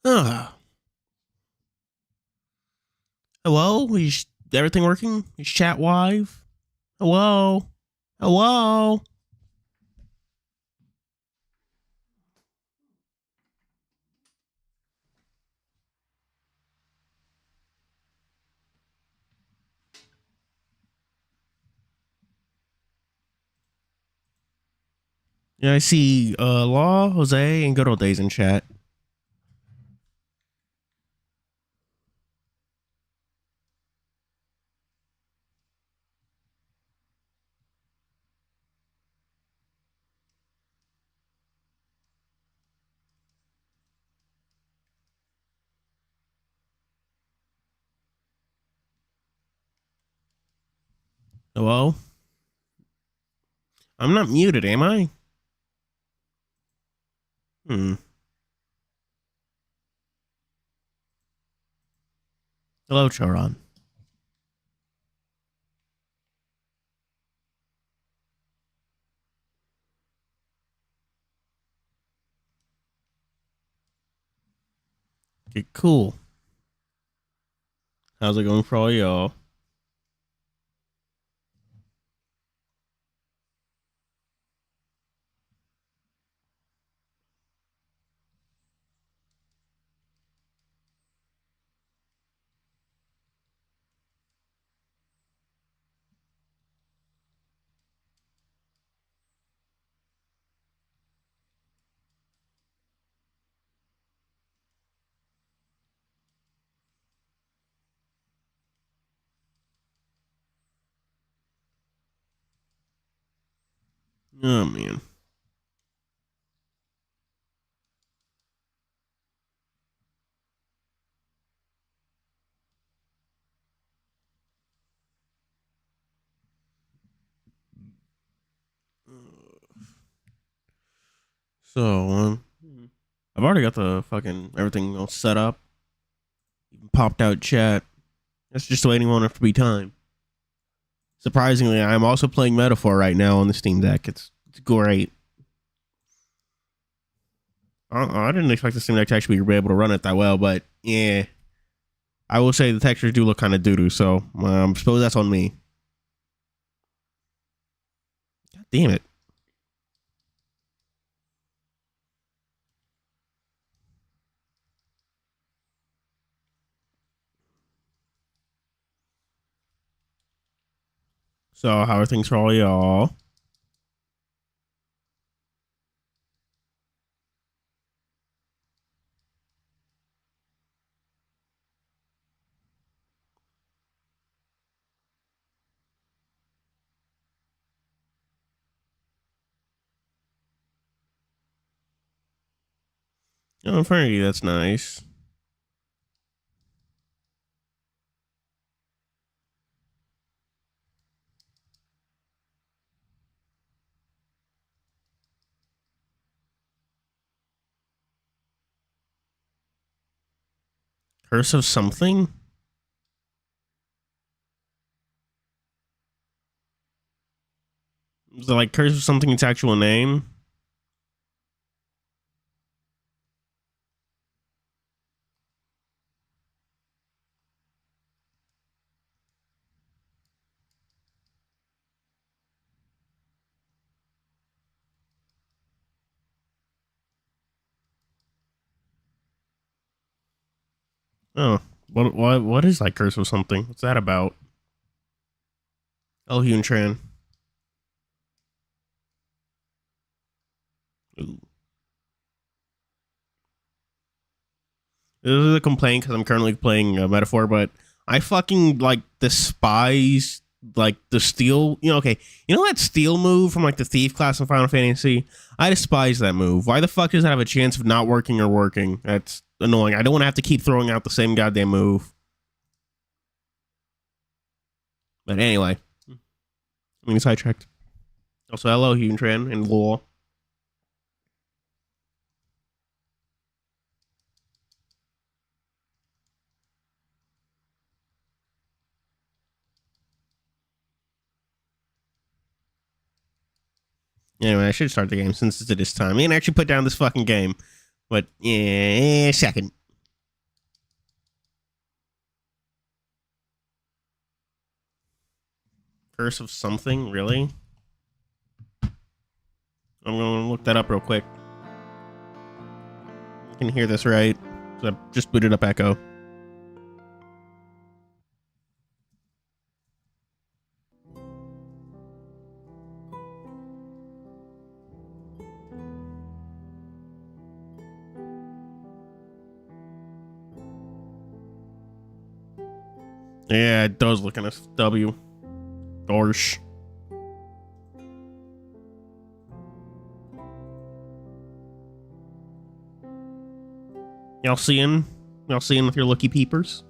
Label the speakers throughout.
Speaker 1: Ah. Hello? Is everything working? Is chat live? Hello? Hello? Yeah, I see Law, Jose, and Good Old Days in chat. Hello? I'm not muted, am I? Hello, Charon. Okay, cool. How's it going for all y'all? Oh, man. So, I've already got the fucking everything all set up. Even popped out chat. That's just waiting on it to be time. Surprisingly, I'm also playing Metaphor right now on the Steam Deck. It's great. I didn't expect the Steam Deck to actually be able to run it that well, but yeah. I will say the textures do look kind of doo-doo, so I suppose that's on me. God damn it. So, how are things for all y'all? Oh, Fergie, that's nice. Curse of something? Is it like Curse of something its actual name? Oh, what is like Curse of something? What's that about? Oh, Hyun Tran. Ooh. This is a complaint because I'm currently playing Metaphor, but I fucking like despise like the steal. Okay, you know that steal move from like the thief class in Final Fantasy? I despise that move. Why the fuck does that have a chance of not working or working? That's annoying. I don't want to have to keep throwing out the same goddamn move. But anyway, I'm getting sidetracked. Also, hello, Huntran and Law. Anyway, I should start the game since it's at this time. And actually put down this fucking game. But yeah, second. Curse of something, really? I'm gonna look that up real quick. You can hear this right. So I just booted up Echo. Yeah, it does look in a W. Dorsh. Y'all seeing? Y'all seeing with your looky peepers?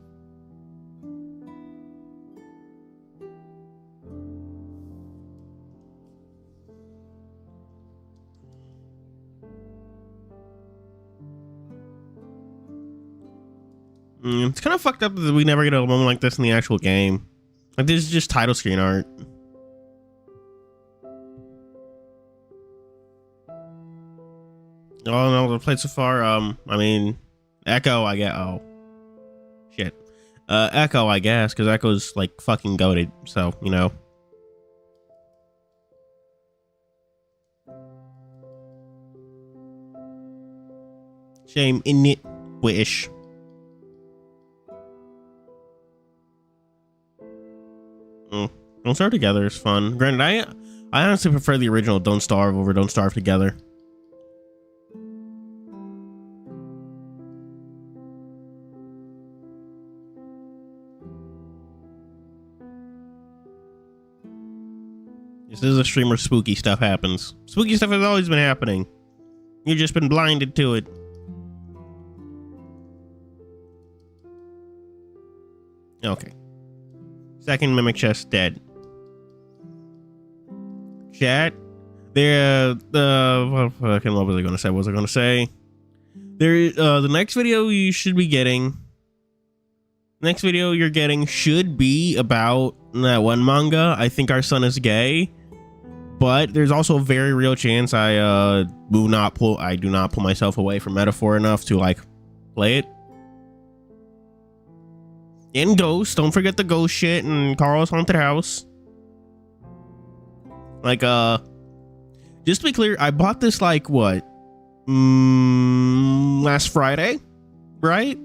Speaker 1: It's kind of fucked up that we never get a moment like this in the actual game. Like, this is just title screen art. Oh no, the played so far. I mean, Echo, I get. Oh, shit. Echo, I guess, because Echo's like fucking goated. So you know. Shame in it, British. Don't Starve Together is fun. Granted, I honestly prefer the original Don't Starve over Don't Starve Together. This is a stream where spooky stuff happens. Spooky stuff has always been happening. You've just been blinded to it. Okay. Second mimic chest dead. Chat. There. What was I gonna say? What was I gonna say? There. The next video you should be getting. Next video you're getting should be about that one manga. I think our son is gay, but there's also a very real chance I do not pull myself away from Metaphor enough to like play it. And Ghost, don't forget the Ghost shit and Carl's Haunted House. Like, just to be clear, I bought this like what? Last Friday, right?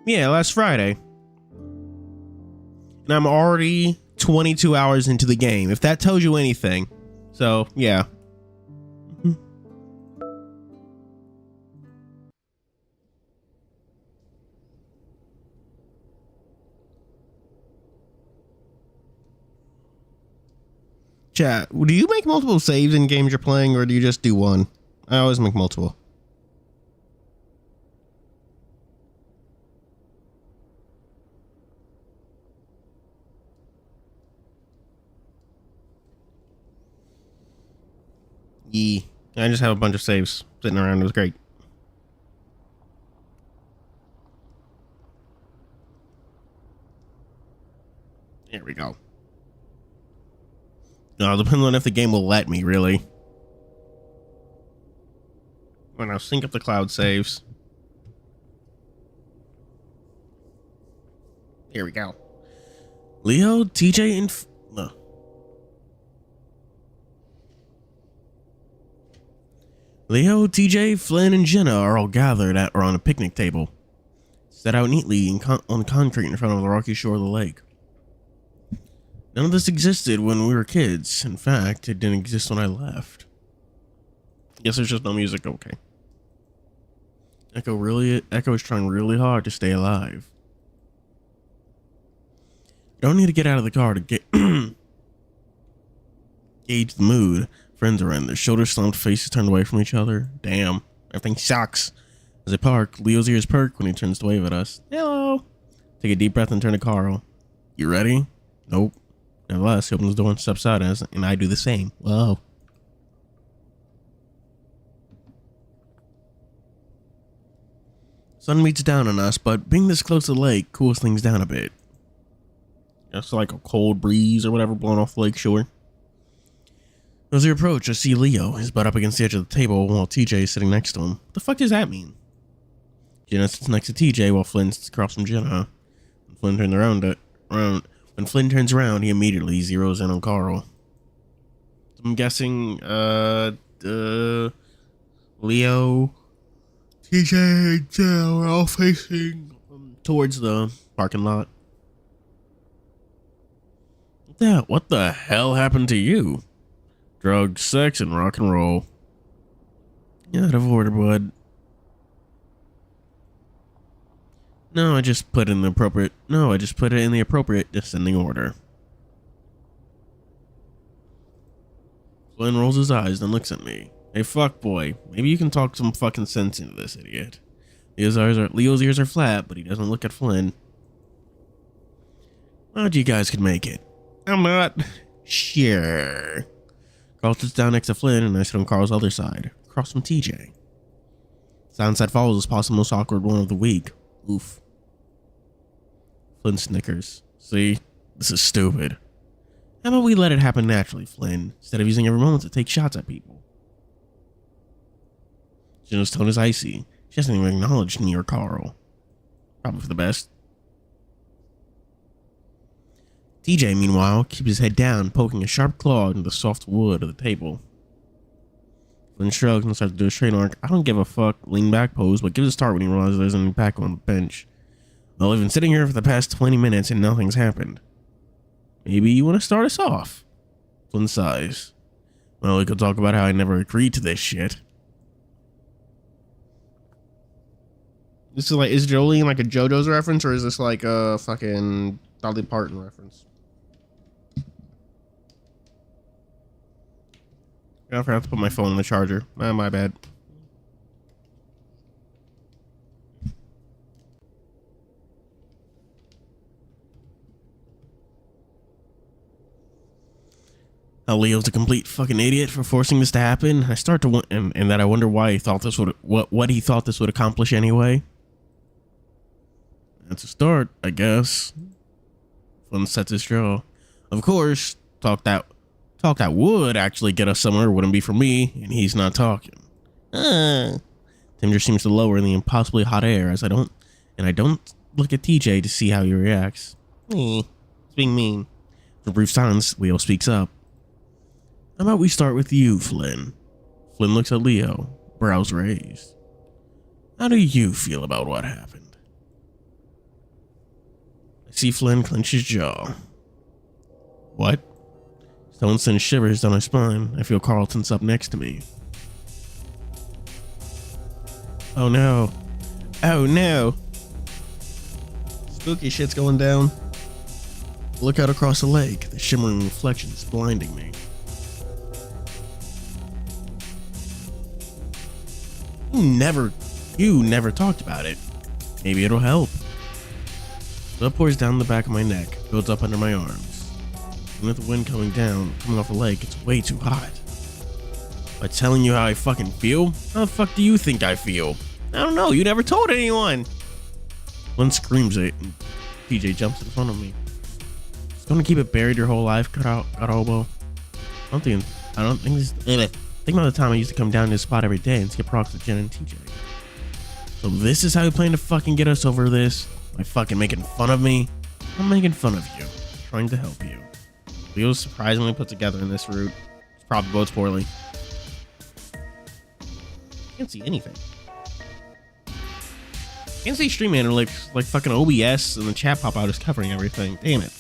Speaker 1: Yeah, last Friday. And I'm already 22 hours into the game, if that tells you anything. So, yeah. Chat, do you make multiple saves in games you're playing, or do you just do one? I always make multiple. Yeah, I just have a bunch of saves sitting around. It was great. There we go. No, depends on if the game will let me, really. When I'll sync up the cloud saves. Here we go. Leo, TJ, and no. Leo, TJ, Flynn, and Jenna are all gathered around a picnic table, set out neatly on concrete in front of the rocky shore of the lake. None of this existed when we were kids. In fact, it didn't exist when I left. Guess there's just no music. Okay. Echo is trying really hard to stay alive. You don't need to get out of the car to gauge the mood. Friends are in. Their shoulders slumped, faces turned away from each other. Damn, everything sucks. As they park, Leo's ears perk when he turns to wave at us. Hello. Take a deep breath and turn to Carl. You ready? Nope. Nevertheless, he opens the door and steps out, and I do the same. Whoa. Sun beats down on us, but being this close to the lake cools things down a bit. It's like a cold breeze or whatever blowing off the lake shore. As we approach, I see Leo, his butt up against the edge of the table while TJ is sitting next to him. What the fuck does that mean? Jenna sits next to TJ while Flynn sits across from Jenna. When Flynn turns around, When Flynn turns around, he immediately zeroes in on Carl. I'm guessing, Leo, TJ, and Joe are all facing towards the parking lot. What the hell happened to you? Drugs, sex, and rock and roll. Yeah, out of order, bud. No, I just put it in the appropriate descending order. Flynn rolls his eyes, then looks at me. Hey, fuck boy, maybe you can talk some fucking sense into this idiot. Leo's ears are flat, but he doesn't look at Flynn. How'd you guys could make it? I'm not sure. Carl sits down next to Flynn, and I sit on Carl's other side, across from TJ. Silence that follows is possibly the most awkward one of the week. Oof. Flynn snickers. See? This is stupid. How about we let it happen naturally, Flynn, instead of using every moment to take shots at people? Jenna's tone is icy. She hasn't even acknowledged me or Carl. Probably for the best. TJ, meanwhile, keeps his head down, poking a sharp claw into the soft wood of the table. Flynn shrugs and starts to do a straight arc. I don't give a fuck lean back pose, but gives a start when he realizes there's any back on the bench. Well, I've been sitting here for the past 20 minutes and nothing's happened. Maybe you want to start us off? Flynn sighs. Well, we could talk about how I never agreed to this shit. This is like, is Jolene like a JoJo's reference, or is this like a fucking Dolly Parton reference? I forgot to put my phone on the charger. My bad. Leo's a complete fucking idiot for forcing this to happen. I start to and that I wonder why he thought this would what he thought this would accomplish anyway. That's a start, I guess. Flynn sets his jaw. Of course, talk that would actually get us somewhere wouldn't be for me, and he's not talking. Tim just seems to lower in the impossibly hot air as I don't look at TJ to see how he reacts. It's being mean. For a brief silence, Leo speaks up. How about we start with you, Flynn? Flynn looks at Leo, brows raised. How do you feel about what happened? I see Flynn clench his jaw. What? Stone sends shivers down my spine. I feel Carl tense up next to me. Oh no. Oh no. Spooky shit's going down. Look out across the lake, the shimmering reflections blinding me. You never talked about it. Maybe it'll help. Blood pours down the back of my neck, builds up under my arms. And with the wind coming off the lake, it's way too hot. By telling you how I fucking feel? How the fuck do you think I feel? I don't know, you never told anyone. One screams it, and TJ jumps in front of me. Just gonna keep it buried your whole life, got hobo. I don't think this. Think about the time I used to come down to this spot every day and skip rocks with Jen and TJ. So this is how you plan to fucking get us over this? By fucking making fun of me? I'm making fun of you. I'm trying to help you. Leo's surprisingly put together in this route. It's probably bodes poorly. Can't see anything. Can't see Stream Man or like fucking OBS and the chat pop out is covering everything. Damn it.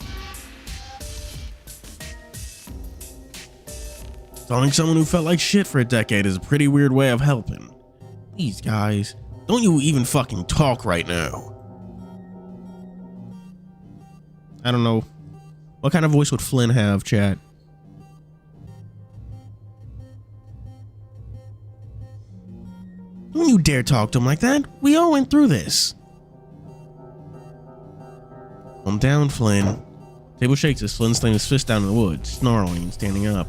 Speaker 1: Telling someone who felt like shit for a decade is a pretty weird way of helping. These guys, don't you even fucking talk right now. I don't know. What kind of voice would Flynn have, chat? Don't you dare talk to him like that. We all went through this. Calm down, Flynn. Table shakes as Flynn slams his fist down in the wood, snarling and standing up.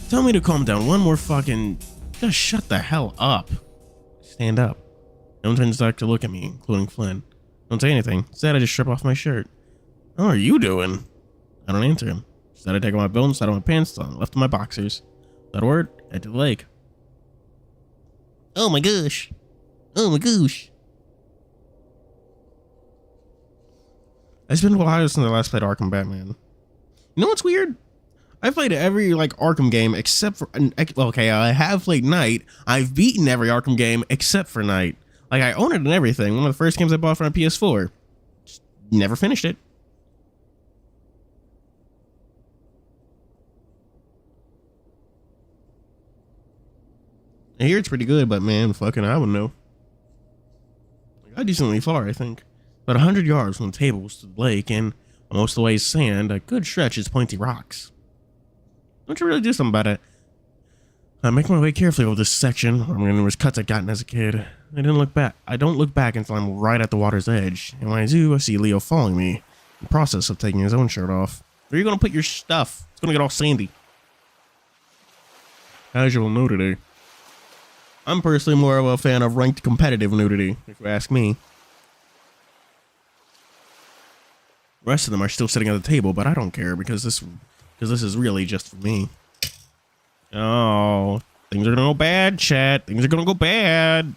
Speaker 1: Tell me to calm down one more fucking... Just shut the hell up. Stand up. No one turns back to look at me, including Flynn. Don't say anything. Instead, I just strip off my shirt. How are you doing? I don't answer him. Instead, I take off my belt, side of my pants, on left of my boxers. Without a word, head to the lake. Oh my gosh. Oh my gosh. It's been a while since I last played Arkham Batman. You know what's weird? I've played every like Arkham game except for okay, I have played Knight. I've beaten every Arkham game except for Knight. Like I own it and everything. One of the first games I bought for my PS4. Just never finished it. I hear it's pretty good, but man, fucking I wouldn't know. I got decently far, I think. About 100 yards from the tables to the lake, and most of the way is sand. A good stretch is pointy rocks. Don't you really do something about it? I make my way carefully over this section. I mean, there was cuts I'd gotten as a kid. I don't look back until I'm right at the water's edge. And when I do, I see Leo following me, in the process of taking his own shirt off. Where are you gonna put your stuff? It's gonna get all sandy. Casual nudity. I'm personally more of a fan of ranked competitive nudity, if you ask me. The rest of them are still sitting at the table, but I don't care because this is really just for me. Oh, things are gonna go bad, chat. Things are gonna go bad.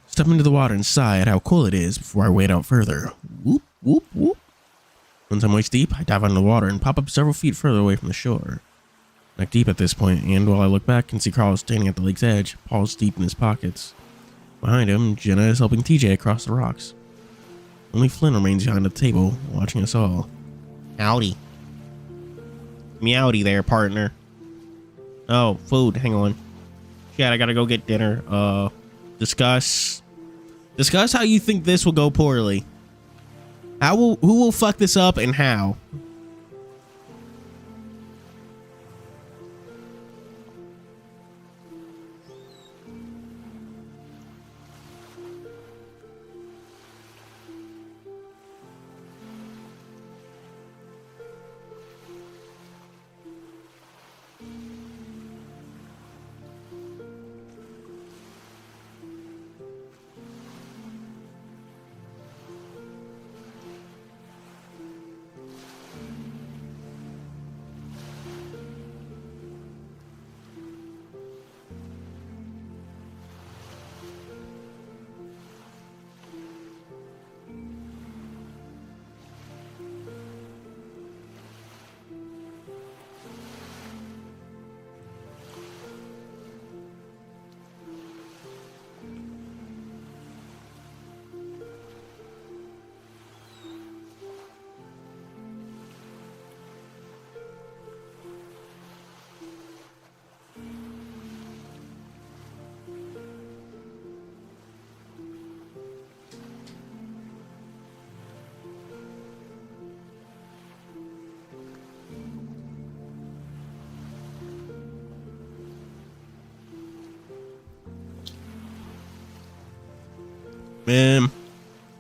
Speaker 1: Step into the water and sigh at how cool it is before I wade out further. Whoop, whoop, whoop. Once I'm waist deep, I dive under the water and pop up several feet further away from the shore. Neck deep at this point, and while I look back and see Carl standing at the lake's edge, paws deep in his pockets. Behind him, Jenna is helping TJ across the rocks. Only Flynn remains behind the table, watching us all. Howdy. Meowdy there, partner. Oh, food. Hang on. Shit, I gotta go get dinner. Discuss how you think this will go poorly. Who will fuck this up and how? Man,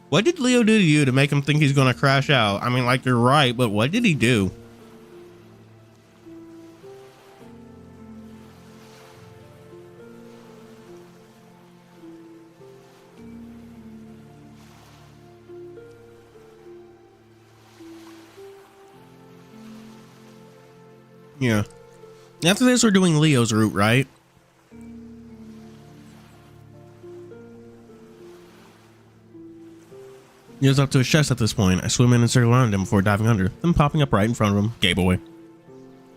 Speaker 1: what did Leo do to you to make him think he's gonna crash out? I mean, like, you're right, but what did he do? Yeah. After this, we're doing Leo's route, right? He was up to his chest at this point. I swim in and circle around him before diving under, then popping up right in front of him. Gay boy.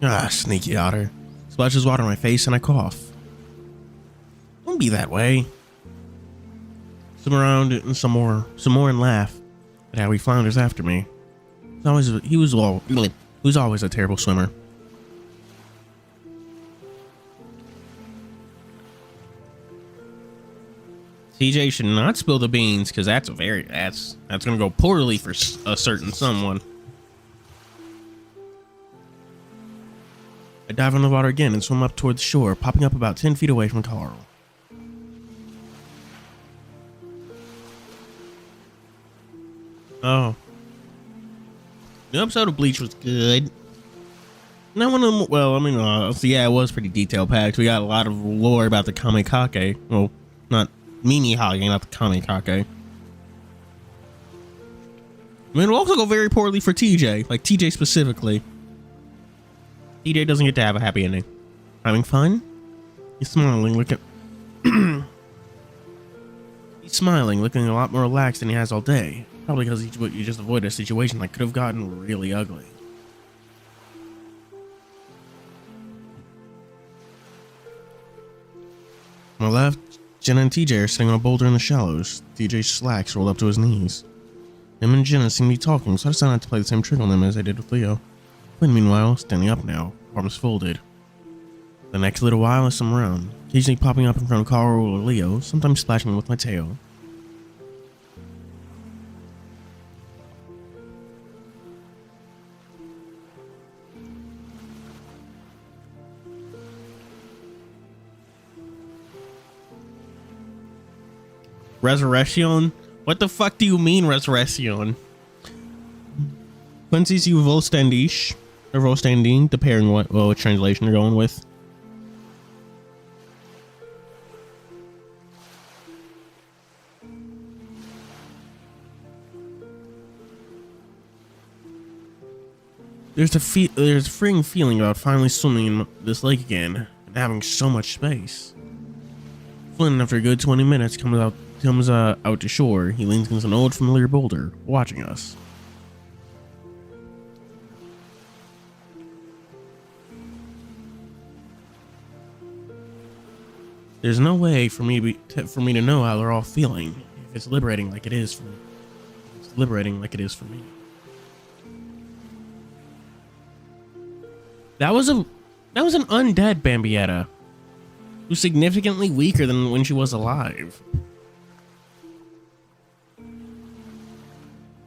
Speaker 1: Ah, sneaky otter. Splashes water on my face and I cough. Don't be that way. Swim around and some more and laugh at how he flounders after me. He was always a terrible swimmer. TJ should not spill the beans because that's gonna go poorly for a certain someone. I dive in the water again and swim up toward the shore, popping up about 10 feet away from Carl. Oh. The episode of Bleach was good. Not one of them, well, I mean, so yeah, it was pretty detail packed. We got a lot of lore about the Kamikake. Well, not Minihage, not the Kamikake. I mean, it'll also go very poorly for TJ, like TJ specifically. TJ doesn't get to have a happy ending. Having fun? He's smiling, look at... He's smiling, looking a lot more relaxed than he has all day. Probably because you just avoided a situation that could have gotten really ugly. On the left, Jenna and TJ are sitting on a boulder in the shallows. TJ's slacks rolled up to his knees. Him and Jenna seem to be talking, so I decided not to play the same trick on them as I did with Leo. Quinn, meanwhile, standing up now, arms folded. The next little while, I swim around, occasionally popping up in front of Carl or Leo, sometimes splashing them with my tail. Resurrection? What the fuck do you mean, resurrection? Quincy's you Volstandish, or Volstandine, depending what translation you're going with. There's a freeing feeling about finally swimming in this lake again and having so much space. Flynn, after a good 20 minutes, comes out to shore. He leans against an old familiar boulder, watching us. There's no way for me to know how they're all feeling. If it's liberating like it is for me. It's liberating like it is for me. That was an undead Bambietta, who's significantly weaker than when she was alive.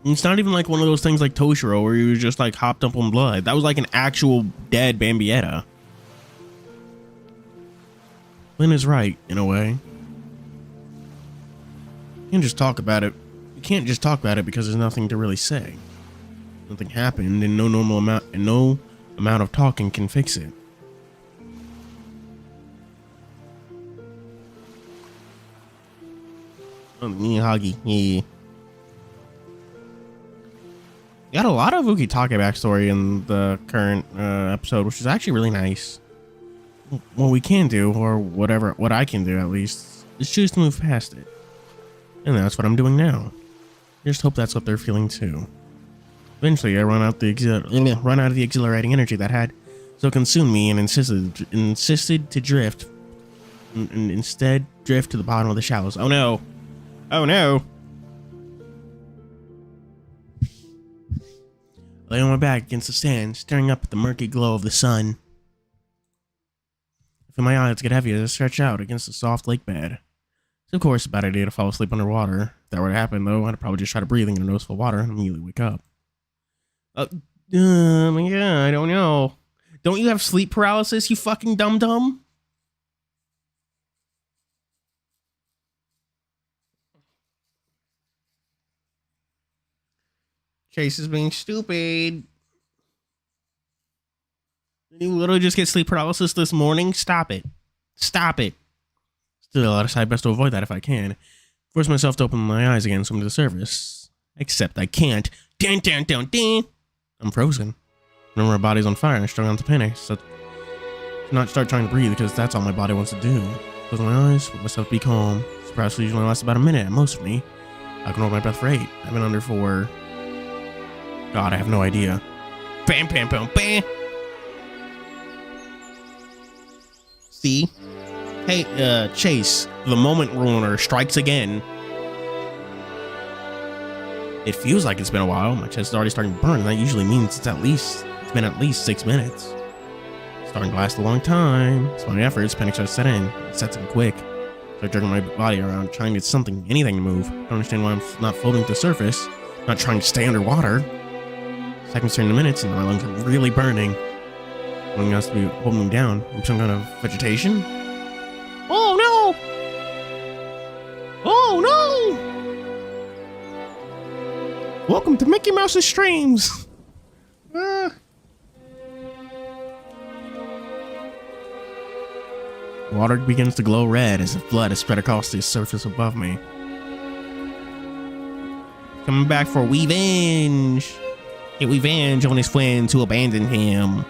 Speaker 1: It's not even like one of those things like Toshiro where you just like hopped up on blood. That was like an actual dead Bambietta. Lynn is right, in a way. You can't just talk about it. You can't just talk about it because there's nothing to really say. Nothing happened, and no amount of talking can fix it. Oh, me Huggy, yeah. You got a lot of Ukitake backstory in the current episode, which is actually really nice. What we can do, or what I can do at least, is choose to move past it. And that's what I'm doing now. Just hope that's what they're feeling too. Eventually, I run out of the exhilarating energy that had so consumed me and insisted to drift, and instead drift to the bottom of the shallows. Oh no! Oh no! I lay on my back against the sand, staring up at the murky glow of the sun. I feel my eyes get heavy as I stretch out against the soft lake bed. It's of course a bad idea to fall asleep underwater. If that were to happen, though, I'd probably just try to breathe in noticeable water and immediately wake up. Yeah, I don't know. Don't you have sleep paralysis, you fucking dum-dum? Chase is being stupid. You literally just get sleep paralysis this morning? Stop it. Stop it. Still, I'll decide best to avoid that if I can. Force myself to open my eyes again and swim to the surface. Except I can't. Dun, dun, dun, dun. I'm frozen. Remember, my body's on fire and I struggle not to panic. So not start trying to breathe because that's all my body wants to do. Close my eyes, let myself be calm. This process usually lasts about a minute at most for me. I can hold my breath for 8. I've been under for... God, I have no idea. Bam, bam, bam, bam. See? Hey, Chase, the moment ruiner strikes again. It feels like it's been a while. My chest is already starting to burn, and that usually means it's been at least 6 minutes. It's starting to last a long time. Despite my efforts, panic starts to set in. It sets in quick. I start jerking my body around, trying to get anything to move. I don't understand why I'm not floating to the surface. I'm not trying to stay underwater. Seconds turn to minutes, and my lungs are really burning. Something has to be holding me down. Some kind of vegetation? Oh no! Oh no! Welcome to Mickey Mouse's streams! Water begins to glow red as if blood is spread across the surface above me. Coming back for revenge! Get revenge on his friends who abandoned him.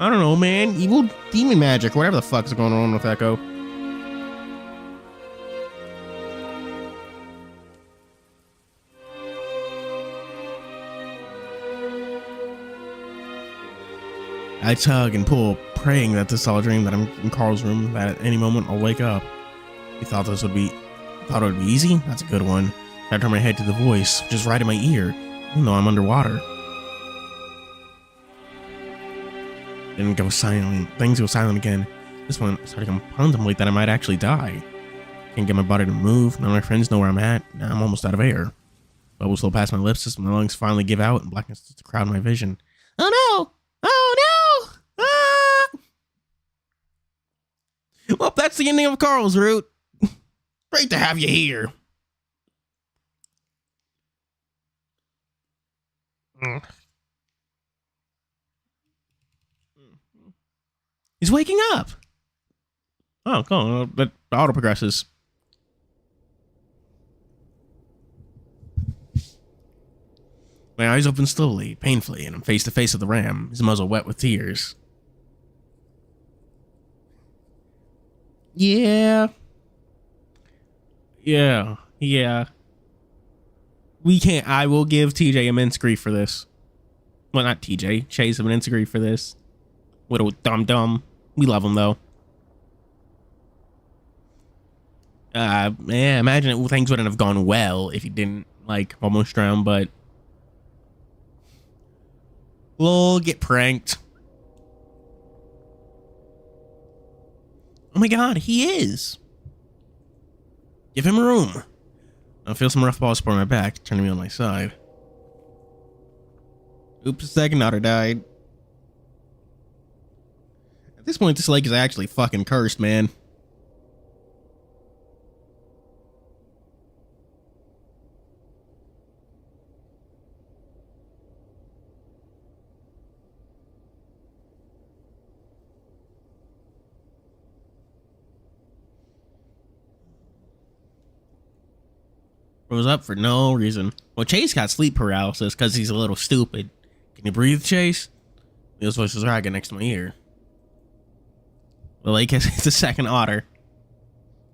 Speaker 1: I don't know, man. Evil demon magic, whatever the fuck's going on with Echo. I tug and pull, praying that this is all a dream, that I'm in Carl's room, that at any moment I'll wake up. You thought it would be easy? That's a good one. I turn my head to the voice, which is right in my ear, even though I'm underwater. Then go silent. Things go silent again. This one started to contemplate that I might actually die. Can't get my body to move. None of my friends know where I'm at. Now I'm almost out of air. Bubbles flow past my lips as my lungs finally give out and blackness starts to crowd my vision. Oh no! Oh no! Ah! Well, that's the ending of Carl's route. Great to have you here. He's waking up. Oh, cool. But auto progresses. My eyes open slowly, painfully, and I'm face to face with the ram, his muzzle wet with tears. Yeah. We can't. I will give TJ immense grief for this. Well, not TJ. Chase immense grief for this. Little dum-dum. We love him, though. Yeah, imagine things wouldn't have gone well if he didn't, like, almost drown, but... Lol, get pranked. Oh my god, he is. Give him room. I feel some rough balls support my back, turning me on my side. Oops, second otter died. At this point, this lake is actually fucking cursed, man. Rose up for no reason. Well, Chase got sleep paralysis because he's a little stupid. Can you breathe, Chase? Leo's voice is ragging next to my ear. The lake has hit the second otter.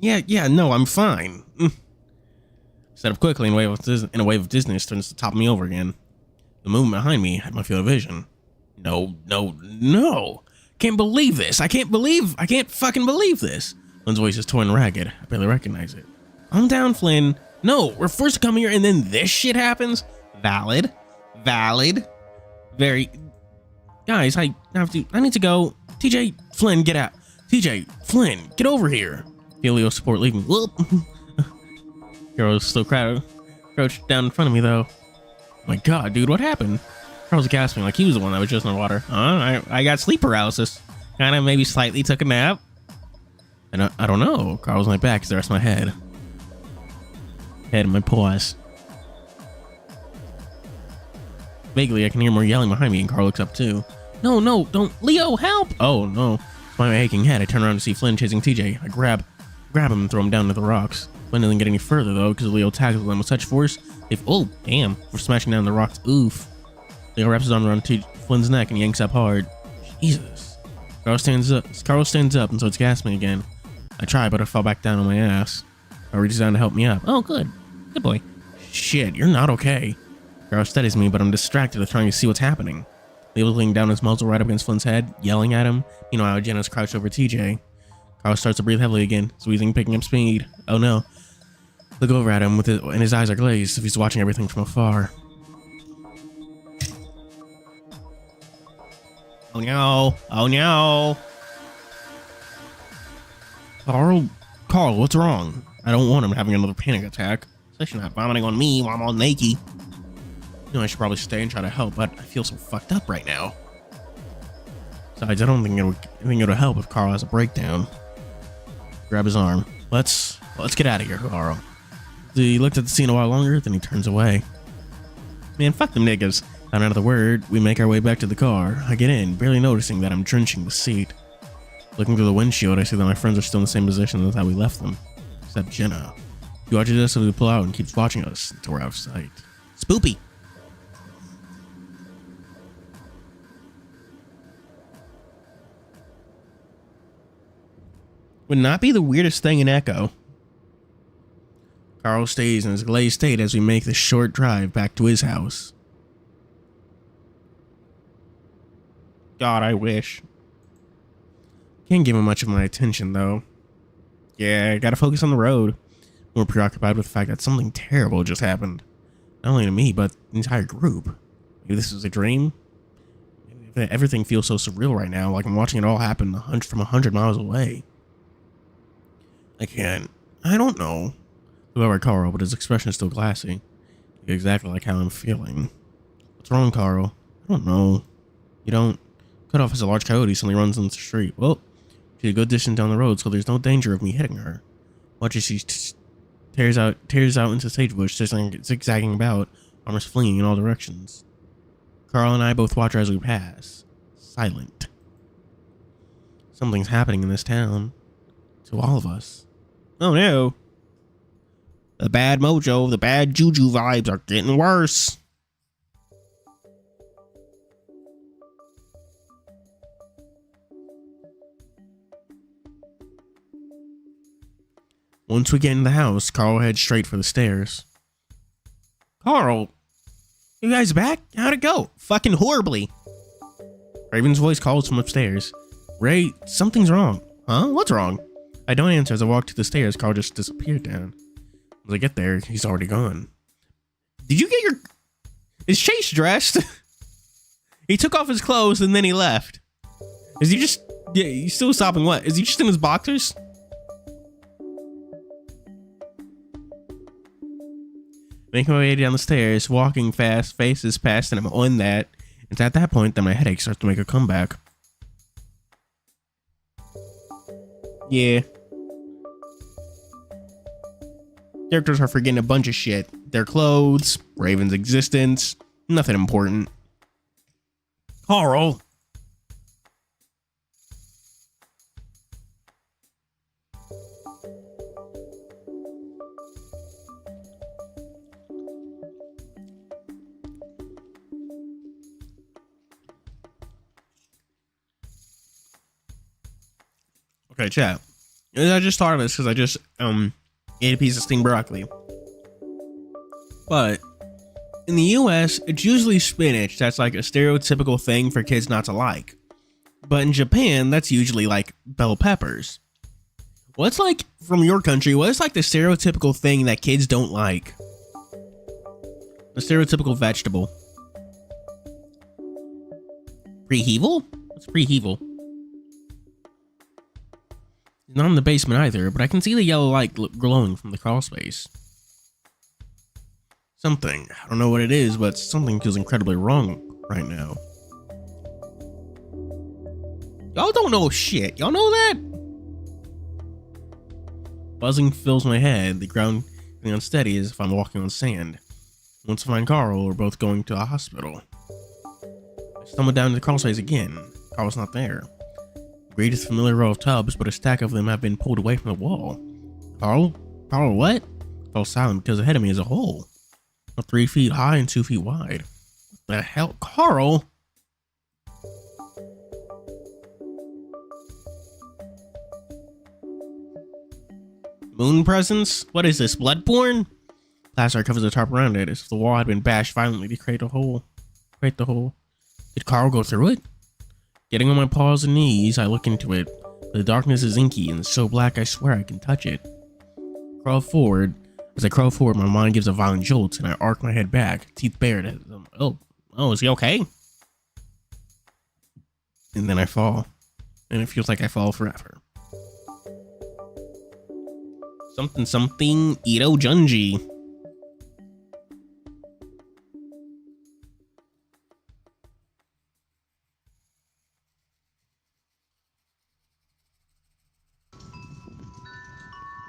Speaker 1: Yeah, no, I'm fine. Set up quickly in a wave of dizziness turns to top me over again. The movement behind me had my field of vision. No. Can't believe this. I can't fucking believe this. Flynn's voice is torn and ragged. I barely recognize it. Calm down, Flynn. No, we're forced to come here and then this shit happens? Valid. Very... Guys, I need to go. TJ, Flynn, get out. TJ, Flynn, get over here. Feel Leo's support leaving. Carol's still crouched down in front of me, though. Oh my god, dude, what happened? Carl's gasping like he was the one that was just in the water. I got sleep paralysis. Kinda maybe slightly took a nap. And I don't know. Carl's on my back is the rest of my head. Head and my paws. Vaguely, I can hear more yelling behind me, and Carl looks up too. No, don't. Leo, help! Oh, no. Despite my aching head, I turn around to see Flynn chasing TJ. I grab him and throw him down to the rocks. Flynn doesn't get any further, though, because Leo tackles them with such force. Oh, damn. We're smashing down the rocks. Oof. Leo wraps his arm around Flynn's neck and yanks up hard. Jesus. Carl stands up, and so it's gasping again. I try, but I fall back down on my ass. Carl reaches down to help me up. Oh, good. Good boy. Shit, you're not okay. Carl steadies me, but I'm distracted with trying to see what's happening. Leo's laying down his muzzle right up against Flynn's head, yelling at him. Meanwhile, Jenna's crouched over TJ. Carl starts to breathe heavily again, squeezing, picking up speed. Oh no. Look over at him, and his eyes are glazed, if he's watching everything from afar. Oh no. Oh no. Carl, what's wrong? I don't want him having another panic attack. Especially not vomiting on me while I'm all naked. I should probably stay and try to help, but I feel so fucked up right now. Besides, I don't think it'll help if Carl has a breakdown. Grab his arm. Let's get out of here, Carl. He looked at the scene a while longer, then he turns away. Man, fuck them niggas. Not another word, we make our way back to the car. I get in, barely noticing that I'm drenching the seat. Looking through the windshield, I see that my friends are still in the same position as how we left them. Except Jenna. She watches us as we pull out and keeps watching us until we're out of sight. Spoopy! Would not be the weirdest thing in Echo. Carl stays in his glazed state as we make the short drive back to his house. God, I wish. Can't give him much of my attention, though. Yeah, I gotta focus on the road. More preoccupied with the fact that something terrible just happened. Not only to me, but the entire group. Maybe this is a dream? Maybe everything feels so surreal right now, like I'm watching it all happen from 100 miles away. I don't know. Whoever Carl, but his expression is still glassy. Exactly like how I'm feeling. What's wrong, Carl? I don't know. You don't. Cut off as a large coyote suddenly runs into the street. Well, she's a good distance down the road, so there's no danger of me hitting her. Watch as she tears out into sagebrush, zigzagging about, arms flinging in all directions. Carl and I both watch her as we pass. Silent. Something's happening in this town. To all of us. Oh no. The bad mojo, the bad juju vibes are getting worse. Once we get in the house, Carl heads straight for the stairs. Carl, you guys back? How'd it go? Fucking horribly. Raven's voice calls from upstairs. Ray, something's wrong. Huh? What's wrong? I don't answer as I walk to the stairs. Carl just disappeared down. As I get there, he's already gone. Did you get your... Is Chase dressed? He took off his clothes and then he left. Is he just... Yeah, he's still stopping what? Is he just in his boxers? Making my way down the stairs, walking fast, faces past, and I'm on that. It's at that point that my headache starts to make a comeback. Yeah. Characters are forgetting a bunch of shit. Their clothes, Raven's existence, nothing important. Carl. Okay, chat. I just thought of this because I just ate a piece of steamed broccoli. But in the US, it's usually spinach that's like a stereotypical thing for kids not to like. But in Japan, that's usually like bell peppers. What's like, from your country, what's like the stereotypical thing that kids don't like? The stereotypical vegetable. Prehevel? What's prehevel? Not in the basement either, but I can see the yellow light glowing from the crawl space. Something. I don't know what it is, but something feels incredibly wrong right now. Y'all don't know shit. Y'all know that? Buzzing fills my head. The ground is unsteady as if I'm walking on sand. Once I find Carl, we're both going to a hospital. I stumbled down to the crawl space again. Carl's not there. Greatest familiar row of tubs, but a stack of them have been pulled away from the wall. Carl? Carl, what? I fell silent because ahead of me is a hole. 3 feet high and 2 feet wide. What the hell? Carl? Moon presence? What is this, blood porn? Plaster covers the tarp around it as if the wall had been bashed violently to create the hole. Did Carl go through it? Getting on my paws and knees, I look into it. The darkness is inky and so black I swear I can touch it. Crawl forward. As I crawl forward, my mind gives a violent jolt and I arc my head back, teeth bared. Oh, is he okay? And then I fall. And it feels like I fall forever. Something, Ito Junji.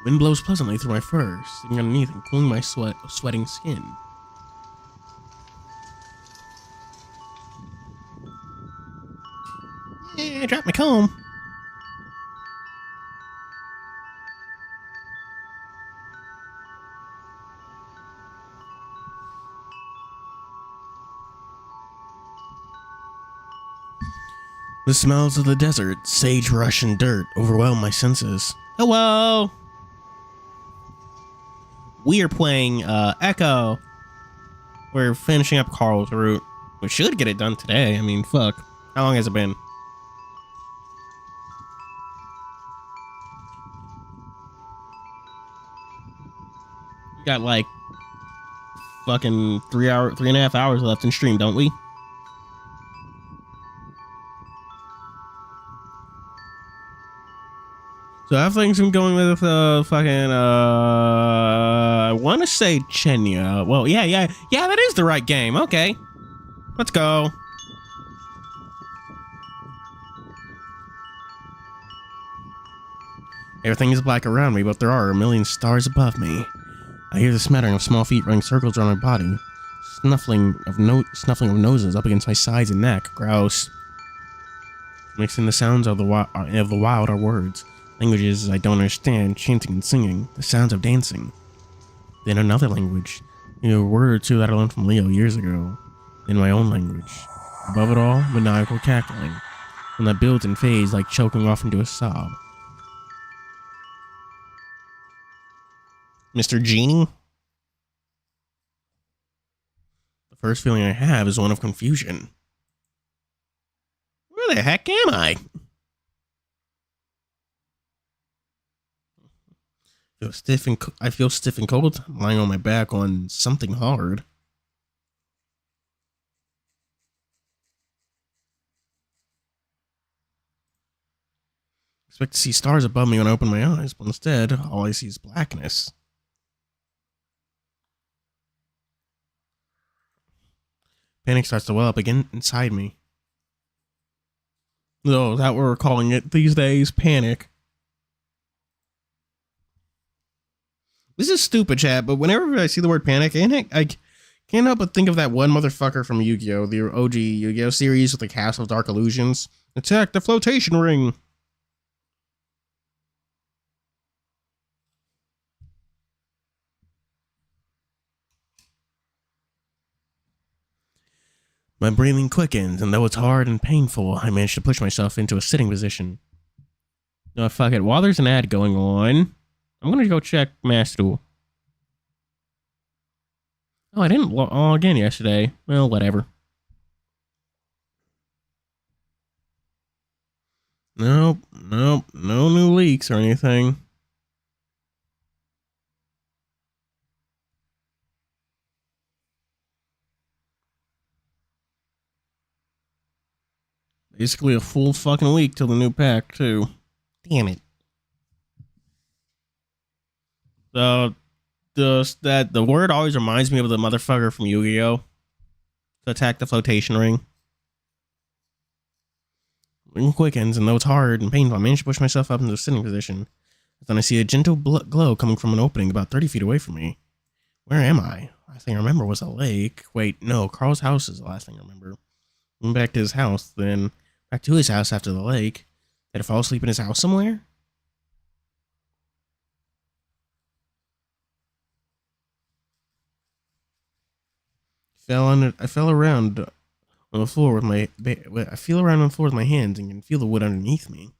Speaker 1: Wind blows pleasantly through my fur, sitting underneath and cooling my sweating skin. Yeah, drop my comb. The smells of the desert, sagebrush and dirt overwhelm my senses. Hello. We are playing Echo. We're finishing up Carl's route. We should get it done today. I mean, fuck. How long has it been? We got like fucking 3.5 hours left in stream, don't we? So how things been going with fucking I want to say Chenya. Well, yeah, that is the right game. Okay, let's go. Everything is black around me, but there are a million stars above me. I hear the smattering of small feet running circles around my body, snuffling of noses up against my sides and neck. Gross. Mixing the sounds of the wild are words, languages I don't understand, chanting and singing, the sounds of dancing. Then another language, a word or two that I learned from Leo years ago. Then my own language. Above it all, maniacal cackling, one that builds and fades like choking off into a sob. Mr. Genie? The first feeling I have is one of confusion. Where the heck am I? I feel stiff and cold. I'm lying on my back on something hard. I expect to see stars above me when I open my eyes, but instead, all I see is blackness. Panic starts to well up again inside me. Oh, that what we're calling it these days, panic. This is stupid, chat, but whenever I see the word panic, I can't help but think of that one motherfucker from Yu-Gi-Oh! The OG Yu-Gi-Oh! Series with the Castle of Dark Illusions. Attack the flotation ring! My breathing quickens, and though it's hard and painful, I manage to push myself into a sitting position. No, fuck it. While there's an ad going on, I'm gonna go check Master. Oh, I didn't log in yesterday. Well, whatever. Nope, no new leaks or anything. Basically a full fucking week till the new pack, too. Damn it. The word always reminds me of the motherfucker from Yu-Gi-Oh! To attack the flotation ring. Ring quickens, and though it's hard and painful, I manage to push myself up into a sitting position. Then I see a gentle glow coming from an opening about 30 feet away from me. Where am I? Last thing I remember was a lake. Wait, no, Carl's house is the last thing I remember. Went back to his house, then back to his house after the lake. Did I fall asleep in his house somewhere? I fell around on the floor with my hands and can feel the wood underneath me.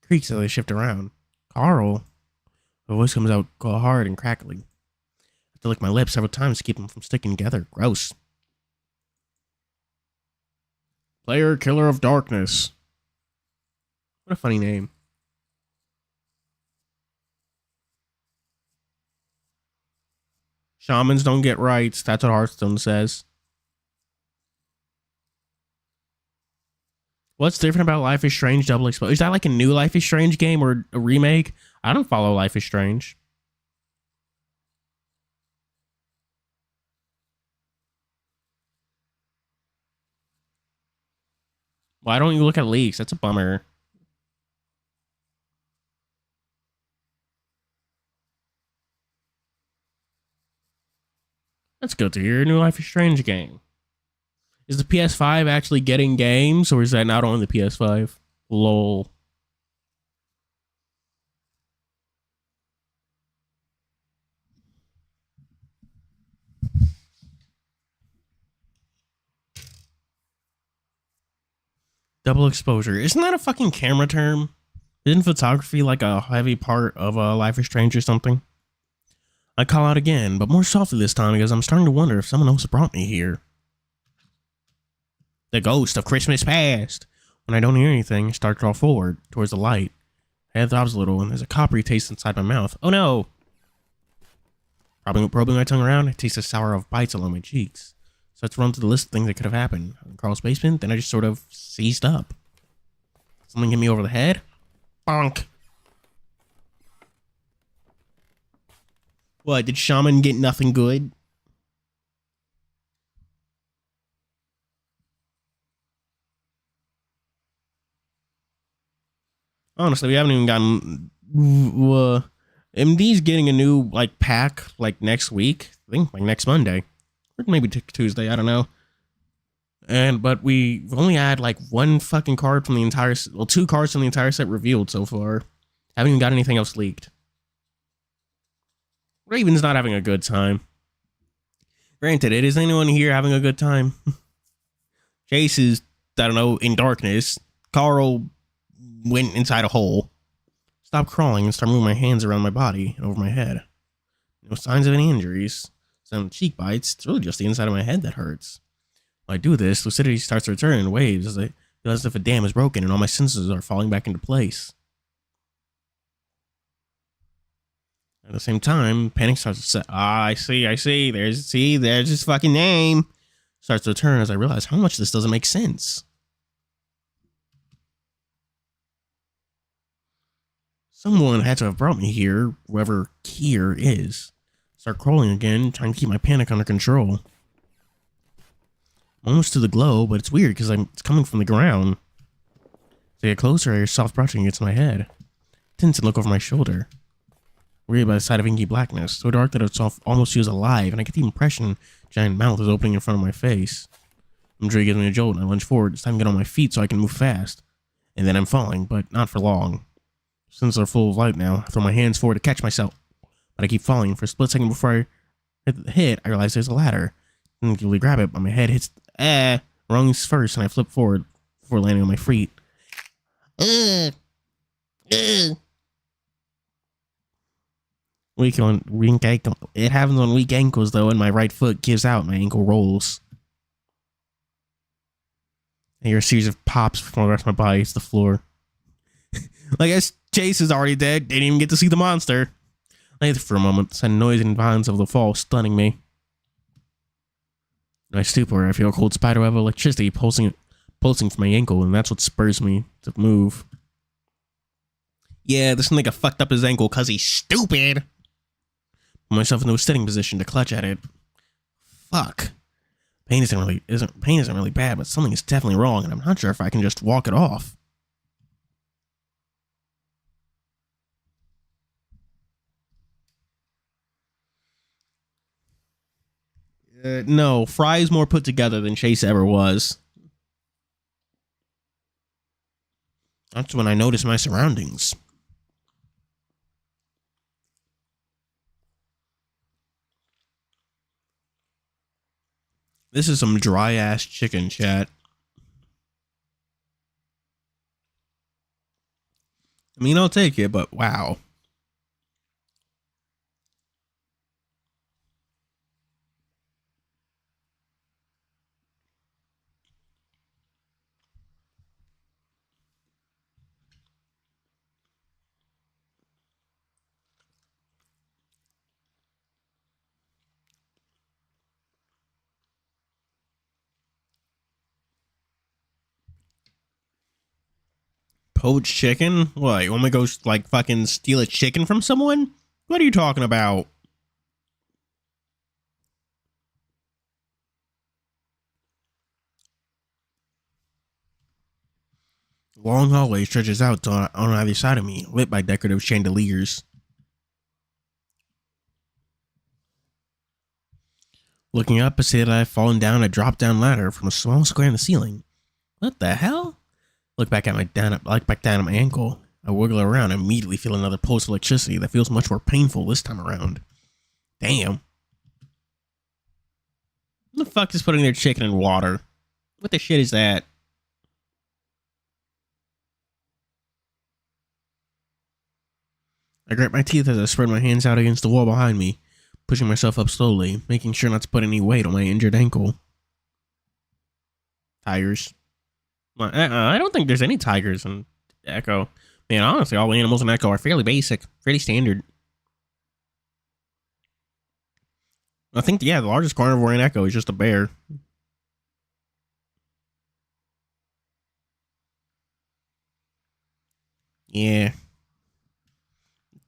Speaker 1: It creaks as I shift around. Carl. My voice comes out hard and crackly. I have to lick my lips several times to keep them from sticking together. Gross. Player Killer of Darkness. What a funny name. Shamans don't get rights. That's what Hearthstone says. What's different about Life is Strange Double Exposure? Is that like a new Life is Strange game or a remake? I don't follow Life is Strange. Why don't you look at leaks? That's a bummer. That's good to hear. A new Life is Strange game. Is the PS5 actually getting games, or is that not on the PS5? Lol. Double exposure. Isn't that a fucking camera term? Isn't photography like a heavy part of Life is Strange or something? I call out again, but more softly this time because I'm starting to wonder if someone else brought me here. The ghost of Christmas past. When I don't hear anything, I start to draw forward towards the light. My head throbs a little and there's a coppery taste inside my mouth. Oh no! Probing my tongue around, I taste the sour of bites along my cheeks. So let's run through the list of things that could have happened. In Carl's basement, then I just sort of seized up. Something hit me over the head. Bonk. What, did Shaman get nothing good? Honestly, we haven't even gotten... MD's getting a new, like, pack, like, next week. I think, like, next Monday. Or maybe Tuesday, I don't know. But we've only had, like, one fucking card from the entire... Well, 2 cards from the entire set revealed so far. Haven't even got anything else leaked. Raven's not having a good time. Granted, is anyone here having a good time? Chase is, I don't know, in darkness. Carl went inside a hole. Stopped crawling and started moving my hands around my body and over my head. No signs of any injuries. Some cheek bites. It's really just the inside of my head that hurts. When I do this, lucidity starts to return in waves as I feel as if a dam is broken and all my senses are falling back into place. At the same time, panic starts to set. I see. There's his fucking name. Starts to return as I realize how much this doesn't make sense. Someone had to have brought me here, whoever here is. Start crawling again, trying to keep my panic under control. I'm almost to the glow, but it's weird because it's coming from the ground. As I get closer, I hear soft brushing against my head. Tense and look over my shoulder. Worried by the sight of inky blackness, so dark that it almost feels alive, and I get the impression a giant mouth is opening in front of my face. Imagery gives me a jolt, and I lunge forward. It's time to get on my feet so I can move fast. And then I'm falling, but not for long. Since they're full of light now, I throw my hands forward to catch myself. But I keep falling. For a split second before I hit the hit, I realize there's a ladder. I instinctively grab it, but my head hits rungs first, and I flip forward before landing on my feet. Weak ankle. It happens on weak ankles, though, and my right foot gives out. My ankle rolls. I hear a series of pops before the rest of my body hits the floor. I guess Chase is already dead. Didn't even get to see the monster. I hit for a moment, the sudden noise and violence of the fall stunning me. In my stupor, I feel a cold spiderweb of electricity pulsing from my ankle, and that's what spurs me to move. Yeah, this nigga fucked up his ankle because he's stupid. Put myself into a sitting position to clutch at it. Fuck. Pain isn't really bad, but something is definitely wrong, and I'm not sure if I can just walk it off. No, Fry's more put together than Chase ever was. That's when I noticed my surroundings. This is some dry-ass chicken, chat. I mean, I'll take it, but wow. Poached chicken? What, you want me to go, like, fucking steal a chicken from someone? What are you talking about? The long hallway stretches out on either side of me, lit by decorative chandeliers. Looking up, I see that I've fallen down a drop-down ladder from a small square in the ceiling. What the hell? Look back down at my ankle. I wiggle around and immediately feel another pulse of electricity that feels much more painful this time around. Damn. Who the fuck is putting their chicken in water? What the shit is that? I grit my teeth as I spread my hands out against the wall behind me, pushing myself up slowly, making sure not to put any weight on my injured ankle. Tigers. I don't think there's any tigers in Echo. Man, honestly, all the animals in Echo are fairly basic, fairly standard. I think, yeah, the largest carnivore in Echo is just a bear. Yeah.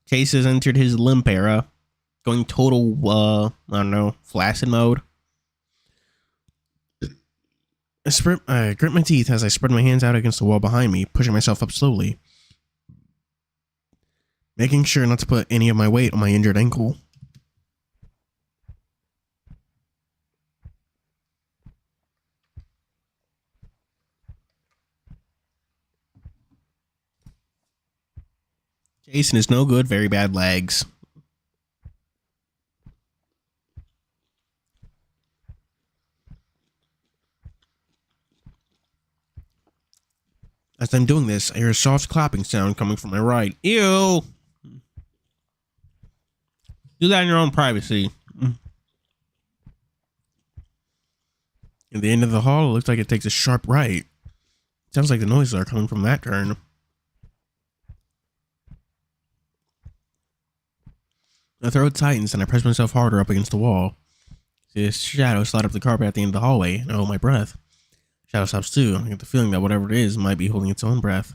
Speaker 1: Chase has entered his limp era, going total, I don't know, flaccid mode. I grit my teeth as I spread my hands out against the wall behind me, pushing myself up slowly, making sure not to put any of my weight on my injured ankle. Jason is no good, very bad legs. As I'm doing this, I hear a soft clapping sound coming from my right. Ew! Do that in your own privacy. At the end of the hall, it looks like it takes a sharp right. Sounds like the noises are coming from that turn. My throat tightens and I press myself harder up against the wall. See this shadow slide up the carpet at the end of the hallway, and I hold my breath. Shadow stops too. I get the feeling that whatever it is might be holding its own breath.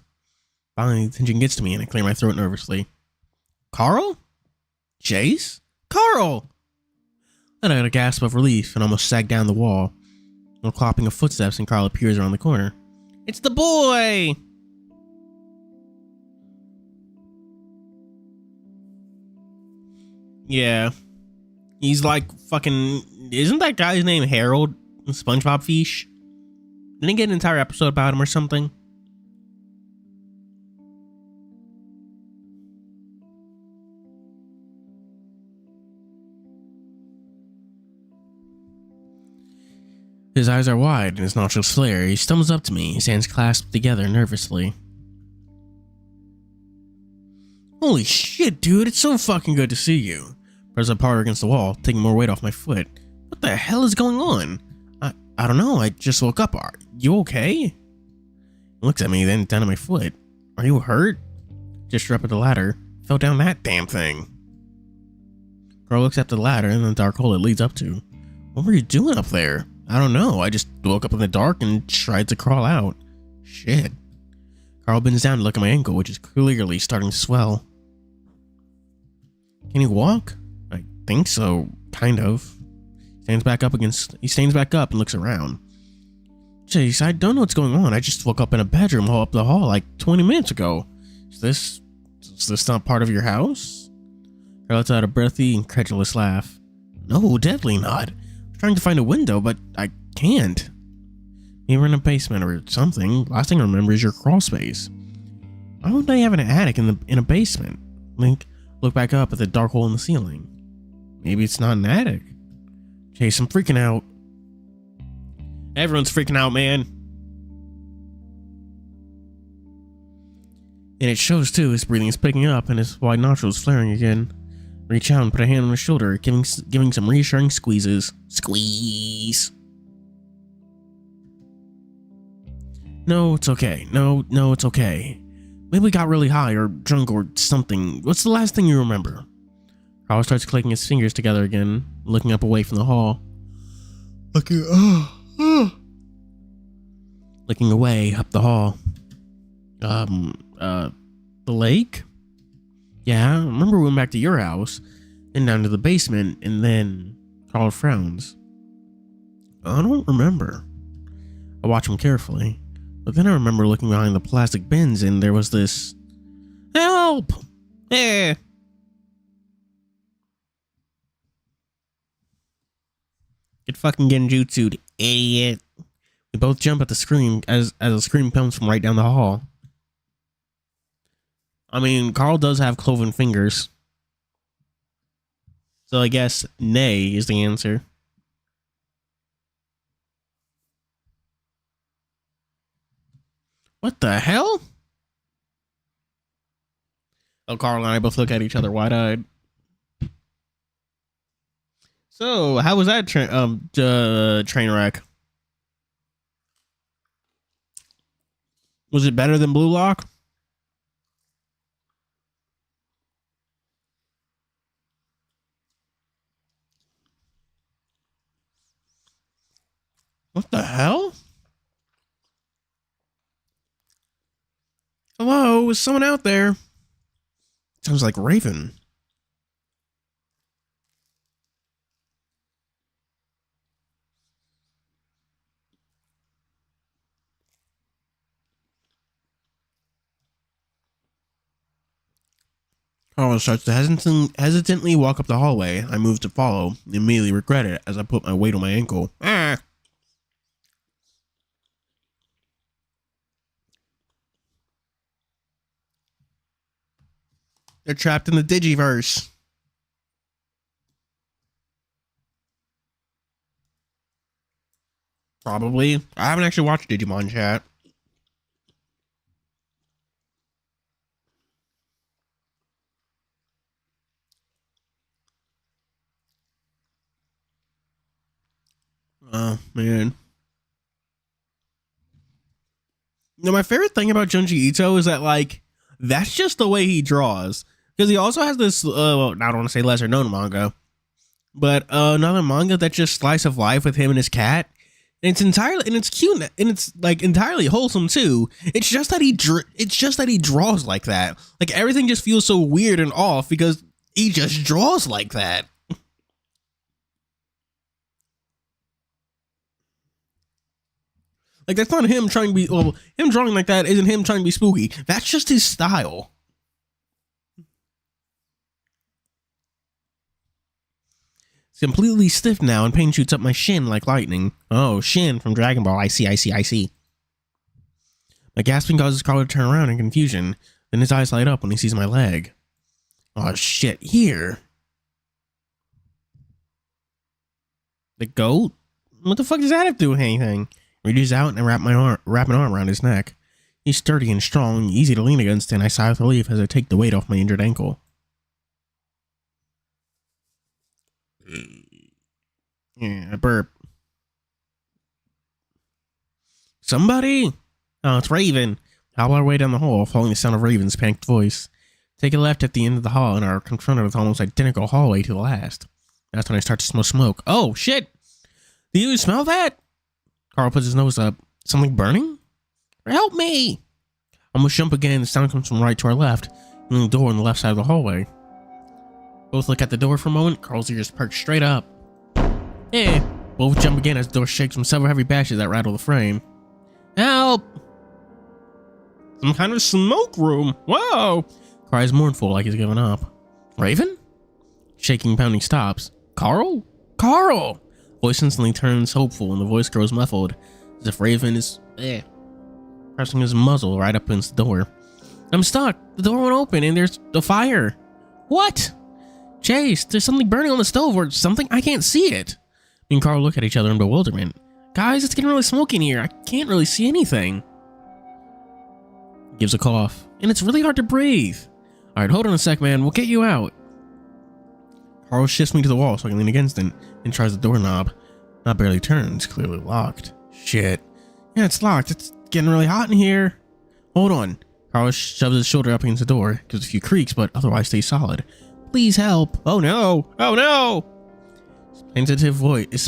Speaker 1: Finally, the tension gets to me and I clear my throat nervously. Carl? Chase? Carl! Then I got a gasp of relief and almost sagged down the wall. No clopping of footsteps and Carl appears around the corner. It's the boy! Yeah. He's like fucking... Isn't that guy's name Harold? SpongeBob Fish? Didn't he get an entire episode about him or something? His eyes are wide and his nostrils flare. He stumbles up to me, his hands clasped together nervously. Holy shit, dude, it's so fucking good to see you. Press up harder against the wall, taking more weight off my foot. What the hell is going on? I don't know, I just woke up. Are you okay? He looks at me, then down at my foot. Are you hurt? Just up at the ladder. Fell down that damn thing. Carl looks up the ladder and the dark hole it leads up to. What were you doing up there? I don't know, I just woke up in the dark and tried to crawl out. Shit. Carl bends down to look at my ankle, which is clearly starting to swell. Can you walk? I think so, kind of. He stands back up and looks around. Jeez, I don't know what's going on. I just woke up in a bedroom up the hall like 20 minutes ago. Is this not part of your house? Carl lets out a breathy, incredulous laugh. No, definitely not. I'm trying to find a window, but I can't. Maybe we're in a basement or something. Last thing I remember is your crawl space. Why would they have an attic in a basement? Look back up at the dark hole in the ceiling. Maybe it's not an attic. Chase, I'm freaking out. Everyone's freaking out, man. And it shows too. His breathing is picking up and his wide nostrils flaring again. Reach out and put a hand on his shoulder, giving some reassuring squeezes. Squeeze. No, it's okay. No, it's okay. Maybe we got really high or drunk or something. What's the last thing you remember? Carl starts clicking his fingers together again, looking up away from the hall. Looking away up the hall. The lake? Yeah, I remember we went back to your house, then down to the basement, and then Carl frowns. I don't remember. I watch him carefully, but then I remember looking behind the plastic bins and there was this... Help! Eh! Get fucking genjutsu'd, idiot. We both jump at the scream as a scream comes from right down the hall. I mean, Carl does have cloven fingers. So I guess nay is the answer. What the hell? Oh, Carl and I both look at each other wide-eyed. So, how was that train wreck? Was it better than Blue Lock? What the hell? Hello, is someone out there? Sounds like Raven. Carl starts to hesitantly walk up the hallway. I move to follow, and immediately regret it as I put my weight on my ankle. Ah! They're trapped in the Digiverse. Probably. I haven't actually watched Digimon Chat. Oh, man. Now, my favorite thing about Junji Ito is that, like, that's just the way he draws. Because he also has this, well, I don't want to say lesser known manga, but another manga that's just slice of life with him and his cat. And it's entirely, and it's cute, and it's like entirely wholesome too. It's just that he draws like that. Like everything just feels so weird and off because he just draws like that. Like that's not him trying to be, well, him drawing like that isn't him trying to be spooky. That's just his style. It's completely stiff now, and pain shoots up my shin like lightning. Oh, Shin from Dragon Ball. I see. My gasping causes Carl to turn around in confusion. Then his eyes light up when he sees my leg. Oh, shit. Here. The goat? What the fuck does that have to do with anything? I reaches out and wrap an arm around his neck. He's sturdy and strong, easy to lean against, and I sigh with relief as I take the weight off my injured ankle. Yeah, I burp. Somebody? Oh, it's Raven. Hobble our way down the hall, following the sound of Raven's panicked voice. Take a left at the end of the hall and are confronted with almost identical hallway to the last. That's when I start to smell smoke. Oh, shit! Do you smell that? Carl puts his nose up. Something burning? Help me! I almost jump again. The sound comes from right to our left, and the door on the left side of the hallway. Both look at the door for a moment. Carl's ears perk straight up. Eh. Both jump again as the door shakes from several heavy bashes that rattle the frame. Help! Some kind of smoke room. Whoa! Cries mournful like he's given up. Raven? Shaking, pounding stops. Carl? Carl! Voice instantly turns hopeful and the voice grows muffled, as if Raven is pressing his muzzle right up against the door. I'm stuck. The door won't open and there's a fire. What? Chase, there's something burning on the stove or something. I can't see it. Me and Carl look at each other in bewilderment. Guys, it's getting really smoky in here. I can't really see anything. He gives a cough, and it's really hard to breathe. All right, hold on a sec, man. We'll get you out. Carl shifts me to the wall so I can lean against it and tries the doorknob. Knob barely turns, clearly locked. Shit. Yeah, it's locked. It's getting really hot in here. Hold on. Carl shoves his shoulder up against the door, gives a few creaks, but otherwise stays solid. Please help. Oh no. Oh no. His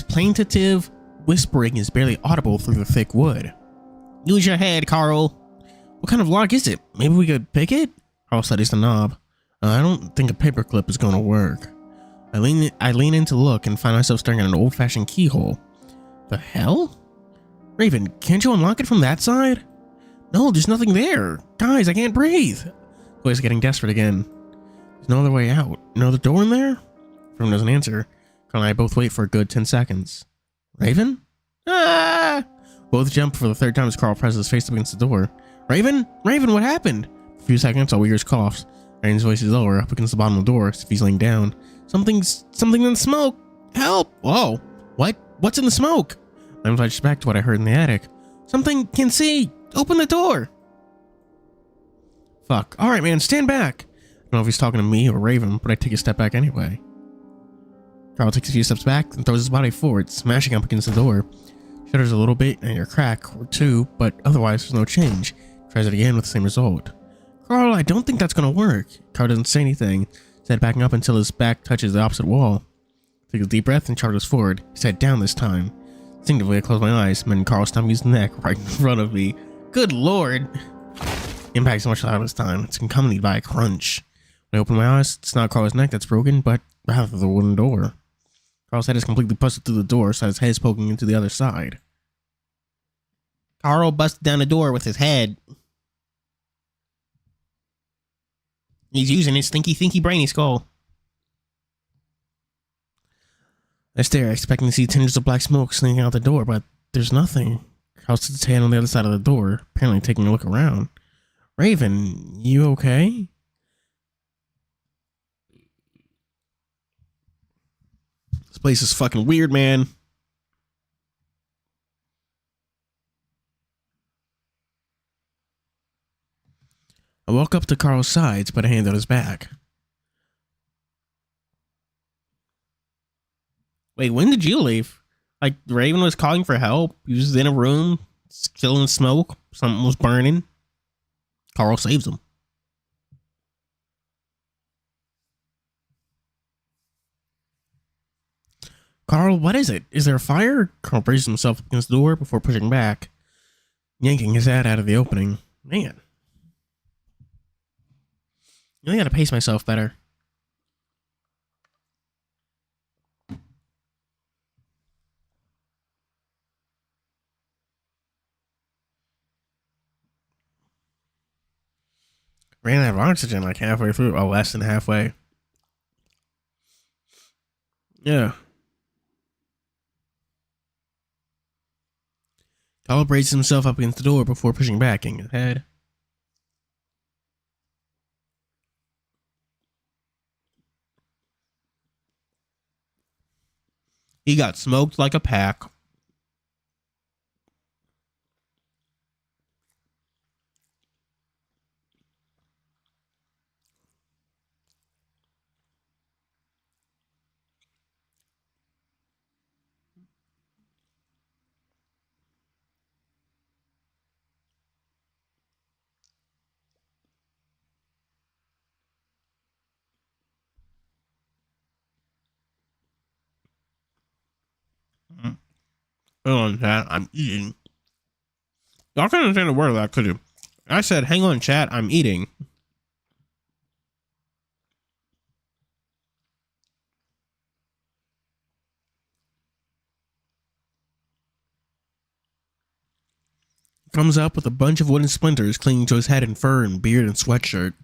Speaker 1: plaintive whispering is barely audible through the thick wood. Use your head, Carl. What kind of lock is it? Maybe we could pick it? Carl studies the knob. I don't think a paperclip is going to work. I lean in to look and find myself staring at an old-fashioned keyhole. The hell? Raven, can't you unlock it from that side? No, there's nothing there. Guys, I can't breathe. Boy's getting desperate again. There's no other way out. No other door in there? Froome doesn't answer. Carl and I both wait for a good 10 seconds. Raven? Ah! Both jump for the third time as Carl presses his face up against the door. Raven? Raven, what happened? For a few seconds, all we hear is coughs. Raven's voice is lower, up against the bottom of the door, as if he's laying down. Something in the smoke! Help! Whoa! What? What's in the smoke? I'm flashed back to what I heard in the attic. Something can see! Open the door! Fuck. Alright, man, stand back. I don't know if he's talking to me or Raven, but I take a step back anyway. Carl takes a few steps back and throws his body forward, smashing up against the door. Shudders a little bit and a crack or two, but otherwise there's no change. Tries it again with the same result. Carl, I don't think that's gonna work. Carl doesn't say anything, instead backing up until his back touches the opposite wall. Takes a deep breath and charges forward, his head down this time. Instinctively, I close my eyes, and then Carl stomped his neck right in front of me. Good lord! The impact is much louder this time. It's accompanied by a crunch. When I open my eyes, it's not Carl's neck that's broken, but rather the wooden door. Carl's head is completely busted through the door, so his head is poking into the other side. Carl busted down the door with his head. He's using his stinky, thinky, brainy skull. I stare, expecting to see tinges of black smoke sneaking out the door, but there's nothing. Carl sits his hand on the other side of the door, apparently taking a look around. Raven, you okay? This place is fucking weird, man. I walk up to Carl's side, put a hand on his back. Wait, when did you leave? Like, Raven was calling for help. He was in a room, still in smoke. Something was burning. Carl saves him. Carl, what is it? Is there a fire? Carl braces himself against the door before pushing back, yanking his head out of the opening. Man. I really gotta pace myself better. Ran out of oxygen like halfway through. Oh, less than halfway. Yeah. Carl braces himself up against the door before pushing back, yanking his head. He got smoked like a pack. Hang on, chat. I'm eating. Y'all can understand a word of that, could you? I said, hang on, chat. I'm eating. Comes up with a bunch of wooden splinters clinging to his head and fur and beard and sweatshirt.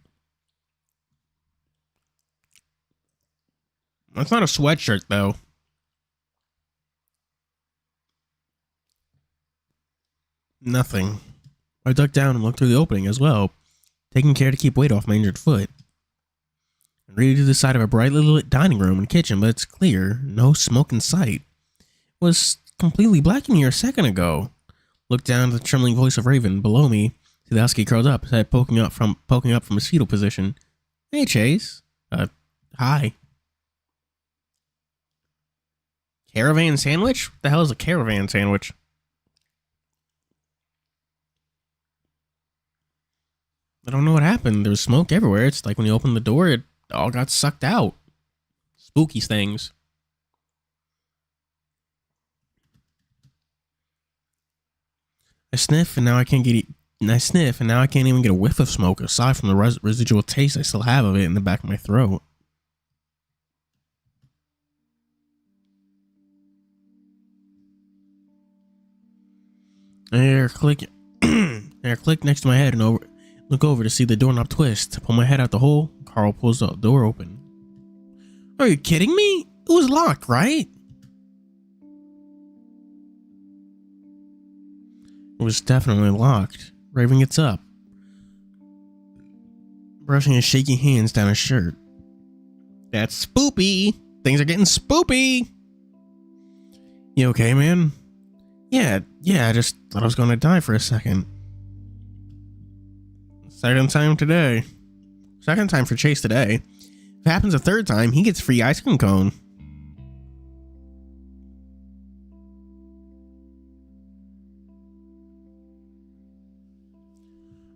Speaker 1: That's not a sweatshirt, though. Nothing. I ducked down and looked through the opening as well, taking care to keep weight off my injured foot. I read to the side of a brightly lit dining room and kitchen, but it's clear, no smoke in sight. It was completely black in here a second ago. Looked down at the trembling voice of Raven below me, see the husky curled up, his head poking up from his fetal position. Hey, Chase. Hi. Caravan sandwich? What the hell is a caravan sandwich? I don't know what happened. There was smoke everywhere. It's like when you opened the door, it all got sucked out. Spooky things. I sniff and now I can't get I can't even get a whiff of smoke aside from the residual taste I still have of it in the back of my throat. I hear a click next to my head and look over to see the doorknob twist. Pull my head out the hole. Carl pulls the door open. Are you kidding me? It was locked, right? It was definitely locked. Raven gets up, brushing his shaky hands down his shirt. That's spoopy. Things are getting spoopy. You okay, man? Yeah, I just thought I was going to die for a second. Second time today. Second time for Chase today. If it happens a third time, he gets free ice cream cone.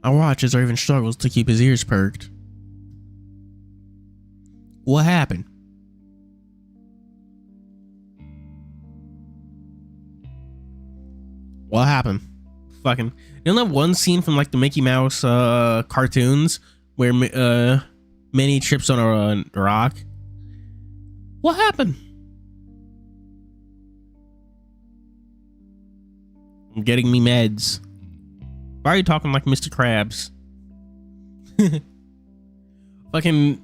Speaker 1: I watch as Raven struggles to keep his ears perked. What happened? What happened? Fucking, you know that one scene from like the Mickey Mouse cartoons where Minnie trips on a rock? What happened? I'm getting me meds. Why are you talking like Mr. Krabs? Fucking,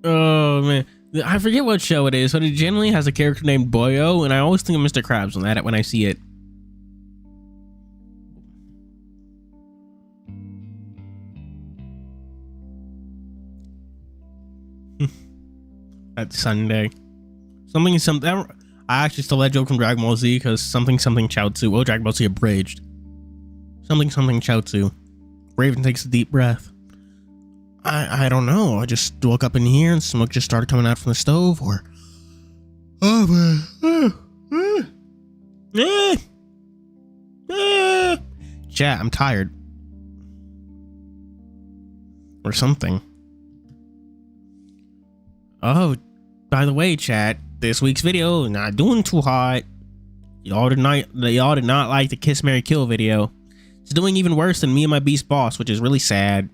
Speaker 1: oh man, I forget what show it is, but it generally has a character named Boyo, and I always think of Mr. Krabs on that when I see it. That's Sunday. Something. I actually stole that joke from Dragon Ball Z because something Chaozu. Oh, Dragon Ball Z abridged. Something Chaozu. Raven takes a deep breath. I don't know. I just woke up in here and smoke just started coming out from the stove, or chat, I'm tired. Or something. Oh, by the way, chat, this week's video not doing too hot. Y'all did not like the Kiss Marry Kill video. It's doing even worse than Me and My Beast Boss, which is really sad.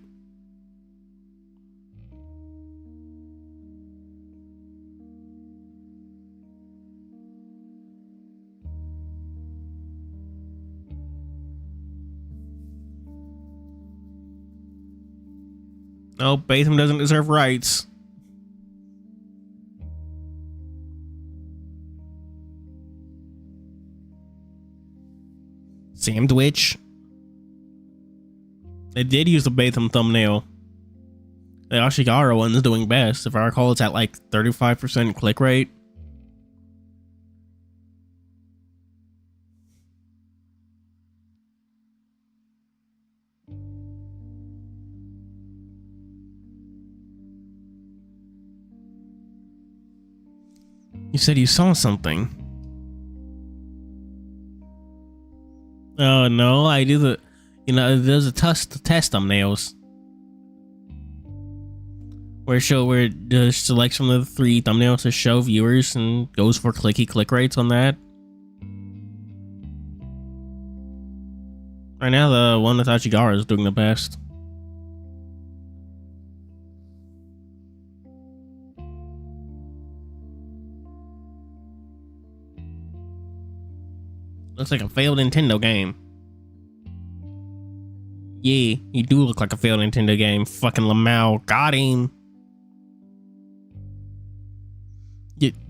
Speaker 1: No, Batham doesn't deserve rights. Sandwich. They did use the Batham thumbnail. The Ashigara one's doing best. If I recall, it's at like 35% click rate. You said you saw something. Oh no, I do the, there's a test thumbnails where it just selects from the 3 thumbnails to show viewers and goes for click rates on that. Right now, the one with Achigara is doing the best. Looks like a failed Nintendo game. Yeah, you do look like a failed Nintendo game. Fucking Lamau. Got him.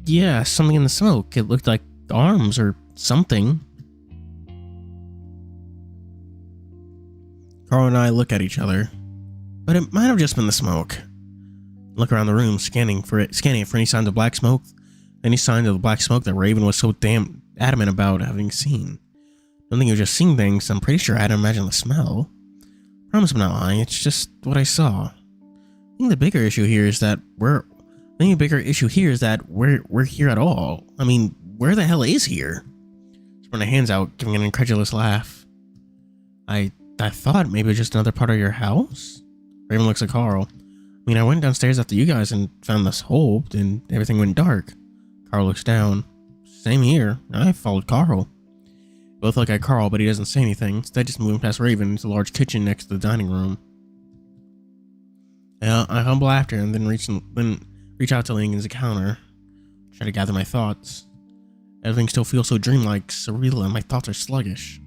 Speaker 1: Yeah, something in the smoke. It looked like arms or something. Carl and I look at each other. But it might have just been the smoke. Look around the room, scanning it for any signs of black smoke. Any signs of the black smoke that Raven was so damn adamant about having seen. Don't think he was just seeing things. I'm pretty sure I had to imagine the smell. Promise I'm not lying. It's just what I saw. I think the bigger issue here is that we're here at all. I mean, where the hell is here? She's putting her hands out, giving an incredulous laugh. I thought maybe it was just another part of your house. Raven looks at Carl. I mean, I went downstairs after you guys and found this hole, and everything went dark. Carl looks down. Same here. I followed Carl. Both look at Carl, but he doesn't say anything. Instead, just moving past Raven into the large kitchen next to the dining room. I humble after him, then reach out to leaning against the counter. Try to gather my thoughts. Everything still feels so dreamlike, surreal, and my thoughts are sluggish.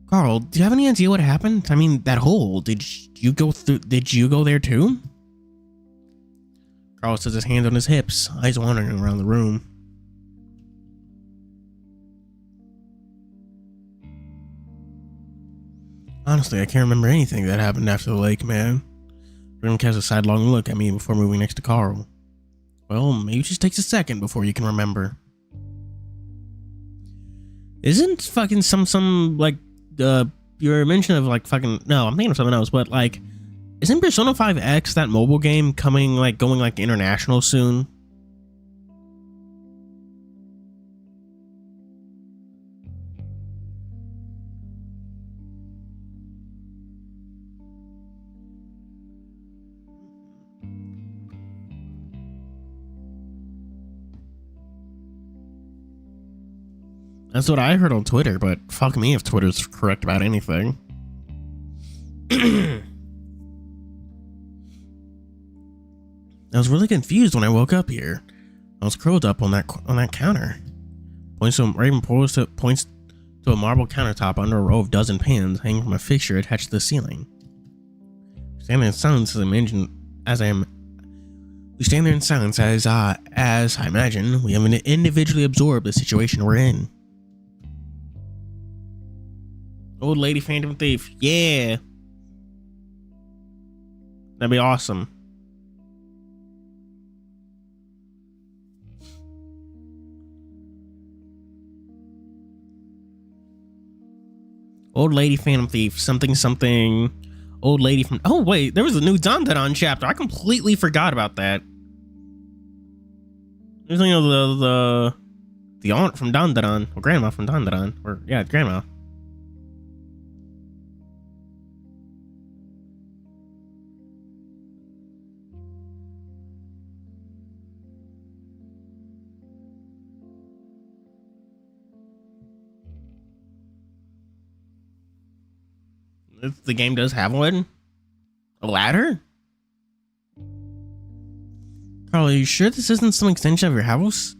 Speaker 1: Carl, do you have any idea what happened? I mean, that hole. Did you go there too? Carl sets his hands on his hips, eyes wandering around the room. Honestly, I can't remember anything that happened after the lake, man. Raven casts a sidelong look at me before moving next to Carl. Well, maybe it just takes a second before you can remember. Isn't fucking some like your mention of like fucking no, I'm thinking of something else, but like, isn't Persona 5X that mobile game coming like going like international soon? That's what I heard on Twitter, but fuck me if Twitter's correct about anything. I was really confused when I woke up here. I was curled up on that counter. Points to a marble countertop under a row of dozen pans hanging from a fixture attached to the ceiling. Standing in silence we stand there in silence as I imagine we have individually absorbed the situation we're in. Old lady phantom thief, yeah. That'd be awesome. Old lady phantom thief, something. Old lady from. Oh wait, there was a new Dandadan chapter. I completely forgot about that. There's the aunt from Dandadan, or grandma from Dandadan, or yeah, grandma. The game does have one. A ladder? Carl, are you sure this isn't some extension of your house?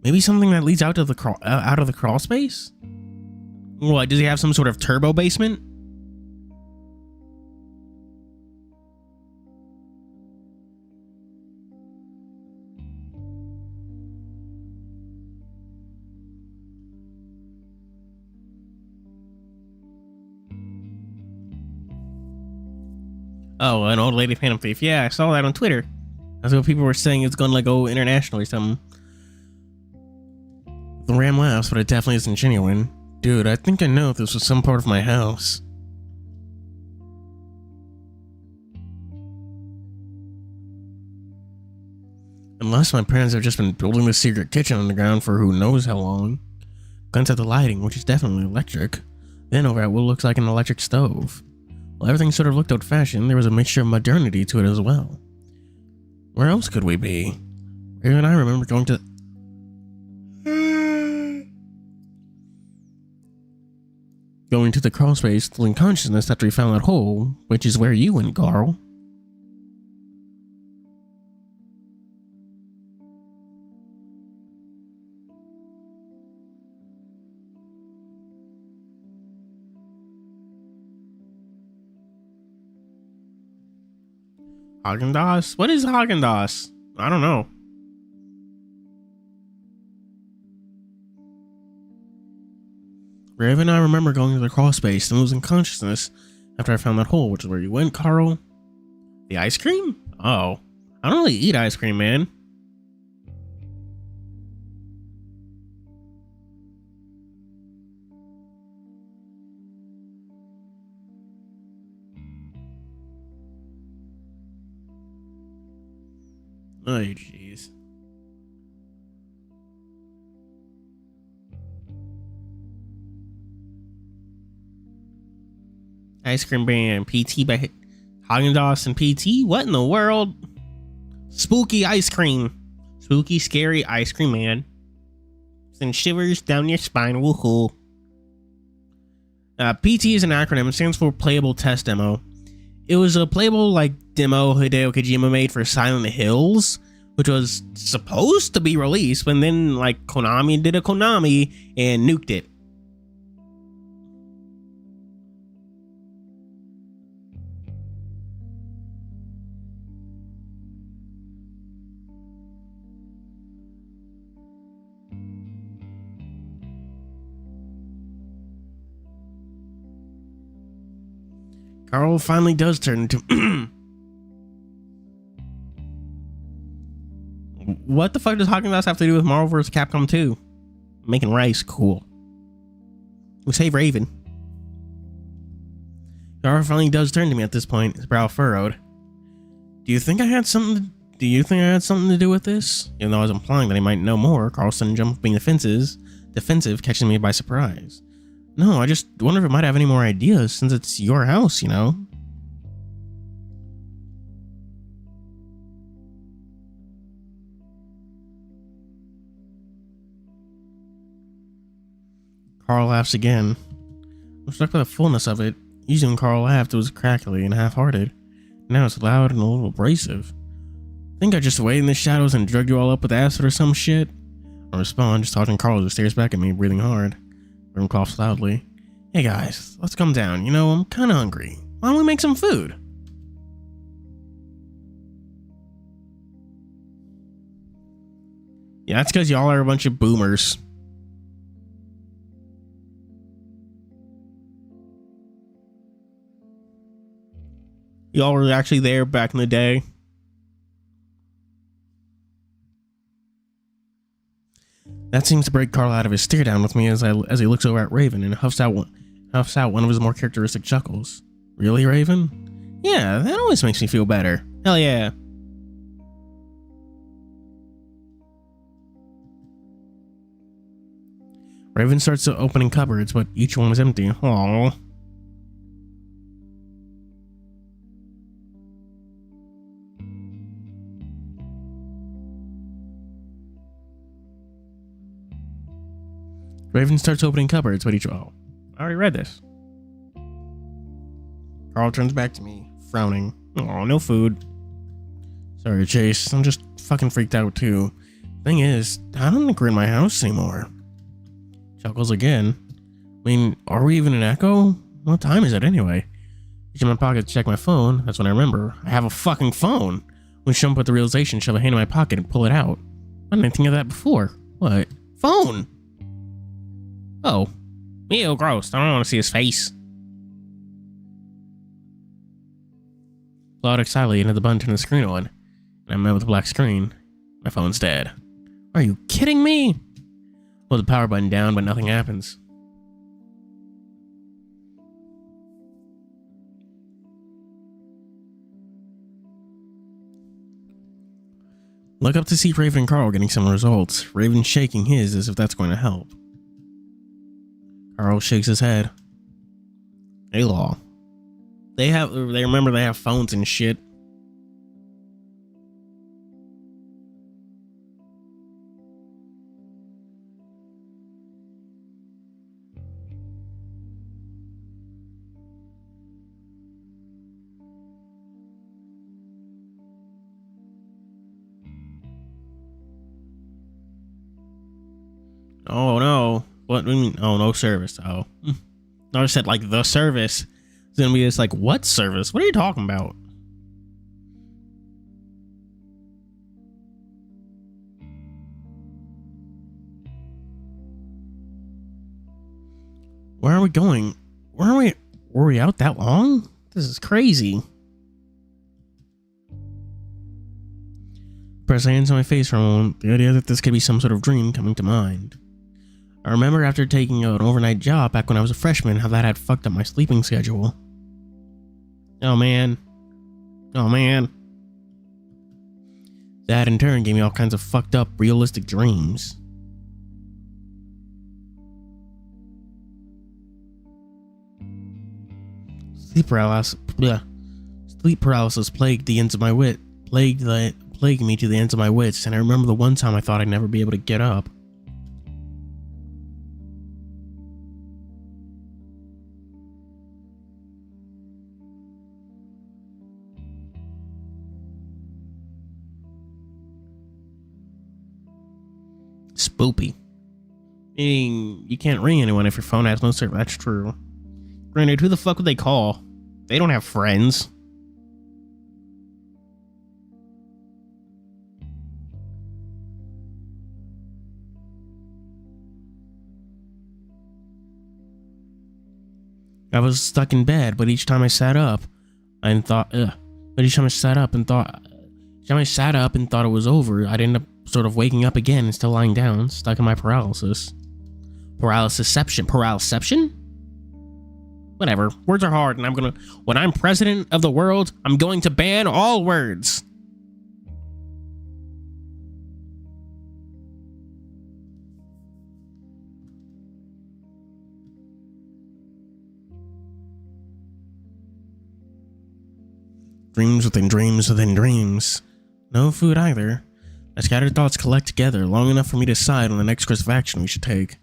Speaker 1: Maybe something that leads out of the crawl space? What, does he have some sort of turbo basement? Oh, an old lady phantom thief. Yeah, I saw that on Twitter. That's what people were saying. It's going to like go international or something. The Ram laughs, but it definitely isn't genuine. Dude, I think I know if this was some part of my house. Unless my parents have just been building this secret kitchen underground for who knows how long. Glance at the lighting, which is definitely electric. Then over at what looks like an electric stove. Well, everything sort of looked old-fashioned. There was a mixture of modernity to it as well. Where else could we be? Raven and I remember going to the crawl space still in consciousness after we found that hole, which is where you went, Carl. Haagen-Dazs? What is Haagen-Dazs? I don't know. Raven and I remember going to the crawl space and losing consciousness after I found that hole, which is where you went, Carl. The ice cream? Oh. I don't really eat ice cream, man. Oh, jeez. Ice cream brand PT by Haagen-Dazs and PT? What in the world? Spooky ice cream. Spooky, scary ice cream, man. Send shivers down your spine. Woohoo. PT is an acronym. It stands for Playable Test Demo. It was a playable like demo Hideo Kojima made for Silent Hills, which was supposed to be released, but then like Konami did a Konami and nuked it. Carl finally does turn into What the fuck does Haagen-Dazs have to do with Marvel vs. Capcom 2? Making rice, cool. We save Raven. Carl finally does turn to me at this point, his brow furrowed. Do you think I had something to do with this? Even though I was implying that he might know more, Carl suddenly jumped being defensive, catching me by surprise. No, I just wonder if it might have any more ideas since it's your house, you know? Carl laughs again. I'm struck by the fullness of it. Usually when Carl laughed, it was crackly and half-hearted. Now it's loud and a little abrasive. Think I just waited in the shadows and drugged you all up with acid or some shit? I respond, just talking to Carl, who stares back at me, breathing hard. Grim coughs loudly. Hey guys, let's come down. You know, I'm kinda hungry. Why don't we make some food? Yeah, that's because y'all are a bunch of boomers. Y'all were actually there back in the day. That seems to break Carl out of his stare down with me as he looks over at Raven and huffs out one of his more characteristic chuckles. Really, Raven? Yeah, that always makes me feel better. Hell yeah. Raven starts opening cupboards, but each one was empty. Aww. Raven starts opening cupboards, but I already read this. Carl turns back to me, frowning. Oh, no food. Sorry, Chase. I'm just fucking freaked out too. Thing is, I don't think we're in my house anymore. Chuckles again. I mean, are we even in Echo? What time is it anyway? Reach in my pocket to check my phone. That's when I remember. I have a fucking phone. When jump with the realization, shove a hand in my pocket and pull it out. I didn't think of that before. What? Phone! Oh. Ew, gross. I don't want to see his face. Blow excitedly into the button to turn the screen on, and I'm met with a black screen. My phone's dead. Are you kidding me? Hold the power button down, but nothing happens. Look up to see Raven and Carl getting some results. Raven shaking his as if that's going to help. Carl shakes his head. Hey, Law. They remember they have phones and shit. Oh no. What do you mean? Oh, no service. Oh. I just said like the service. It's gonna be just like, what service? What are you talking about? Where are we going? Were we out that long? This is crazy. Press hands on my face for a moment. The idea that this could be some sort of dream coming to mind. I remember after taking an overnight job back when I was a freshman, how that had fucked up my sleeping schedule. Oh man. Oh man. That in turn gave me all kinds of fucked up, realistic dreams. Sleep paralysis plagued me to the ends of my wits, and I remember the one time I thought I'd never be able to get up. Spoopy. Meaning, you can't ring anyone if your phone has no service. That's true. Granted, who the fuck would they call? They don't have friends. I was stuck in bed, but each time I sat up and thought it was over, I'd end up sort of waking up again and still lying down, stuck in my paralysis. Paralysis-ception? Whatever. Words are hard, and when I'm president of the world, I'm going to ban all words. Dreams within dreams within dreams. No food either. My scattered thoughts collect together long enough for me to decide on the next course of action we should take.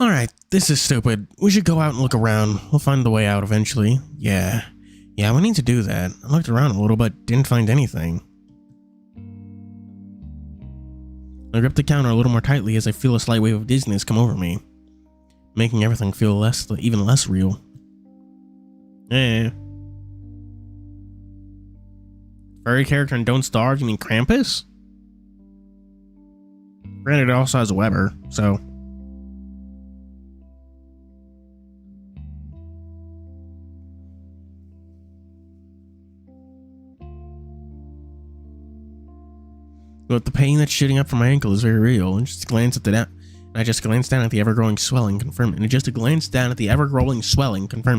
Speaker 1: Alright, this is stupid. We should go out and look around. We'll find the way out eventually. Yeah, we need to do that. I looked around a little but didn't find anything. I grip the counter a little more tightly as I feel a slight wave of dizziness come over me, making everything feel even less real. Furry character and Don't Starve? You mean Krampus? Granted, it also has a Weber, so. But the pain that's shooting up from my ankle is very real, and I just glanced down at the ever-growing swelling, confirms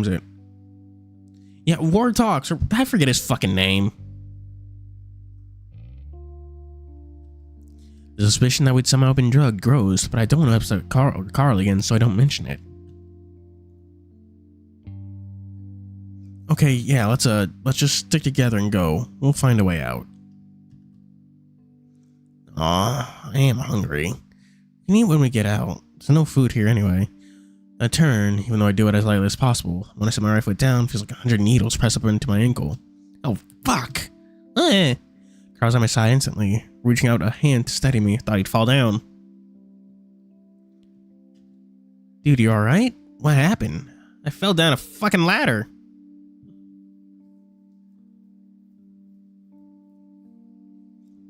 Speaker 1: it. Yeah, Ward talks, or I forget his fucking name. The suspicion that we'd somehow been drugged grows, but I don't want to upset Carl again, so I don't mention it. Okay, yeah, let's just stick together and go. We'll find a way out. Aw, I am hungry. We can eat when we get out. There's no food here anyway. I turn, even though I do it as lightly as possible. When I set my right foot down, it feels like 100 needles press up into my ankle. Oh, fuck! Carl's on my side instantly, reaching out a hand to steady me. Thought he'd fall down. Dude, you alright? What happened? I fell down a fucking ladder.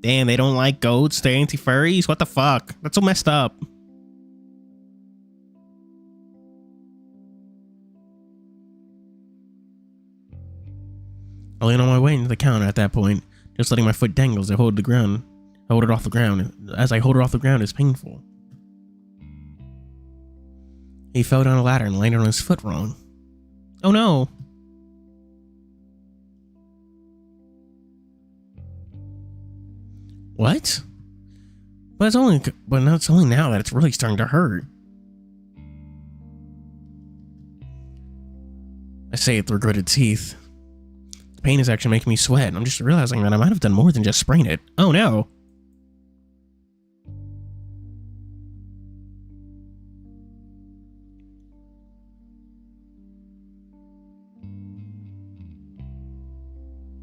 Speaker 1: Damn, they don't like goats? They're anti-furries? What the fuck? That's so messed up. I lean on my way into the counter at that point, just letting my foot dangle as I hold it off the ground. As I hold it off the ground, it's painful. He fell down a ladder and landed on his foot wrong. Oh no! What? But it's only now that it's really starting to hurt. I say it through gritted teeth. The pain is actually making me sweat, and I'm just realizing that I might have done more than just sprain it. Oh no!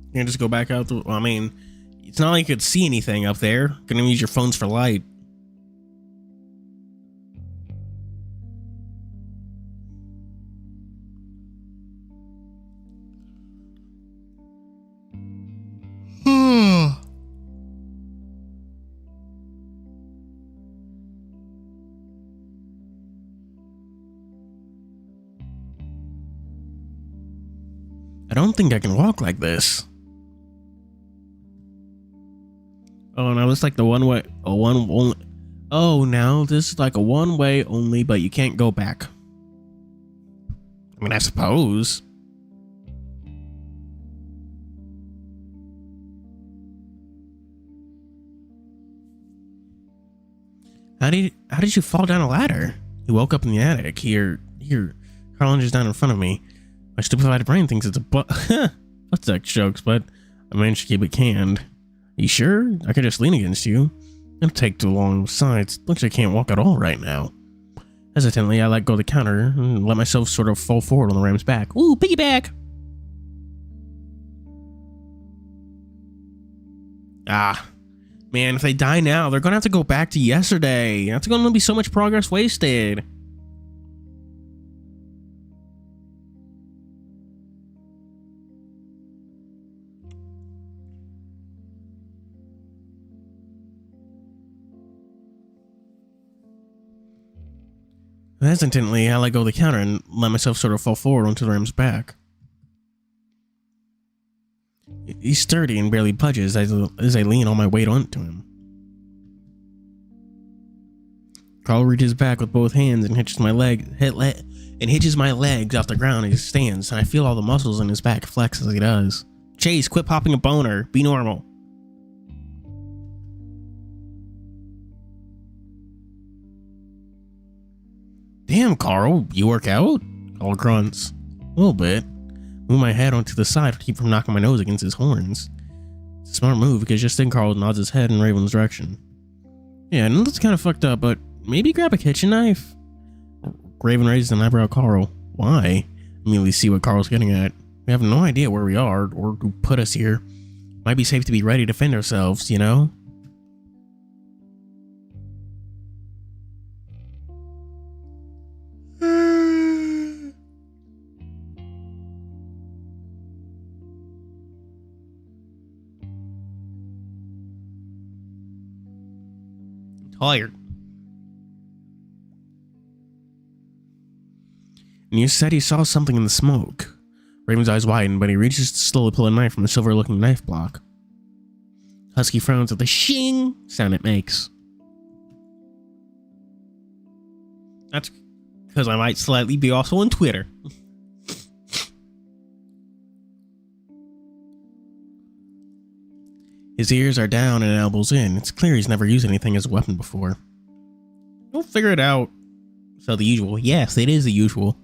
Speaker 1: You can just go back out the... I mean, it's not like you could see anything up there. Gonna use your phones for light. I don't think I can walk like this. Oh, now it's like the one way, only. Oh, now this is like a one way only, but you can't go back. I mean, I suppose. How did you fall down a ladder? He woke up in the attic. Here, Carl lunges down in front of me. My stupefied brain thinks it's a butt sex jokes, but I managed to keep it canned. You sure? I could just lean against you. It'll take too long. Besides, looks like I can't walk at all right now. Hesitantly, I let go of the counter and let myself sort of fall forward on the ram's back. Ooh, piggyback! Ah. Man, if they die now, they're gonna have to go back to yesterday. That's gonna be so much progress wasted. Hesitantly, I let go of the counter and let myself sort of fall forward onto the ram's back. He's sturdy and barely budges as I lean all my weight onto him. Carl reaches back with both hands and hitches my leg and hitches my legs off the ground as he stands, and I feel all the muscles in his back flex as he does. Chase, quit popping a boner. Be normal. Damn, Carl, you work out? Carl grunts. A little bit. Move my head onto the side to keep from knocking my nose against his horns. It's a smart move because just then Carl nods his head in Raven's direction. Yeah, I know that's kind of fucked up, but maybe grab a kitchen knife? Raven raises an eyebrow at Carl. Why? Immediately see what Carl's getting at. We have no idea where we are or who put us here. Might be safe to be ready to defend ourselves, you know? Tired. And you said he saw something in the smoke. Raven's eyes widen, but he reaches to slowly pull a knife from the silver-looking knife block. Husky frowns at the shing sound it makes. That's because I might slightly be also on Twitter. His ears are down and elbows in. It's clear he's never used anything as a weapon before. We'll figure it out. So the usual. Yes, it is the usual.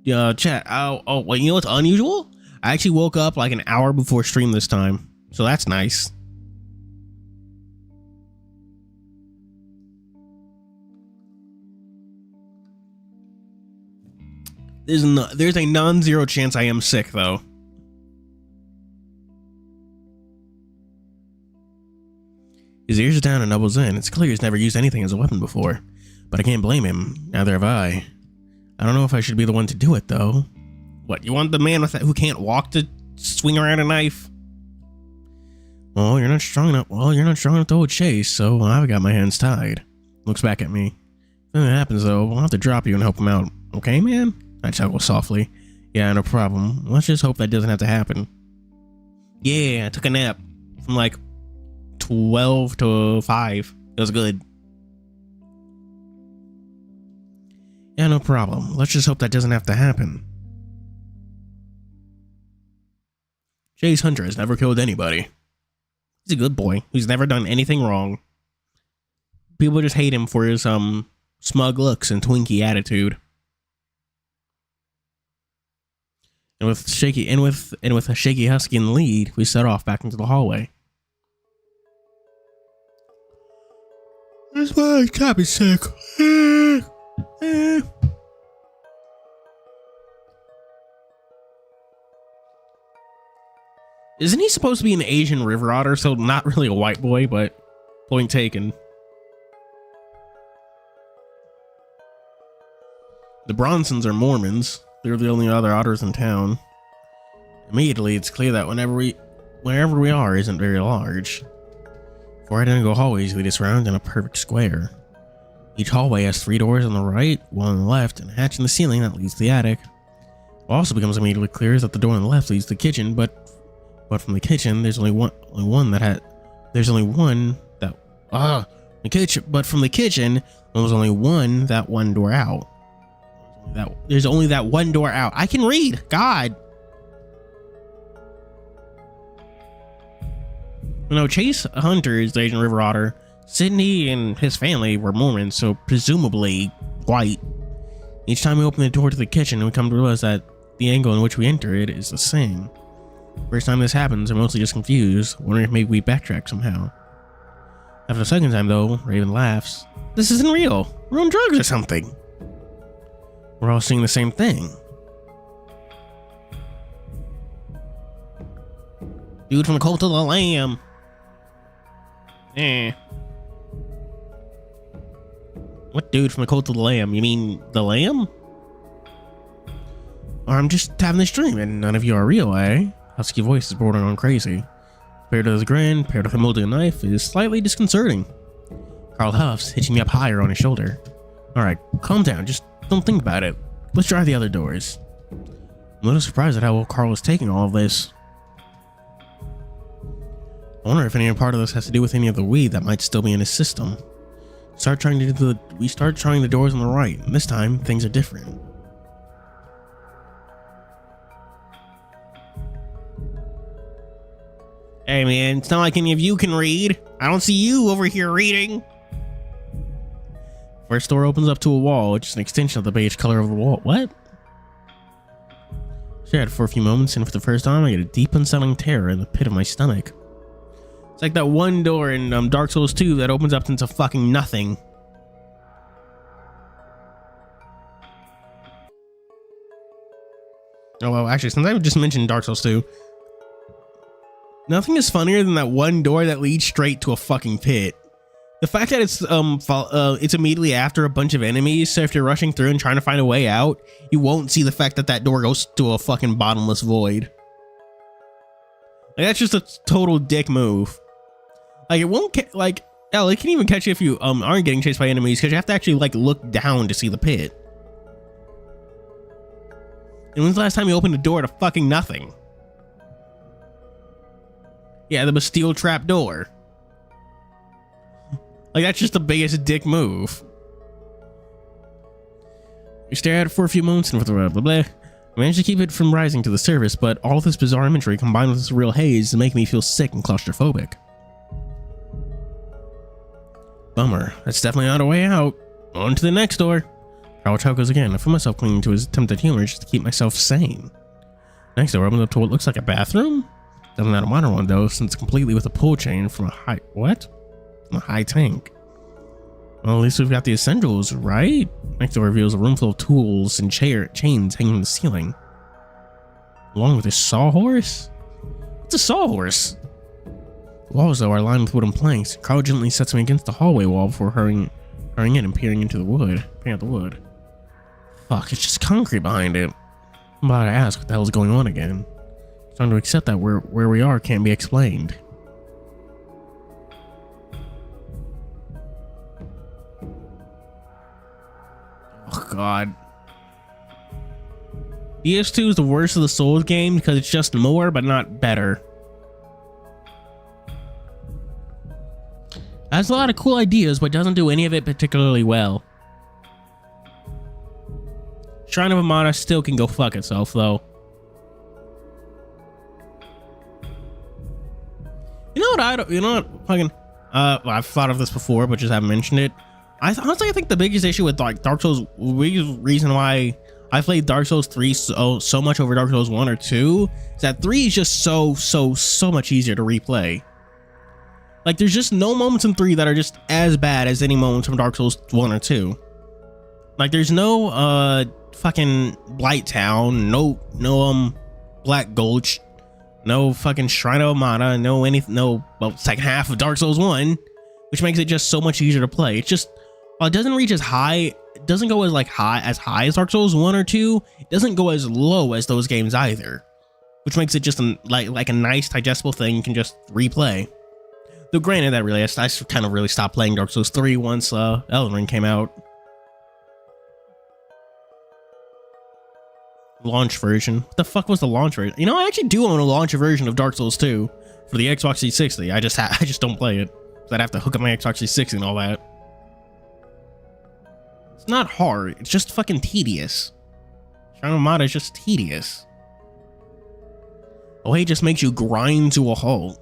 Speaker 1: Chat. Oh, well, you know what's unusual? I actually woke up like an hour before stream this time. So that's nice. There's a non-zero chance I am sick, though. His ears are down and elbows in. It's clear he's never used anything as a weapon before. But I can't blame him. Neither have I. I don't know if I should be the one to do it, though. What, you want the man who can't walk to swing around a knife? Well, you're not strong enough. Well, you're not strong enough to hold Chase, so I've got my hands tied. Looks back at me. If anything happens, though, I'll have to drop you and help him out. Okay, man? I chuckle softly. Yeah, no problem. Let's just hope that doesn't have to happen. Yeah, I took a nap from like 12 to 5. It was good. Yeah, no problem. Let's just hope that doesn't have to happen. Chase Hunter has never killed anybody. He's a good boy who's never done anything wrong. People just hate him for his smug looks and Twinkie attitude. And with a shaky husky in the lead, we set off back into the hallway. That's why I can't be sick. Isn't he supposed to be an Asian river otter, so not really a white boy, but point taken. The Bronsons are Mormons. They're the only other otters in town. Immediately, it's clear that wherever we are isn't very large. 4 identical hallways lead us around in a perfect square. Each hallway has 3 doors on the right, 1 on the left, and a hatch in the ceiling that leads to the attic. What also becomes immediately clear is that the door on the left leads to the kitchen, but from the kitchen, there's only one that there's only one that the kitchen. But from the kitchen, there's only one door out. There's only that one door out. I can read. God. You know, Chase Hunter is the Asian river otter. Sydney and his family were Mormons, so presumably white. Each time we open the door to the kitchen, we come to realize that the angle in which we enter it is the same. First time this happens, I'm mostly just confused, wondering if maybe we backtrack somehow. After the second time, though, Raven laughs. This isn't real. We're on drugs or something. We're all seeing the same thing. Dude from the Cult of the Lamb. What dude from the Cult of the Lamb? You mean the lamb? Or I'm just having this dream and none of you are real, eh? Husky voice is bordering on crazy. Paired with his grin, paired with him holding a knife, is slightly disconcerting. Carl huffs, hitching me up higher on his shoulder. Alright, calm down, just don't think about it. Let's try the other doors. I'm a little surprised at how well Carl is taking all of this. I wonder if any part of this has to do with any of the weed that might still be in his system. We start trying the doors on the right, and this time things are different. Hey man, it's not like any of you can read. I don't see you over here reading. First door opens up to a wall, which is an extension of the beige color of the wall. What? Stared for a few moments, and for the first time I get a deep unsettling terror in the pit of my stomach. It's like that one door in Dark Souls 2 that opens up into fucking nothing. Oh well, actually, since I just mentioned Dark Souls 2, nothing is funnier than that one door that leads straight to a fucking pit. The fact that it's immediately after a bunch of enemies, so if you're rushing through and trying to find a way out, you won't see the fact that that door goes to a fucking bottomless void. Like, that's just a total dick move. Like, it won't hell, it can even catch you if you aren't getting chased by enemies, because you have to actually like look down to see the pit. And when's the last time you opened a door to fucking nothing? Yeah, the Bastille trap door. Like, that's just the biggest dick move. We stare at it for a few moments and with blah blah blah. I managed to keep it from rising to the surface, but all this bizarre imagery combined with this real haze to make me feel sick and claustrophobic. Bummer. That's definitely not a way out. On to the next door. Howard chuckles again. I feel myself clinging to his attempted humor just to keep myself sane. Next door opens up to what looks like a bathroom. Doesn't matter minor one though, since it's completely with a pull chain from a high From a high tank. Well, at least we've got the essentials, right? Next door reveals a room full of tools and chains hanging from the ceiling. Along with a sawhorse? What's a sawhorse? The walls though are lined with wooden planks. Carl gently sets me against the hallway wall before hurrying in and peering into the wood. Fuck, it's just concrete behind it. I'm about to ask what the hell is going on again. It's time to accept that where we are can't be explained. Oh god. DS2 is the worst of the Souls games because it's just more but not better. It has a lot of cool ideas but doesn't do any of it particularly well. Shrine of Amana still can go fuck itself though. I've thought of this before but just haven't mentioned it. Honestly, I think the biggest issue with like Dark Souls, the reason why I played Dark Souls 3 so much over Dark Souls 1 or 2 is that 3 is just so much easier to replay. Like, there's just no moments in 3 that are just as bad as any moments from Dark Souls 1 or 2. Like, there's no fucking Blight Town, no Black Gulch, no fucking Shrine of Amana, second half of Dark Souls 1, which makes it just so much easier to play. It's just, while it doesn't reach as high, it doesn't go as high as Dark Souls 1 or 2, it doesn't go as low as those games either, which makes it just like a nice digestible thing you can just replay. Though granted, that really, I kind of really stopped playing Dark Souls 3 once Elden Ring came out. Launch version. What the fuck was the launch version? You know, I actually do own a launch version of Dark Souls 2 for the Xbox 360. I just don't play it. I'd have to hook up my Xbox 360 and all that. It's not hard. It's just fucking tedious. Shrine of Amana is just tedious. Oh, it just makes you grind to a halt.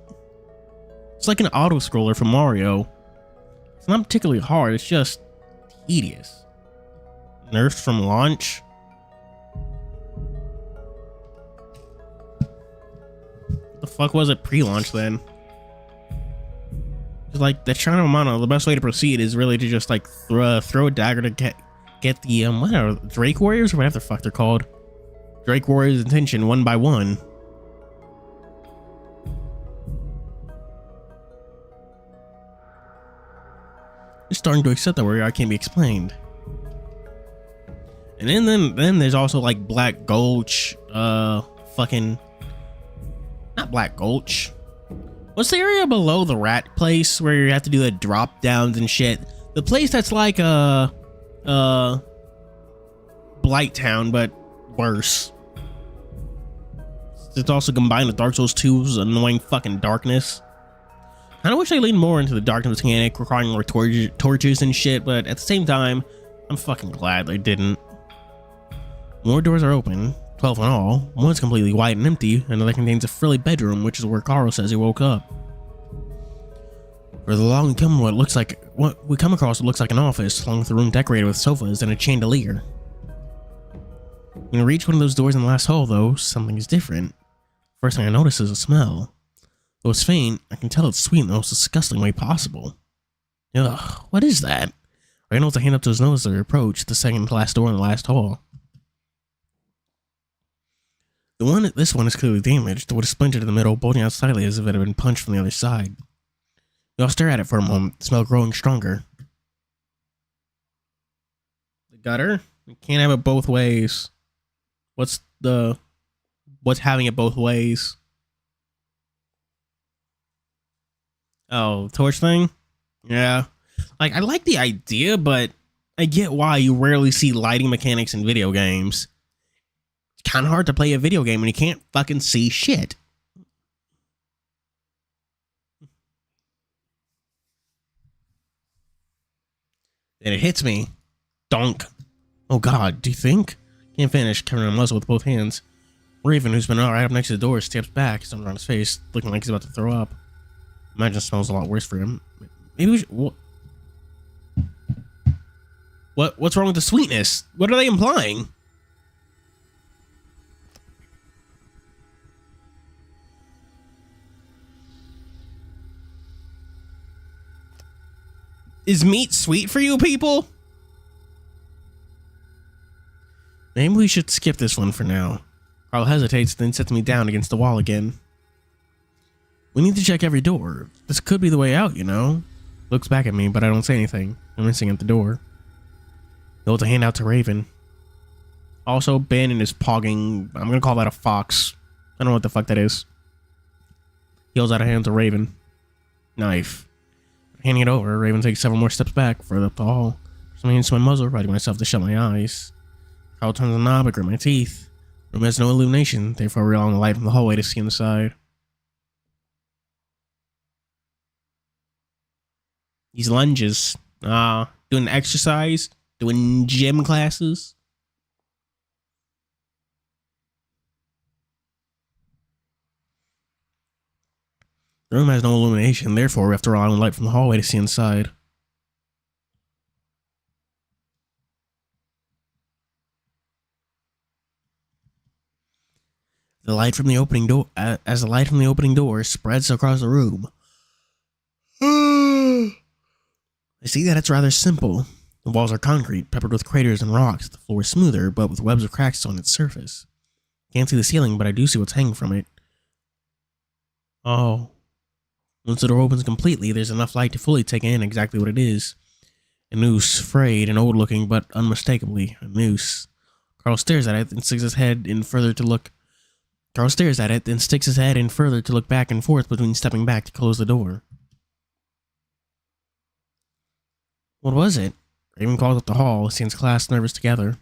Speaker 1: It's like an auto-scroller from Mario. It's not particularly hard. It's just tedious. Nerfed from launch. What the fuck was it pre-launch then? Like the Shrine of Amana, the best way to proceed is really to just like throw a dagger to get the whatever Drake Warriors or whatever the fuck they're called. Drake Warriors' attention one by one. Just starting to accept that where I can't be explained. And then there's also like Black Gulch, fucking not Black Gulch. What's the area below the rat place where you have to do the drop downs and shit? The place that's like Blight Town, but worse. It's also combined with Dark Souls 2's annoying fucking darkness. Kinda wish I leaned more into the darkness mechanic, requiring more torches and shit, but at the same time, I'm fucking glad they didn't. More doors are open, 12 in all. One's completely white and empty, another contains a frilly bedroom, which is where Carl says he woke up. For the long we come across what looks like an office, along with a room decorated with sofas and a chandelier. When we reach one of those doors in the last hall, though, something is different. First thing I notice is a smell. Though it's faint, I can tell it's sweet in the most disgusting way possible. Ugh, what is that? Ryan holds a hand up to his nose as I approach the second to last door in the last hall. This one is clearly damaged, the wood is splintered in the middle, bulging out slightly as if it had been punched from the other side. We all stare at it for a moment, the smell growing stronger. The gutter? We can't have it both ways. What's having it both ways? Oh, torch thing? Yeah. Like, I like the idea, but I get why you rarely see lighting mechanics in video games. It's kind of hard to play a video game when you can't fucking see shit. Then it hits me. Donk. Oh god, do you think? Can't finish, covering a muzzle with both hands. Raven, who's been right up next to the door, steps back, something on his face, looking like he's about to throw up. Imagine it smells a lot worse for him. Maybe we should... What's wrong with the sweetness? What are they implying? Is meat sweet for you people? Maybe we should skip this one for now. Carl hesitates, then sets me down against the wall again. We need to check every door. This could be the way out, you know? Looks back at me, but I don't say anything. I'm missing at the door. He holds a hand out to Raven. Also, Ben and his pogging... I'm gonna call that a fox. I don't know what the fuck that is. He holds out a hand to Raven. Knife. Handing it over, Raven takes several more steps back, further up the hall. Something into my muzzle, righting myself to shut my eyes. Carl turns the knob, I grit my teeth. Room has no illumination, therefore rely on the light from the hallway to see inside. These lunges. Doing exercise? Doing gym classes? The room has no illumination, therefore we have to rely on the light from the hallway to see inside. The light from the opening door, as the light from the opening door spreads across the room. I see that it's rather simple. The walls are concrete, peppered with craters and rocks. The floor is smoother, but with webs of cracks on its surface. Can't see the ceiling, but I do see what's hanging from it. Oh. Once the door opens completely, there's enough light to fully take in exactly what it is. A noose, frayed and old-looking, but unmistakably a noose. Carl stares at it, then sticks his head in further to look back and forth between stepping back to close the door. What was it? Raven calls up the hall, stands clasped nervous together.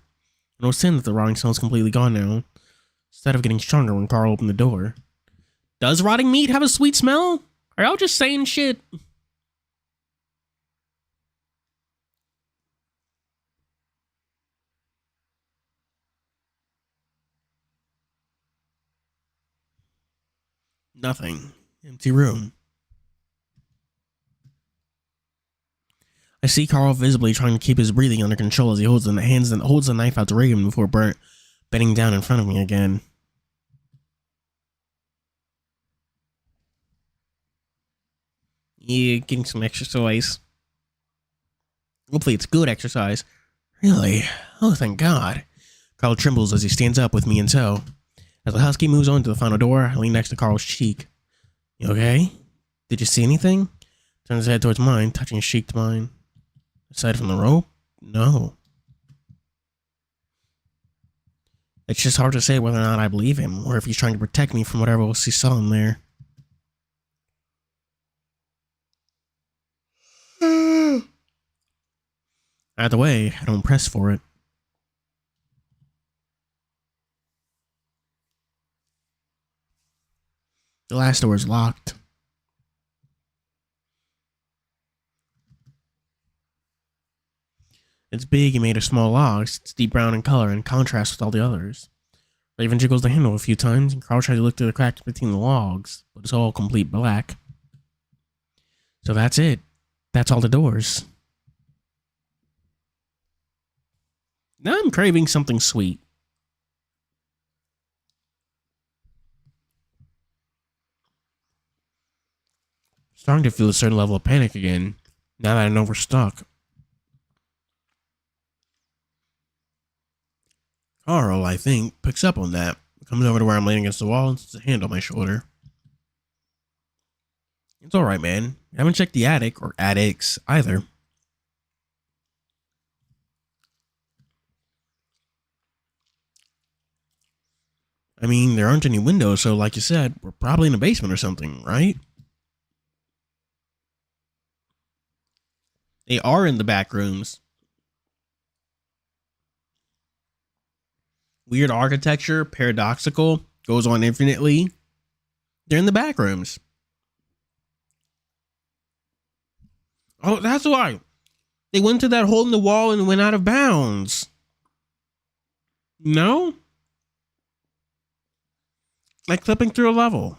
Speaker 1: No sin that the rotting smell is completely gone now, instead of getting stronger when Carl opened the door. Does rotting meat have a sweet smell? Are y'all just saying shit? Nothing. Empty room. I see Carl visibly trying to keep his breathing under control as he holds the knife out to Raven before bending down in front of me again. Yeah, getting some exercise. Hopefully it's good exercise. Really? Oh, thank God. Carl trembles as he stands up with me in tow. As the husky moves on to the final door, I lean next to Carl's cheek. You okay? Did you see anything? Turns his head towards mine, touching his cheek to mine. Aside from the rope? No. It's just hard to say whether or not I believe him, or if he's trying to protect me from whatever else he saw in there. Either way, I don't press for it. The last door is locked. It's big and made of small logs. It's deep brown in color and contrasts with all the others. Raven jiggles the handle a few times, and Carl tries to look through the cracks between the logs, but it's all complete black. So that's it. That's all the doors. Now I'm craving something sweet. Starting to feel a certain level of panic again, now that I know we're stuck. Carl, I think, picks up on that, comes over to where I'm laying against the wall and puts a hand on my shoulder. It's alright, man. I haven't checked the attic, or attics, either. I mean, there aren't any windows, so like you said, we're probably in a basement or something, right? They are in the back rooms. Weird architecture, paradoxical, goes on infinitely. They're in the back rooms. Oh, that's why. They went to that hole in the wall and went out of bounds. No? Like flipping through a level.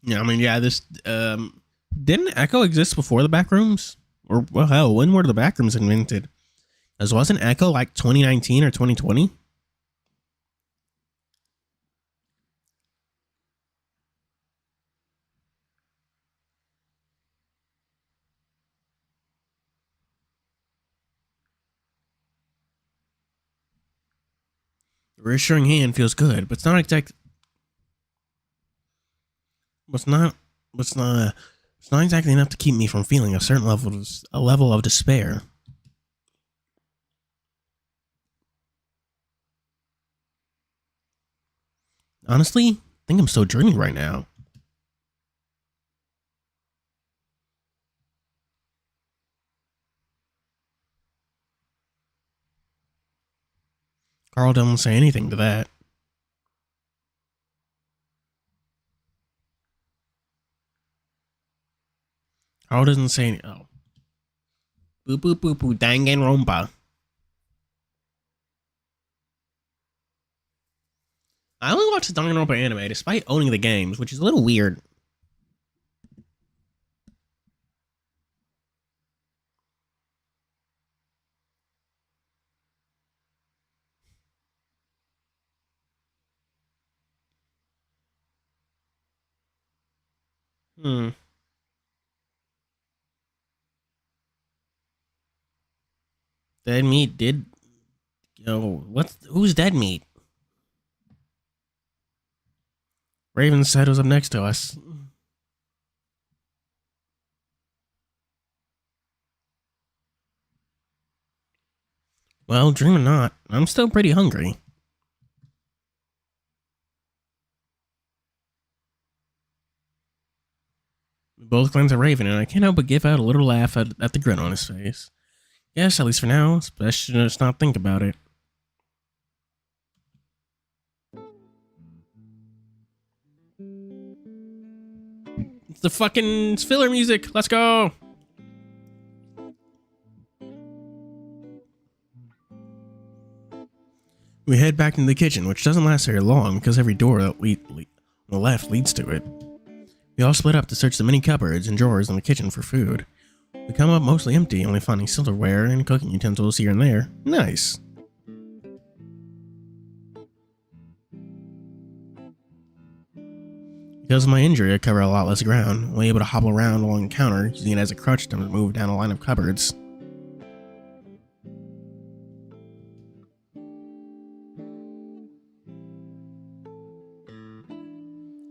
Speaker 1: Yeah, I mean, yeah, this, didn't Echo exist before the back rooms? Or, well, hell, when were the back rooms invented? As wasn't Echo like 2019 or 2020? The reassuring hand feels good, but it's not exact. It's not. It's not. It's not exactly enough to keep me from feeling a certain level of despair. Honestly, I think I'm still dreaming right now. Carl doesn't say anything to that. Carl doesn't say any. Oh. Boop boop boop boop danganronpa. I only watched the Danganronpa anime despite owning the games, which is a little weird. Dead meat did. Who's dead meat? Raven said was up next to us. Well, dream or not, I'm still pretty hungry. We both glance at Raven, and I can't help but give out a little laugh at the grin on his face. Yes, at least for now. It's best to just not think about it. It's the fucking filler music. Let's go. We head back into the kitchen, which doesn't last very long because every door that on the left leads to it. We all split up to search the many cupboards and drawers in the kitchen for food. We come up mostly empty, only finding silverware and cooking utensils here and there. Nice. Because of my injury, I cover a lot less ground, only able to hobble around along the counter, using it as a crutch to move down a line of cupboards.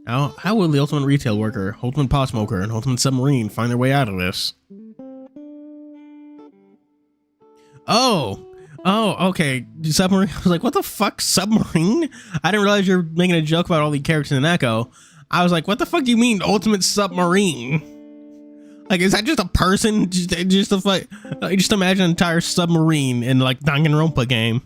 Speaker 1: How will the ultimate retail worker, ultimate pot smoker, and ultimate submarine find their way out of this? Oh, okay. Submarine. I was like, what the fuck, submarine? I didn't realize you were making a joke about all the characters in Echo. I was like, what the fuck do you mean, ultimate submarine? Like, is that just a person? Just a like, just imagine an entire submarine in like Danganronpa game.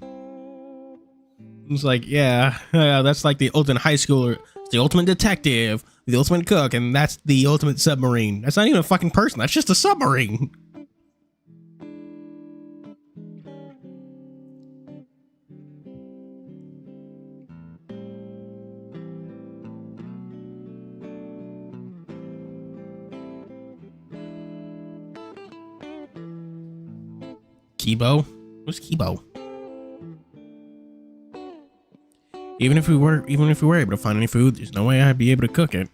Speaker 1: It's like, yeah, that's like the ultimate high schooler, the ultimate detective, the ultimate cook, and that's the ultimate submarine. That's not even a fucking person. That's just a submarine. Kibo? What's Kibo? Even if we were able to find any food, there's no way I'd be able to cook it.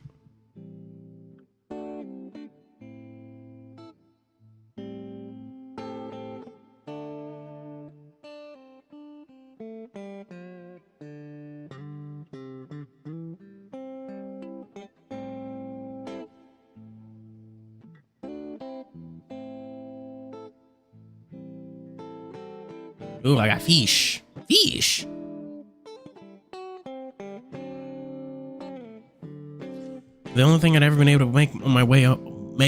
Speaker 1: Ooh, I got fish. Fish. The only thing I'd ever been able to make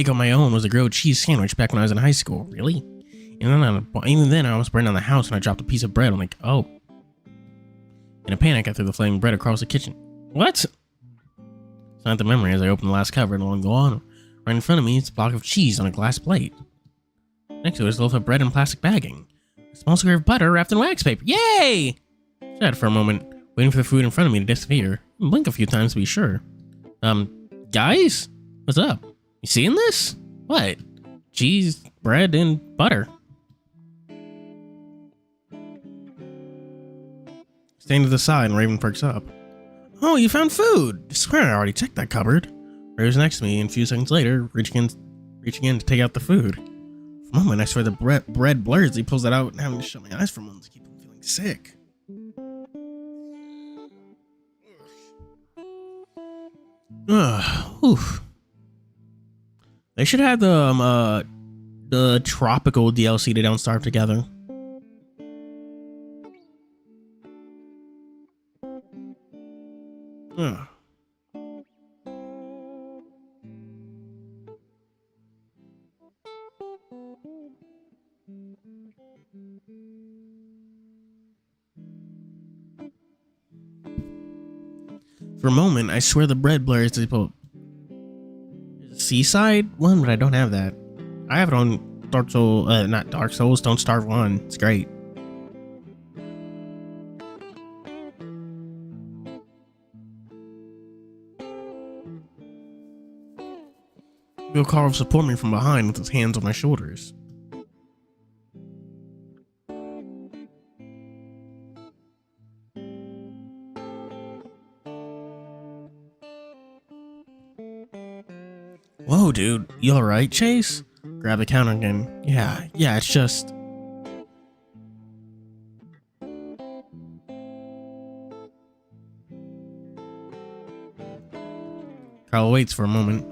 Speaker 1: on my own was a grilled cheese sandwich back when I was in high school. Really? And then even then, I almost burned down the house and I dropped a piece of bread. I'm like, oh. In a panic, I threw the flaming bread across the kitchen. What? It's not the memory as I opened the last cupboard along the wall. Right in front of me is a block of cheese on a glass plate. Next to it is a loaf of bread in plastic bagging. A small square of butter wrapped in wax paper. Yay! I sat for a moment, waiting for the food in front of me to disappear. Blink a few times to be sure. Guys? What's up? You seeing this? What? Cheese, bread, and butter. Staying to the side, and Raven perks up. Oh, you found food! I swear I already checked that cupboard. Raven's next to me, and a few seconds later, reaching in to take out the food. For a moment, I swear the bread blurs. He pulls it out and having to shut my eyes for a moment to keep from feeling sick. Oof. They should have the tropical DLC to Don't Starve Together. Ugh. For a moment, I swear the bread blurs to people. Seaside one, but I don't have that. I have it on Dark Souls, not Dark Souls, Don't Starve 1. It's great. Bill Carl support me from behind with his hands on my shoulders. Whoa, dude. You alright, Chase? Grab the counter again. Yeah, it's just... Carl waits for a moment.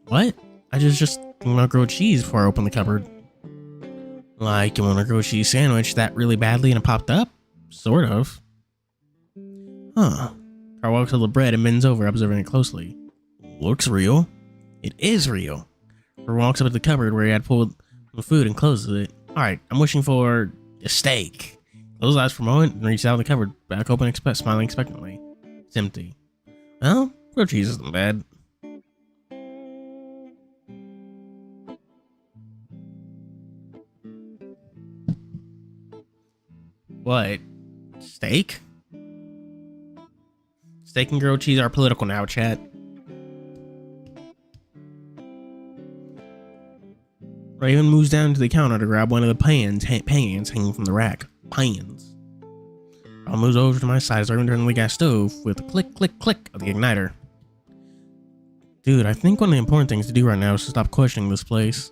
Speaker 1: What? I just thinking about grilled cheese before I open the cupboard. Like, you want a grilled cheese sandwich that really badly and it popped up? Sort of. Huh. Carl walks to the bread and bends over, observing it closely. Looks real. It is real. Carl walks up to the cupboard where he had pulled the food and closes it. Alright, I'm wishing for a steak. Close eyes for a moment and reaches out of the cupboard, back open, smiling expectantly. It's empty. Well, grilled cheese isn't bad. What? Steak? Steak and grilled cheese are political now, chat. Raven moves down to the counter to grab one of the pans hanging from the rack. Pans. I'll move over to my side as Raven turns on the gas stove with a click, click, click of the igniter. Dude, I think one of the important things to do right now is to stop questioning this place.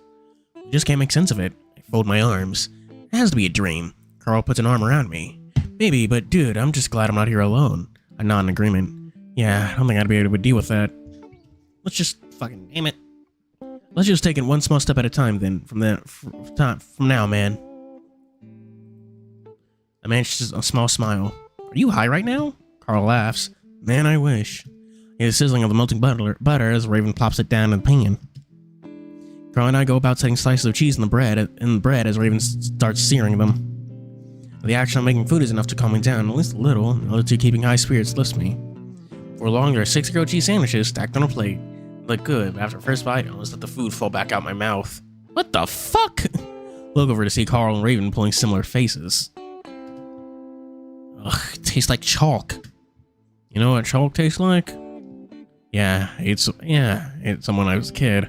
Speaker 1: I just can't make sense of it. I fold my arms. It has to be a dream. Carl puts an arm around me. Maybe, but dude, I'm just glad I'm not here alone. I nod in agreement. Yeah, I don't think I'd be able to deal with that. Let's just fucking name it. Let's just take it one small step at a time then, from now, man. I managed a small smile. Are you high right now? Carl laughs. Man, I wish. The sizzling of the melting butter as Raven plops it down in the pan. Carl and I go about setting slices of cheese in the bread as Raven starts searing them. The action of making food is enough to calm me down, at least a little. The other two keeping high spirits lifts me. For long, there are 6 grilled cheese sandwiches stacked on a plate. They look good, but after the first bite, I almost let the food fall back out my mouth. What the fuck? Look over to see Carl and Raven pulling similar faces. Ugh, it tastes like chalk. You know what chalk tastes like? Yeah, it's someone when I was a kid.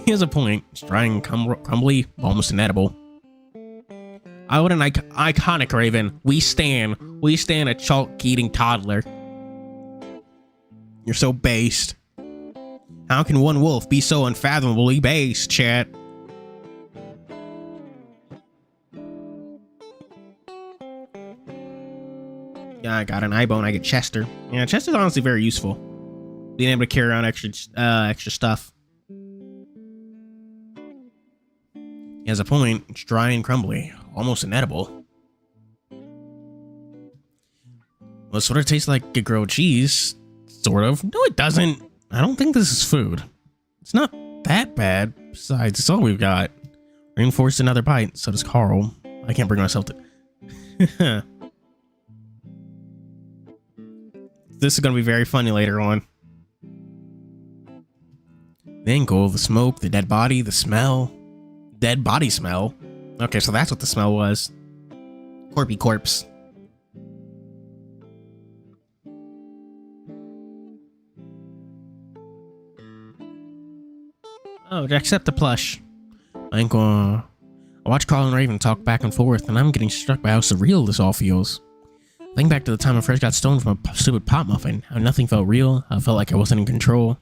Speaker 1: He has a point. It's dry and crumbly, almost inedible. I would an iconic Raven. We stand a chalk-eating toddler. You're so based. How can one wolf be so unfathomably based, chat? Yeah, I got an eye bone. I get Chester. Yeah, Chester's honestly very useful. Being able to carry around extra stuff. He has a point. It's dry and crumbly, almost inedible. Well, it sort of tastes like a grilled cheese. Sort of. No, it doesn't. I don't think this is food. It's not that bad. Besides, it's all we've got. Raven forced another bite. So does Carl. I can't bring myself to... This is going to be very funny later on. The ankle, the smoke, the dead body, the smell. Dead body smell. Okay, so that's what the smell was. Corpy corpse. Oh, accept the plush. I watch Carl and Raven talk back and forth, and I'm getting struck by how surreal this all feels. Think back to the time I first got stoned from a stupid pot muffin. How nothing felt real. I felt like I wasn't in control.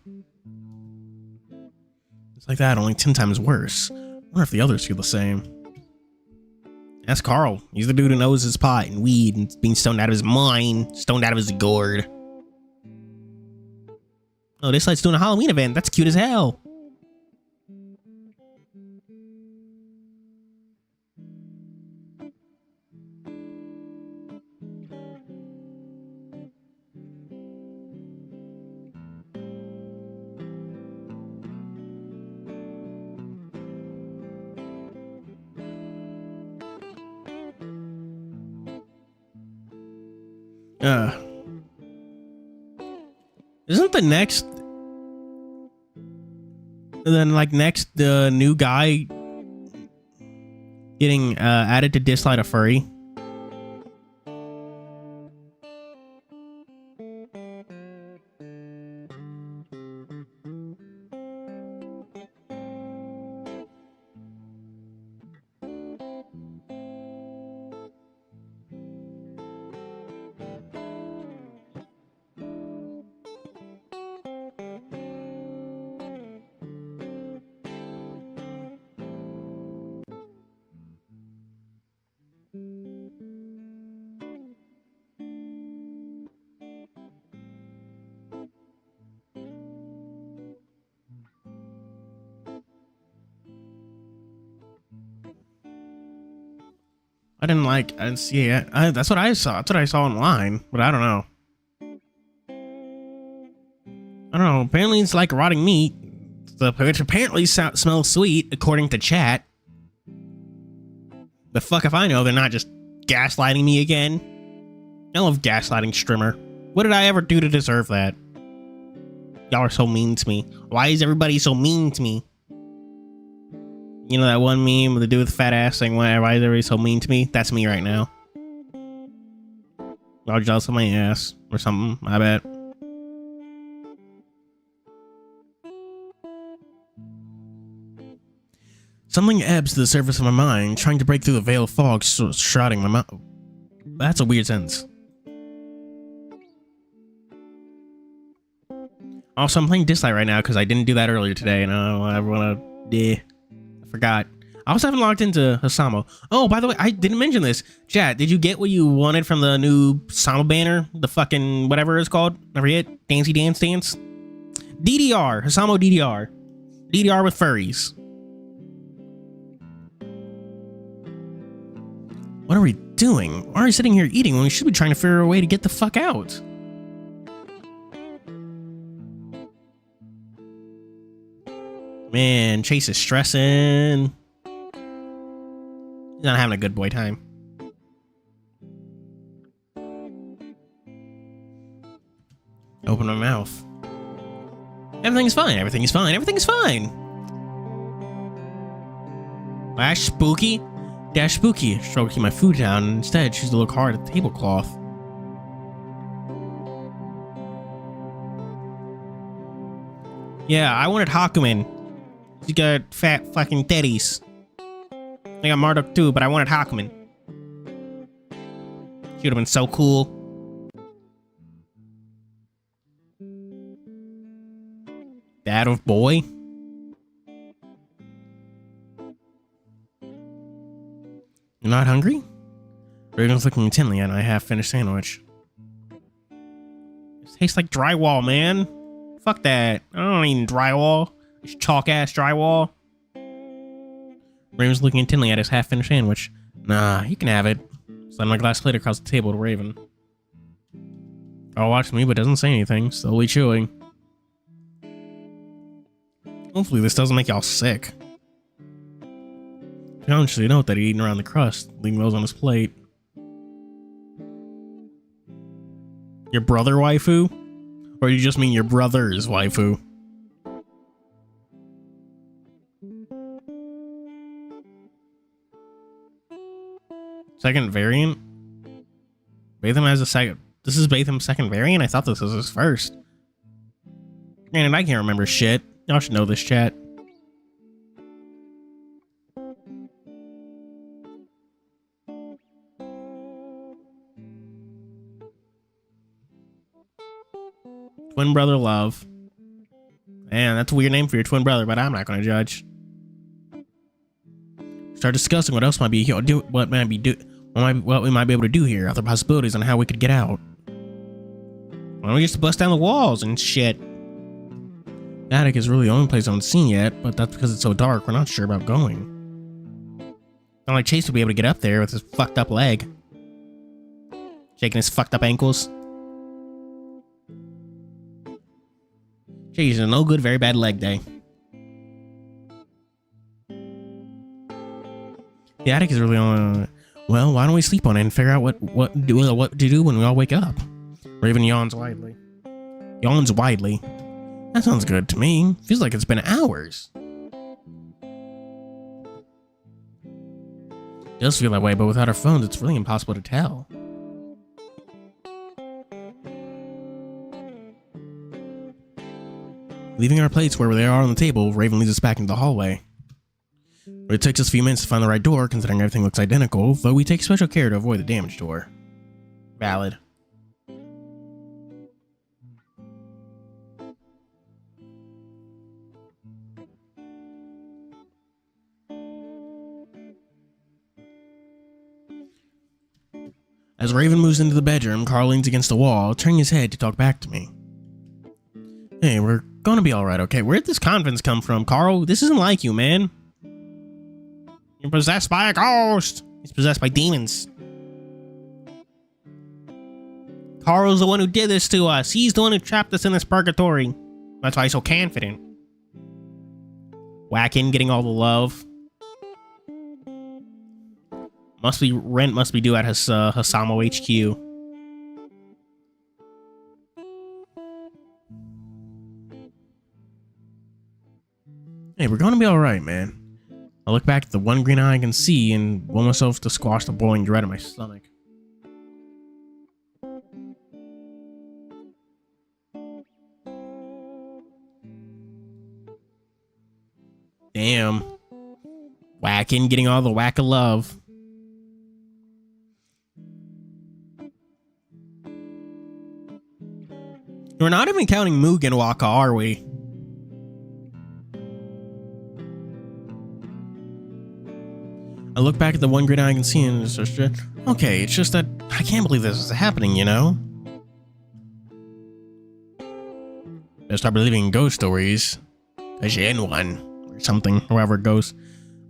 Speaker 1: It's like that, only 10 times worse. I wonder if the others feel the same. Ask Carl. He's the dude who knows his pot and weed and being stoned out of his mind, stoned out of his gourd. Oh, this light's doing a Halloween event. That's cute as hell. Isn't the next the new guy getting added to Dislike a Furry? I didn't see it. That's what I saw. That's what I saw online, but I don't know. Apparently it's like rotting meat, which apparently smells sweet, according to chat. The fuck if I know, they're not just gaslighting me again. I love gaslighting, Strimmer. What did I ever do to deserve that? Y'all are so mean to me. Why is everybody so mean to me? You know that one meme with the dude with the fat ass saying, why is everybody so mean to me? That's me right now. Y'all jealous of my ass or something, I bet. Something ebbs to the surface of my mind, trying to break through the veil of fog shrouding my mouth. That's a weird sentence. Also, I'm playing Dislike right now because I didn't do that earlier today, and I want to... I forgot. I also haven't logged into Asamo. Oh, by the way, I didn't mention this. Chat, did you get what you wanted from the new Asamo banner? The fucking whatever it's called? I forget. Dancey Dance Dance? DDR. Asamo DDR. DDR with furries. What are we doing? Why are we sitting here eating when we should be trying to figure a way to get the fuck out? Man, Chase is stressing. He's not having a good boy time. Open my mouth. Everything's fine. Everything's fine. Everything's fine. Dash spooky. Dash spooky. Struggle to keep my food down and instead choose to look hard at the tablecloth. Yeah, I wanted Hakumen. He's got fat fucking titties. I got Marduk too, but I wanted Hakumen. She would have been so cool. Dad of boy? You're not hungry? Raven's looking intently at my half-finished sandwich. It tastes like drywall, man. Fuck that. I don't eat drywall. It's chalk-ass drywall. Raven's looking intently at his half-finished sandwich. Nah, you can have it. Slide my glass plate across the table to Raven. All watches me, but doesn't say anything, slowly chewing. Hopefully this doesn't make y'all sick. Consciously note that he's eating around the crust, leaving those on his plate. Your brother waifu? Or you just mean your brother's waifu? Second variant? Batham has a second. This is Batham's second variant? I thought this was his first. Granted, I can't remember shit. Y'all should know this, chat. Twin brother love. Man, that's a weird name for your twin brother, but I'm not going to judge. Start discussing what else might be here. What we might be able to do here. Other possibilities on how we could get out. Why don't we just bust down the walls and shit? The attic is really the only place I haven't seen yet, but that's because it's so dark. We're not sure about going. Not like Chase would be able to get up there with his fucked up leg. Shaking his fucked up ankles. Chase, a no good, very bad leg day. The attic is really on. Well, why don't we sleep on it and figure out what to do when we all wake up? Raven yawns widely. That sounds good to me. Feels like it's been hours. It does feel that way, but without our phones, it's really impossible to tell. Leaving our plates where they are on the table, Raven leads us back into the hallway. It takes us a few minutes to find the right door, considering everything looks identical, though we take special care to avoid the damaged door. Valid. As Raven moves into the bedroom, Carl leans against the wall, turning his head to talk back to me. Hey, we're gonna be alright, okay? Where'd this confidence come from, Carl? This isn't like you, man. You're possessed by a ghost! He's possessed by demons. Carl's the one who did this to us. He's the one who trapped us in this purgatory. That's why he's so confident. Whacking, getting all the love. Rent must be due at Hasamo HQ. Hey, we're gonna be alright, man. I look back at the one green eye I can see and will myself to squash the boiling dread in my stomach. Damn. Whacking, getting all the whack of love. We're not even counting Mugen Waka, are we? I look back at the one green eye I can see and it's just, okay, it's just that I can't believe this is happening, you know? Better start believing in ghost stories. Cause you're in one. Or something, however it goes.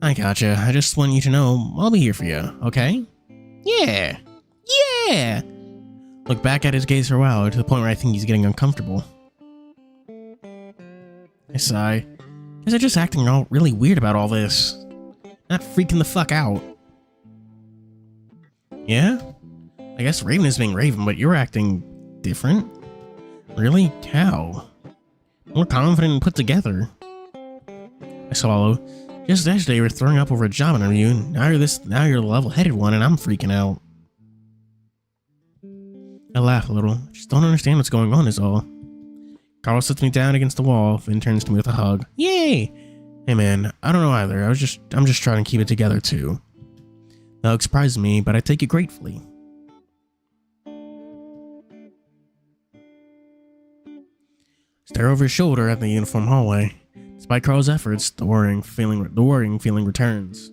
Speaker 1: I gotcha. I just want you to know I'll be here for you, okay? Yeah. Yeah! Look back at his gaze for a while, to the point where I think he's getting uncomfortable. I sigh. Guys are just acting all really weird about all this. Not freaking the fuck out. Yeah? I guess Raven is being Raven, but you're acting different? Really? How? More confident and put together. I swallow. Just yesterday you were throwing up over a job interview. Now you're the level-headed one, and I'm freaking out. I laugh a little. Just don't understand what's going on is all. Carl sits me down against the wall, then turns to me with a hug. Yay! Hey man, I don't know either. I'm just trying to keep it together too. The hug surprises me, but I take it gratefully. Stare over his shoulder at the uniform hallway. Despite Carl's efforts, the worrying feeling returns.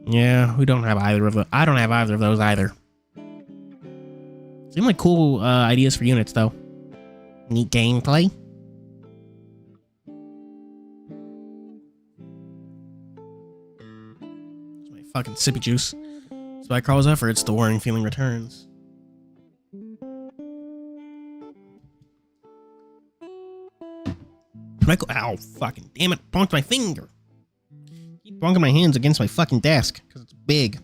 Speaker 1: Yeah, we don't have either of those. I don't have either of those either. Seem like cool ideas for units, though. Neat gameplay. It's my fucking sippy juice. Despite Carl's efforts, the worrying feeling returns. Michael, ow, fucking damn it, bonked my finger. Keep bonking my hands against my fucking desk, because it's big.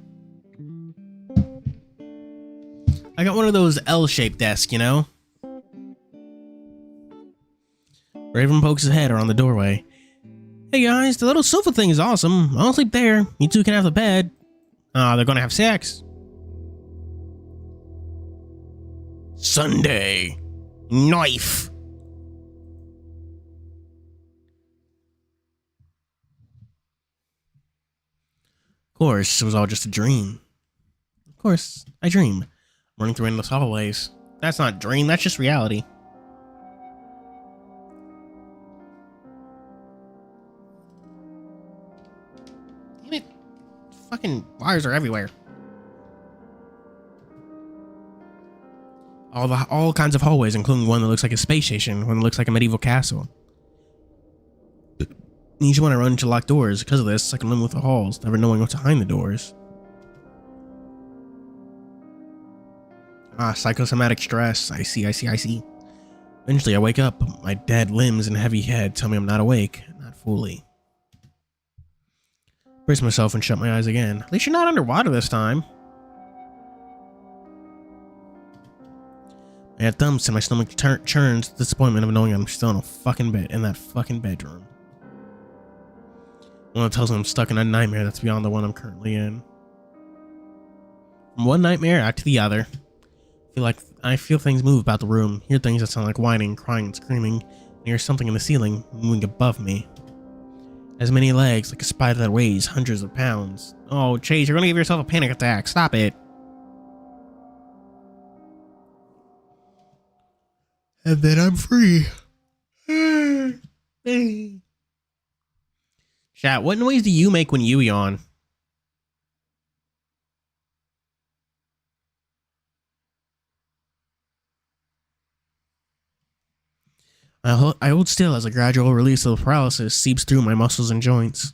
Speaker 1: I got one of those L-shaped desks, you know? Raven pokes his head around the doorway. Hey guys, the little sofa thing is awesome. I'll sleep there. You two can have the bed. They're gonna have sex. Sunday. Knife. Of course, it was all just a dream. Of course, I dream. Running through endless hallways. That's not a dream, that's just reality. Damn it. Fucking wires are everywhere. All kinds of hallways, including one that looks like a space station, one that looks like a medieval castle. Each one I run into locked doors. Because of this, I can live with the halls, never knowing what's behind the doors. Psychosomatic stress. I see. Eventually I wake up. My dead limbs and heavy head tell me I'm not awake. Not fully. Brace myself and shut my eyes again. At least you're not underwater this time. My head thumps and my stomach churns with disappointment of knowing I'm still in a fucking bed, in that fucking bedroom. One that tells me I'm stuck in a nightmare that's beyond the one I'm currently in. From one nightmare out to the other. I feel things move about the room, hear things that sound like whining, crying, and screaming, and hear something in the ceiling moving above me. As many legs, like a spider that weighs hundreds of pounds. Oh, Chase, you're gonna give yourself a panic attack. Stop it. And then I'm free. Chat, what noise do you make when you yawn? I hold still as a gradual release of the paralysis seeps through my muscles and joints.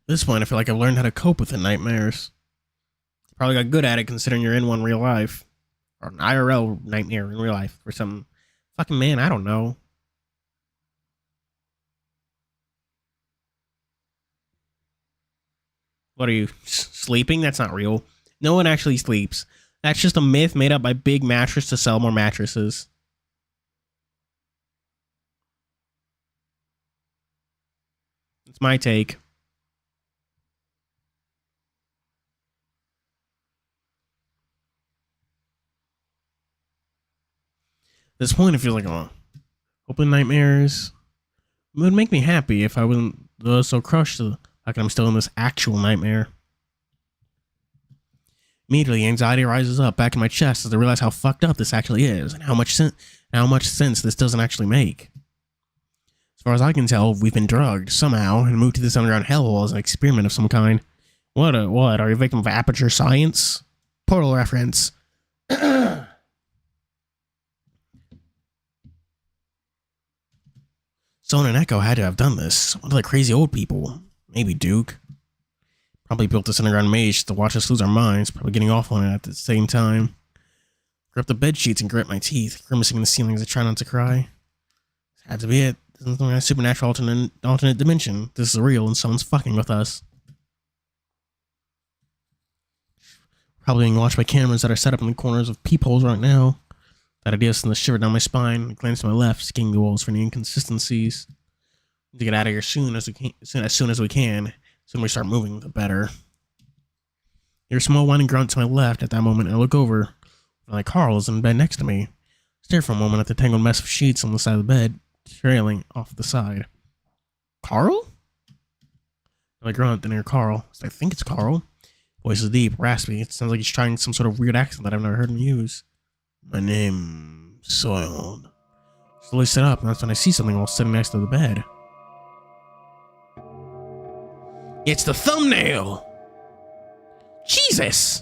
Speaker 1: At this point, I feel like I've learned how to cope with the nightmares. Probably got good at it considering you're in one real life. Or an IRL nightmare in real life. Or some fucking man, I don't know. What are you, sleeping? That's not real. No one actually sleeps. That's just a myth made up by Big Mattress to sell more mattresses. It's my take. At this point, I feel like, open nightmares. It would make me happy if I wasn't so crushed like I'm still in this actual nightmare. Immediately, anxiety rises up back in my chest as I realize how fucked up this actually is, and how much sense this doesn't actually make. As far as I can tell, we've been drugged somehow and moved to this underground hellhole as an experiment of some kind. What? Are you a victim of aperture science? Portal reference. Stone and Echo had to have done this. What are the crazy old people? Maybe Duke. Probably built this underground maze to watch us lose our minds, probably getting off on it at the same time. Grip the bed sheets and grit my teeth, grimacing in the ceiling as I try not to cry. This had to be it. This isn't a supernatural alternate dimension. This is real and someone's fucking with us. Probably being watched by cameras that are set up in the corners of peepholes right now. That idea sends a shiver down my spine. I glance to my left, scanning the walls for any inconsistencies. To get out of here as soon as we can. Soon we start moving, the better. There's a small whining grunt to my left at that moment, and I look over. Like Carl is in bed next to me. I stare for a moment at the tangled mess of sheets on the side of the bed, trailing off the side. Carl? I grunt, then hear Carl. I think it's Carl. Voice is deep, raspy. It sounds like he's trying some sort of weird accent that I've never heard him use. My name, Soiled. Slowly sit up, and that's when I see something while sitting next to the bed. It's the thumbnail! Jesus!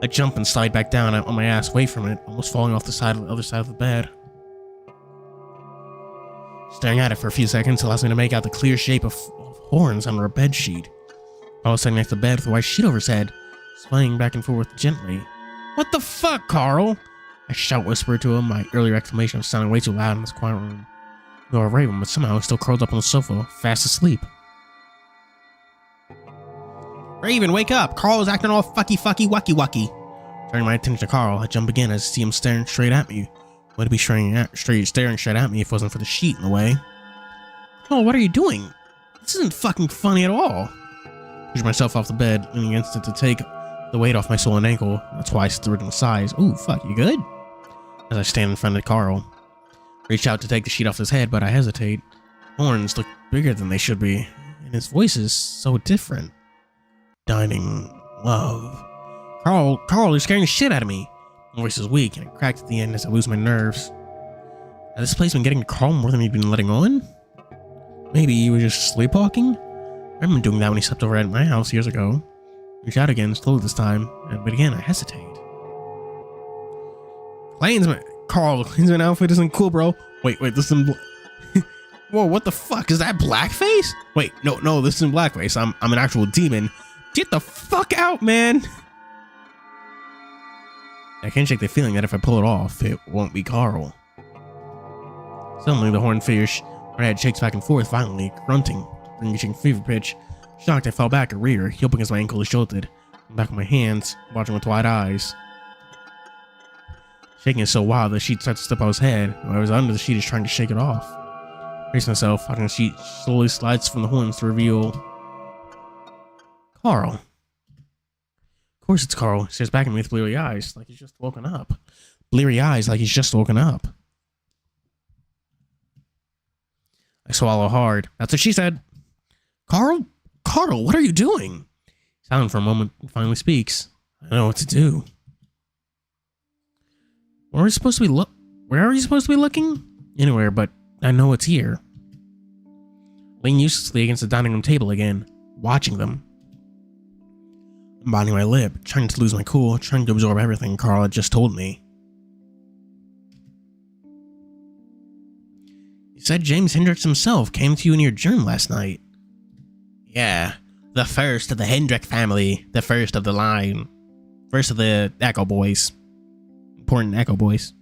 Speaker 1: I jump and slide back down on my ass away from it, almost falling off the other side of the bed. Staring at it for a few seconds allows me to make out the clear shape of horns under a bed sheet. I was sitting next to the bed with a white sheet over his head, swaying back and forth gently. What the fuck, Carl? I whispered to him, my earlier exclamation was sounding way too loud in this quiet room. You are Raven, but somehow he's still curled up on the sofa, fast asleep. Raven, wake up! Carl is acting all fucky wucky. Turning my attention to Carl, I jump again as I see him staring straight at me. Would he be staring straight at me if it wasn't for the sheet in the way? Oh, what are you doing? This isn't fucking funny at all. I push myself off the bed, leaning against it to take the weight off my swollen ankle. That's why I threw it in size. Ooh, fuck, you good? As I stand in front of Carl. Reach out to take the sheet off his head, but I hesitate. Horns look bigger than they should be, and his voice is so different. Dining love. Carl, you're scaring the shit out of me. My voice is weak, and it cracked at the end as I lose my nerves. Has this place been getting to Carl more than he'd been letting on? Maybe he was just sleepwalking? I remember doing that when he slept over at my house years ago. Reach out again, slowly this time, but again, I hesitate. Carl, Klainsman outfit isn't cool, bro. Wait, this isn't... Whoa, what the fuck? Is that blackface? Wait, no, this isn't blackface. I'm an actual demon. Get the fuck out, man! I can't shake the feeling that if I pull it off, it won't be Carl. Suddenly, the horned figure's head shakes back and forth violently, grunting, reaching fever pitch. Shocked, I fell back a rear, heel against my ankle is jolted. I'm back on my hands, watching with wide eyes. Shaking is so wild that the sheet starts to slip out his head. I was under the sheet is trying to shake it off. Brace myself, watching the sheet slowly slides from the horns to reveal Carl. Of course it's Carl. He stares back at me with bleary eyes, like he's just woken up. I swallow hard. That's what she said. Carl, what are you doing? Silent for a moment, he finally speaks. I don't know what to do. Where are we supposed to be looking? Anywhere, but I know it's here. Leaning uselessly against the dining room table again, watching them. I'm biting my lip, trying to lose my cool, trying to absorb everything Carl had just told me. You said James Hendricks himself came to you in your dream last night. Yeah, the first of the Hendrick family, the first of the line. First of the Echo Boys. Important Echo Boys.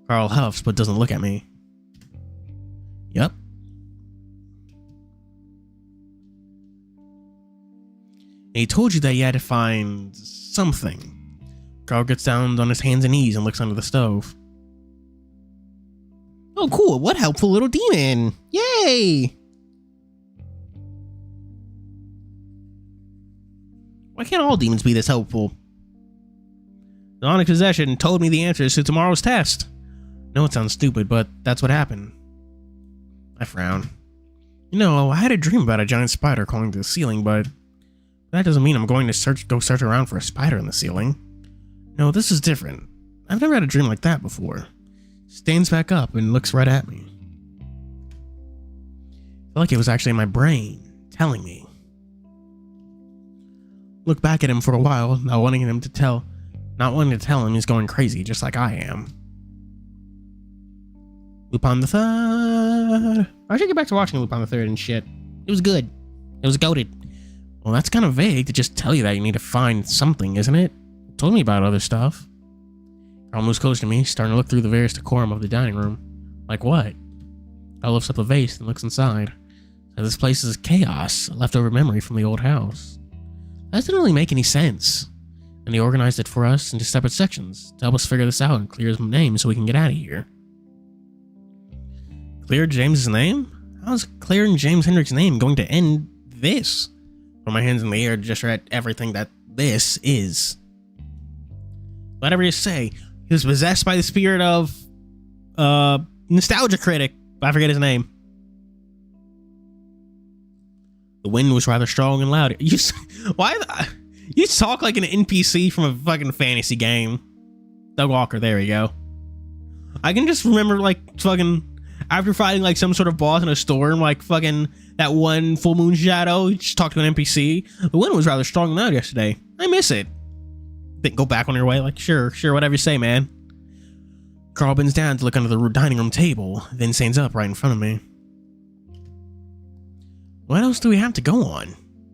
Speaker 1: Carl huffs but doesn't look at me. Yep. He told you that you had to find something. Carl gets down on his hands and knees and looks under the stove. Oh, cool. What helpful little demon. Yay! Why can't all demons be this helpful? The Onyx Possession told me the answers to tomorrow's test. I know it sounds stupid, but that's what happened. I frown. You know, I had a dream about a giant spider crawling to the ceiling, but that doesn't mean I'm going to go search around for a spider in the ceiling. No, this is different. I've never had a dream like that before. Stands back up and looks right at me. I feel like it was actually my brain telling me. Look back at him for a while, not wanting to tell him he's going crazy, just like I am. Lupin the Third. I should get back to watching Lupin the Third and shit. It was good. It was goated. Well, that's kind of vague to just tell you that you need to find something, isn't it? It told me about other stuff. Carl moves close to me, starting to look through the various decorum of the dining room. Like what? Carl lifts up a vase and looks inside. So this place is chaos, a leftover memory from the old house. That doesn't really make any sense. And he organized it for us into separate sections to help us figure this out and clear his name so we can get out of here. Clear James's name? How's clearing James Hendrick's name going to end this? Put my hands in the air to gesture at everything that this is. Whatever you say, he was possessed by the spirit of Nostalgia Critic. I forget his name. The wind was rather strong and loud. You talk like an NPC from a fucking fantasy game. Doug Walker, there we go. I can just remember like fucking after fighting like some sort of boss in a storm, like fucking that one full moon shadow, you just talk to an NPC. The wind was rather strong and loud yesterday. I miss it. Then go back on your way, like sure, whatever you say, man. Carl bends down to look under the dining room table, then stands up right in front of me. What else do we have to go on?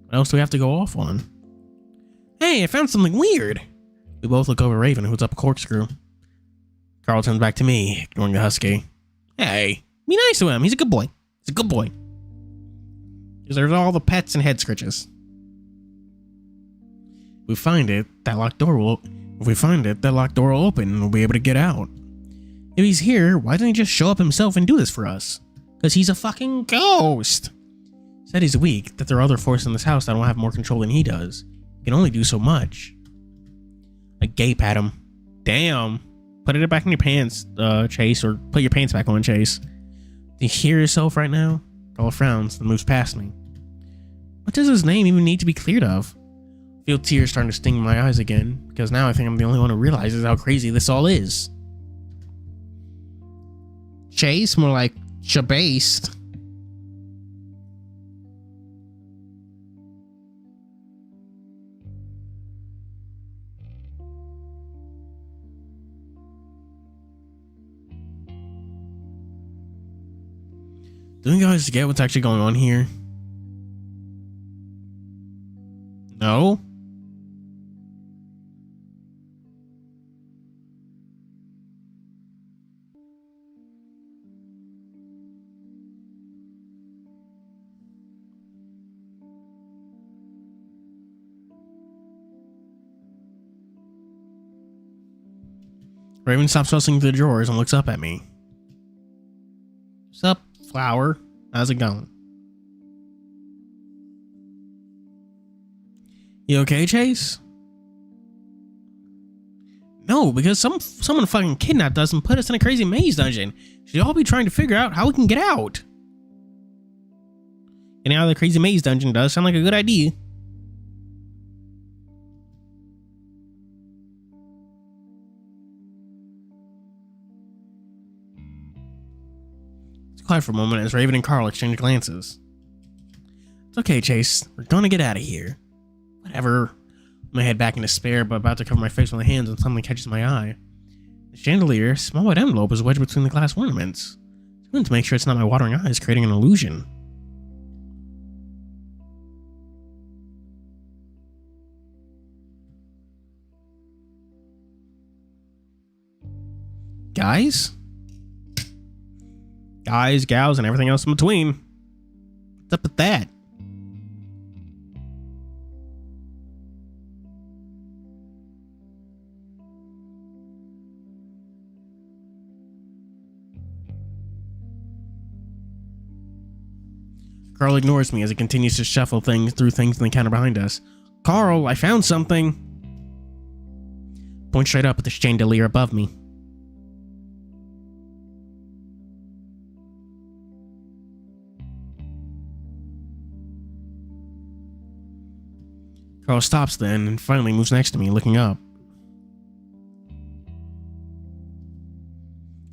Speaker 1: What else do we have to go off on? Hey, I found something weird. We both look over Raven, who's up a corkscrew. Carl turns back to me, ignoring the husky. Hey, be nice to him. He's a good boy. He's a good boy. He deserves all the pets and head scratches. If we find it, that locked door will open and we'll be able to get out. If he's here, why didn't he just show up himself and do this for us? Because he's a fucking ghost. Said he's weak, that there are other forces in this house that don't have more control than he does. He can only do so much. I gape at him. Damn. Put it back in your pants, Chase, or put your pants back on, Chase. Do you hear yourself right now? Carl frowns, then moves past me. What does his name even need to be cleared of? I feel tears starting to sting my eyes again, because now I think I'm the only one who realizes how crazy this all is. Chase, more like Chabased. Do you guys get what's actually going on here? No? Raven stops rustling through the drawers and looks up at me. What's up, Flower? How's it going? You okay, Chase? No, because someone fucking kidnapped us and put us in a crazy maze dungeon. Should all be trying to figure out how we can get out. Getting out of the crazy maze dungeon does sound like a good idea. Quiet for a moment as Raven and Carl exchange glances. It's okay, Chase. We're gonna get out of here. Whatever. My head back in despair, but about to cover my face with my hands when something catches my eye. The chandelier, a small white envelope, is wedged between the glass ornaments. I want to make sure it's not my watering eyes creating an illusion. Guys, gals, and everything else in between. What's up with that? Carl ignores me as he continues to shuffle through things in the counter behind us. Carl, I found something. Point straight up at the chandelier above me. Carl stops then and finally moves next to me, looking up.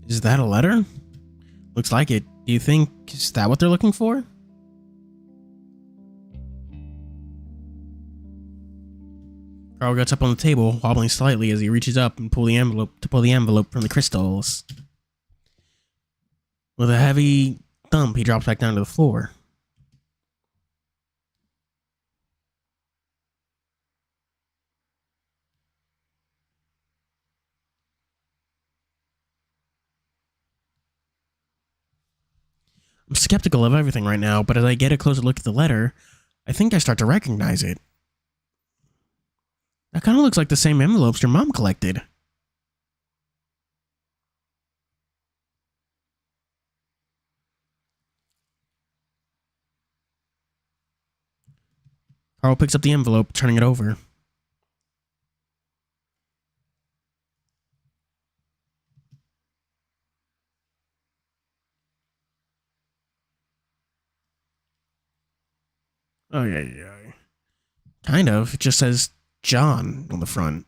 Speaker 1: Is that a letter? Looks like it. Do you think, is that what they're looking for? Carl gets up on the table, wobbling slightly as he reaches up and pull the envelope from the crystals. With a heavy thump, he drops back down to the floor. I'm skeptical of everything right now, but as I get a closer look at the letter, I think I start to recognize it. That kind of looks like the same envelopes your mom collected. Carl picks up the envelope, turning it over. Oh, yeah. Kind of. It just says John on the front.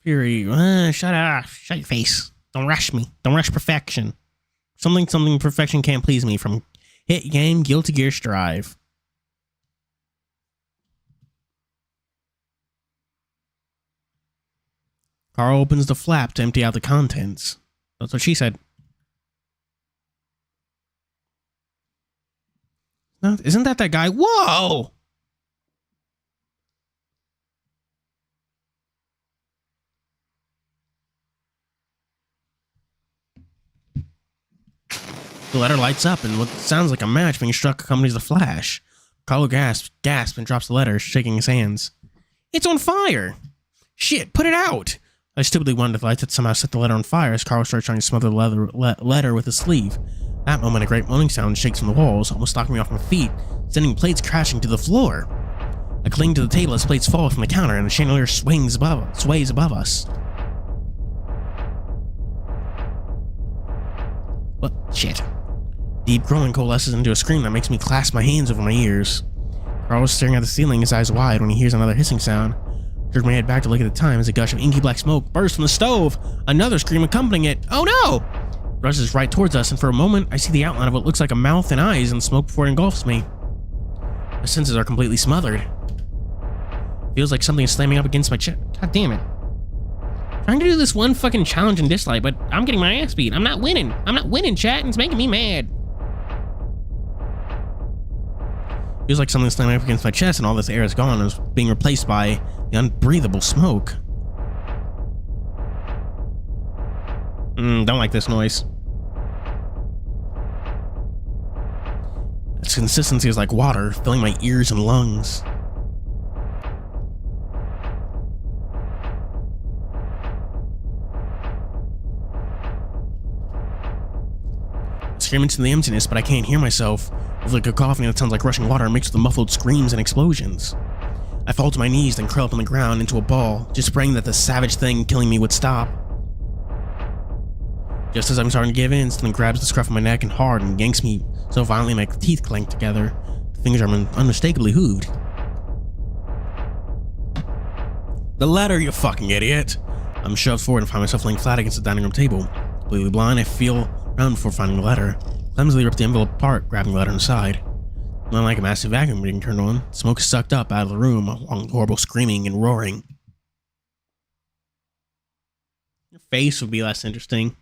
Speaker 1: Fuuri, shut up. Shut your face. Don't rush me. Don't rush perfection. Something perfection can't please me from Hit Game, Guilty Gear Strive. Carl opens the flap to empty out the contents. That's what she said. No, isn't that guy? Whoa! The letter lights up, and what sounds like a match being struck accompanies the flash. Carlo gasps, and drops the letter, shaking his hands. It's on fire! Shit, put it out! I stupidly wondered if the lights had somehow set the letter on fire as Carl started trying to smother the letter with his sleeve. That moment, a great moaning sound shakes from the walls, almost knocking me off my feet, sending plates crashing to the floor. I cling to the table as plates fall from the counter, and the chandelier sways above us. What? Shit. Deep groaning coalesces into a scream that makes me clasp my hands over my ears. Carl was staring at the ceiling, his eyes wide, when he hears another hissing sound. I turn my head back to look at the time as a gush of inky black smoke bursts from the stove, another scream accompanying it. Oh no! It rushes right towards us, and for a moment, I see the outline of what looks like a mouth and eyes in the smoke before it engulfs me. My senses are completely smothered. Feels like something is slamming up against my chest. God damn it. Trying to do this one fucking challenge in Dislike, but I'm getting my ass beat. I'm not winning, chat, and it's making me mad. Feels like something's slamming up against my chest and all this air is gone and is being replaced by the unbreathable smoke. Don't like this noise. Its consistency is like water, filling my ears and lungs. I scream into the emptiness, but I can't hear myself. With a cacophony that sounds like rushing water mixed with muffled screams and explosions. I fall to my knees, then curl up on the ground into a ball, just praying that the savage thing killing me would stop. Just as I'm starting to give in, something grabs the scruff of my neck and hard and yanks me so violently my teeth clank together. The fingers are unmistakably hooved. The letter, you fucking idiot! I'm shoved forward and find myself laying flat against the dining room table. Completely blind, I feel around before finding the letter. Clumsily rip the envelope apart, grabbing the letter inside. Not like a massive vacuum being turned on, smoke is sucked up out of the room along with horrible screaming and roaring. Your face would be less interesting.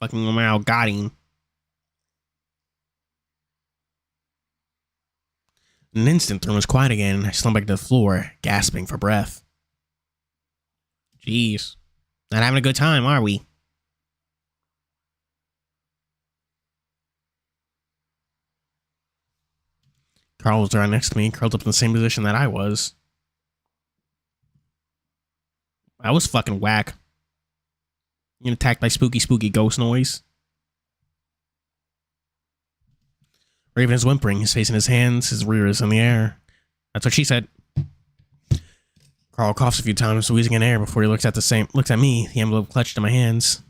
Speaker 1: Fucking wow, got him. In an instant, the room was quiet again, and I slumped back to the floor, gasping for breath. Jeez. Not having a good time, are we? Carl was right next to me, curled up in the same position that I was. I was fucking whack. Getting attacked by spooky ghost noise. Raven is whimpering, his face in his hands, his rear is in the air. That's what she said. Carl coughs a few times, squeezing in air before he looks at me, the envelope clutched in my hands.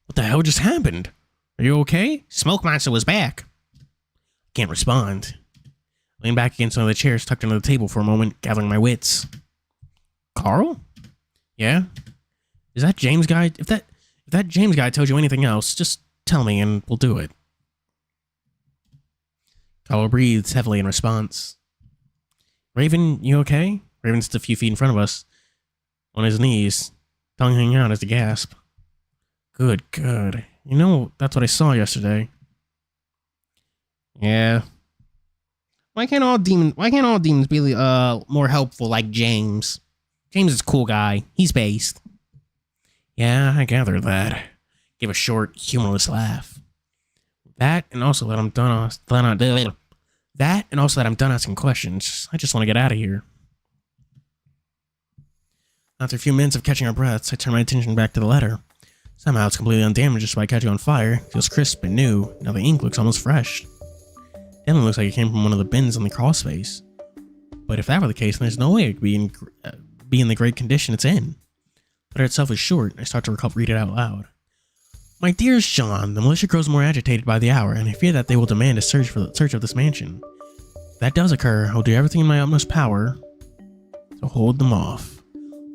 Speaker 1: What the hell just happened? Are you okay? Smoke Monster was back. Can't respond. Leaned back against one of the chairs tucked under the table for a moment, gathering my wits. Carl? Yeah? Is that James guy? If that James guy told you anything else, just tell me and we'll do it. Carl breathes heavily in response. Raven, you okay? Raven's just a few feet in front of us, on his knees, tongue hanging out as a gasp. Good. You know, that's what I saw yesterday. Yeah. Why can't all demons be more helpful like James? James is a cool guy. He's based. Yeah, I gathered that. Give a short, humorless laugh. That and also that I'm done asking questions. I just want to get out of here. After a few minutes of catching our breaths, I turn my attention back to the letter. Somehow it's completely undamaged despite catching on fire. It feels crisp and new. Now the ink looks almost fresh. Definitely looks like it came from one of the bins on the crawl space. But if that were the case, then there's no way it could be in the great condition it's in. The letter itself is short. I start to read it out loud. My dearest John, the militia grows more agitated by the hour, and I fear that they will demand a search of this mansion. If that does occur, I'll do everything in my utmost power to hold them off.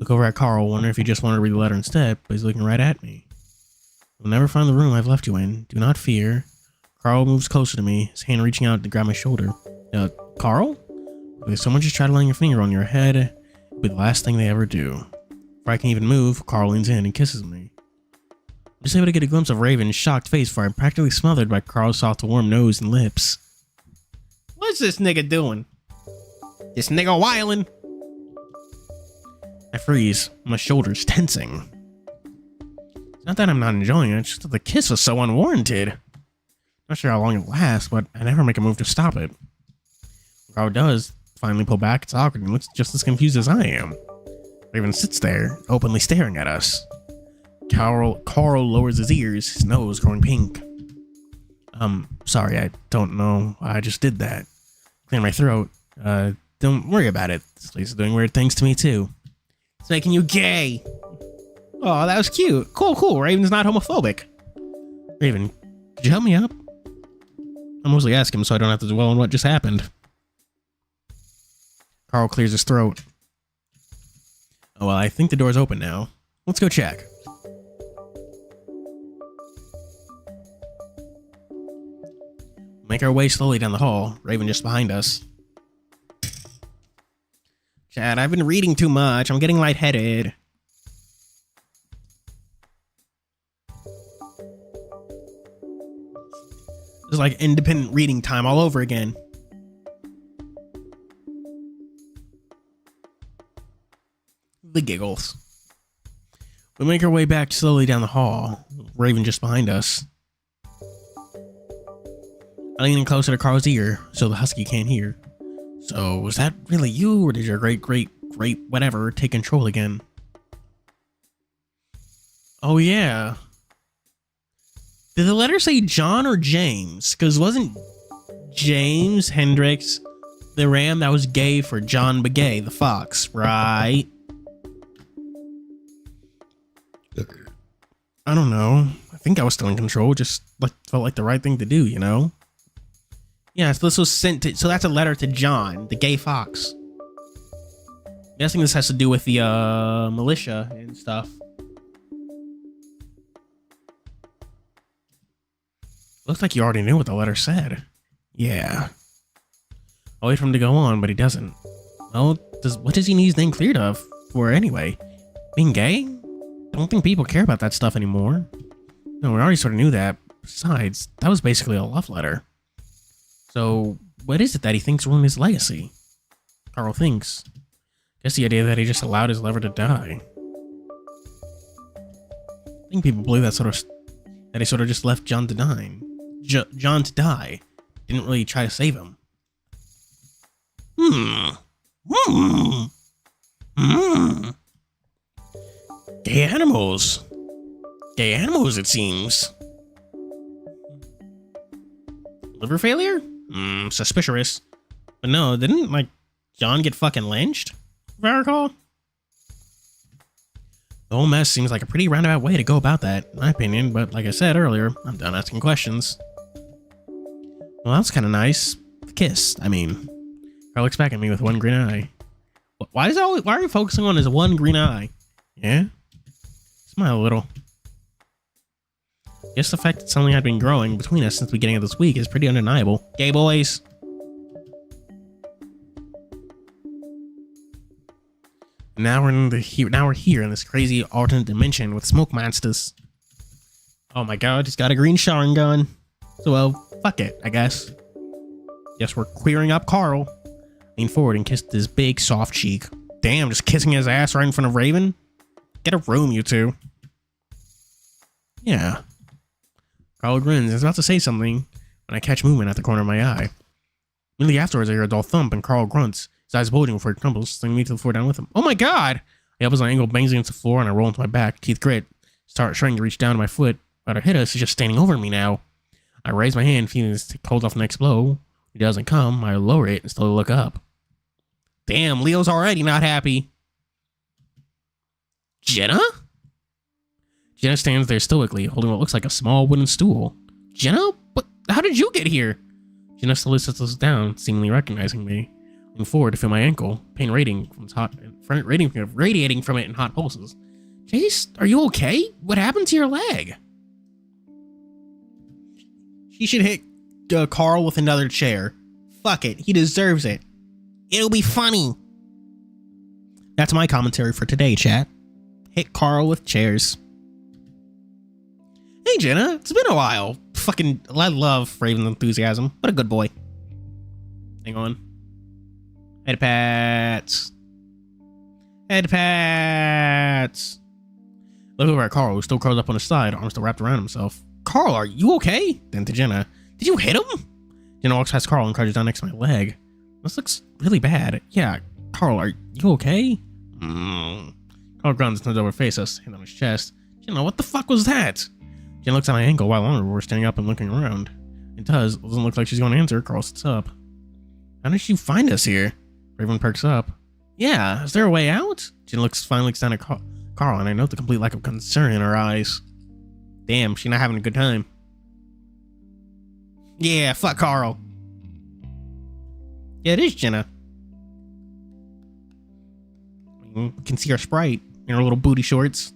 Speaker 1: Look over at Carl, wondering if he just wanted to read the letter instead, but he's looking right at me. You'll never find the room I've left you in. Do not fear. Carl moves closer to me, his hand reaching out to grab my shoulder. Carl? If someone just tried laying a finger on your head, it'll be the last thing they ever do. Before I can even move, Carl leans in and kisses me. I'm just able to get a glimpse of Raven's shocked face before I'm practically smothered by Carl's soft, warm nose and lips. What's this nigga doing? This nigga wildin'. I freeze, my shoulders tensing. It's not that I'm not enjoying it, it's just that the kiss was so unwarranted. Not sure how long it'll last, but I never make a move to stop it. When Carl does finally pull back, it's awkward and looks just as confused as I am. Raven sits there, openly staring at us. Carl lowers his ears, his nose growing pink. Sorry, I don't know. I just did that. Clear my throat. Don't worry about it. This place is doing weird things to me, too. It's making you gay. Oh, that was cute. Cool. Raven's not homophobic. Raven, could you help me up? I mostly ask him so I don't have to dwell on what just happened. Carl clears his throat. Oh, well, I think the door's open now. Let's go check. Make our way slowly down the hall, Raven just behind us. Chad, I've been reading too much. I'm getting lightheaded. It's like independent reading time all over again. The giggles. We make our way back slowly down the hall, Raven just behind us. I lean in closer to Carl's ear so the husky can't hear. So, was that really you, or did your great whatever take control again? Oh yeah. Did the letter say John or James? Because wasn't James Hendricks the ram that was gay for John Begay, the fox, right? I don't know. I think I was still in control. Just felt like the right thing to do, you know? Yeah, so this was sent to... So that's a letter to John, the gay fox. I'm guessing this has to do with the militia and stuff. Looks like you already knew what the letter said. Yeah. I'll wait for him to go on, but he doesn't. Well, what does he need his name cleared of for anyway? Being gay? I don't think people care about that stuff anymore. No, we already sort of knew that. Besides, that was basically a love letter. So, what is it that he thinks ruined his legacy? Carl thinks. Guess the idea that he just allowed his lover to die. I think people believe that he sort of just left John to die. John to die. Didn't really try to save him. Gay animals. Gay animals, it seems. Liver failure? Suspicious. But no, didn't, John get fucking lynched? If I recall? The whole mess seems like a pretty roundabout way to go about that, in my opinion, but like I said earlier, I'm done asking questions. Well, that's kind of nice. The kiss, I mean. Carl looks back at me with one green eye. Why are you focusing on his one green eye? Yeah? Smile a little. Just the fact that something had been growing between us since the beginning of this week is pretty undeniable. Gay boys. Now we're here in this crazy alternate dimension with smoke monsters. Oh my god, he's got a green showering gun. So well, fuck it, I guess. Guess we're queering up Carl. Leaned forward and kissed his big soft cheek. Damn, just kissing his ass right in front of Raven? Get a room, you two. Yeah. Carl grins and is about to say something when I catch movement at the corner of my eye. Immediately afterwards, I hear a dull thump and Carl grunts, his eyes bulging before he crumbles, slinging me to the floor down with him. Oh my god! I elbows on angle, bangs against the floor, and I roll into my back. Teeth grit. Start trying to reach down to my foot, but our hit us is just standing over me now. I raise my hand, feeling this to hold off the next blow. He doesn't come. I lower it and slowly look up. Damn, Leo's already not happy. Jenna? Jenna stands there stoically, holding what looks like a small wooden stool. Jenna? But how did you get here? Jenna slowly sets us down, seemingly recognizing me. Leaning forward to feel my ankle, pain radiating from it in hot pulses. Jace, are you okay? What happened to your leg? She should hit Carl with another chair. Fuck it, he deserves it. It'll be funny. That's my commentary for today, chat. Hit Carl with chairs. Hey Jenna, it's been a while. Fucking, I love Raven's enthusiasm. What a good boy. Hang on. Head pats. Head pats. Look over at Carl, who still curled up on his side, arms still wrapped around himself. Carl, are you okay? Then to Jenna. Did you hit him? Jenna walks past Carl and crouches down next to my leg. This looks really bad. Yeah, Carl, are you okay? Carl grunts and turns over to face us, hand on his chest. Jenna, what the fuck was that? Jenna looks at my ankle while longer we're standing up and looking around. It doesn't look like she's going to answer. Carl sits up. How did she find us here? Raven perks up. Yeah, is there a way out? Jenna finally looks down at Carl, and I note the complete lack of concern in her eyes. Damn, she's not having a good time. Yeah, fuck Carl. Yeah, it is Jenna. You can see her sprite in her little booty shorts.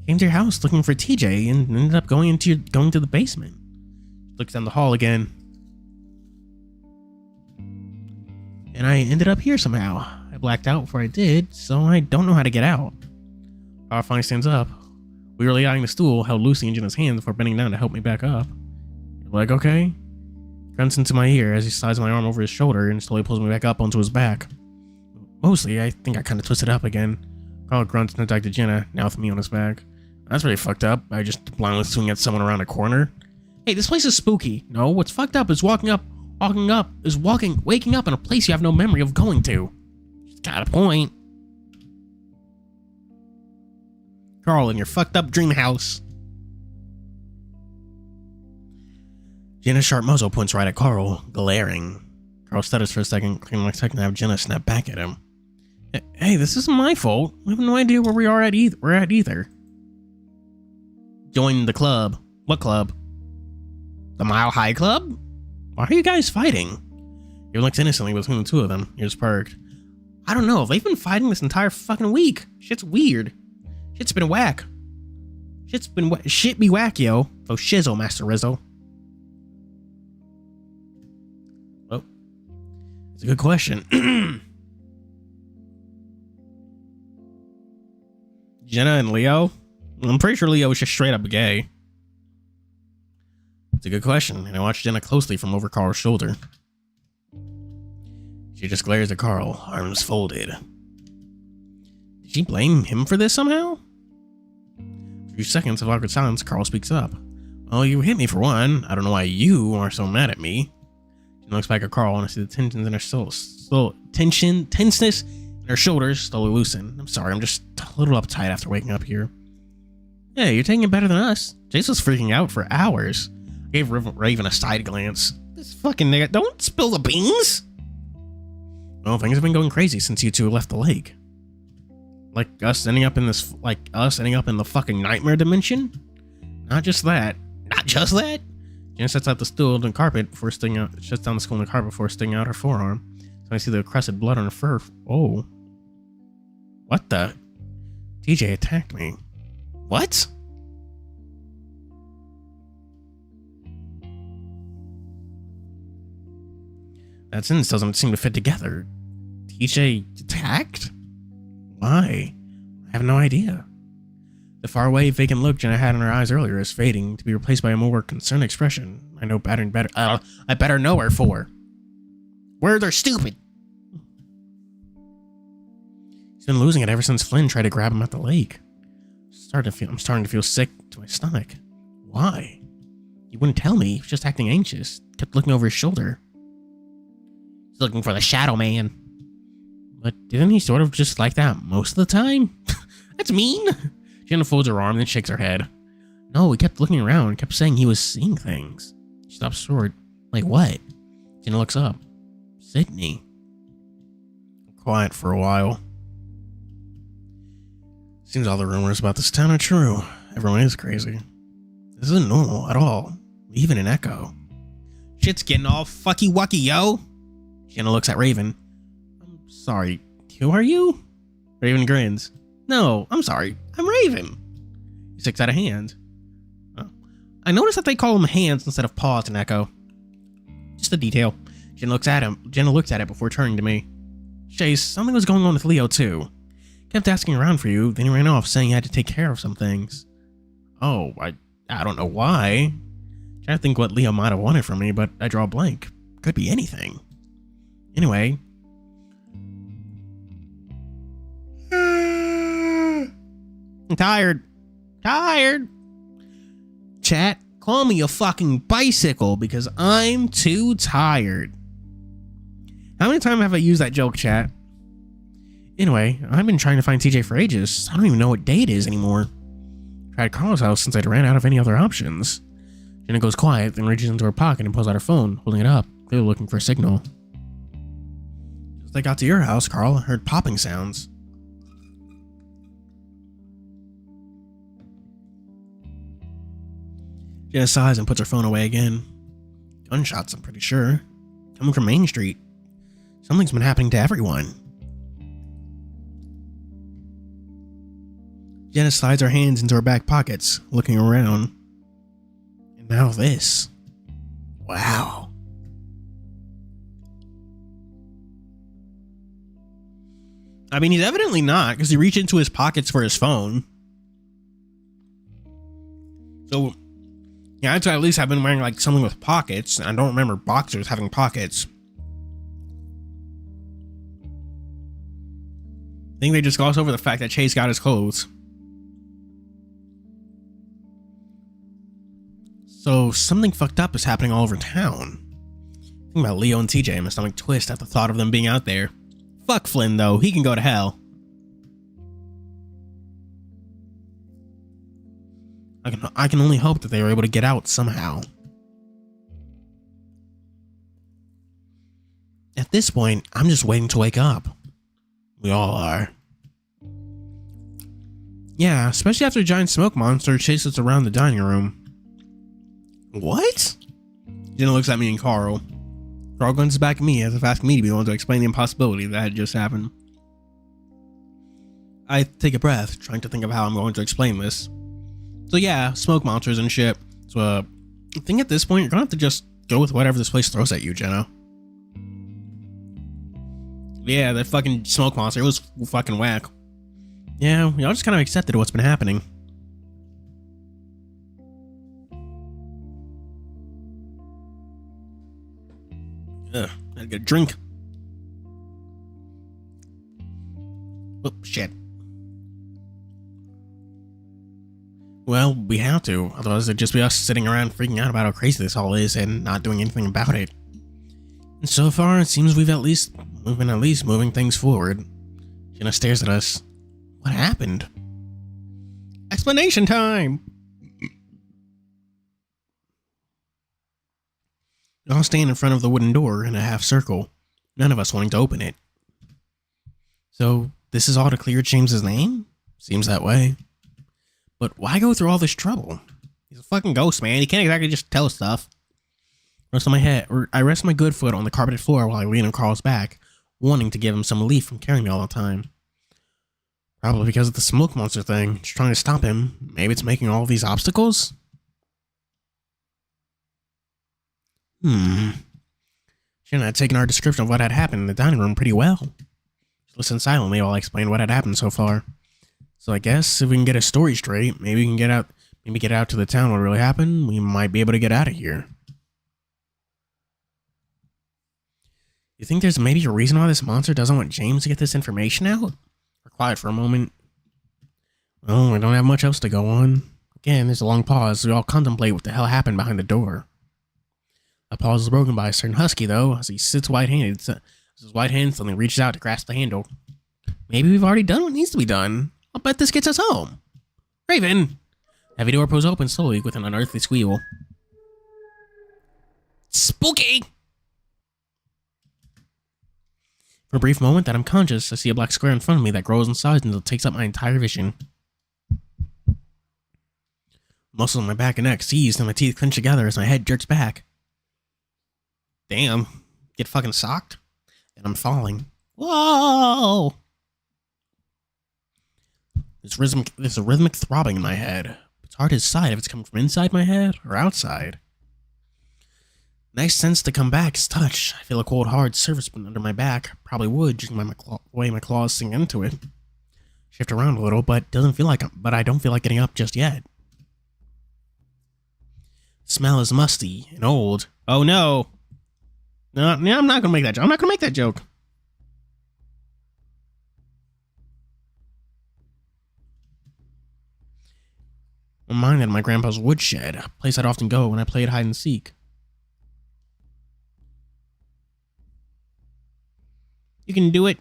Speaker 1: Came to your house looking for TJ and ended up going to the basement. Looks down the hall again. And I ended up here somehow. I blacked out before I did, so I don't know how to get out. Carl finally stands up. We were eyeing the stool held loosely in Jenna's hands before bending down to help me back up. Your leg okay? Grunts into my ear as he slides my arm over his shoulder and slowly pulls me back up onto his back. Mostly, I think I kind of twisted up again. Carl grunts and attacks Jenna, now with me on his back. That's really fucked up. I just blindly swing at someone around a corner. Hey, this place is spooky. No, what's fucked up is waking up in a place you have no memory of going to. She's got a point. Carl, in your fucked up dream house. Jenna's sharp muzzle points right at Carl, glaring. Carl stutters for a second, claiming like a second to have Jenna snap back at him. Hey, this isn't my fault. We have no idea where we are at either. Join the club. What club? The Mile High Club? Why are you guys fighting? He looks innocently between the two of them. Ears perked. I don't know. They've been fighting this entire fucking week. Shit's weird. Shit's been whack. Shit be whack, yo. So shizzle, Master Rizzo. Oh. It's a good question. Jenna and Leo? I'm pretty sure Leo was just straight up gay. It's a good question, and I watched Jenna closely from over Carl's shoulder. She just glares at Carl, arms folded. Did she blame him for this somehow? A few seconds of awkward silence, Carl speaks up. Oh, you hit me for one. I don't know why you are so mad at me. She looks back at Carl, and I see the tensions in her tenseness in her shoulders slowly loosen. I'm sorry, I'm just a little uptight after waking up here. Yeah, you're taking it better than us. Jace was freaking out for hours. I gave Raven a side glance. This fucking nigga, don't spill the beans! Well, things have been going crazy since you two left the lake. Like us ending up in the fucking nightmare dimension? Not just that. Jenna sets out the stool on the carpet before sticking out. Shuts down the stool on the carpet before sticking out her forearm. So I see the crusted blood on her fur. Oh, what the? TJ attacked me. What? That sentence doesn't seem to fit together. TJ attacked? Why? I have no idea. The faraway, vacant look Jenna had in her eyes earlier is fading to be replaced by a more concerned expression. I know better and better. I better know her for. Words are stupid. He's been losing it ever since Flynn tried to grab him at the lake. I'm starting to feel sick to my stomach. Why? He wouldn't tell me. He was just acting anxious. Kept looking over his shoulder. He's looking for the shadow man. But didn't he sort of just like that most of the time? That's mean. Jenna folds her arm and shakes her head. No, he kept looking around and kept saying he was seeing things. She stops short. Like what? Jenna looks up. Sydney. Quiet for a while. Seems all the rumors about this town are true. Everyone is crazy. This isn't normal at all. Even in Echo. Shit's getting all fucky-wucky, yo. Jenna looks at Raven. I'm sorry. Who are you? Raven grins. No, I'm sorry. I'm Raven. He sticks out a hand. Oh. I noticed that they call him hands instead of paws in Echo. Just a detail. Jenna looks at him. Jenna looks at it before turning to me. Chase, something was going on with Leo too. Kept asking around for you, then he ran off saying he had to take care of some things. Oh, I don't know why. Trying to think what Leo might have wanted from me, but I draw a blank. Could be anything. Anyway. I'm tired. Tired. Chat, call me a fucking bicycle because I'm too tired. How many times have I used that joke, chat? Anyway, I've been trying to find TJ for ages. I don't even know what day it is anymore. Tried Carl's house since I'd ran out of any other options. Jenna goes quiet, then reaches into her pocket and pulls out her phone, holding it up, clearly looking for a signal. As I got to your house, Carl, I heard popping sounds. Jenna sighs and puts her phone away again. Gunshots, I'm pretty sure. Coming from Main Street. Something's been happening to everyone. Jenna slides her hands into her back pockets, looking around. And now this. Wow. I mean, he's evidently not, because he reached into his pockets for his phone. So, yeah, I'd at least have been wearing like something with pockets. I don't remember boxers having pockets. I think they just gloss over the fact that Chase got his clothes. So something fucked up is happening all over town. Think about Leo and TJ, my stomach twist at the thought of them being out there. Fuck Flynn though, he can go to hell. I can only hope that they were able to get out somehow. At this point, I'm just waiting to wake up. We all are. Yeah, especially after a giant smoke monster chases us around the dining room. What? Jenna looks at me and Carl. Carl glances back at me as if asking me to be the one to explain the impossibility that had just happened. I take a breath, trying to think of how I'm going to explain this. So yeah, smoke monsters and shit. So I think at this point, you're gonna have to just go with whatever this place throws at you, Jenna. Yeah, that fucking smoke monster, it was fucking whack. Yeah, we all just kind of accepted what's been happening. Ugh, gotta get a drink. Oh, shit. Well, we have to, otherwise it'd just be us sitting around freaking out about how crazy this all is and not doing anything about it. And so far, it seems we've at least moving things forward. Jenna stares at us. What happened? Explanation time! We all stand in front of the wooden door in a half circle, none of us wanting to open it. So, this is all to clear James's name? Seems that way. But why go through all this trouble? He's a fucking ghost, man. He can't exactly just tell us stuff. I rest my good foot on the carpeted floor while I lean on Carl's back, wanting to give him some relief from carrying me all the time. Probably because of the smoke monster thing. Just trying to stop him. Maybe it's making all of these obstacles? Shouldn't I have taken our description of what had happened in the dining room pretty well? She listened silently while I explained what had happened so far. So I guess if we can get a story straight, maybe we can get out to the town what really happened, we might be able to get out of here. You think there's maybe a reason why this monster doesn't want James to get this information out? We're quiet for a moment. Well, we don't have much else to go on. Again, there's a long pause as we all contemplate what the hell happened behind the door. A pause is broken by a certain husky, though, as he sits white-handed. His white hand suddenly reaches out to grasp the handle. Maybe we've already done what needs to be done. I'll bet this gets us home. Raven! Heavy door pulls open slowly with an unearthly squeal. Spooky! For a brief moment that I'm conscious, I see a black square in front of me that grows in size until it takes up my entire vision. Muscles on my back and neck seize and my teeth clench together as my head jerks back. Damn. Get fucking socked? And I'm falling. Whoa! There's a rhythmic throbbing in my head. It's hard to decide if it's coming from inside my head or outside. Nice sense to come back is touch. I feel a cold, hard surface under my back. Probably would, just by the way my claws sink into it. Shift around a little, but I don't feel like getting up just yet. Smell is musty and old. Oh no! No, I'm not gonna make that joke. I'm not gonna make that joke. I'm reminded of my grandpa's woodshed, a place I'd often go when I played hide and seek. You can do it.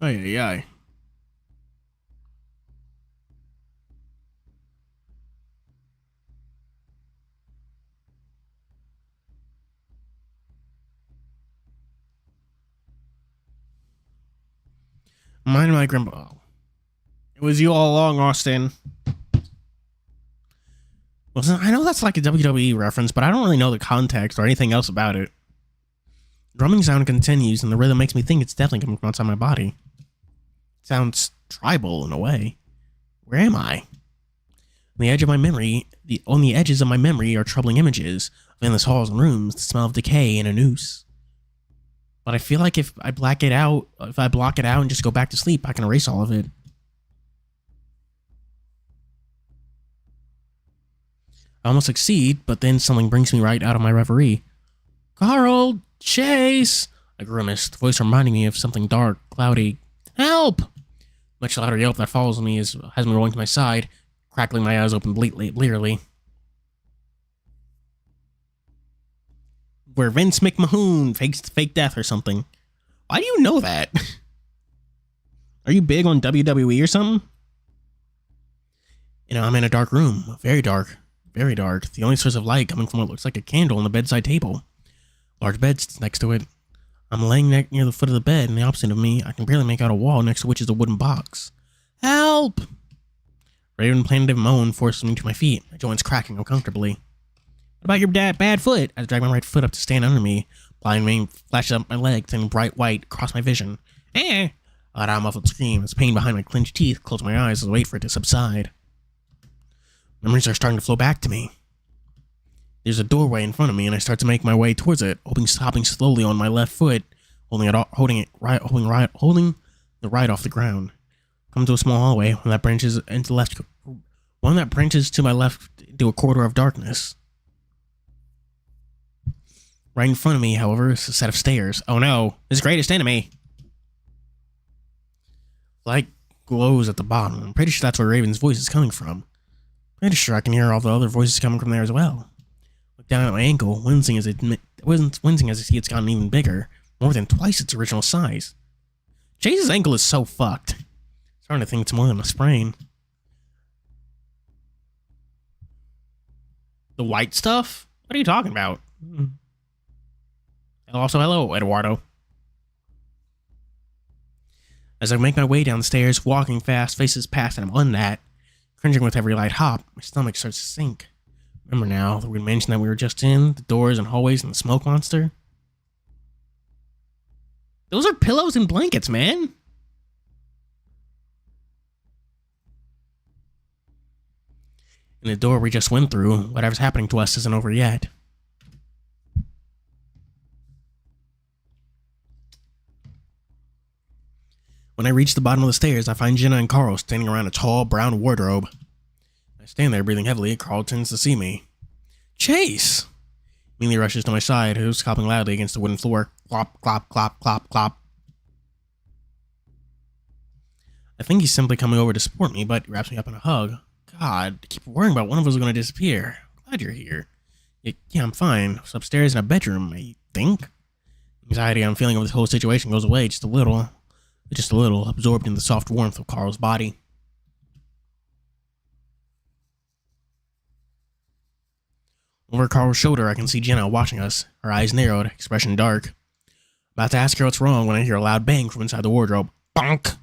Speaker 1: Ay, ay, ay. Mind my grandpa. Oh. It was you all along, Austin. Well, I know that's like a WWE reference, but I don't really know the context or anything else about it. Drumming sound continues, and the rhythm makes me think it's definitely coming from outside my body. It sounds tribal in a way. Where am I? On the edges of my memory are troubling images of endless halls and rooms, the smell of decay, and a noose. But I feel like if I block it out and just go back to sleep, I can erase all of it. I almost succeed, but then something brings me right out of my reverie. Carl! Chase! I grimaced, voice reminding me of something dark, cloudy. Help! Much louder yelp that follows me has me rolling to my side, crackling my eyes open blearily. Where Vince McMahon fakes fake death or something. Why do you know that? Are you big on WWE or something? I'm in a dark room. Very dark. Very dark. The only source of light coming from what looks like a candle on the bedside table. Large bed sits next to it. I'm laying near the foot of the bed, and the opposite of me, I can barely make out a wall next to which is a wooden box. Help! Raven plaintive moan forces me to my feet, my joints cracking uncomfortably. What about your bad foot? I drag my right foot up to stand under me. Blind rain flashes up my legs, and bright white across my vision. I let out a muffled scream as pain behind my clenched teeth closed my eyes as I wait for it to subside. Memories are starting to flow back to me. There's a doorway in front of me, and I start to make my way towards it, hopping slowly on my left foot, holding the right off the ground. Come to a small hallway, one that branches to my left into a corridor of darkness. Right in front of me, however, is a set of stairs. Oh no, his greatest enemy. Light glows at the bottom. I'm pretty sure that's where Raven's voice is coming from. Pretty sure I can hear all the other voices coming from there as well. Look down at my ankle, wincing as I see it's gotten even bigger, more than twice its original size. Chase's ankle is so fucked. Starting to think it's more than a sprain. The white stuff? What are you talking about? Also, hello, Eduardo. As I make my way down the stairs, walking fast, faces past, and I'm on that, cringing with every light hop, my stomach starts to sink. Remember now, the weird mansion that we were just in, the doors and hallways and the smoke monster? Those are pillows and blankets, man. And the door we just went through, whatever's happening to us isn't over yet. When I reach the bottom of the stairs, I find Jenna and Carl standing around a tall, brown wardrobe. I stand there breathing heavily. Carl turns to see me. Chase! Immediately rushes to my side, who's clopping loudly against the wooden floor. Clop, clop, clop, clop, clop. I think he's simply coming over to support me, but he wraps me up in a hug. God, I keep worrying about one of us is going to disappear. Glad you're here. Yeah, I'm fine. I was upstairs in a bedroom, I think. Anxiety I'm feeling over this whole situation goes away just a little, absorbed in the soft warmth of Carl's body. Over Carl's shoulder, I can see Jenna watching us, her eyes narrowed, expression dark. About to ask her what's wrong when I hear a loud bang from inside the wardrobe. Bonk!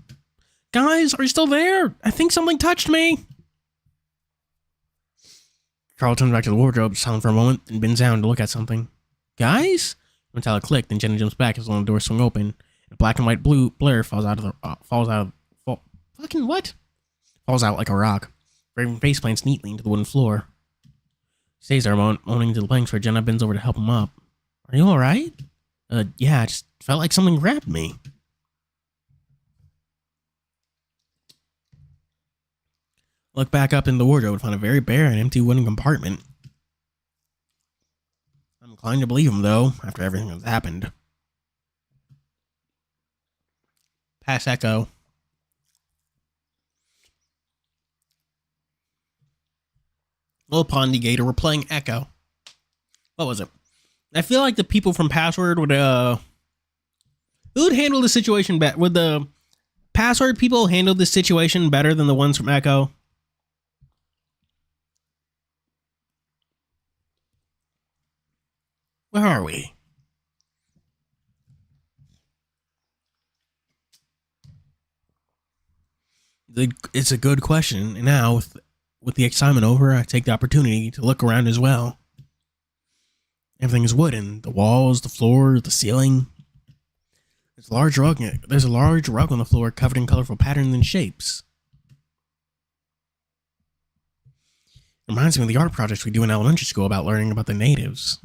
Speaker 1: Guys, are you still there? I think something touched me! Carl turns back to the wardrobe, silent for a moment, and bends down to look at something. Guys? Until it clicked, and Jenna jumps back as one of the doors swung open. A black and white blur falls out like a rock. Raven face plants neatly into the wooden floor. Stays there a moment, moaning to the planks where Jenna bends over to help him up. Are you alright? Yeah, I just felt like something grabbed me. Look back up in the wardrobe and find a very bare and empty wooden compartment. I'm inclined to believe him, though, after everything that's happened. Pass Echo. Little Pondy Gator, we're playing Echo. What was it? I feel like the people from Password would, who would handle the situation better? Would the Password people handle this situation better than the ones from Echo? Where are we? It's a good question, and now with the excitement over, I take the opportunity to look around as well. Everything is wooden: the walls, the floor, the ceiling. There's a large rug on the floor covered in colorful patterns and shapes. It reminds me of the art projects we do in elementary school about learning about the natives.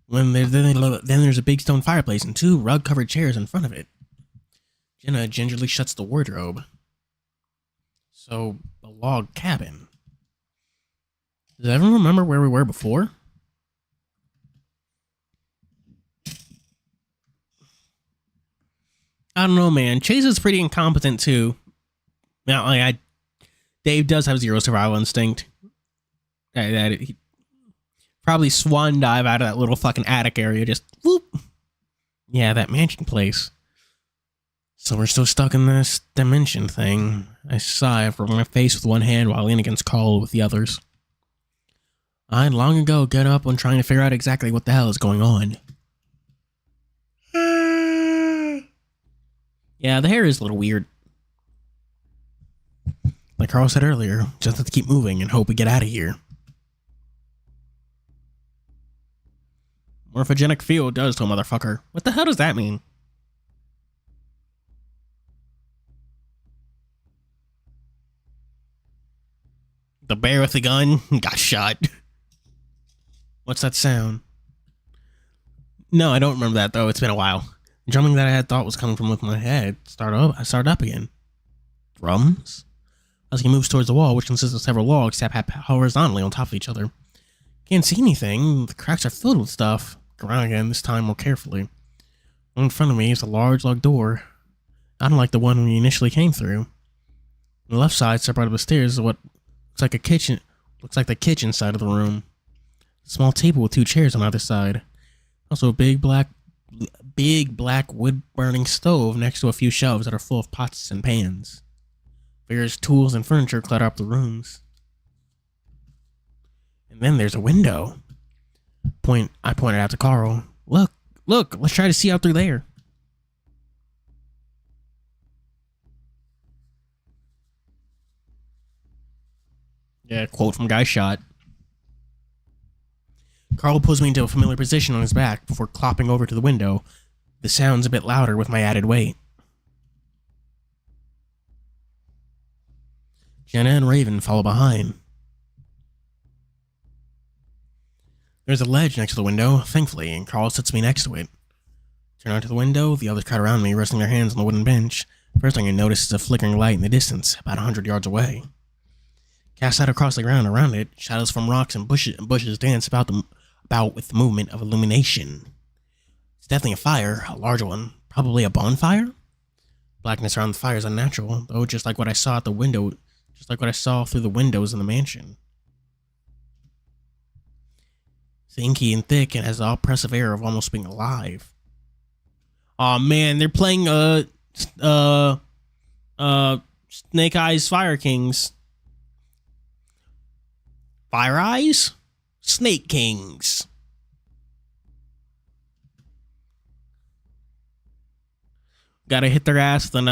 Speaker 1: Then there's a big stone fireplace and 2 rug-covered chairs in front of it. Jenna gingerly shuts the wardrobe. So, a log cabin. Does everyone remember where we were before? I don't know, man. Chase is pretty incompetent, too. Now, Dave does have 0 survival instinct. He probably swan dive out of that little fucking attic area, just whoop. Yeah, that mansion place. So we're still stuck in this dimension thing. I sigh, rubbing my face with one hand while I lean against Carl with the others. I'd long ago given up on trying to figure out exactly what the hell is going on. Yeah, the hair is a little weird. Like Carl said earlier, just have to keep moving and hope we get out of here. Morphogenic field does to a motherfucker. What the hell does that mean? The bear with the gun got shot. What's that sound? No, I don't remember that, though. It's been a while. The drumming that I had thought was coming from within my head I started up again. Drums? As he moves towards the wall, which consists of several logs stacked horizontally on top of each other. Can't see anything. The cracks are filled with stuff. Look around again, this time more carefully. One in front of me is a large log door, not unlike the one we initially came through. On the left side, separated by the stairs, is what looks like a kitchen. Looks like the kitchen side of the room. A small table with 2 chairs on either side. Also a big black wood-burning stove next to a few shelves that are full of pots and pans. Various tools and furniture clutter up the rooms. And then there's a window. I pointed out to Carl. Look, let's try to see out through there. Yeah, quote from Guy Shot. Carl pulls me into a familiar position on his back before clopping over to the window. The sound's a bit louder with my added weight. Jenna and Raven follow behind. There's a ledge next to the window, thankfully, and Carl sits me next to it. Turn onto the window, the others crowd around me, resting their hands on the wooden bench. First thing I notice is a flickering light in the distance, about 100 yards away. Cast out across the ground around it, shadows from rocks and bushes dance about with the movement of illumination. It's definitely a fire, a large one, probably a bonfire? Blackness around the fire is unnatural, though just like what I saw through the windows in the mansion. It's inky and thick and has the oppressive air of almost being alive. Aw, man, they're playing Snake Eyes Fire Kings. Fire Eyes? Snake Kings. Gotta hit their ass, then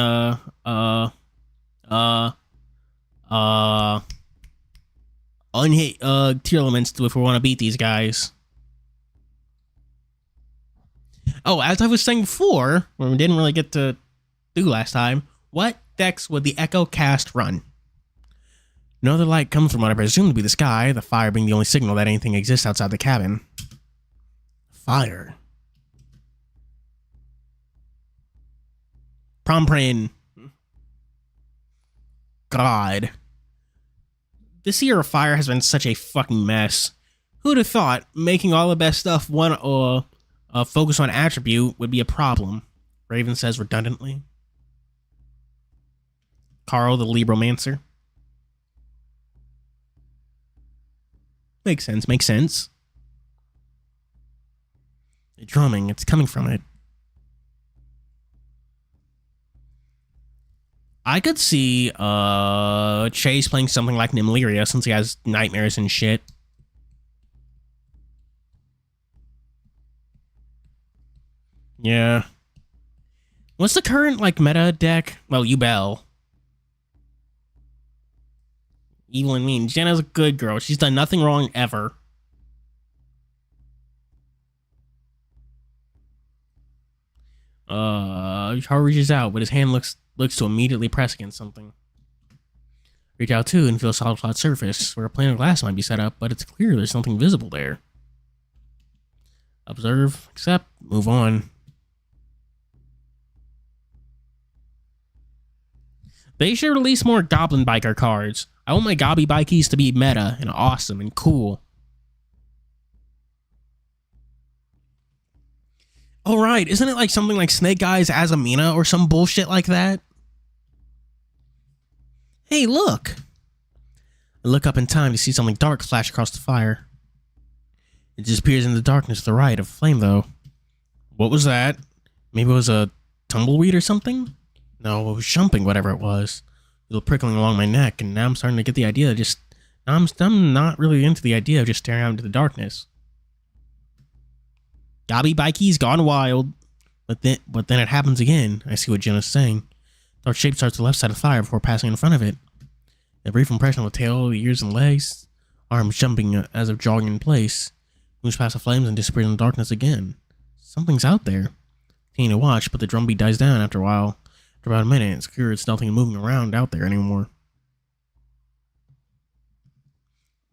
Speaker 1: unhit tier elements if we want to beat these guys. Oh, as I was saying before, when we didn't really get to do last time, what decks would the Echo cast run? No other light comes from what I presume to be the sky, the fire being the only signal that anything exists outside the cabin. Fire. Promprin. God. This year of fire has been such a fucking mess. Who'd have thought making all the best stuff focus on attribute would be a problem? Raven says redundantly. Carl, the Libromancer. Makes sense. The drumming, it's coming from it. I could see Chase playing something like Nimleria since he has nightmares and shit. Yeah. What's the current meta deck? Well, Yubel. Evil and mean. Jenna's a good girl. She's done nothing wrong ever. Char reaches out, but his hand looks to immediately press against something. Reach out too and feel a solid flat surface where a pane of glass might be set up, but it's clear there's something visible there. Observe, accept, move on. They should release more Goblin Biker cards. I want my Gobby Bikies to be meta and awesome and cool. Oh, right. Isn't it like something like Snake Eyes Azamina or some bullshit like that? Hey, look. I look up in time to see something dark flash across the fire. It disappears in the darkness to the right of flame, though. What was that? Maybe it was a tumbleweed or something? No, it was jumping, whatever it was. A little prickling along my neck, and now I'm starting to get the idea of just... I'm not really into the idea of just staring out into the darkness. Gobby Bikey's gone wild. But then it happens again. I see what Jenna's saying. Dark shape starts to the left side of the fire before passing in front of it. A brief impression of the tail, the ears and legs. Arms jumping as if jogging in place. Moves past the flames and disappears in the darkness again. Something's out there. Taking to watch, but the drumbeat dies down after a while. After about a minute, it's clear it's nothing moving around out there anymore.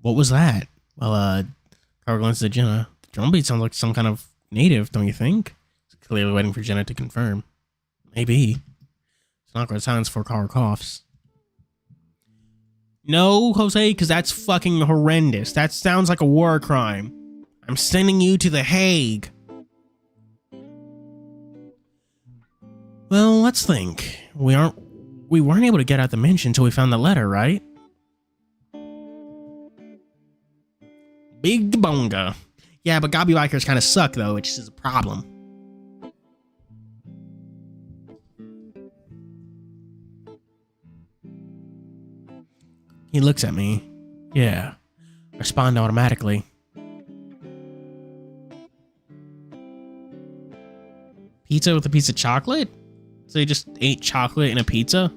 Speaker 1: What was that? Well, Carl glances at Jenna. The drumbeat sounds like some kind of native, don't you think? He's clearly waiting for Jenna to confirm. Maybe. It's not awkward silence before Carl coughs. No, Jose, because that's fucking horrendous. That sounds like a war crime. I'm sending you to The Hague. Well, let's think. We weren't able to get out the mansion until we found the letter, right? Big bonga. Yeah, but Gobby Bikers kind of suck, though, which is a problem. He looks at me. Yeah. Respond automatically. Pizza with a piece of chocolate? So you just ate chocolate in a pizza?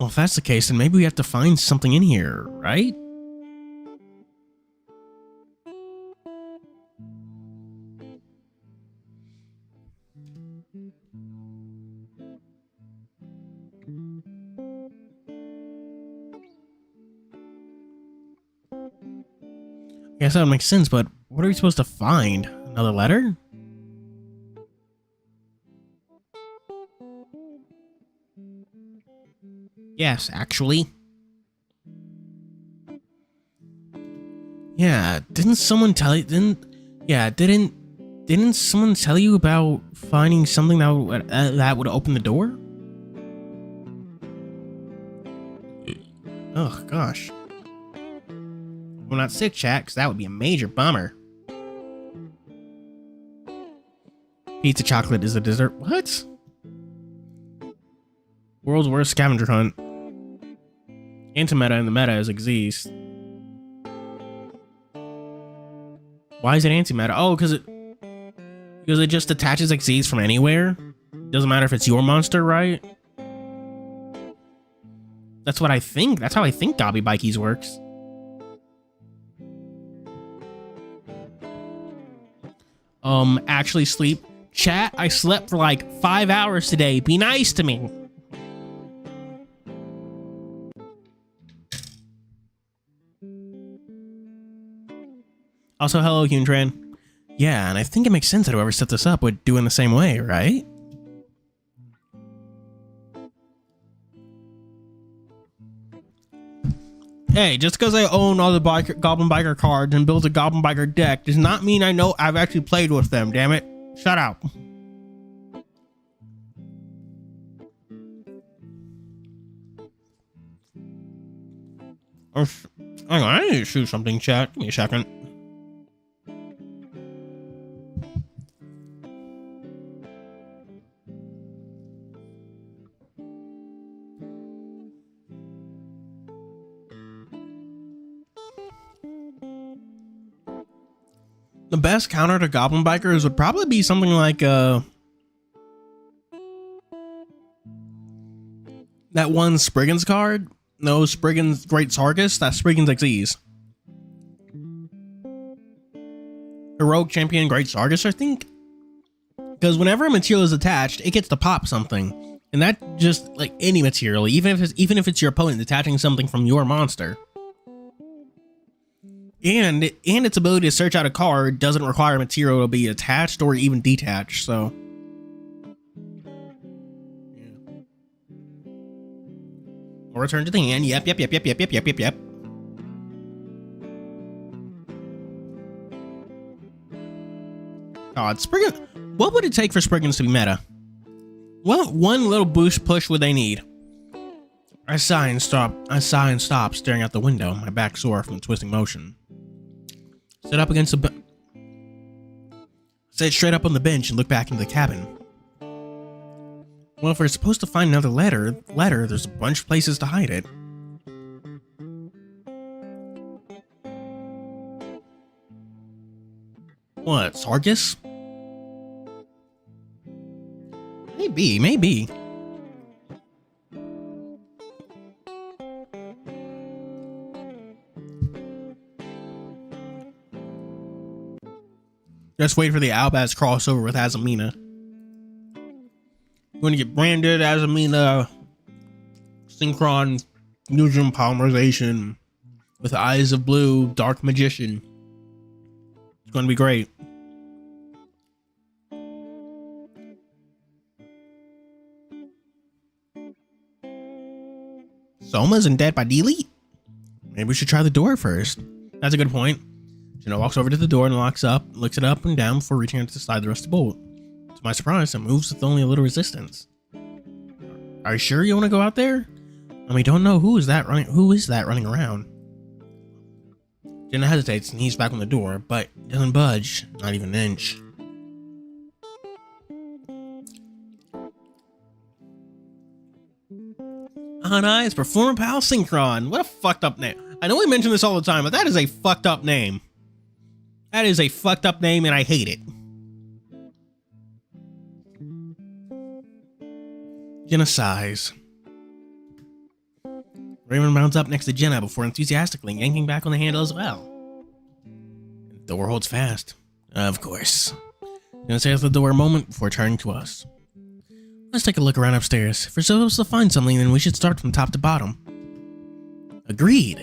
Speaker 1: Well, if that's the case, then maybe we have to find something in here, right? I guess that would make sense, but what are we supposed to find? Another letter? Yes, actually. Yeah, didn't someone tell you? Didn't someone tell you about finding something that would open the door? Oh gosh. Well, not sick, chat, because that would be a major bummer. Pizza chocolate is a dessert. What? World's worst scavenger hunt. Antimeta and the meta is exist. Why is it antimeta? Oh, because it just attaches exist from anywhere. Doesn't matter if it's your monster, right? That's what I think. That's how I think Dobby Bikies works. Actually sleep. Chat, I slept for like 5 hours today. Be nice to me. Also, hello, Huntran. Yeah, and I think it makes sense that whoever set this up would do it in the same way, right? Hey, just because I own all the Goblin Biker cards and built a Goblin Biker deck does not mean I know I've actually played with them, damn it. Shut up. Hang on, I need to shoot something, chat. Give me a second. The best counter to Goblin Bikers would probably be something like that one Spriggan's card. No, Spriggan's Great Sargus. That's Spriggan's Xyz. Heroic Champion Great Sargus, I think. Because whenever a material is attached, it gets to pop something. And that just like any material, even if it's your opponent attaching something from your monster. And its ability to search out a card doesn't require material to be attached or even detached, so. Yeah. Or return to the hand. Yep. God, Spriggan. What would it take for Spriggans to be meta? What one little boost push would they need? I sigh and stop staring out the window, my back sore from the twisting motion. Sit straight up on the bench and look back into the cabin. Well, if we're supposed to find another letter, there's a bunch of places to hide it. What, Sargus? Maybe. Just wait for the Albaz crossover with Azamina. Going to get branded Azamina Synchron Fusion Polymerization with Eyes of Blue Dark Magician. It's going to be great. Soma isn't dead by delete? Maybe we should try the door first. That's a good point. Jenna walks over to the door and looks it up and down before reaching out to slide the rusty bolt. To my surprise, it moves with only a little resistance. Are you sure you want to go out there? And we don't know who is that running around. Jenna hesitates and he's back on the door, but doesn't budge, not even an inch. On Eyes Performer Pal Synchron. What a fucked up name. I know we mention this all the time, but that is a fucked up name. That is a fucked up name and I hate it. Jenna sighs. Raven rounds up next to Jenna before enthusiastically yanking back on the handle as well. The door holds fast. Of course. Gonna stay at the door a moment before turning to us. Let's take a look around upstairs. If we're supposed to find something, then we should start from top to bottom. Agreed.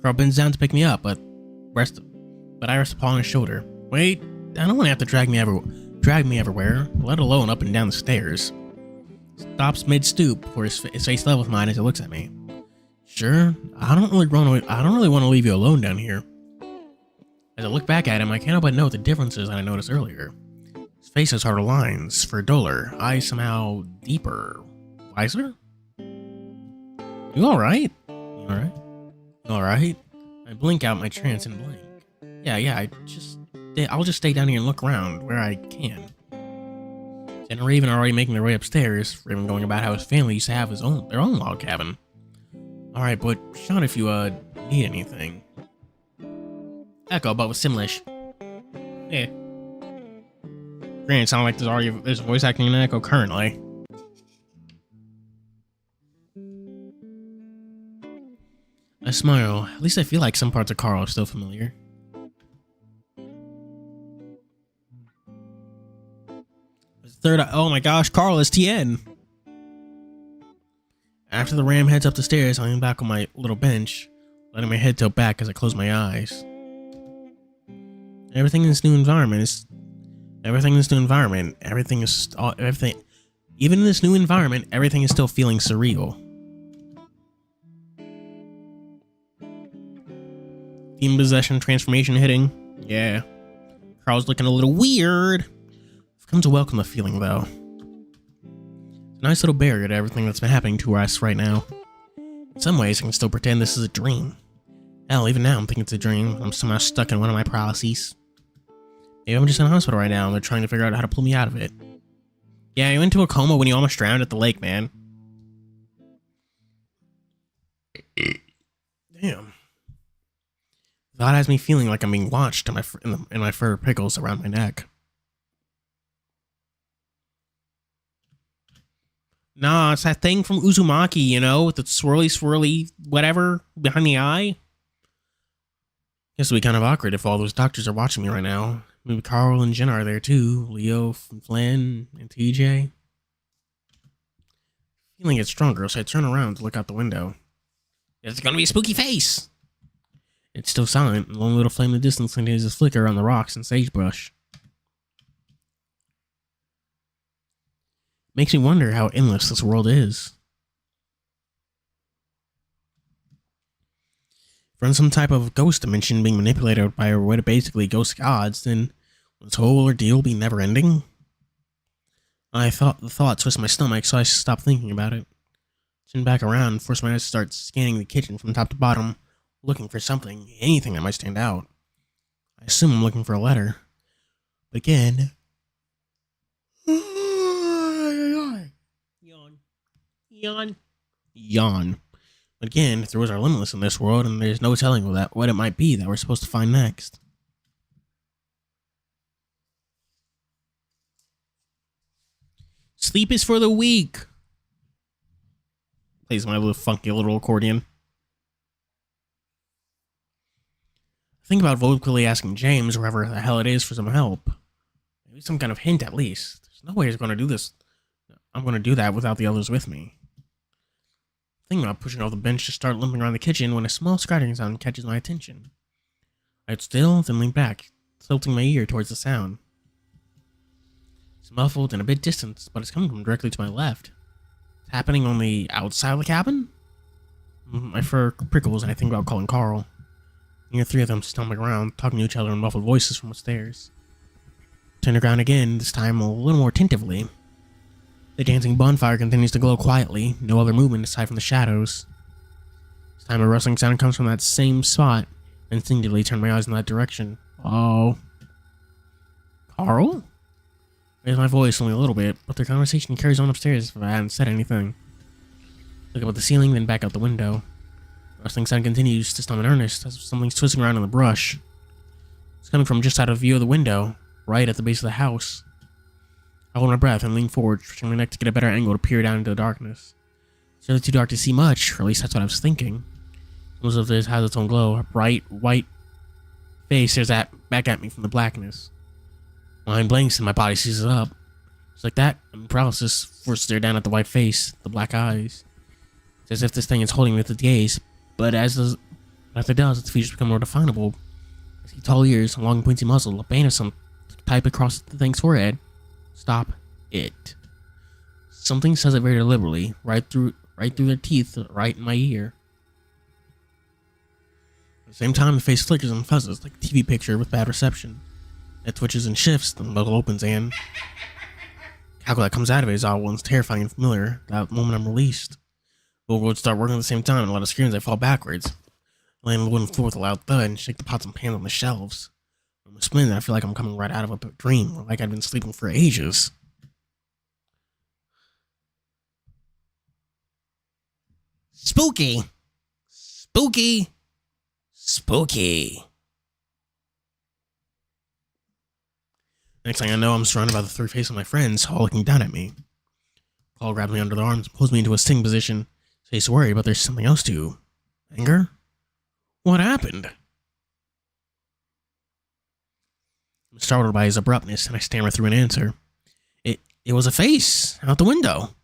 Speaker 1: Carl bends down to pick me up, but I rest upon his shoulder. Wait, I don't want to have to drag me everywhere, let alone up and down the stairs. Stops mid-stoop before his face level with mine as he looks at me. Sure, I don't really want to leave you alone down here. As I look back at him, I can't help but note the differences that I noticed earlier. His face has harder lines, fur duller, eyes somehow deeper. Wiser? You alright? You alright? You alright? I blink out my trance and blink. Yeah, I'll just stay down here and look around where I can. Jen and Raven are already making their way upstairs, Raven going about how his family used to have their own log cabin. Alright, but shout if you need anything. Echo, but with Simlish. Yeah. Granted, it sounds like there's voice acting in Echo currently. I smile. At least I feel like some parts of Carl are still familiar. Oh my gosh, Carl is TN. After the ram heads up the stairs, I lean back on my little bench, letting my head tilt back as I close my eyes. Everything in this new environment, even in this new environment, everything is still feeling surreal. Demon possession transformation hitting. Yeah. Carl's looking a little weird. I've come to welcome the feeling, though. It's a nice little barrier to everything that's been happening to us right now. In some ways, I can still pretend this is a dream. Hell, even now I'm thinking it's a dream. I'm somehow stuck in one of my paralyses. Maybe I'm just in a hospital right now and they're trying to figure out how to pull me out of it. Yeah, you went into a coma when you almost drowned at the lake, man. Damn. That has me feeling like I'm being watched in my fur pickles around my neck. Nah, it's that thing from Uzumaki, you know, with the swirly, whatever, behind the eye. Guess it'd be kind of awkward if all those doctors are watching me right now. Maybe Carl and Jen are there too. Leo, Flynn, and TJ. Feeling gets stronger, so I turn around to look out the window. It's gonna be a spooky face! It's still silent, and a lone little flame in the distance continues to flicker on the rocks and sagebrush. Makes me wonder how endless this world is. If we're in some type of ghost dimension being manipulated by what are basically ghost gods, then will this whole ordeal be never-ending? The thought twisted my stomach, so I stopped thinking about it. Turned back around and forced my eyes to start scanning the kitchen from top to bottom, looking for something, anything that might stand out. I assume I'm looking for a letter. But again... Yawn. But again, if the roads are limitless in this world, and there's no telling what it might be that we're supposed to find next. Sleep is for the weak. Plays my little funky little accordion. Think about vocally asking James, wherever the hell it is, for some help. Maybe some kind of hint at least. There's no way he's going to do this. I'm going to do that without the others with me. Thinking about pushing off the bench to start limping around the kitchen when a small scratching sound catches my attention. I stood still, then leaned back, tilting my ear towards the sound. It's muffled and a bit distant, but it's coming from directly to my left. It's happening on the outside of the cabin? My fur prickles and I think about calling Carl. You hear three of them stumbling around, talking to each other in muffled voices from upstairs. Turn around again, this time a little more attentively. The dancing bonfire continues to glow quietly, no other movement aside from the shadows. This time a rustling sound comes from that same spot, and instinctively turn my eyes in that direction. Oh. Carl? Raise my voice only a little bit, but their conversation carries on upstairs if I hadn't said anything. Look up at the ceiling, then back out the window. The rustling sound continues, this time in earnest, as if something's twisting around in the brush. It's coming from just out of view of the window, right at the base of the house. I hold my breath and lean forward, stretching my neck to get a better angle to peer down into the darkness. As It's really too dark to see much, or at least that's what I was thinking. Most of this has its own glow. A bright, white face stares back at me from the blackness. My mind blinks and my body seizes up. Just like that, I'm in paralysis, forced to stare down at the white face, the black eyes. It's as if this thing is holding me with its gaze, but as it does, its features become more definable. I see tall ears, a long pointy muzzle, a bane of some type across the thing's forehead. Stop it. Something says it very deliberately, right through their teeth, right in my ear. At the same time, the face flickers and fuzzes like a TV picture with bad reception. It twitches and shifts, the muzzle opens and... the cackle that comes out of it is odd and terrifying and familiar. That moment I'm released. Both would start working at the same time, and a lot of screams, I fall backwards. I land on the wooden floor with a loud thud and shake the pots and pans on the shelves. I'm a spin, I feel like I'm coming right out of a dream, or like I've been sleeping for ages. Spooky! Spooky! Spooky! Next thing I know, I'm surrounded by the three faces of my friends, all looking down at me. Paul grabs me under the arms, pulls me into a sitting position. His face worried, but there's something else too. Anger? What happened? I'm startled by his abruptness, and I stammer through an answer. It was a face, out the window.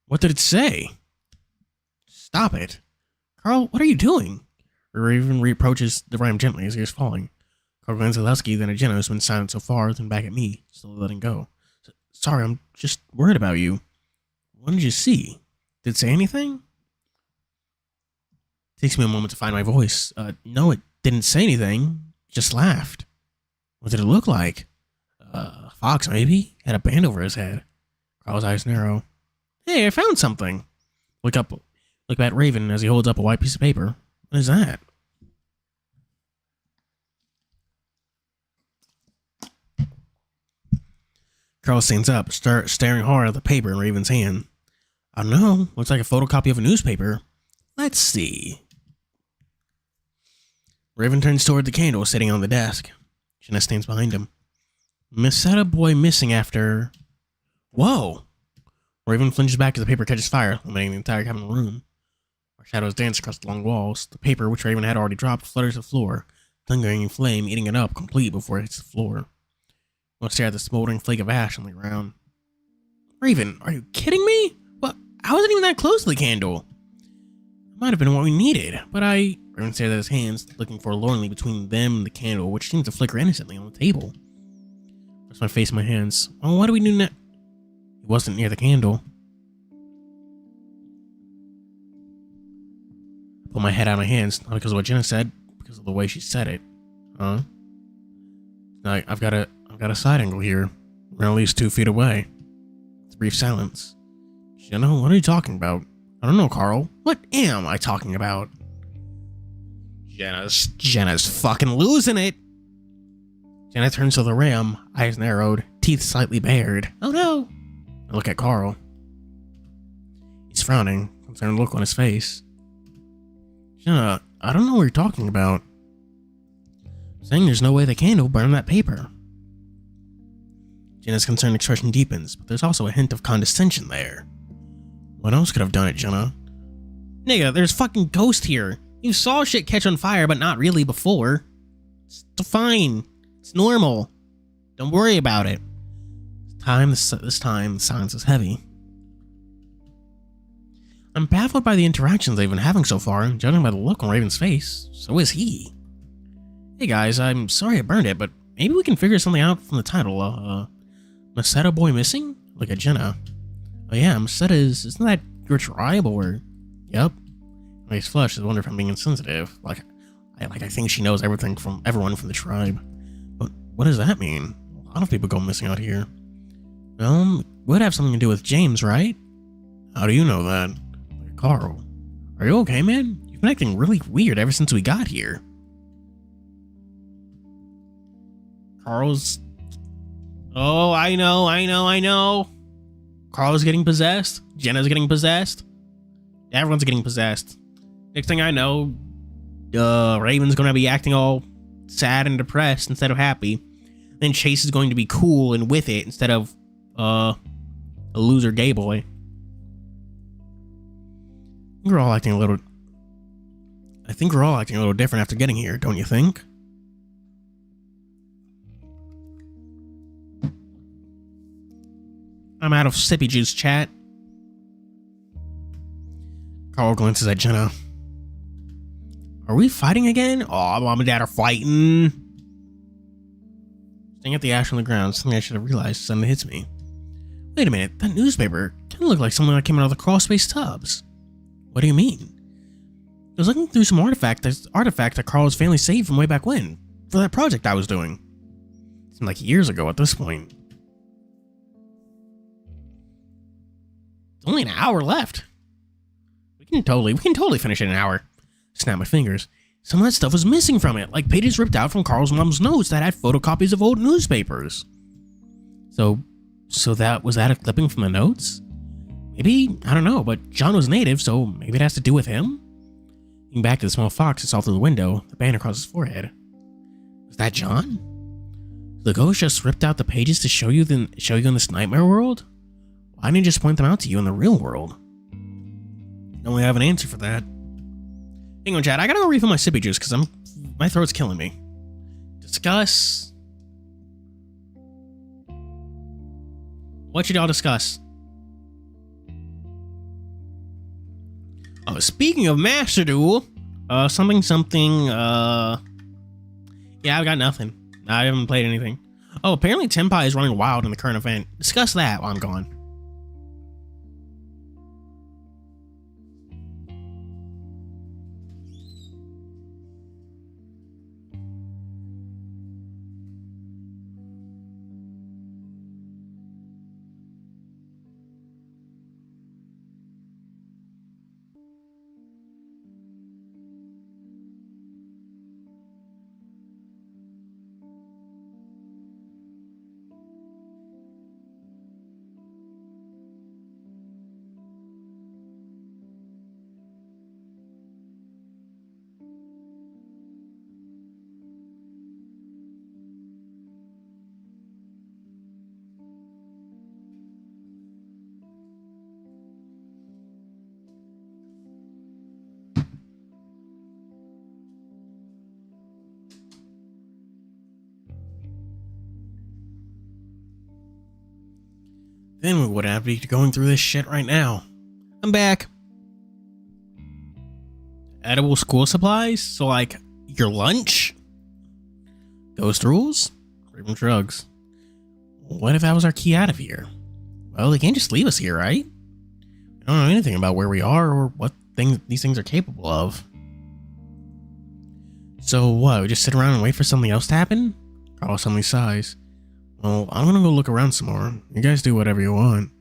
Speaker 1: What did it say? Stop it. Carl, what are you doing? Raven reapproaches the ram gently as he is falling. Carl glances at Husky, then at Jenna, who's been silent so far, then back at me, still letting go. Sorry, I'm just worried about you. What did you see? Did it say anything? It takes me a moment to find my voice. No, it didn't say anything. It just laughed. What did it look like? A fox, maybe? Had a band over his head. Carl's eyes narrow. Hey, I found something. Look at Raven as he holds up a white piece of paper. What is that? Carl stands up, staring hard at the paper in Raven's hand. I don't know. Looks like a photocopy of a newspaper. Let's see. Raven turns toward the candle sitting on the desk. Jenna stands behind him. Missetta boy missing after... Whoa! Raven flinches back as the paper catches fire, illuminating the entire cabin room. Our shadows dance across the long walls. The paper, which Raven had already dropped, flutters to the floor, thundering in flame, eating it up complete before it hits the floor. I stare at the smoldering flake of ash on the ground. Raven, are you kidding me? What? I wasn't even that close to the candle. It might have been what we needed, but Raven stares at his hands, looking forlornly between them and the candle, which seems to flicker innocently on the table. I press my face in my hands. Well, what do we do now? He wasn't near the candle. I pull my head out of my hands, not because of what Jenna said, because of the way she said it. Huh? I've got a side angle here. We're at least 2 feet away. It's a brief silence. Jenna, what are you talking about? I don't know, Carl. What am I talking about? Jenna's fucking losing it. Jenna turns to the ram, eyes narrowed, teeth slightly bared. Oh no. I look at Carl. He's frowning, concerned look on his face. Jenna, I don't know what you're talking about. Saying there's no way the candle burned that paper. Jenna's concerned expression deepens, but there's also a hint of condescension there. What else could have done it, Jenna? Nigga, there's fucking ghost here. You saw shit catch on fire, but not really before. It's fine. It's normal. Don't worry about it. This time, the silence is heavy. I'm baffled by the interactions they've been having so far, and judging by the look on Raven's face, so is he. Hey guys, I'm sorry I burned it, but maybe we can figure something out from the title. Missetta boy missing? Look at Jenna. Oh yeah, Missetta isn't that your tribe or? Yep. My face flushed. I wonder if I'm being insensitive. I think she knows everyone from the tribe. But what does that mean? A lot of people go missing out here. Well, it would have something to do with James, right? How do you know that? Carl, are you okay, man? You've been acting really weird ever since we got here. Carl's... Oh, I know. Carl's getting possessed. Jenna's getting possessed. Everyone's getting possessed. Next thing I know, Raven's gonna be acting all sad and depressed instead of happy. Then Chase is going to be cool and with it instead of a loser gay boy. We're all acting a little... I think we're all acting a little different after getting here, don't you think? I'm out of sippy juice, chat. Carl glances at Jenna. Are we fighting again? Oh, Mom and Dad are fighting. Staring at the ash on the ground, something I should have realized suddenly hits me. Wait a minute, that newspaper kind of looked like something that came out of the crawl-space tubs. What do you mean? I was looking through some artifact that Carl's family saved from way back when, for that project I was doing. It seemed like years ago at this point. It's only an hour left. We can totally finish it in an hour. Snap my fingers. Some of that stuff was missing from it, like pages ripped out from Carl's mom's notes that had photocopies of old newspapers. So that was a clipping from the notes? Maybe, I don't know, but John was native, so maybe it has to do with him? Looking back at the small fox I saw through the window, the band across his forehead. Was that John? The ghost just ripped out the pages to show you in this nightmare world? Why didn't he just point them out to you in the real world? Don't really have an answer for that. Hang on, Chad. I gotta go refill my sippy juice because my throat's killing me. Discuss. What should y'all discuss? Oh, speaking of Master Duel, something. Yeah, I've got nothing. I haven't played anything. Oh, apparently Tenpai is running wild in the current event. Discuss that while I'm gone. Then we would have to be going through this shit right now. I'm back. Edible school supplies? So like, your lunch? Ghost rules? Raven drugs. What if that was our key out of here? Well, they can't just leave us here, right? I don't know anything about where we are or what these things are capable of. So what, we just sit around and wait for something else to happen? Carl suddenly sighs. Well, I'm gonna go look around some more. You guys do whatever you want.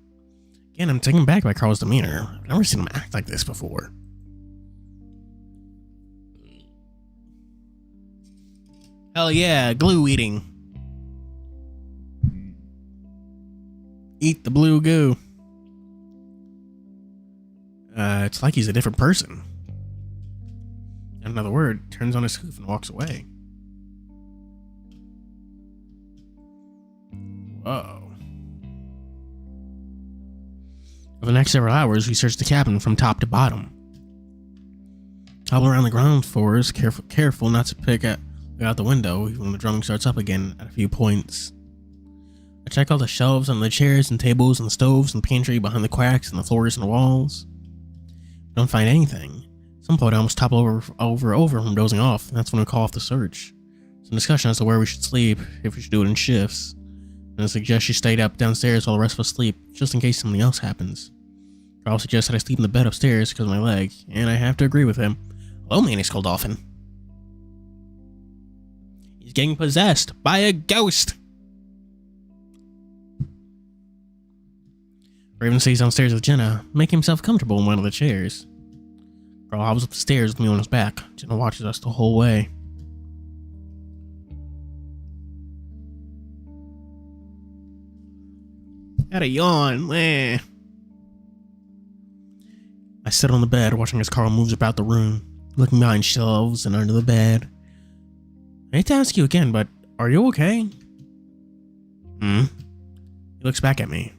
Speaker 1: Again, I'm taken back by Carl's demeanor. I've never seen him act like this before. Hell yeah, glue eating. Eat the blue goo. It's like he's a different person. Another word, turns on his hoof and walks away. Whoa. For the next several hours, we searched the cabin from top to bottom. Hobble around the ground floors, careful not to pick out the window even when the drumming starts up again at a few points. I check all the shelves and the chairs and tables and the stoves and the pantry behind the cracks and the floors and the walls. Don't find anything. At some point I almost topple over from dozing off, and that's when we call off the search. Some discussion as to where we should sleep, if we should do it in shifts. And I suggest she stayed up downstairs while the rest of us sleep, just in case something else happens. Carl suggests that I sleep in the bed upstairs because of my leg, and I have to agree with him. Hello, Manny Skull Dolphin. He's getting possessed by a ghost. Raven stays downstairs with Jenna, making himself comfortable in one of the chairs. Carl hobbles up the stairs with me on his back. Jenna watches us the whole way. Had a yawn, meh. I sit on the bed, watching as Carl moves about the room, looking behind shelves and under the bed. I hate to ask you again, but are you okay? He looks back at me.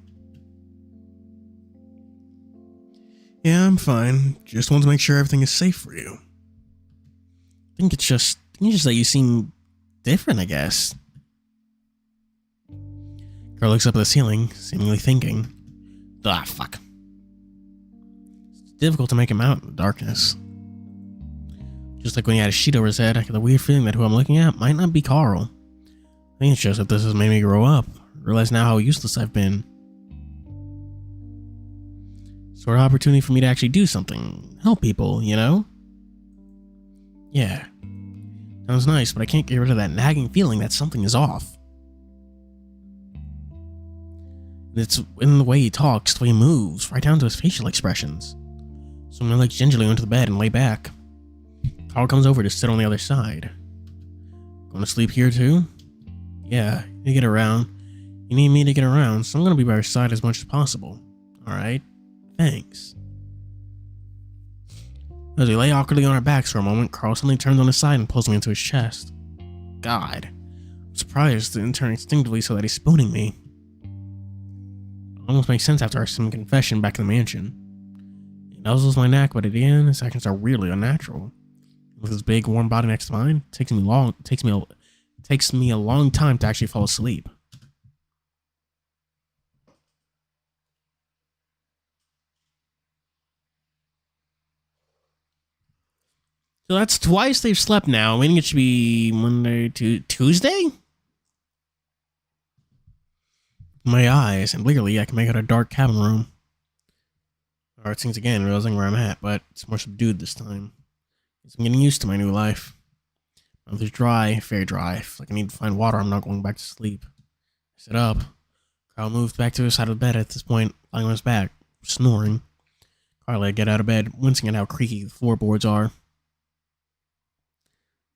Speaker 1: Yeah, I'm fine. Just want to make sure everything is safe for you. I think it's just that you seem different, I guess. Girl looks up at the ceiling, seemingly thinking. Ah, fuck. It's difficult to make him out in the darkness. Just like when he had a sheet over his head, I get the weird feeling that who I'm looking at might not be Carl. I think it's just that this has made me grow up. Realize now how useless I've been. Sort of opportunity for me to actually do something. Help people, you know? Yeah. Sounds nice, but I can't get rid of that nagging feeling that something is off. It's in the way he talks, the way he moves, right down to his facial expressions. So I'm gonna gingerly onto the bed and lay back. Carl comes over to sit on the other side. Going to sleep here too? Yeah, you get around. You need me to get around, so I'm gonna be by your side as much as possible. Alright? Thanks. As we lay awkwardly on our backs for a moment, Carl suddenly turns on his side and pulls me into his chest. God. I'm surprised to turn instinctively so that he's spooning me. It almost makes sense after our sim confession back in the mansion. He nuzzles my neck, but at the end, his actions are weirdly unnatural. With his big, warm body next to mine, it takes me a long time to actually fall asleep. So that's twice they've slept now, meaning it should be Monday to Tuesday? My eyes, and clearly I can make out a dark cabin room. Alright, things again, realizing where I'm at, but it's more subdued this time. I'm getting used to my new life. My mouth is dry, very dry. If I need to find water, I'm not going back to sleep. I sit up. Carl moved back to his side of the bed at this point, lying on his back, snoring. Carly, I get out of bed, wincing at how creaky the floorboards are.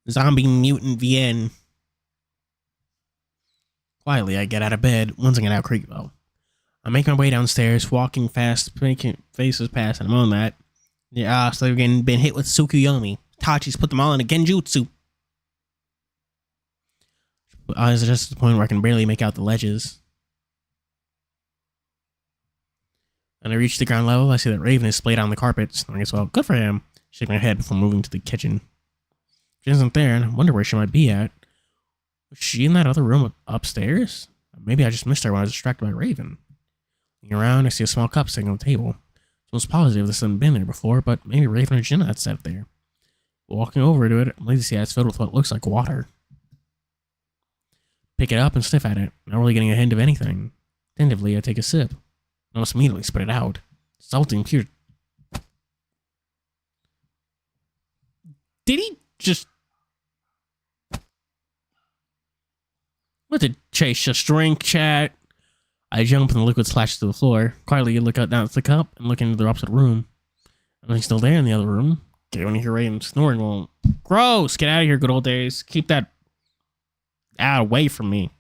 Speaker 1: Zombie mutant VN. Quietly, I get out of bed, wincing at how creaky. Oh. I make my way downstairs, walking fast, making faces pass, and I'm on that. Yeah, so they've been hit with Tsukuyomi. Tachi's put them all in a genjutsu. Eyes are just at the point where I can barely make out the ledges. When I reach the ground level, I see that Raven is splayed out on the carpet, snoring as well. Good for him. Shake my head before moving to the kitchen. She isn't there, and I wonder where she might be at. Was she in that other room upstairs? Maybe I just missed her when I was distracted by Raven. Looking around, I see a small cup sitting on the table. I was positive this hadn't been there before, but maybe Raven or Jenna had set it there. Walking over to it, I'm pleased to see it's filled with what looks like water. Pick it up and sniff at it, not really getting a hint of anything. Tentatively, I take a sip. I almost immediately spit it out. Salty and pure. Did he just... What did Chase just drink, chat? I jump and the liquid splashes to the floor. Quietly, you look out down at the cup and look into the opposite room. Nothing's still there in the other room. Okay, when you hear Raven snoring, well, gross! Get out of here, good old days. Keep that out away from me.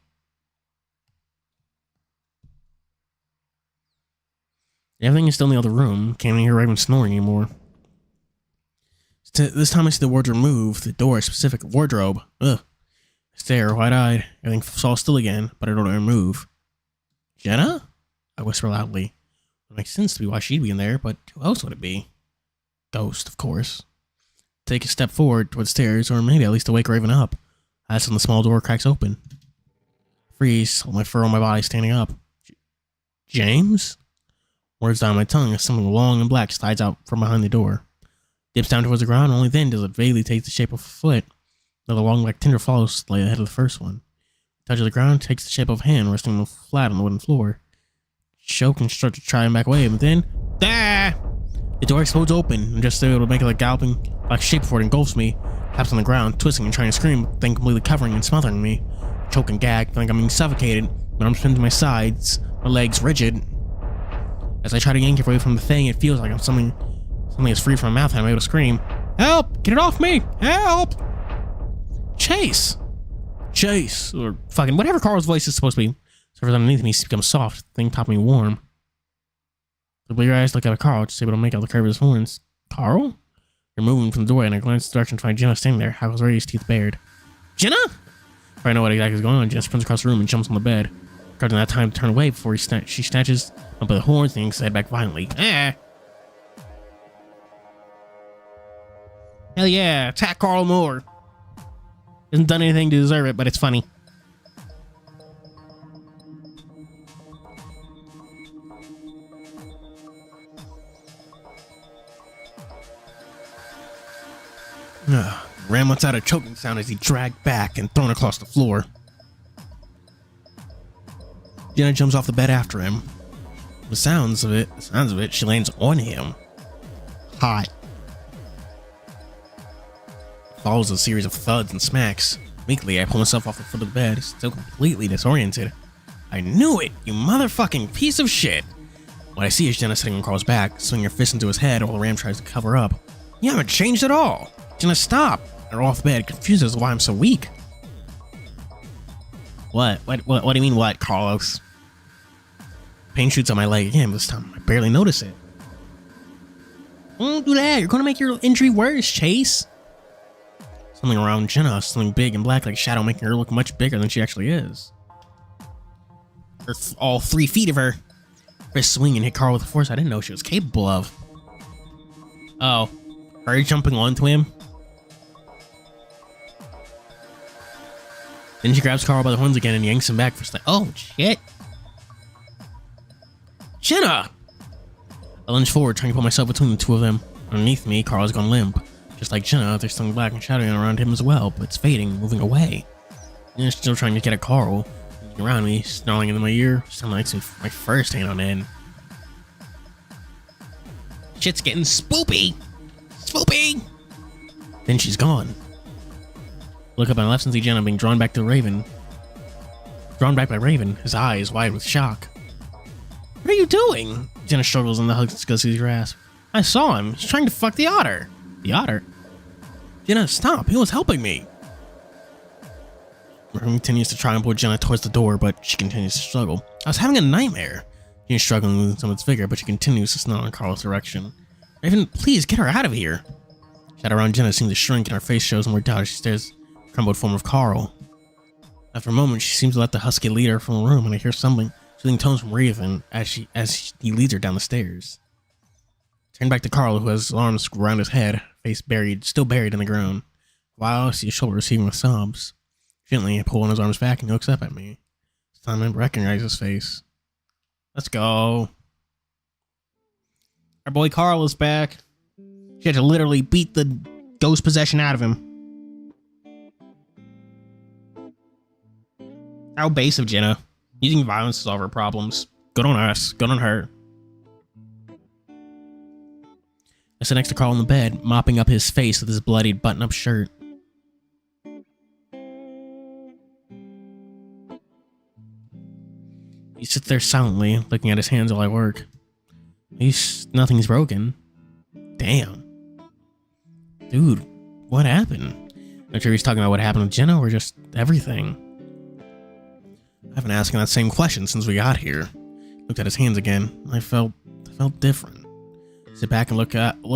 Speaker 1: Everything is still in the other room. Can't even hear Raven snoring anymore. This time I see the wardrobe move. The door, specific wardrobe. Ugh. I stare, wide-eyed. Everything's all still again, but I don't ever move. Jenna? I whisper loudly. It makes sense to be why she'd be in there, but who else would it be? Ghost, of course. Take a step forward toward the stairs, or maybe at least to wake Raven up. That's when the small door cracks open. Freeze, all my fur on my body standing up. James? Words down my tongue as something long and black slides out from behind the door. Dips down towards the ground, only then does it vaguely take the shape of a foot. Another long black tender follows lay ahead of the first one. Touches the ground, takes the shape of a hand resting flat on the wooden floor. Choke and start to try and back away, but then... Ah! The door explodes open, and just able to make a galloping black shape before it engulfs me. Taps on the ground, twisting and trying to scream, but then completely covering and smothering me. Choke and gag, feeling like I'm being suffocated. My arms pinned to my sides, my legs rigid. As I try to yank it away from the thing, it feels like something is free from my mouth and I'm able to scream. Help! Get it off me! Help! Chase! Chase! Or fucking whatever Carl's voice is supposed to be. Surface underneath me becomes soft, the thing popping me warm. The blear eyes look at Carl, just able to make out the curve of his horns. Carl? You're moving from the doorway and I glance in the direction to find Jenna standing there, hackles raised, teeth bared. Jenna? Before I know what exactly is going on, Jenna sprints across the room and jumps on the bed. Guarding that time to turn away before she snatches up by the horns and yanks his head back violently. Ah! Hell yeah, attack Carl more. Hasn't done anything to deserve it, but it's funny. Ram lets out a choking sound as he dragged back and thrown across the floor. Jenna jumps off the bed after him. The sounds of it, she lands on him. Hot. Follows a series of thuds and smacks. Weakly, I pull myself off the foot of the bed, still completely disoriented. I knew it, you motherfucking piece of shit! What I see is Jenna sitting on Carl's back, swinging her fist into his head while Ram tries to cover up. You haven't changed at all! Jenna, stop! I roll off the bed, confused as to why I'm so weak. What do you mean what, Carlos? Pain shoots on my leg again, but this time I barely notice it. Don't do that, you're gonna make your injury worse, Chase. Something around Jenna, something big and black like a shadow, making her look much bigger than she actually is. All 3 feet of her. Fist swing and hit Carl with a force I didn't know she was capable of. Oh, are you jumping onto him? Then she grabs Carl by the horns again and yanks him back for oh shit. Jenna! I lunge forward, trying to put myself between the two of them. Underneath me, Carl has gone limp. Just like Jenna, there's something black and shadowy around him as well, but it's fading, moving away. Jenna's still trying to get at Carl, looking around me, snarling into my ear, sounding like my first hand on end. Shit's getting spoopy! Spoopy! Then she's gone. Look up on the left and see Jenna being drawn back to Raven. Drawn back by Raven, his eyes wide with shock. What are you doing? Jenna struggles and the hug goes through his grasp. I saw him. He's trying to fuck the otter. The otter? Jenna, stop. He was helping me. Raven continues to try and pull Jenna towards the door, but she continues to struggle. I was having a nightmare. She's struggling with some of its vigor, but she continues to snarl in Carl's direction. Raven, please get her out of here. Shadow around Jenna seems to shrink and her face shows more doubt as she stares at the crumbled form of Carl. After a moment, she seems to let the husky lead her from the room, and I hear soothing tones from Raven as he leads her down the stairs. Turn back to Carl, who has his arms around his head, face still buried in the ground. While I see his shoulder receiving with sobs. Gently, I pull on his arms back and he looks up at me. This time I recognize his face. Let's go. Our boy Carl is back. She had to literally beat the ghost possession out of him. How base of Jenna. Using violence to solve her problems. Good on us. Good on her. I sit next to Carl in the bed, mopping up his face with his bloodied button-up shirt. He sits there silently, looking at his hands while I work. At least nothing's broken. Damn. Dude, what happened? Not sure he's talking about what happened with Jenna or just everything. I've been asking that same question since we got here. Looked at his hands again. I felt different. Sit back and look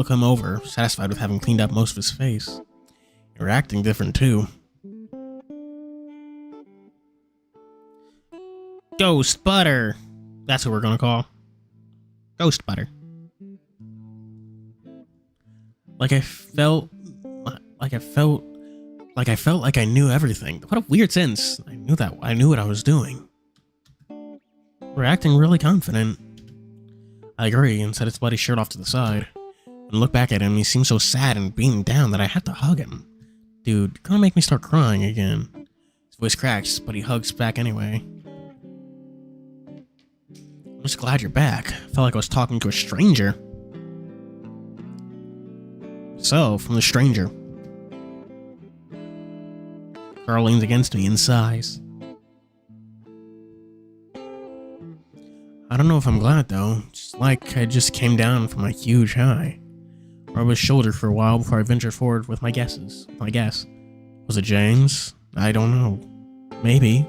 Speaker 1: him over, satisfied with having cleaned up most of his face. You're acting different too. Ghost Butter. That's what we're gonna call. Ghost Butter. Like I felt like I knew everything. What a weird sense. I knew what I was doing. We're acting really confident. I agree and set his bloody shirt off to the side. And look back at him, he seems so sad and beaten down that I had to hug him. Dude, you're gonna make me start crying again. His voice cracks, but he hugs back anyway. I'm just glad you're back. Felt like I was talking to a stranger. So, from the stranger. Carl leans against me and sighs. I don't know if I'm glad though. It's like I just came down from a huge high. Rubbed his shoulder for a while before I ventured forward with my guesses. My guess. Was it James? I don't know. Maybe.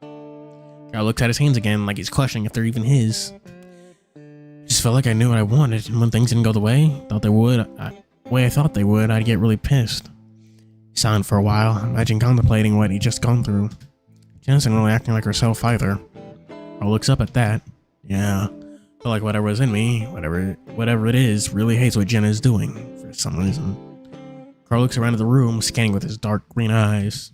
Speaker 1: Carl looks at his hands again like he's questioning if they're even his. Just felt like I knew what I wanted, and when things didn't go the way I thought they would, I'd get really pissed. He silent for a while, imagine contemplating what he'd just gone through. Jen isn't really acting like herself either. Carl looks up at that. Yeah, felt like whatever was in me, whatever it is, really hates what Jenna is doing for some reason. Carl looks around the room, scanning with his dark green eyes.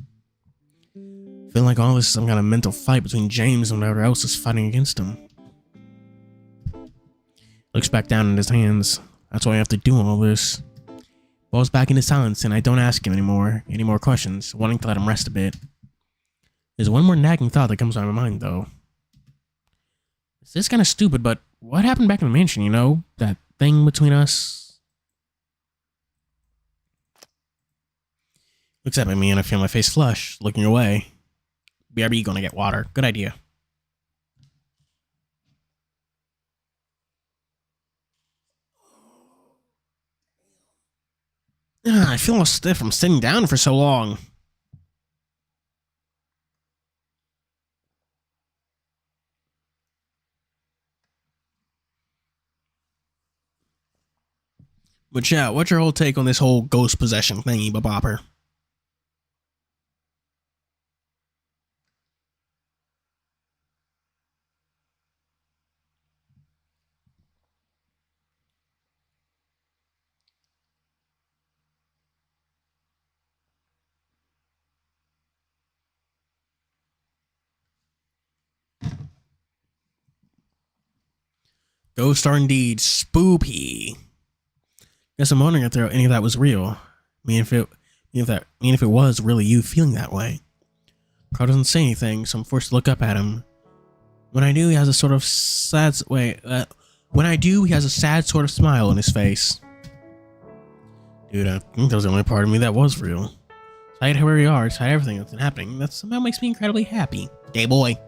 Speaker 1: Feeling like all this is some kind of mental fight between James and whatever else is fighting against him. Looks back down at his hands. That's why I have to do all this. Falls back into silence, and I don't ask him any more questions, wanting to let him rest a bit. There's one more nagging thought that comes to my mind, though. This is kind of stupid, but what happened back in the mansion, you know? That thing between us? Looks up at me, and I feel my face flush, looking away. BRB gonna get water. Good idea. I feel all stiff from sitting down for so long. But yeah, what's your whole take on this whole ghost possession thingy, bopper? Ghosts are indeed spoopy. Guess I'm wondering if any of that was real. If it was really you feeling that way. Carl doesn't say anything, so I'm forced to look up at him. When I do, he has a sort of sad when I do, he has a sad sort of smile on his face. Dude, I think that was the only part of me that was real. Despite where we are, despite everything that's been happening, that somehow makes me incredibly happy. Gay boy.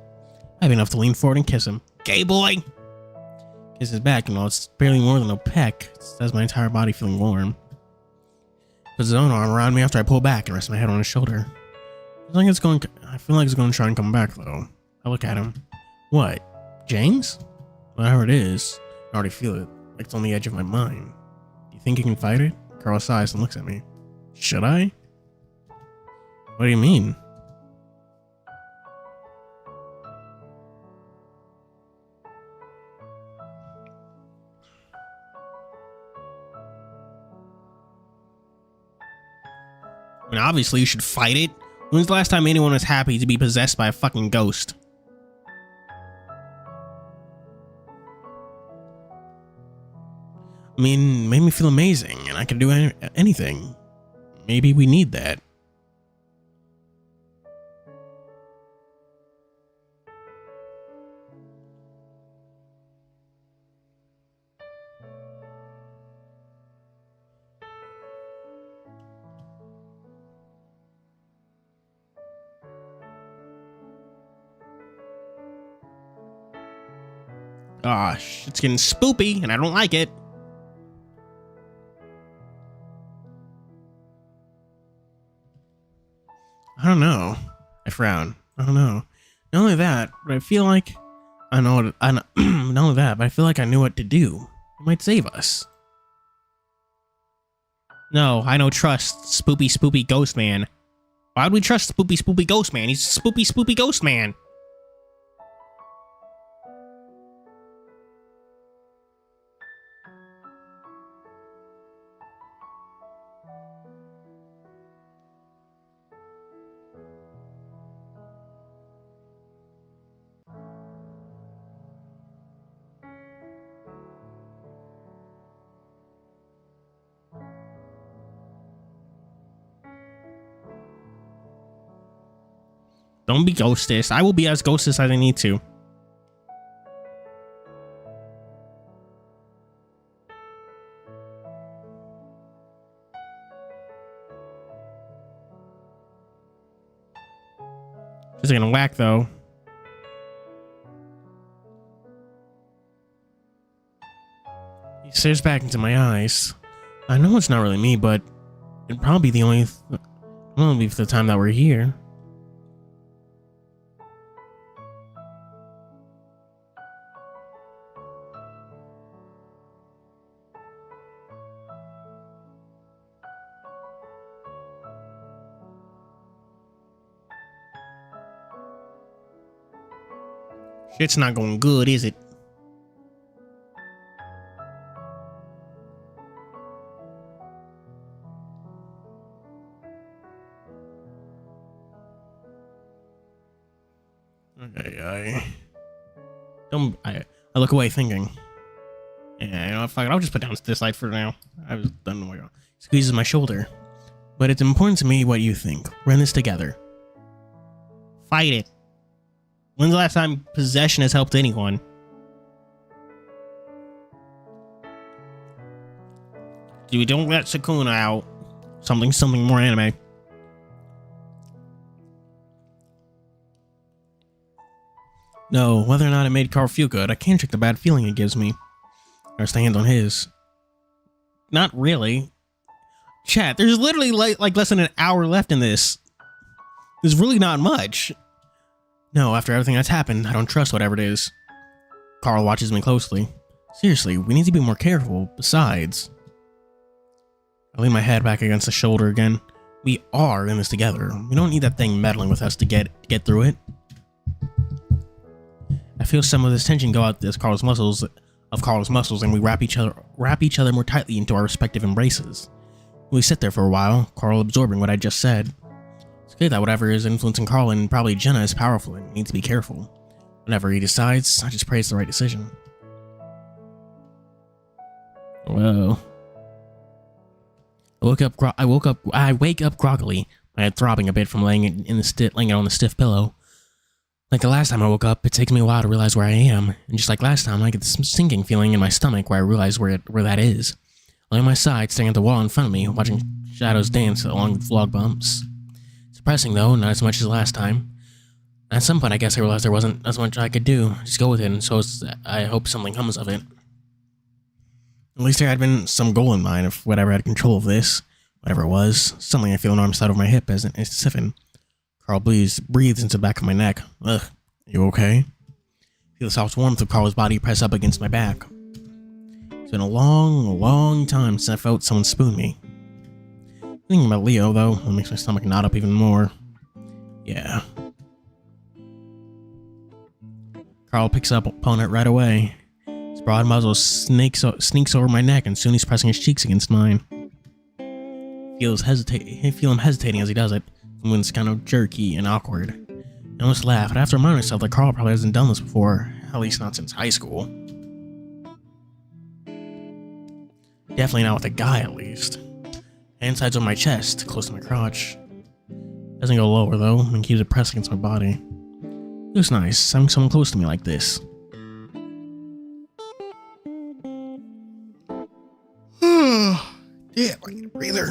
Speaker 1: I have enough to lean forward and kiss him. Gay boy! Kiss his back, and while it's barely more than a peck, it has my entire body feeling warm. Puts his own arm around me after I pull back and rest my head on his shoulder. I feel like it's going to try and come back, though. I look at him. What? James? Whatever it is, I already feel it. Like it's on the edge of my mind. Do you think you can fight it? Carl sighs and looks at me. Should I? What do you mean? I mean, obviously you should fight it. When's the last time anyone was happy to be possessed by a fucking ghost? I mean, it made me feel amazing, and I can do anything. Maybe we need that. Gosh, it's getting spoopy, and I don't like it. I don't know. I frown. I don't know. Not only that, but I feel like not only that, but I feel like I knew what to do. It might save us. No, I don't trust spoopy ghost man. Why would we trust spoopy ghost man? He's a spoopy ghost man. Don't be ghostist. I will be as ghostist as I need to. Just gonna whack though. He stares back into my eyes. I know it's not really me, but it'd probably be the only for the time that we're here. Shit's not going good, is it? Okay, I look away thinking. Yeah, you know, fuck it, I'll just put down this light for now. I was done. Oh my god. Squeezes my shoulder. But it's important to me what you think. We're in this together. Fight it. When's the last time possession has helped anyone? We don't let Sakuna out. Something more anime. No, whether or not it made Carl feel good, I can't trick the bad feeling it gives me. Or stand on his. Not really. Chat, there's literally like less than an hour left in this. There's really not much. No, after everything that's happened, I don't trust whatever it is. Carl watches me closely. Seriously, we need to be more careful. Besides... I lean my head back against the shoulder again. We are in this together. We don't need that thing meddling with us to get through it. I feel some of this tension go out Carl's muscles, and we wrap each other more tightly into our respective embraces. We sit there for a while, Carl absorbing what I just said. It's clear that whatever is influencing Carl and probably Jenna is powerful and needs to be careful. Whatever he decides, I just pray it's the right decision. Whoa. I wake up groggily, my head throbbing a bit from laying it on the stiff pillow. Like the last time I woke up, it takes me a while to realize where I am, and just like last time, I get this sinking feeling in my stomach where I realize where that is. Laying on my side, staring at the wall in front of me, watching shadows dance along the log bumps. It's depressing though, not as much as last time. At some point, I guess I realized there wasn't as much I could do. Just go with it, and so I hope something comes of it. At least there had been some goal in mind if whatever had control of this. Whatever it was. Suddenly I feel an arm slide over my hip as it's stiffened. Carl breathes into the back of my neck. Ugh. You okay? Feel the soft warmth of Carl's body press up against my back. It's been a long time since I felt someone spoon me. Thinking about Leo, though, it makes my stomach knot up even more. Yeah. Carl picks up opponent right away. His broad muzzle sneaks over my neck, and soon he's pressing his cheeks against mine. I feel him hesitating as he does it, and when it's kind of jerky and awkward. I almost laugh, but I have to remind myself that Carl probably hasn't done this before, at least not since high school. Definitely not with a guy, at least. Hand sides on my chest, close to my crotch. Doesn't go lower, though, and keeps it pressed against my body. Feels nice, having someone close to me like this. Damn, I need a breather.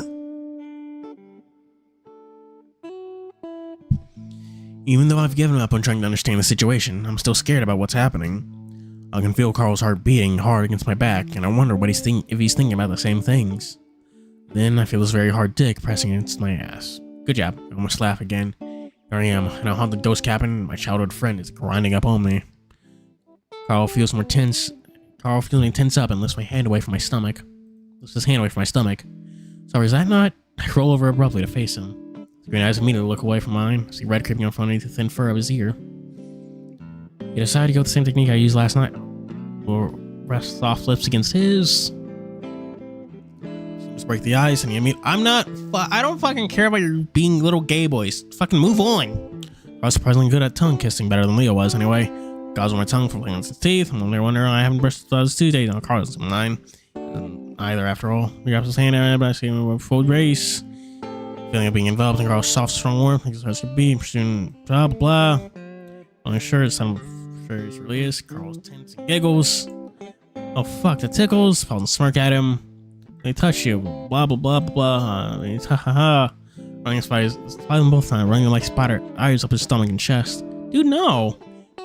Speaker 1: Even though I've given up on trying to understand the situation, I'm still scared about what's happening. I can feel Carl's heart beating hard against my back, and I wonder what if he's thinking about the same things. Then I feel his very hard dick pressing against my ass. Good job. I almost laugh again. Here I am, in a haunted ghost cabin, and my childhood friend is grinding up on me. Carl feels me tense up and lifts his hand away from my stomach. Sorry, is that not? I roll over abruptly to face him. His green eyes immediately look away from mine, see red creeping up underneath the thin fur of his ear. You decide to go with the same technique I used last night. We'll rest soft lips against his. Just break the ice and I don't fucking care about your being little gay boys. Fucking move on. I was surprisingly good at tongue kissing, better than Leo was anyway. Gauze on my tongue from playing on his teeth. I'm only wondering I haven't brushed those 2 days on Carlos 9. Either, after all. He grabs his hand out, but I see him with full grace. Feeling of being enveloped in Carl's soft, strong warmth, thinks as could be, pursuing blah blah blah. Only sure it's some furious really is. Carl's tense and giggles. Oh fuck, the tickles. Paul and smirk at him. They touch you. Blah blah blah blah. Ha ha ha. Running spies them both time, running like spider eyes up his stomach and chest. Dude, no.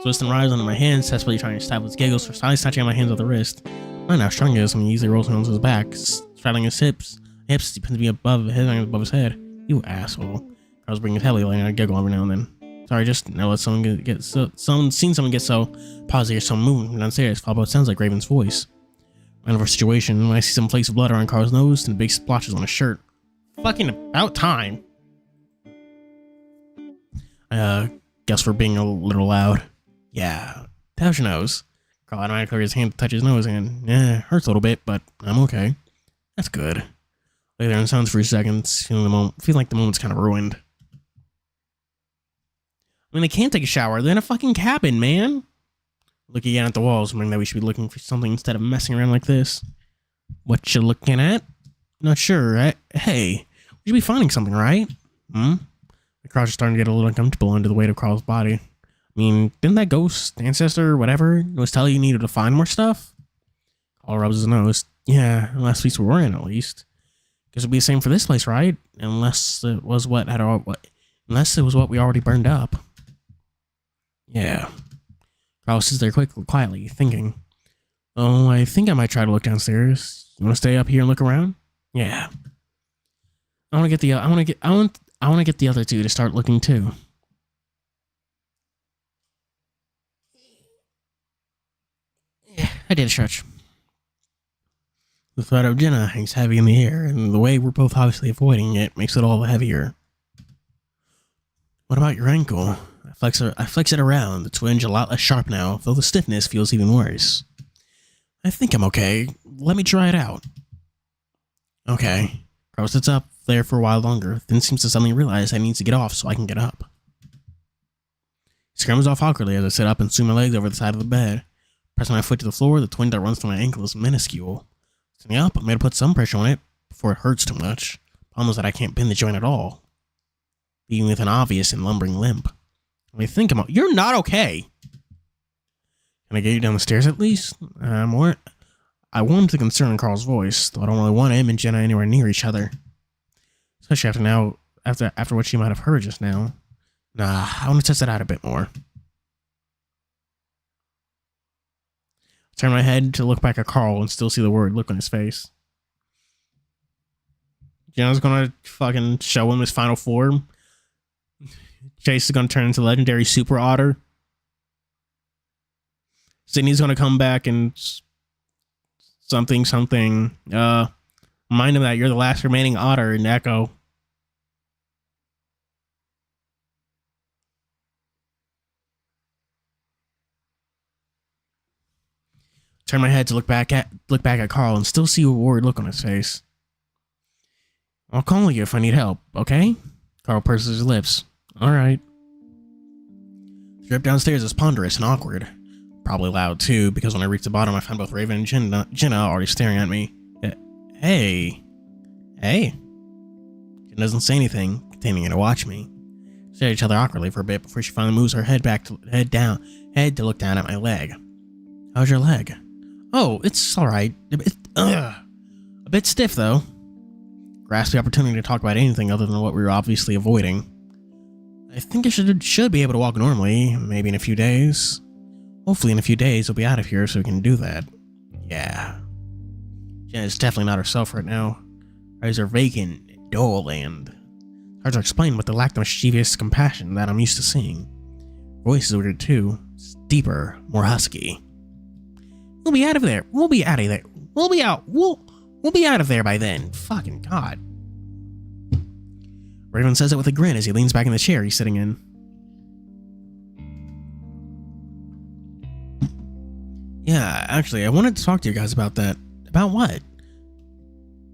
Speaker 1: Twisting rise under my hands, desperately trying to stab his giggles for side snatching my hands off the wrist. I don't know how strong he is when he easily rolls me onto his back, straddling his hips. Hips depends to be above his head. You asshole. Carl's bringing his heavily, letting out a giggle every now and then. Sorry, just now let someone get so positive or some movement from downstairs, followed by what sounds like Raven's voice. End of our situation, when I see some flakes of blood around Carl's nose and big splotches on his shirt. Fucking about time. Guess we're being a little loud. Yeah. How's your nose? Carl automatically his hand to touch his nose and, hurts a little bit, but I'm okay. That's good. Lay there in silence for a second, feeling like the moment's kind of ruined. I mean, they can't take a shower. They're in a fucking cabin, man. Looking again at the walls, meaning that we should be looking for something instead of messing around like this. What you looking at? Not sure, right? Hey, we should be finding something, right? The crowd is starting to get a little uncomfortable under the weight of Carl's body. I mean, didn't that ghost, ancestor, or whatever, was telling you needed to find more stuff? Carl rubs his nose. Yeah, unless we were in, at least. Guess it'd be the same for this place, right? Unless it was what we already burned up. Yeah. Carl sits there quietly, thinking. Oh, I think I might try to look downstairs. You want to stay up here and look around? Yeah. I want to get the other two to start looking too. Yeah, I did a stretch. The threat of Jenna hangs heavy in the air, and the way we're both obviously avoiding it makes it all the heavier. What about your ankle? I flex it around, the twinge a lot less sharp now, though the stiffness feels even worse. I think I'm okay. Let me try it out. Okay. Carl sits up there for a while longer, then seems to suddenly realize I need to get off so I can get up. He scrambles off awkwardly as I sit up and swing my legs over the side of the bed. Pressing my foot to the floor, the twinge that runs through my ankle is minuscule. Sitting up, I'm going to put some pressure on it before it hurts too much. Problem is that I can't bend the joint at all, leaving with an obvious and lumbering limp. I think you're not okay. Can I get you down the stairs at least? I warmed to the concern in Carl's voice, though I don't really want him and Jenna anywhere near each other. Especially after what she might have heard just now. Nah, I want to test it out a bit more. I turn my head to look back at Carl and still see the worried look on his face. Jenna's gonna fucking show him his final form. Chase is gonna turn into legendary super otter. Sydney's gonna come back and something. Remind him that you're the last remaining otter in Echo. Turn my head to look back at Carl and still see a worried look on his face. I'll call you if I need help, okay? Carl purses his lips. Alright. The trip downstairs is ponderous and awkward. Probably loud too, because when I reached the bottom I found both Raven and Jenna already staring at me. Hey. Jenna doesn't say anything, continuing to watch me. We stare at each other awkwardly for a bit before she finally moves her head to look down at my leg. How's your leg? Oh, it's alright. A bit stiff though. Grasp the opportunity to talk about anything other than what we were obviously avoiding. I think I should be able to walk normally, maybe in a few days. Hopefully in a few days we'll be out of here so we can do that. Yeah. Jenna's definitely not herself right now. Her eyes are vacant, dull, and hard to explain with the lack of mischievous compassion that I'm used to seeing. Her voice is weird too. It's deeper, more husky. We'll be out of there. We'll be out of there. We'll be out of there by then. Fucking God. Raven says it with a grin as he leans back in the chair he's sitting in. Yeah, actually, I wanted to talk to you guys about that. About what?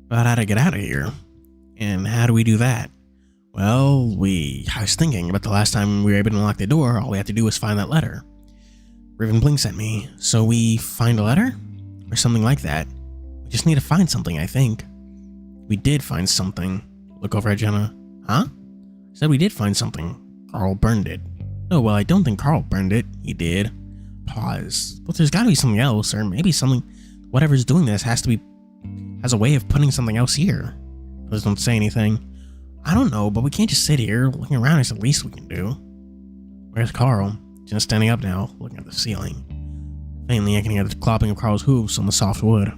Speaker 1: About how to get out of here. And how do we do that? Well, I was thinking about the last time we were able to unlock the door, all we had to do was find that letter. Raven blinks at me. So we find a letter? Or something like that. We just need to find something, I think. We did find something. Look over at Jenna. Huh? Said we did find something. Carl burned it. Oh, well, I don't think Carl burned it. He did. Pause. But there's gotta be something else, or maybe something... Whatever's doing this has a way of putting something else here. Others don't say anything. I don't know, but we can't just sit here. Looking around is the least we can do. Where's Carl? Just standing up now, looking at the ceiling. Faintly, I can hear the clopping of Carl's hooves on the soft wood.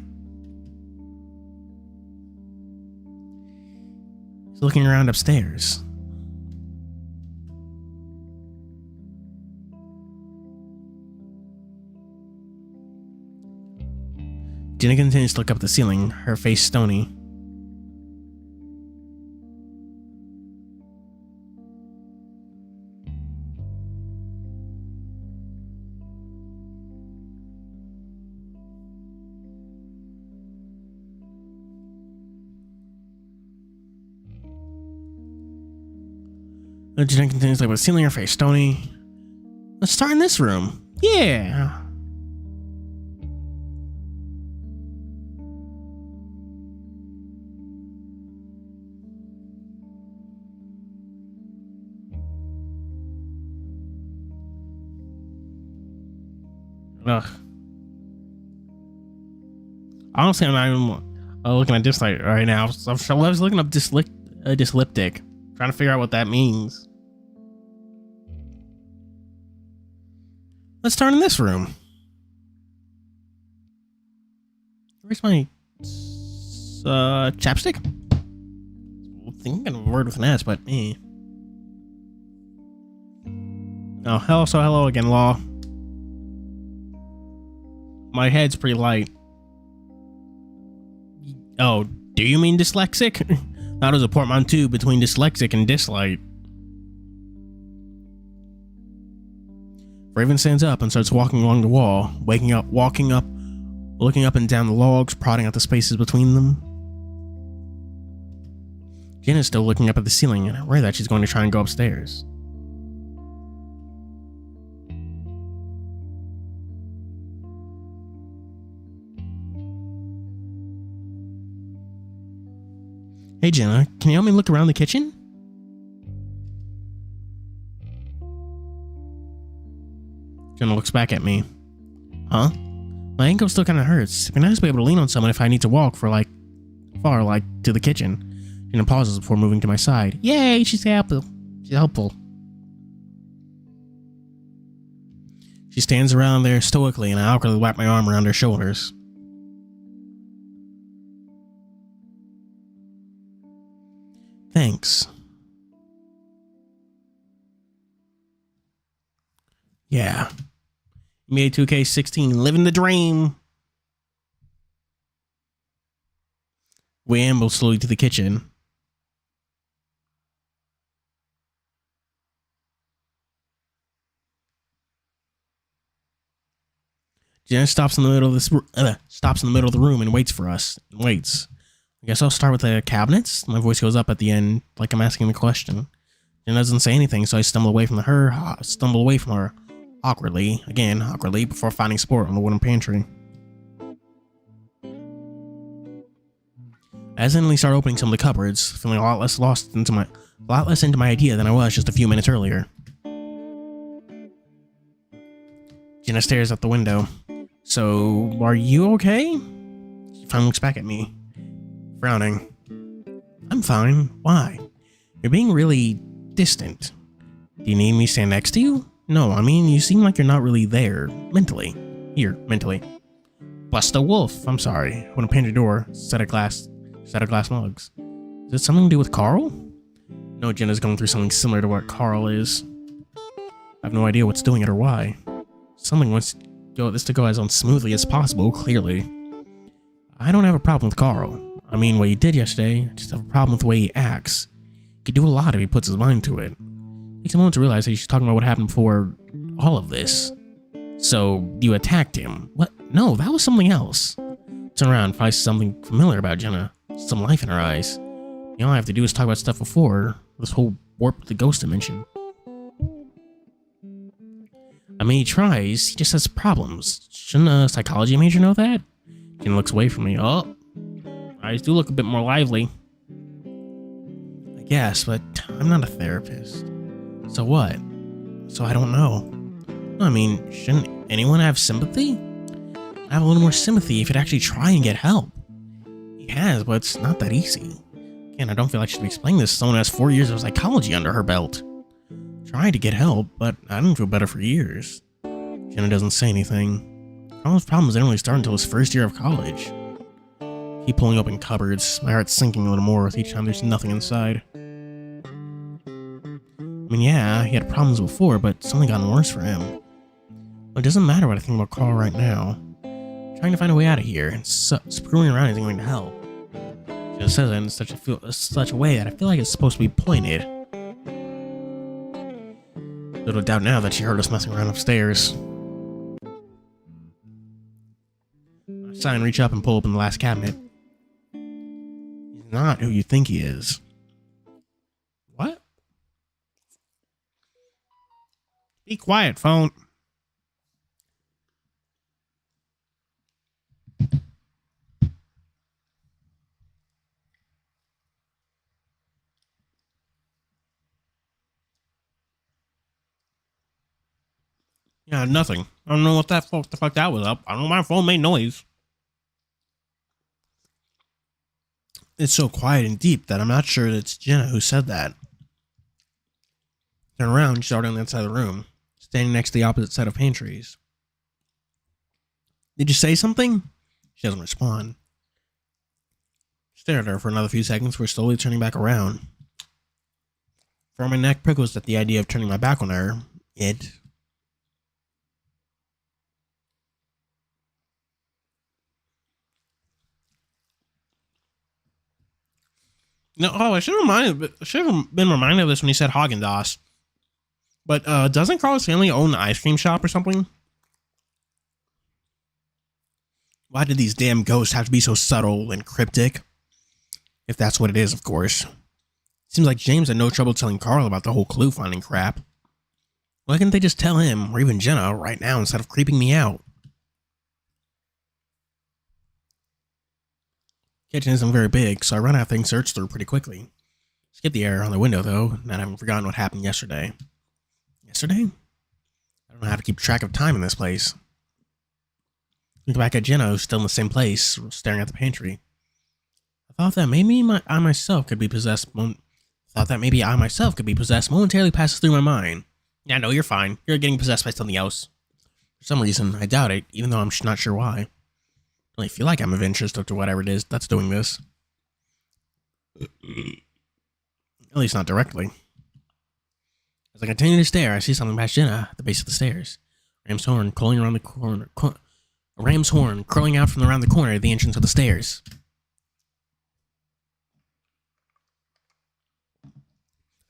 Speaker 1: He's looking around upstairs. Jenna continues to look up at the ceiling, her face stony. Jenna continues to look at the ceiling, her face stony. Let's start in this room. Yeah. Ugh. Honestly, I'm not even looking at dyslite right now. I was looking up dysliptic, trying to figure out what that means. Let's start in this room. Where's my chapstick? I'm thinking of a word with an S, but eh. Oh, hello again, Law. My head's pretty light. Oh, do you mean dyslexic? That was a portmanteau between dyslexic and dislike. Raven stands up and starts walking along the wall, walking up, looking up and down the logs, prodding out the spaces between them. Jen is still looking up at the ceiling, and I worry that she's going to try and go upstairs. Hey Jenna, can you help me look around the kitchen? Jenna looks back at me. Huh? My ankle still kind of hurts. It'd be nice to be able to lean on someone if I need to walk far, to the kitchen. Jenna pauses before moving to my side. Yay, she's helpful. She stands around there stoically, and I awkwardly wrap my arm around her shoulders. Thanks. Yeah. NBA 2K16, living the dream. We amble slowly to the kitchen. Jenna stops in the middle of the room and waits for us. I guess I'll start with the cabinets. My voice goes up at the end, like I'm asking the question. Jenna doesn't say anything, so I stumble away from her awkwardly, before finding support on the wooden pantry. I accidentally start opening some of the cupboards, feeling a lot less into my idea than I was just a few minutes earlier. Jenna stares out the window. So, are you okay? She finally looks back at me, frowning. I'm fine. Why? You're being really distant. Do you need me to stand next to you? No, I mean, you seem like you're not really there. Mentally. Bless the wolf. I'm sorry. When I opened your door, set of glass mugs. Is it something to do with Carl? No, Jenna's going through something similar to what Carl is. I have no idea what's doing it or why. Something wants this to go as unsmoothly as possible, clearly. I don't have a problem with Carl. I mean, what he did yesterday, I just have a problem with the way he acts. He could do a lot if he puts his mind to it. It takes a moment to realize that she's talking about what happened before all of this. So, you attacked him. What? No, that was something else. Turn around, find something familiar about Jenna. Some life in her eyes. All I have to do is talk about stuff before this whole warp the ghost dimension. I mean, he tries, he just has problems. Shouldn't a psychology major know that? Jenna looks away from me. Oh, eyes do look a bit more lively. I guess, but I'm not a therapist. So what? So I don't know. I mean, shouldn't anyone have sympathy? I have a little more sympathy if you'd actually try and get help. He has, but it's not that easy. Again, I don't feel like I should be explaining this to someone who has 4 years of psychology under her belt. Tried to get help, but I didn't feel better for years. Jenna doesn't say anything. Carl's problems didn't really start until his first year of college. Keep pulling open cupboards, my heart's sinking a little more with each time there's nothing inside. I mean, yeah, he had problems before, but it's only gotten worse for him. Well, it doesn't matter what I think about Carl right now. I'm trying to find a way out of here, and screwing around isn't going to help. Jenna says it in such a way that I feel like it's supposed to be pointed. Little doubt now that she heard us messing around upstairs. I sigh and reach up and pull open the last cabinet. He's not who you think he is. What? Be quiet, phone. Yeah, nothing. I don't know what the fuck that was up. I don't know, my phone made noise. It's so quiet and deep that I'm not sure it's Jenna who said that. Turn around, she's already on the inside of the room, standing next to the opposite set of pantries. Did you say something? She doesn't respond. Stare at her for another few seconds before slowly turning back around. For my neck prickles at the idea of turning my back on her. No, I should have been reminded of this when he said Haagen-Dazs. But doesn't Carl's family own an ice cream shop or something? Why did these damn ghosts have to be so subtle and cryptic? If that's what it is, of course. Seems like James had no trouble telling Carl about the whole clue finding crap. Why couldn't they just tell him, or even Jenna, right now instead of creeping me out? Kitchen isn't very big, so I run out of things to search through pretty quickly. Skip the error on the window, though, not having forgotten what happened yesterday. Yesterday? I don't know how to keep track of time in this place. Look back at Jenna, who's still in the same place, staring at the pantry. I thought that maybe I myself could be possessed momentarily passes through my mind. Yeah, no, you're fine. You're getting possessed by something else. For some reason, I doubt it, even though I'm not sure why. I really feel like I'm of interest to whatever it is that's doing this. At least not directly. As I continue to stare, I see something past Jenna at the base of the stairs. Ram's horn curling around the corner. A ram's horn curling out from around the corner at the entrance of the stairs.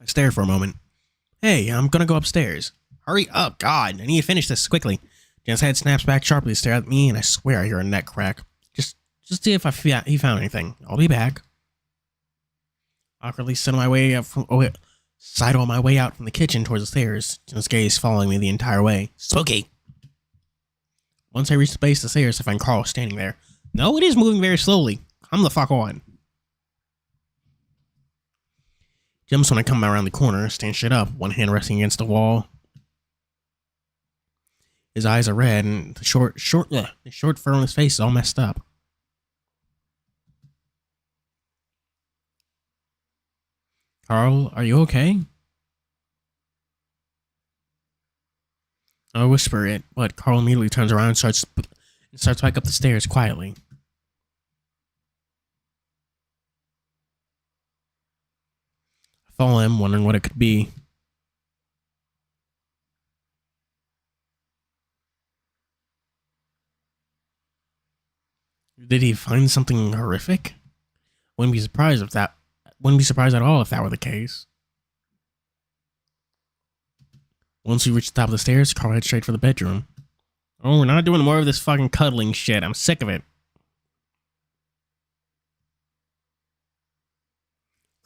Speaker 1: I stare for a moment. Hey, I'm gonna go upstairs. Hurry up, God. I need to finish this quickly. Jen's head snaps back sharply to stare at me, and I swear I hear a neck crack. Just see if he found anything. I'll be back. Awkwardly sidle my way out from the kitchen towards the stairs, Jen's gaze following me the entire way. Spooky. Once I reach the base of the stairs, I find Carl standing there. No, it is moving very slowly. Come the fuck on. Jumps when I come around the corner, stand straight up, one hand resting against the wall. His eyes are red, and the short fur on his face is all messed up. Carl, are you okay? I whisper it, but Carl immediately turns around and starts back up the stairs quietly. I follow him, wondering what it could be. Did he find something horrific? Wouldn't be surprised at all if that were the case. Once we reach the top of the stairs, Carl heads straight for the bedroom. Oh, we're not doing more of this fucking cuddling shit. I'm sick of it.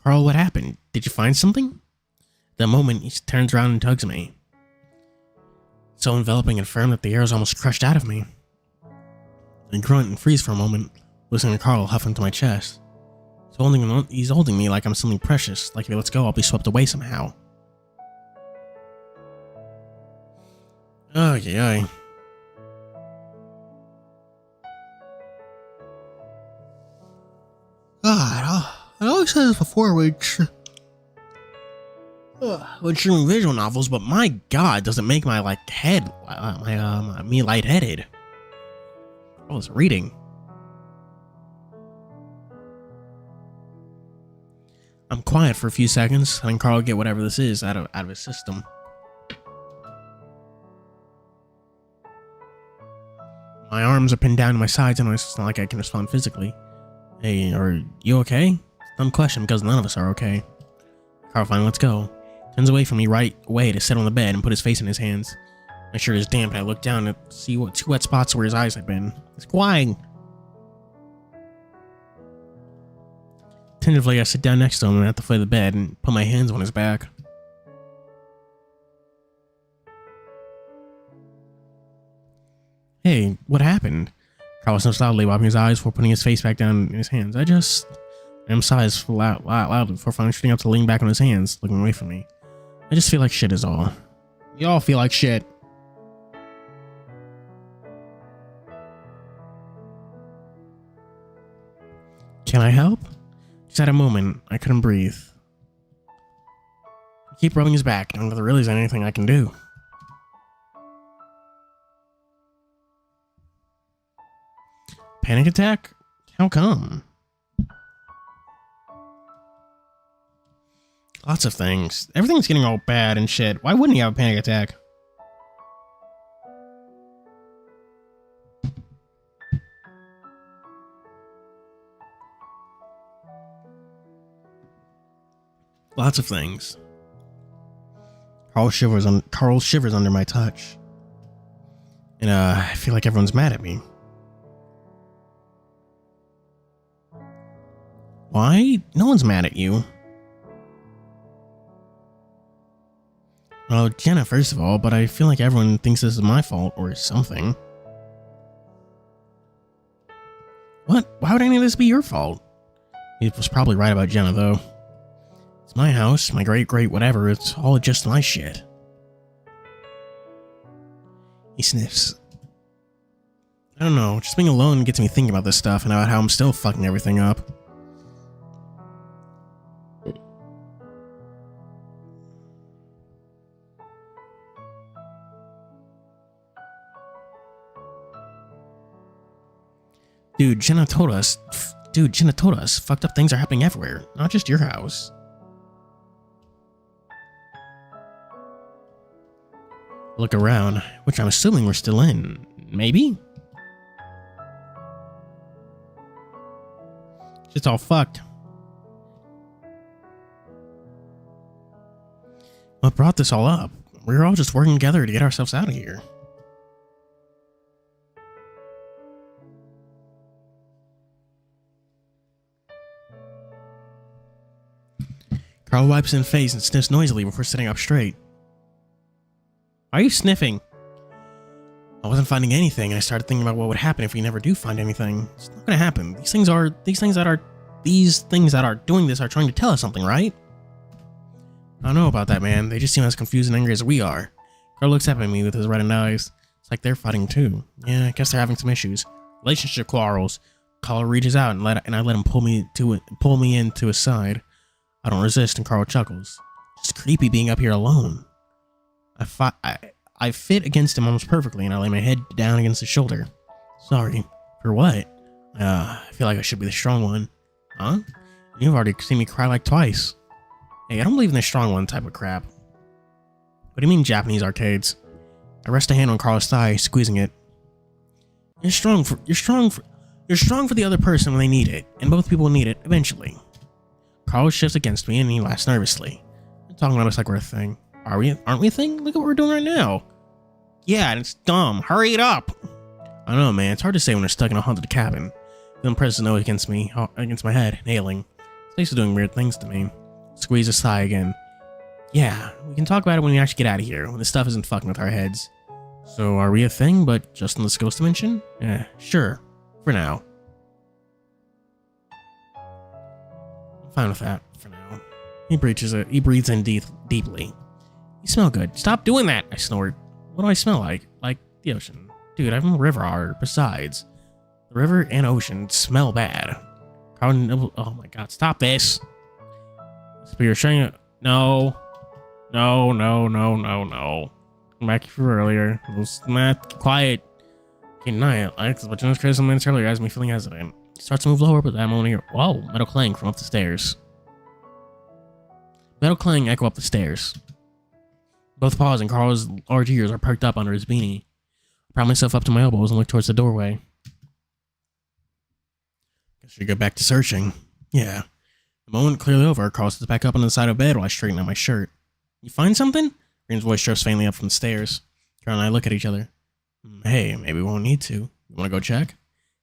Speaker 1: Carl, what happened? Did you find something? At that moment, he turns around and tugs me. So enveloping and firm that the air is almost crushed out of me. I grunt and freeze for a moment, listening to Carl huff into my chest. He's holding me like I'm something precious, like if he lets go, I'll be swept away somehow. Oh, yeah. God, I always said this before when streaming visual novels, but my God, does it make my me lightheaded? I was reading. I'm quiet for a few seconds, letting Carl get whatever this is out of his system. My arms are pinned down to my sides, and it's not like I can respond physically. Hey, are you okay? Dumb question, because none of us are okay. Carl, fine, let's go. Turns away from me right away to sit on the bed and put his face in his hands. My shirt is damp, and I look down to see what two wet spots where his eyes had been. He's crying. Tentatively, I sit down next to him at the foot of the bed and put my hands on his back. Hey, what happened? Carl sniffs loudly, wiping his eyes before putting his face back down in his hands. Em sighs loudly before finally shooting up to lean back on his hands, looking away from me. I just feel like shit is all. You all feel like shit. Can I help? Just at a moment, I couldn't breathe. I keep rubbing his back, knowing that there really isn't anything I can do. Panic attack? How come? Lots of things. Everything's getting all bad and shit. Why wouldn't he have a panic attack? Lots of things. Carl shivers under my touch. And I feel like everyone's mad at me. Why? No one's mad at you. Well, Jenna, first of all, but I feel like everyone thinks this is my fault or something. What? Why would any of this be your fault? He was probably right about Jenna, though. It's my house, my great whatever, it's all just my shit. He sniffs. I don't know, just being alone gets me thinking about this stuff and about how I'm still fucking everything up. Dude, Jenna told us fucked up things are happening everywhere, not just your house. Look around, which I'm assuming we're still in. Maybe? It's all fucked. What brought this all up? We were all just working together to get ourselves out of here. Carl wipes his face and sniffs noisily before sitting up straight. Why are you sniffing? I wasn't finding anything, and I started thinking about what would happen if we never do find anything. It's not gonna happen. These things that are doing this are trying to tell us something, right? I don't know about that, man. They just seem as confused and angry as we are. Carl looks up at me with his reddened eyes. It's like they're fighting too. Yeah, I guess they're having some issues. Relationship quarrels. Carl reaches out and I let him pull me into his side. I don't resist, and Carl chuckles. It's creepy being up here alone. I fit against him almost perfectly, and I lay my head down against his shoulder. Sorry. For what? I feel like I should be the strong one. Huh? You've already seen me cry like twice. Hey, I don't believe in the strong one type of crap. What do you mean Japanese arcades? I rest a hand on Carl's thigh, squeezing it. You're strong for the other person when they need it, and both people need it eventually. Carl shifts against me and he laughs nervously. You're talking about us like we're a thing. Aren't we a thing? Look at what we're doing right now. Yeah, and it's dumb. Hurry it up. I don't know, man. It's hard to say when we're stuck in a haunted cabin. Then presses his nose against my head, inhaling. His face is doing weird things to me. Squeeze his thigh again. Yeah, we can talk about it when we actually get out of here, when the stuff isn't fucking with our heads. So are we a thing, but just in this ghost dimension? Yeah, sure. For now. I'm fine with that, for now. He breathes in deeply. You smell good. Stop doing that, I snort. What do I smell like? Like the ocean. Dude, I'm a river otter. Besides, the river and ocean smell bad. Oh my god, stop this. So you're showing it. No. Come back here earlier. Matt, quiet. Okay, night. But just crazy some minutes earlier has me feeling hesitant. Starts to move lower, but that moment here. Whoa, metal clang from up the stairs. Metal clang echo up the stairs. Both paws and Carl's large ears are perked up under his beanie. I prop myself up to my elbows and look towards the doorway. Guess we go back to searching. Yeah. The moment clearly over, Carl sits back up on the side of bed while I straighten out my shirt. You find something? Green's voice shows faintly up from the stairs. Carl and I look at each other. Hey, maybe we won't need to. You want to go check?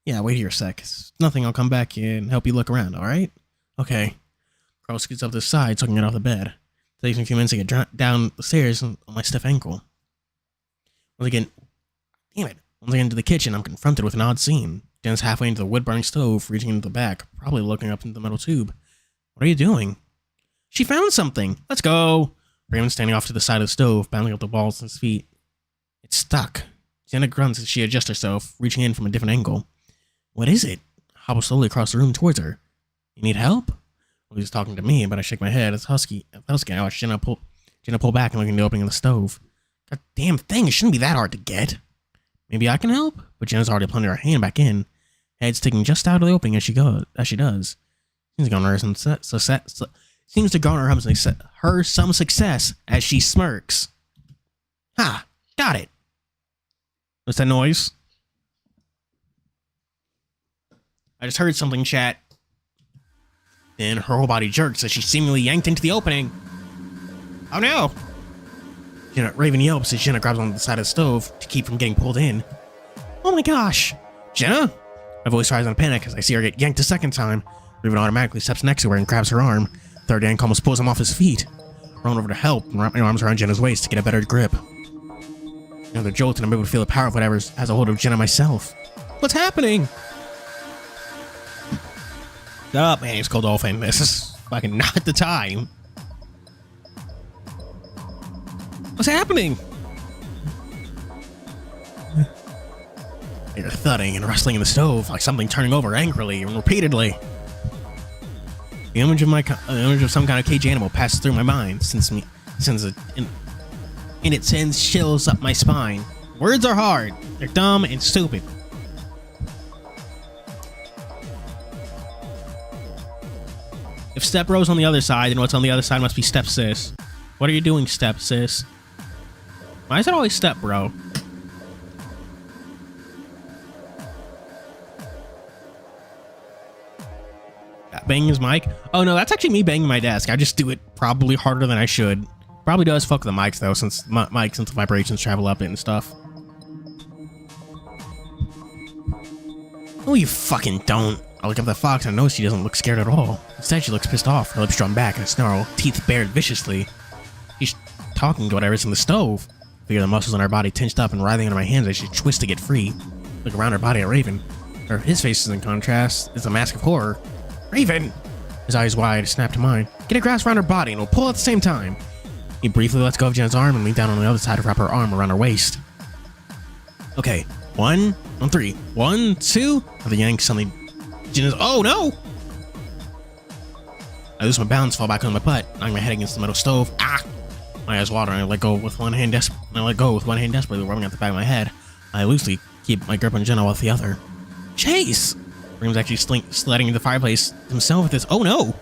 Speaker 1: Yeah, wait here a sec. It's nothing, I'll come back and help you look around, alright? Okay. Carl scoots up to the side, so I can get off the bed. It takes me a few minutes to get down the stairs on my stiff ankle. Once again, damn it. Once I get into the kitchen, I'm confronted with an odd scene. Jen's halfway into the wood-burning stove, reaching into the back, probably looking up into the metal tube. What are you doing? She found something! Let's go! Raymond's standing off to the side of the stove, bouncing up the balls on his feet. It's stuck. Jenna grunts as she adjusts herself, reaching in from a different angle. What is it? I hobble slowly across the room towards her. You need help? Well, he's talking to me, but I shake my head. It's husky. I watch Jenna pull back and look in the opening of the stove. God damn thing, it shouldn't be that hard to get. Maybe I can help? But Jenna's already plunging her hand back in, head sticking just out of the opening as she does. Seems to garner her some success as she smirks. Ha! Got it! What's that noise? I just heard something, chat. Then her whole body jerks as she's seemingly yanked into the opening. Oh no! Raven yelps as Jenna grabs onto the side of the stove to keep from getting pulled in. Oh my gosh! Jenna? My voice rises in panic as I see her get yanked a second time. Raven automatically steps next to her and grabs her arm. Third yank almost pulls him off his feet. I run over to help and wrap my arms around Jenna's waist to get a better grip. Another jolt and I'm able to feel the power of whatever has a hold of Jenna myself. What's happening? Oh man, it's called Dolphin. This is fucking not the time. What's happening? I hear thudding and rustling in the stove, like something turning over angrily and repeatedly. The image of some kind of caged animal passes through my mind, and it sends chills up my spine. Words are hard. They're dumb and stupid. If Step Bro's on the other side, then what's on the other side must be Step Sis. What are you doing, Step Sis? Why is it always Step Bro? Banging his mic? Oh no, that's actually me banging my desk. I just do it probably harder than I should. Probably does fuck the mics though, since the vibrations travel up it and stuff. Oh, you fucking don't. I look up at the fox and I notice she doesn't look scared at all. Instead, she looks pissed off, her lips drawn back and a snarl, teeth bared viciously. She's talking to whatever's in the stove. I figure the muscles on her body tensed up and writhing under my hands as she twists to get free. Look around her body at Raven. His face is in contrast, is a mask of horror. Raven! His eyes wide, snap to mine. Get a grasp around her body and we'll pull at the same time. He briefly lets go of Jenna's arm and leans down on the other side to wrap her arm around her waist. Okay, 1, 2, 3. 1, 2. The yank suddenly. Jenna's. Oh no! I lose my balance, fall back on my butt, knocking my head against the metal stove. Ah! My eyes water and I let go with one hand desperately, rubbing at the back of my head. I loosely keep my grip on Jenna with the other. Chase! Raymond's actually sledding into the fireplace himself with this. Oh no!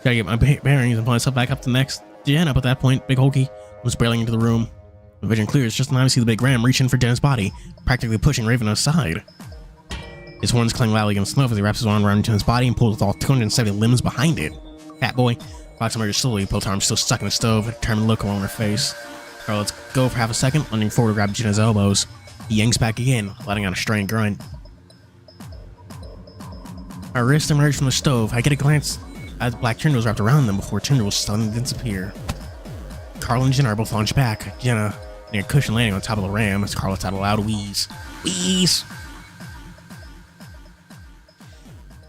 Speaker 1: Gotta get my bearings and pull myself back up to the next Jenna, but at that point, Big Hulky was barreling into the room. The vision clears just in time to see the big ram reach in for Jenna's body, practically pushing Raven aside. His horns clang loudly against snuff as he wraps his arm around Jenna's body and pulls with all 270 limbs behind it. Fat boy. Fox emerges slowly, both arms still stuck in the stove, a determined look on her face. Carl lets go for half a second, lunging forward to grab Jenna's elbows. He yanks back again, letting out a strained grunt. Our wrists emerge from the stove. I get a glance as black tendrils wrapped around them before tendrils suddenly disappear. Carl and Jenna are both launched back. Jenna near cushion landing on top of the ram as Carl lets out a loud wheeze. Wheeze!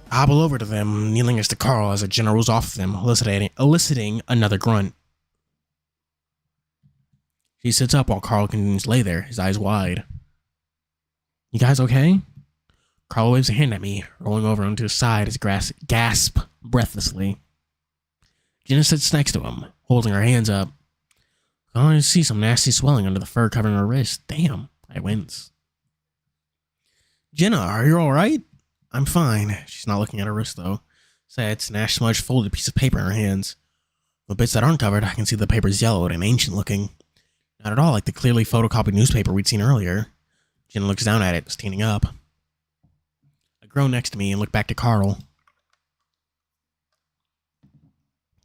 Speaker 1: I hobble over to them, kneeling next to Carl as Jenna rolls off of them, eliciting another grunt. She sits up while Carl continues to lay there, his eyes wide. You guys okay? Carl waves a hand at me, rolling over onto his side as I gasp breathlessly. Jenna sits next to him, holding her hands up. I see some nasty swelling under the fur covering her wrist. Damn, I wince. Jenna, are you alright? I'm fine. She's not looking at her wrist, though. Sad, snatched, smudged, folded piece of paper in her hands. The bits that aren't covered, I can see the paper's yellowed and ancient looking. Not at all like the clearly photocopied newspaper we'd seen earlier. Jenna looks down at it, standing up. I grow next to me and look back to Carl.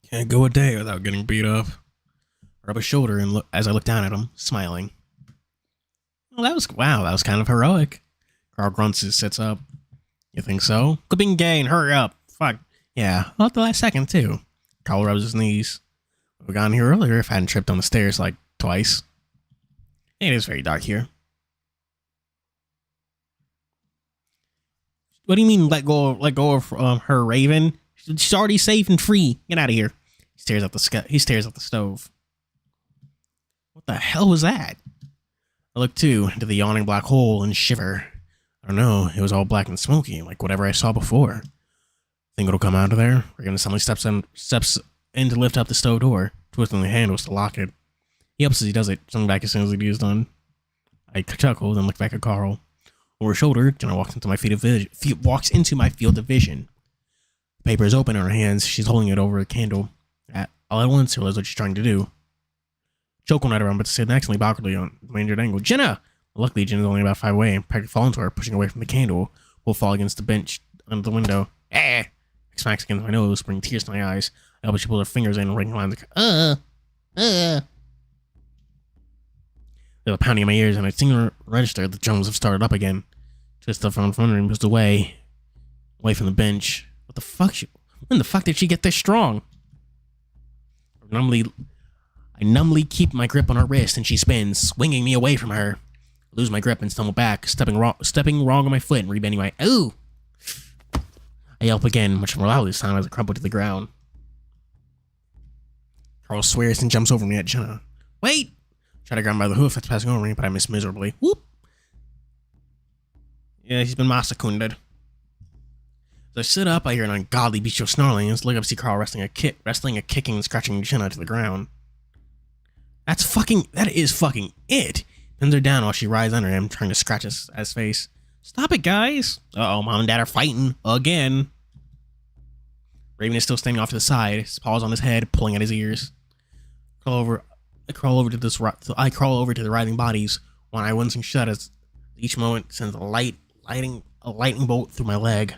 Speaker 1: Can't go a day without getting beat up. I rub his shoulder and look as I look down at him, smiling. Well, that was kind of heroic. Carl grunts and sits up. You think so? Quit being gay and hurry up. Fuck. Yeah, well, at the last second, too. Carl rubs his knees. Would have gotten here earlier if I hadn't tripped on the stairs like twice. It is very dark here. What do you mean let go of her, Raven? She's already safe and free. Get out of here. He stares at the stove. What the hell was that? I look too into the yawning black hole and shiver. I don't know, it was all black and smoky, like whatever I saw before. Think it'll come out of there? Raven suddenly steps in to lift up the stove door, twisting the handles to lock it. He helps as he does it, jumping back as soon as the deed is done. I chuckle, then look back at Carl. Over her shoulder, Jenna walks into my field of vision. The paper is open in her hands. She's holding it over a candle. All at once, I realize what she's trying to do. Choke will not around, but to sit accidentally awkwardly on my injured angle. Jenna! Luckily, Jenna's only about 5 away, and practically fall into her, pushing away from the candle. Will fall against the bench under the window. Smacks against my nose, bringing tears to my eyes. I hope she pulls her fingers in, writing lines like, There's a pounding in my ears, and I single register the drums have started up again. Twist up from under and moves away from the bench. What the fuck? When the fuck did she get this strong? I numbly keep my grip on her wrist, and she spins, swinging me away from her. I lose my grip and stumble back, stepping wrong on my foot and rebending my ooh. I yelp again, much more loudly this time as I crumple to the ground. Carl swears and jumps over me at Jenna. Wait! Try to grab him by the hoof that's passing over me, but I miss miserably. Whoop! Yeah, he's been massacred. As I sit up, I hear an ungodly bestial snarling, and look up to see Carl wrestling a kicking and scratching Jenna to the ground. That is fucking it! Pins her down while she rides under him, trying to scratch his face. Stop it, guys! Uh-oh, Mom and Dad are fighting. Again. Raven is still standing off to the side, his paws on his head, pulling at his ears. I crawl over to the writhing bodies, one eye wincing shut as each moment sends a lightning bolt through my leg.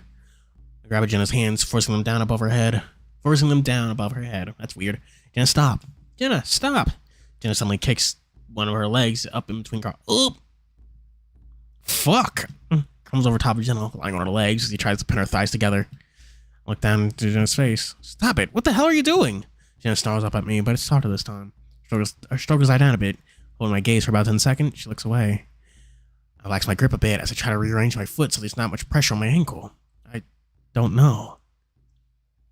Speaker 1: I grab Jenna's hands, forcing them down above her head. That's weird. Jenna, stop! Jenna, stop! Jenna suddenly kicks one of her legs up in between Carl. Oop! Fuck! Comes over top of Jenna, lying on her legs as he tries to pin her thighs together. I look down into Jenna's face. Stop it! What the hell are you doing? Jenna snarls up at me, but it's softer this time. Her struggles die down a bit. Holding my gaze for about 10 seconds, she looks away. I relax my grip a bit as I try to rearrange my foot so there's not much pressure on my ankle. I don't know.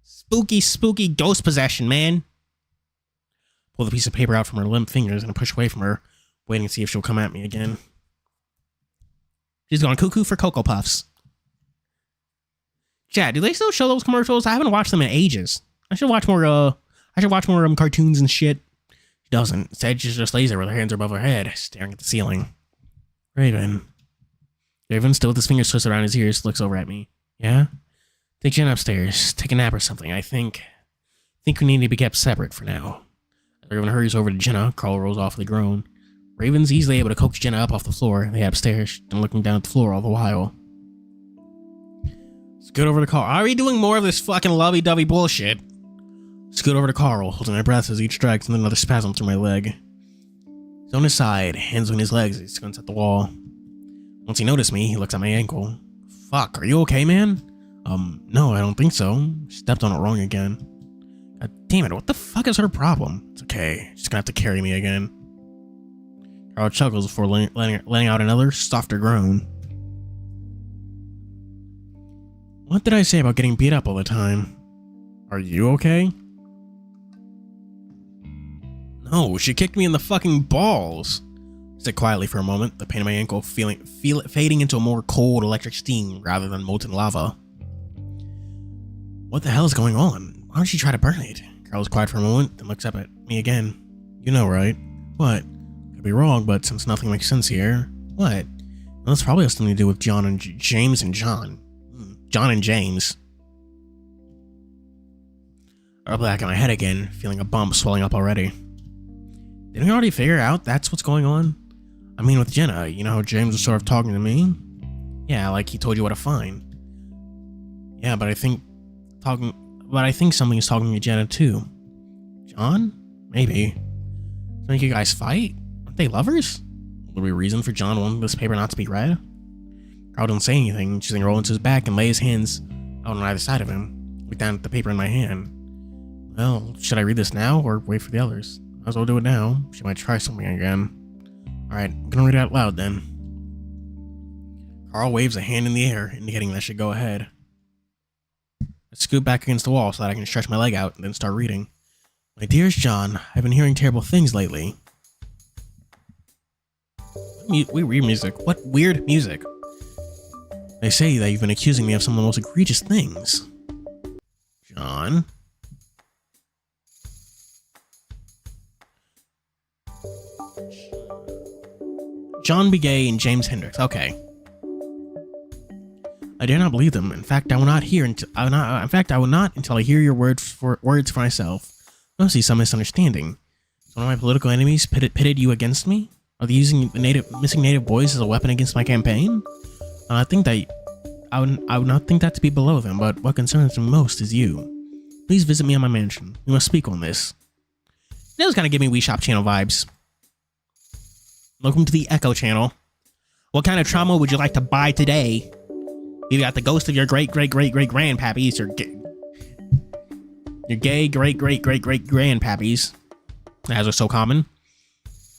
Speaker 1: Spooky ghost possession, man. Pull the piece of paper out from her limp fingers and I push away from her, waiting to see if she'll come at me again. She's gone cuckoo for Cocoa Puffs. Chad, do they still show those commercials? I haven't watched them in ages. I should watch more cartoons and shit. She doesn't. Instead, she just lays there with her hands above her head, staring at the ceiling. Raven, still with his fingers twisted around his ears, looks over at me. Yeah? Take Jen upstairs. Take a nap or something. I think we need to be kept separate for now. Raven hurries over to Jenna. Carl rolls off with a groan. Raven's easily able to coax Jenna up off the floor. They head upstairs, and looking down at the floor all the while. Scoot over to Carl. Are we doing more of this fucking lovey-dovey bullshit? Scoot over to Carl, holding my breath as each drags and another spasm through my leg. He's on his side, hands on his legs as he squints at the wall. Once he noticed me, he looks at my ankle. Fuck, are you okay, man? No, I don't think so. Stepped on it wrong again. God damn it, what the fuck is her problem? It's okay, she's gonna have to carry me again. Carl chuckles before letting out another, softer groan. What did I say about getting beat up all the time? Are you okay? No, she kicked me in the fucking balls. I sit quietly for a moment, the pain in my ankle fading into a more cold electric steam rather than molten lava. What the hell is going on? Why don't she try to burn it? Carl is quiet for a moment, then looks up at me again. You know, right? What? Could be wrong, but since nothing makes sense here. What? Well, that's probably has something to do with James and John. John and James. I rub back in my head again, feeling a bump swelling up already. Didn't we already figure out that's what's going on? I mean, with Jenna, you know how James was sort of talking to me? Yeah, like he told you what to find. Yeah, but I think something is talking to Jenna too. John? Maybe. Think you guys fight? Aren't they lovers? Would there be a reason for John wanting this paper not to be read? Carl don't say anything, just roll into his back and lay his hands out on either side of him. Look down at the paper in my hand. Well, should I read this now or wait for the others? Might as well do it now. She might try something again. Alright, I'm gonna read it out loud then. Carl waves a hand in the air, indicating that I should go ahead. I scoot back against the wall so that I can stretch my leg out and then start reading. My dearest John, I've been hearing terrible things lately. Weird music. What weird music? They say that you've been accusing me of some of the most egregious things. John? John B. Gay and James Hendricks. Okay. I dare not believe them. In fact, I will not until I hear your words for myself. I don't see some misunderstanding. Is one of my political enemies pitted you against me? Are they using the missing native boys as a weapon against my campaign? I would not think that to be below them, but what concerns me most is you. Please visit me at my mansion. We must speak on this. That was kind of giving me Wii Shop channel vibes. Welcome to the Echo channel. What kind of trauma would you like to buy today? You got the ghost of your great-great-great-great-grandpappies, your gay great-great-great-great-grandpappies, as are so common.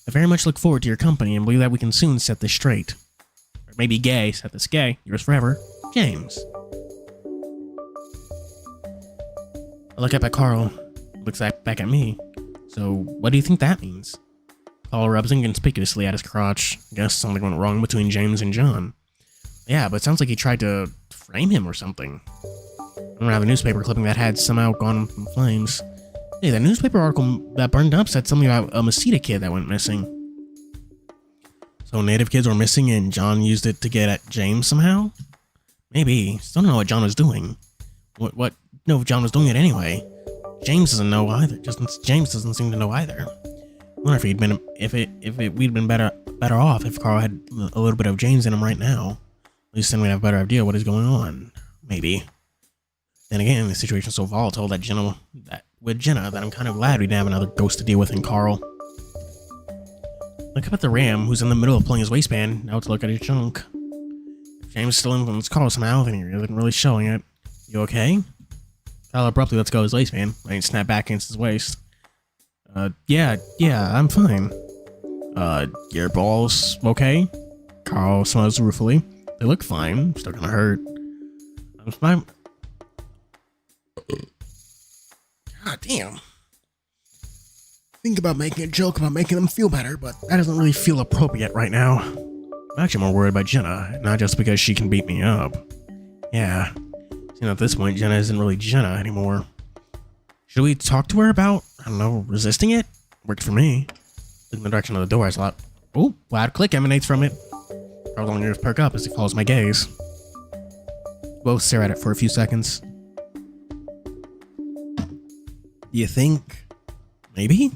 Speaker 1: I very much look forward to your company and believe that we can soon set this straight. Or maybe gay, set this gay. Yours forever, James. I look up at Carl. Looks back at me. So, what do you think that means? Carl rubs inconspicuously at his crotch. I guess something went wrong between James and John. Yeah, but it sounds like he tried to frame him or something. I remember how the newspaper clipping that had somehow gone in flames. Hey, that newspaper article that burned up said something about a Masita kid that went missing. So native kids were missing and John used it to get at James somehow? Maybe. Still don't know what John was doing. No, John was doing it anyway. James doesn't know either. James doesn't seem to know either. I wonder if we'd been better off if Carl had a little bit of James in him right now. At least then we'd have a better idea what is going on. Maybe. Then again, the situation's so volatile that I'm kind of glad we didn't have another ghost to deal with in Carl. Look up at the Ram, who's in the middle of pulling his waistband, now to look at his junk. If James still influenced Carl somehow, then he isn't really showing it. You okay? Kyle abruptly lets go of his waistband, and he snapped back against his waist. Yeah, I'm fine. Your balls okay? Carl smiles ruefully. They look fine, still gonna hurt. I'm fine. God damn. Think about making a joke about making them feel better, but that doesn't really feel appropriate right now. I'm actually more worried about Jenna, not just because she can beat me up. Yeah. At this point, Jenna isn't really Jenna anymore. Should we talk to her about, I don't know, resisting it? Worked for me. Look in the direction of the door, I thought, oh, loud click emanates from it. Carl's only ears perk up as he follows my gaze. Both stare at it for a few seconds. Do you think? Maybe?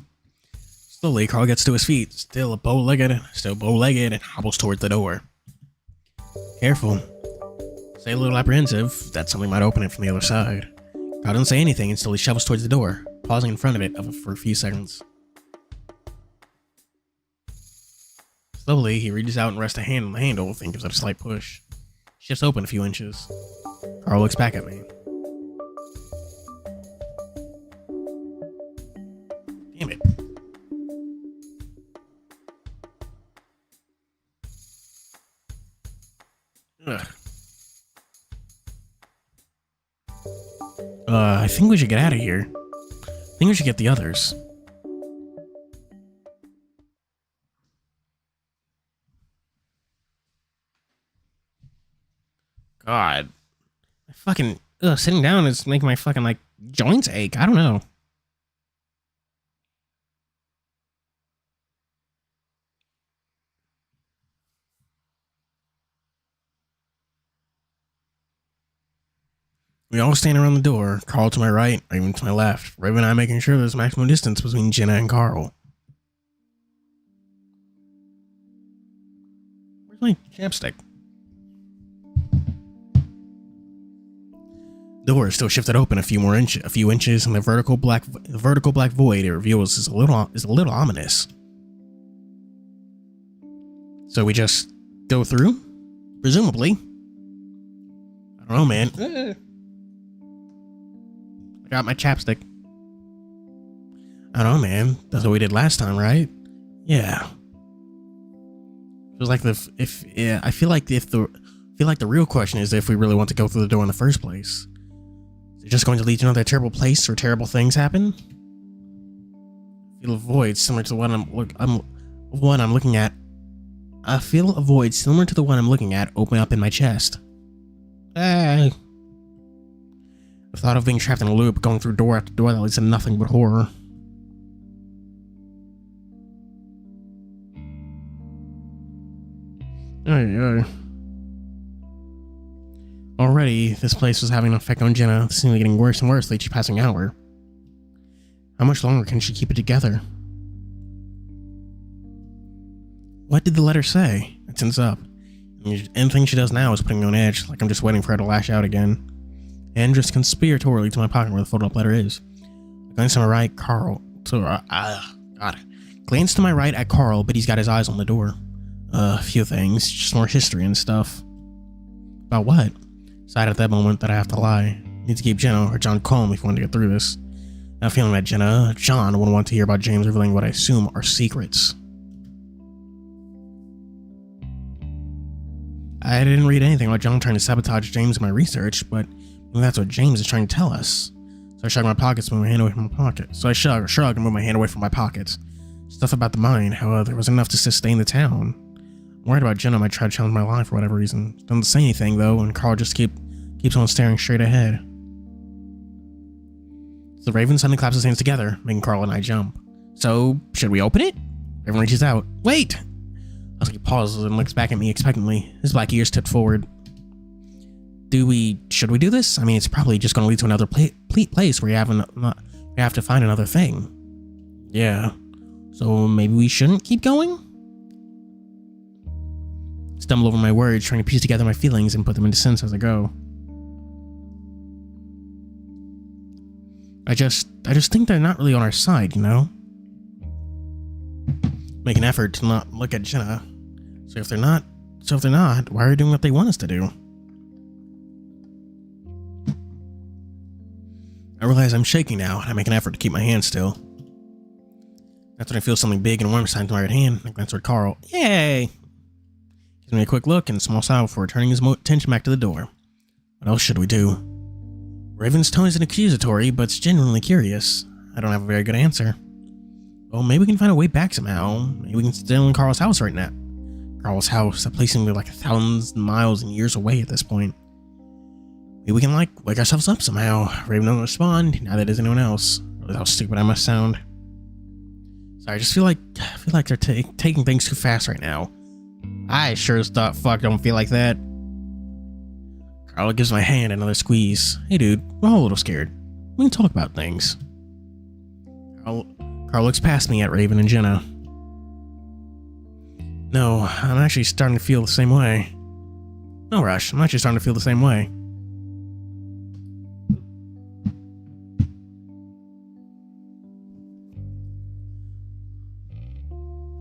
Speaker 1: Slowly, Carl gets to his feet, still bow-legged, and hobbles towards the door. Careful. Stay a little apprehensive that something might open it from the other side. Carl doesn't say anything until he shovels towards the door, pausing in front of it for a few seconds. Slowly, he reaches out and rests a hand on the handle and gives it a slight push. Shifts open a few inches. Carl looks back at me. Damn it. Ugh. I think we should get out of here. I think we should get the others. God. Sitting down is making my fucking, joints ache. I don't know. We all stand around the door, Carl to my right, Raven to my left, Raven and I making sure there's maximum distance between Jenna and Carl. Where's my chapstick? The door is still shifted open a few inches, and the vertical black void it reveals is a little ominous. So we just go through? Presumably. I don't know, man. I got my chapstick. I don't know, man. That's what we did last time, right? Yeah. Feels like I feel like feel like the real question is if we really want to go through the door in the first place. Is it just going to lead to another terrible place where terrible things happen? I feel a void similar to the one I'm looking at. I feel a void similar to the one I'm looking at open up in my chest. The thought of being trapped in a loop, going through door after door that leads to nothing but horror. Already, this place was having an effect on Jenna, seemingly getting worse and worse with each passing hour. How much longer can she keep it together? What did the letter say? It sends up. Anything she does now is putting me on edge, like I'm just waiting for her to lash out again. And just conspiratorially to my pocket where the folded up letter is. Glance to my right, Carl. Glance to my right at Carl, but he's got his eyes on the door. A few things, just more history and stuff. About what? Decided at that moment that I have to lie. Need to keep Jenna or John calm if we want to get through this. Now feeling that John wouldn't want to hear about James revealing what I assume are secrets. I didn't read anything about John trying to sabotage James in my research, but that's what James is trying to tell us. So I shrug my pockets and move my hand away from my pocket. Shrug and move my hand away from my pockets. Stuff about the mine, however, there was enough to sustain the town. I'm worried about Jenna might try to challenge my line for whatever reason. Doesn't say anything though, and Carl just keeps on staring straight ahead. So the Raven suddenly claps his hands together, making Carl and I jump. So, should we open it? Raven reaches out. Wait! Husky pauses and looks back at me expectantly. His black ears tipped forward. Should we do this? I mean, it's probably just going to lead to another place where you have to find another thing. Yeah. So maybe we shouldn't keep going? Stumble over my words, trying to piece together my feelings and put them into sense as I go. I just think they're not really on our side, you know? Make an effort to not look at Jenna. So if they're not, why are they doing what they want us to do? I realize I'm shaking now, and I make an effort to keep my hand still. That's when I feel something big and warm slide to my right hand. I glance toward Carl. Yay! Gives me a quick look and a small sigh before turning his attention back to the door. What else should we do? Raven's tone isn't accusatory, but it's genuinely curious. I don't have a very good answer. Well, maybe we can find a way back somehow. Maybe we can still in Carl's house right now. Carl's house, that place seems like 1,000 miles and years away at this point. Maybe we can, wake ourselves up somehow. Raven doesn't respond, neither does anyone else. Really how stupid I must sound. Sorry, I just feel like they're taking things too fast right now. I sure as fuck don't feel like that. Carl gives my hand another squeeze. Hey dude, we're all a little scared. We can talk about things. Carl looks past me at Raven and Jenna. No, I'm actually starting to feel the same way. No rush, I'm actually starting to feel the same way.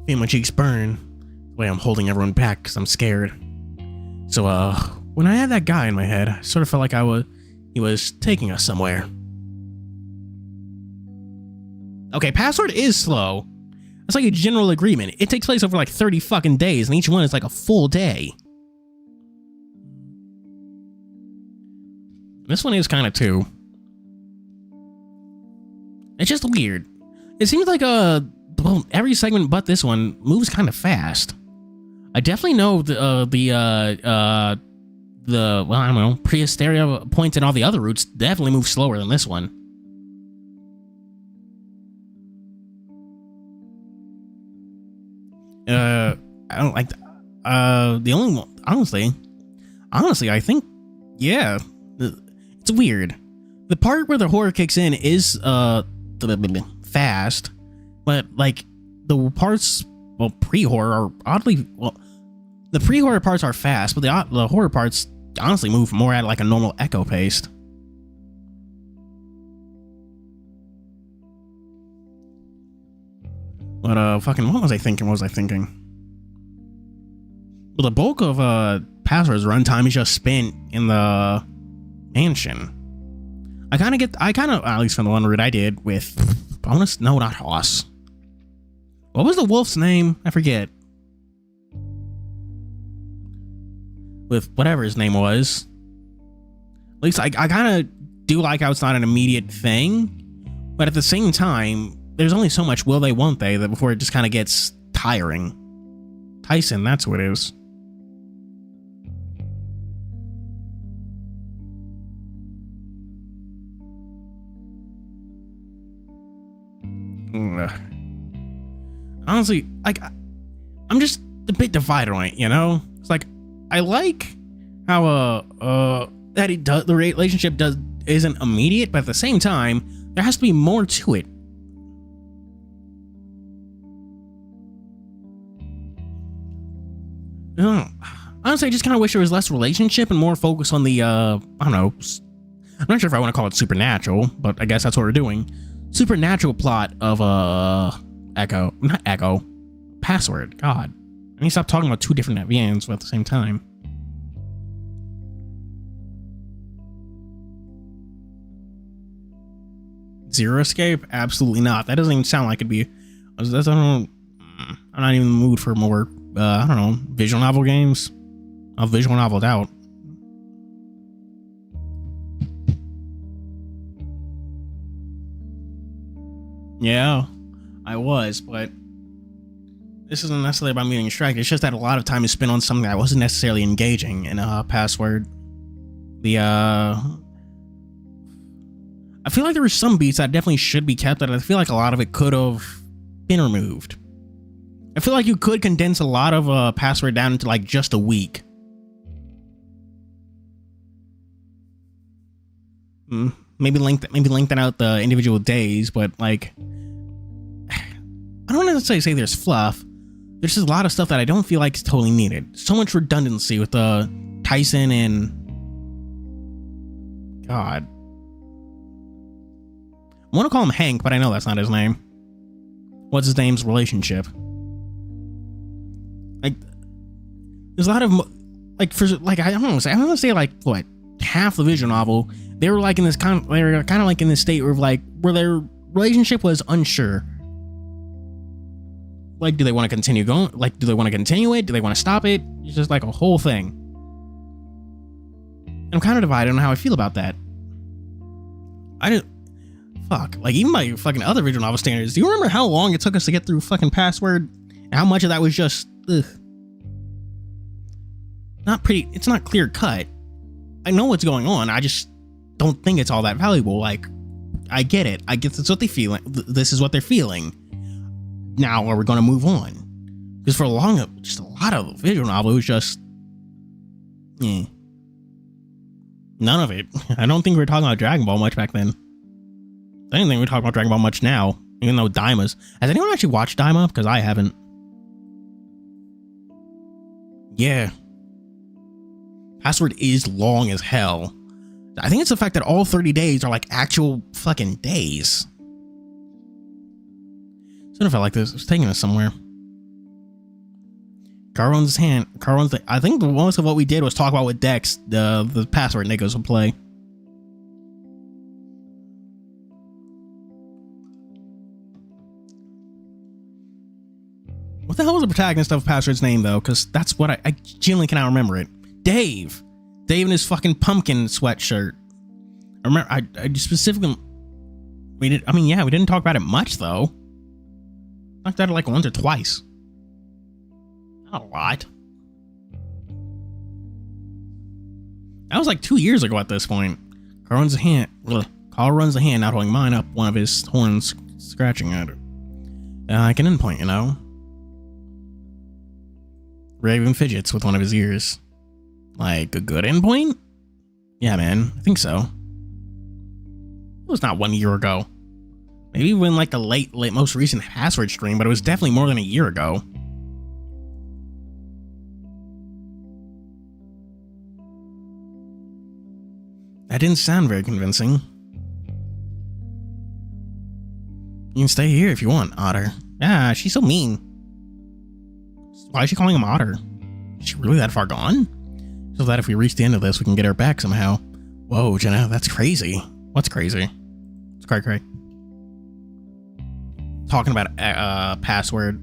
Speaker 1: Feel my cheeks burn, the way I'm holding everyone back because I'm scared. So, when I had that guy in my head, I sort of felt like he was taking us somewhere. Okay, password is slow. That's like a general agreement. It takes place over 30 fucking days, and each one is like a full day. This one is kind of too. It's just weird. It seems like every segment but this one moves kind of fast. I definitely know the well, I don't know, Preasteria points and all the other routes definitely move slower than this one. I don't like the only one, honestly, I think, yeah, it's weird. The part where the horror kicks in is fast, but the parts, pre-horror are oddly, the pre-horror parts are fast, but the horror parts honestly move more at a normal echo pace. But what was I thinking? Well, the bulk of Password's runtime is just spent in the mansion. I kind of, at least from the one route I did with bonus. No, not Hoss. What was the wolf's name? I forget.
Speaker 2: with whatever his name was. At least I kind of do like how it's not an immediate thing, but at the same time, there's only so much will they, won't they, that before it just kind of gets tiring. Tyson, that's what it is. Honestly, like, I'm just a bit divided on it, you know? It's like, I like how that the relationship isn't immediate, but at the same time, there has to be more to it. Honestly, I just kind of wish there was less relationship and more focus on the I don't know, I'm not sure if I want to call it supernatural, but I guess that's what we're doing. Supernatural plot of Password. God, I need to stop talking about two different VNs at the same time. Zero Escape? Absolutely not. That doesn't even sound like it'd be. I'm not even in the mood for more. I don't know, visual novel games. I'll visual noveled out. Yeah, I was, but this isn't necessarily about me being distracted. It's just that a lot of time is spent on something that wasn't necessarily engaging in Password. I feel like there were some beats that definitely should be kept, but I feel like a lot of it could have been removed. I feel like you could condense a lot of Password down into like just a week. Maybe lengthen out the individual days, but like, I don't necessarily say there's fluff. There's just a lot of stuff that I don't feel like is totally needed. So much redundancy with Tyson and God. I want to call him Hank, but I know that's not his name. What's his name's relationship? Like, there's a lot of I don't want to say like what, half the visual novel. They were like in this kind of like in this state where their relationship was unsure. Like, do they want to continue going? Like, do they want to continue it? Do they want to stop it? It's just like a whole thing. And I'm kind of divided on how I feel about that. Like, even my fucking other visual novel standards. Do you remember how long it took us to get through fucking Password? And how much of that was just, it's not clear cut. I know what's going on. I just don't think it's all that valuable. Like, I get it. I get that's what they feel. This is what they're feeling. Now, are we going to move on? Because for just a lot of visual novel, it was just, none of it. I don't think we were talking about Dragon Ball much back then. I don't think we're talking about Dragon Ball much now, even though Daima's. Has anyone actually watched Daima? Because I haven't. Yeah. Password is long as hell. I think it's the fact that all 30 days are like actual fucking days. So if I like this, it's taking us somewhere. Carl runs his hand. I think the most of what we did was talk about with Dex, the Password niggas will play. What the hell was the protagonist of Password's name, though? Because that's what I genuinely cannot remember it. Dave in his fucking pumpkin sweatshirt. I remember, I specifically... we didn't talk about it much, though. Talked about it like once or twice. Not a lot. That was like 2 years ago at this point. Carl runs the hand, not holding mine up, one of his horns scratching at it. Like an endpoint, you know? Raven fidgets with one of his ears. Like a good endpoint? Yeah, man, I think so. It was not 1 year ago. Maybe when like the late most recent Password stream, but it was definitely more than a year ago. That didn't sound very convincing. You can stay here if you want, Otter. Ah, she's so mean. Why is she calling him Otter? Is she really that far gone? So that if we reach the end of this, we can get her back somehow. Whoa, Jenna, that's crazy. What's crazy? It's cray. Talking about Password.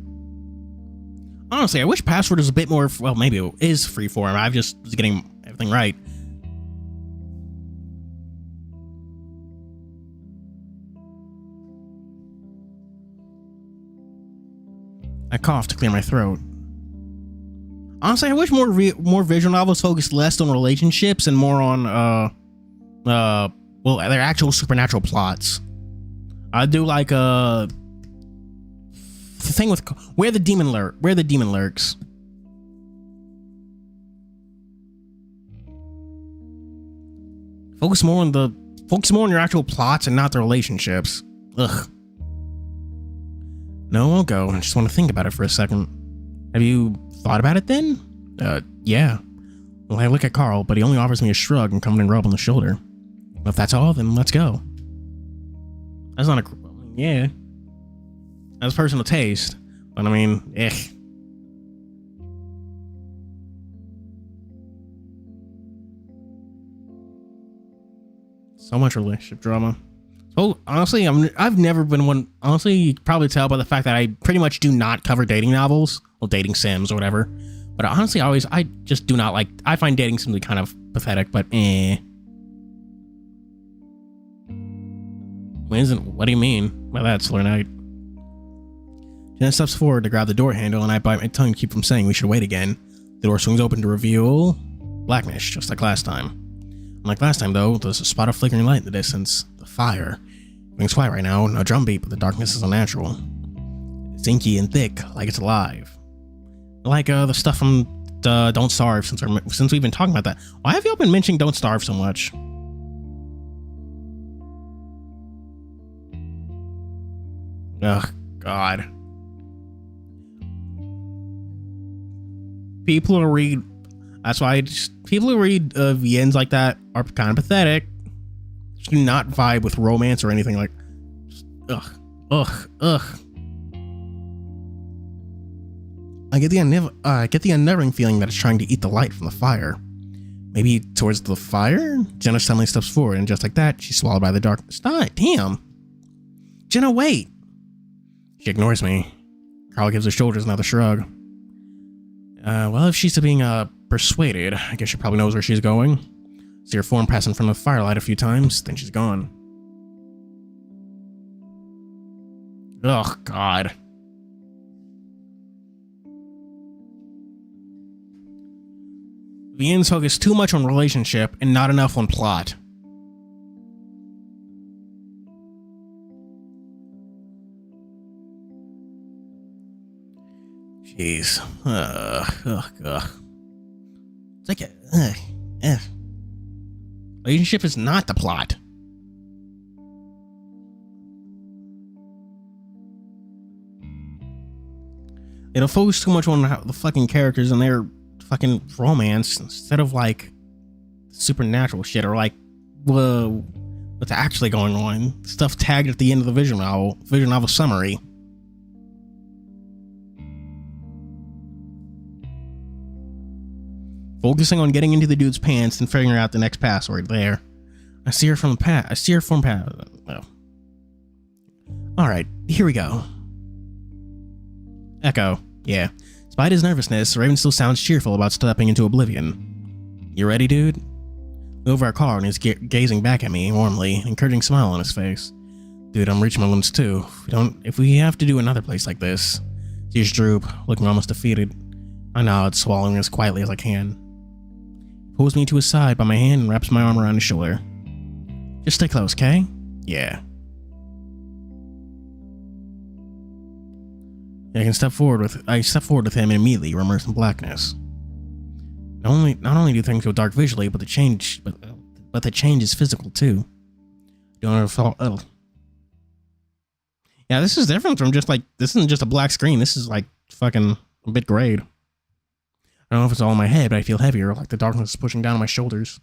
Speaker 2: Honestly, I wish Password was a bit more, well, maybe it is freeform. I just was getting everything right. I coughed to clear my throat. Honestly, I wish more visual novels focused less on relationships and more on, well, their actual supernatural plots. I do like, the thing with where the demon lurks. Focus more on your actual plots and not the relationships. Ugh. No, I'll go. I just want to think about it for a second. Have you thought about it then? Yeah. Well, I look at Carl, but he only offers me a shrug and comes and rub on the shoulder. Well, if that's all, then let's go. That's not a... Yeah. That's personal taste. But I mean, So much relationship drama. So honestly, I've never been one. Honestly, you can probably tell by the fact that I pretty much do not cover dating novels, well, dating sims or whatever. But honestly, I just do not like. I find dating sims kind of pathetic. But What do you mean by that, Slur Knight? Jenna steps forward to grab the door handle, and I bite my tongue to keep from saying we should wait again. The door swings open to reveal blackness, just like last time. Unlike last time, though, there's a spot of flickering light in the distance. The fire. Everything's quiet right now, no drum beat, but the darkness is unnatural. It's inky and thick, like it's alive. Like the stuff from Don't Starve, since we've been talking about that. Why have y'all been mentioning Don't Starve so much? Ugh, God. People who read VNs like that are kind of pathetic. Just do not vibe with romance or anything like. Ugh. I get the unnerving feeling that it's trying to eat the light from the fire. Maybe towards the fire? Jenna suddenly steps forward, and just like that, she's swallowed by the darkness. Stop! Damn! Jenna, wait! She ignores me. Carl gives her shoulders another shrug. Well, if she's being, persuaded, I guess she probably knows where she's going. See her form pass in front of the firelight a few times, then she's gone. Oh, God. The ends focus too much on relationship and not enough on plot. Jeez. It's like relationship is not the plot. It'll focus too much on the fucking characters and their fucking romance instead of like supernatural shit or like what's actually going on. Stuff tagged at the end of the visual novel summary. Focusing on getting into the dude's pants and figuring out the next password there. I see her from oh. Alright, here we go. Echo. Yeah. Despite his nervousness, Raven still sounds cheerful about stepping into oblivion. You ready, dude? Over our car and he's gazing back at me warmly, an encouraging smile on his face. Dude, I'm reaching my limits too. If we have to do another place like this. Tears droop, looking almost defeated. I nod, swallowing as quietly as I can. Pulls me to his side by my hand and wraps my arm around his shoulder. Just stay close, okay? Yeah. I step forward with him and immediately we're immersed in blackness. Not only do things go dark visually, but the change is physical too. Don't ever fall. Oh. Yeah, this is different from just like, this isn't just a black screen. This is like fucking a bit grayed. I don't know if it's all in my head, but I feel heavier, like the darkness is pushing down on my shoulders.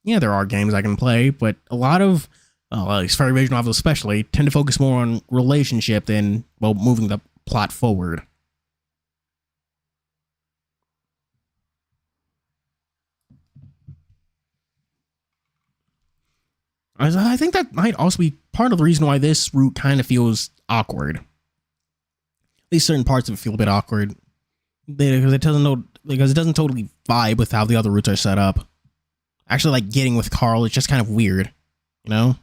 Speaker 2: Yeah, there are games I can play, but a lot of, well, at least fairy visual novels especially, tend to focus more on relationship than, well, moving the plot forward. I think that might also be part of the reason why this route kind of feels awkward. least certain parts of it feel a bit awkward. Because it doesn't totally vibe with how the other routes are set up. Actually, like getting with Carl is just kind of weird, you know?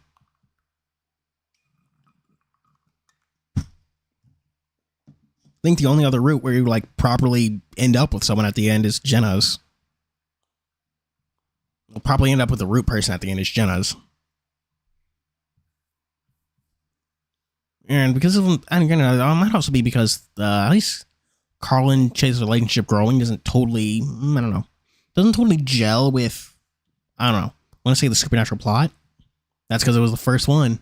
Speaker 2: I think the only other route where you like properly end up with someone at the end is Jenna's. We'll probably end up with the root person at the end is Jenna's. And because of, and again, it might also be because at least Carl and Chase's relationship growing doesn't totally, doesn't totally gel with, I don't know, I want to say the supernatural plot. That's because it was the first one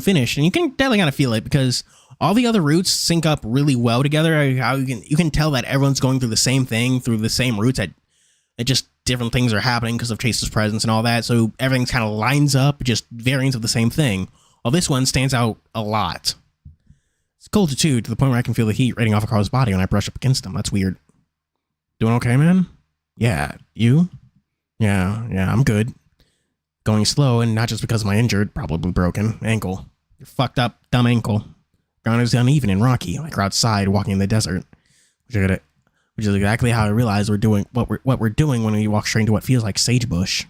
Speaker 2: finished, and you can definitely kind of feel it because all the other routes sync up really well together. How you can tell that everyone's going through the same thing through the same routes. That just different things are happening because of Chase's presence and all that. So everything kind of lines up, just variants of the same thing. Well, this one stands out a lot. It's colder too, to the point where I can feel the heat radiating off of Carl's body when I brush up against him. That's weird. Doing okay, man? Yeah. You? Yeah, I'm good. Going slow, and not just because of my injured, probably broken ankle. Your fucked up, dumb ankle. Ground is uneven and rocky, like we're outside walking in the desert. Which is exactly how I realize we're doing what we're doing when we walk straight into what feels like sagebrush.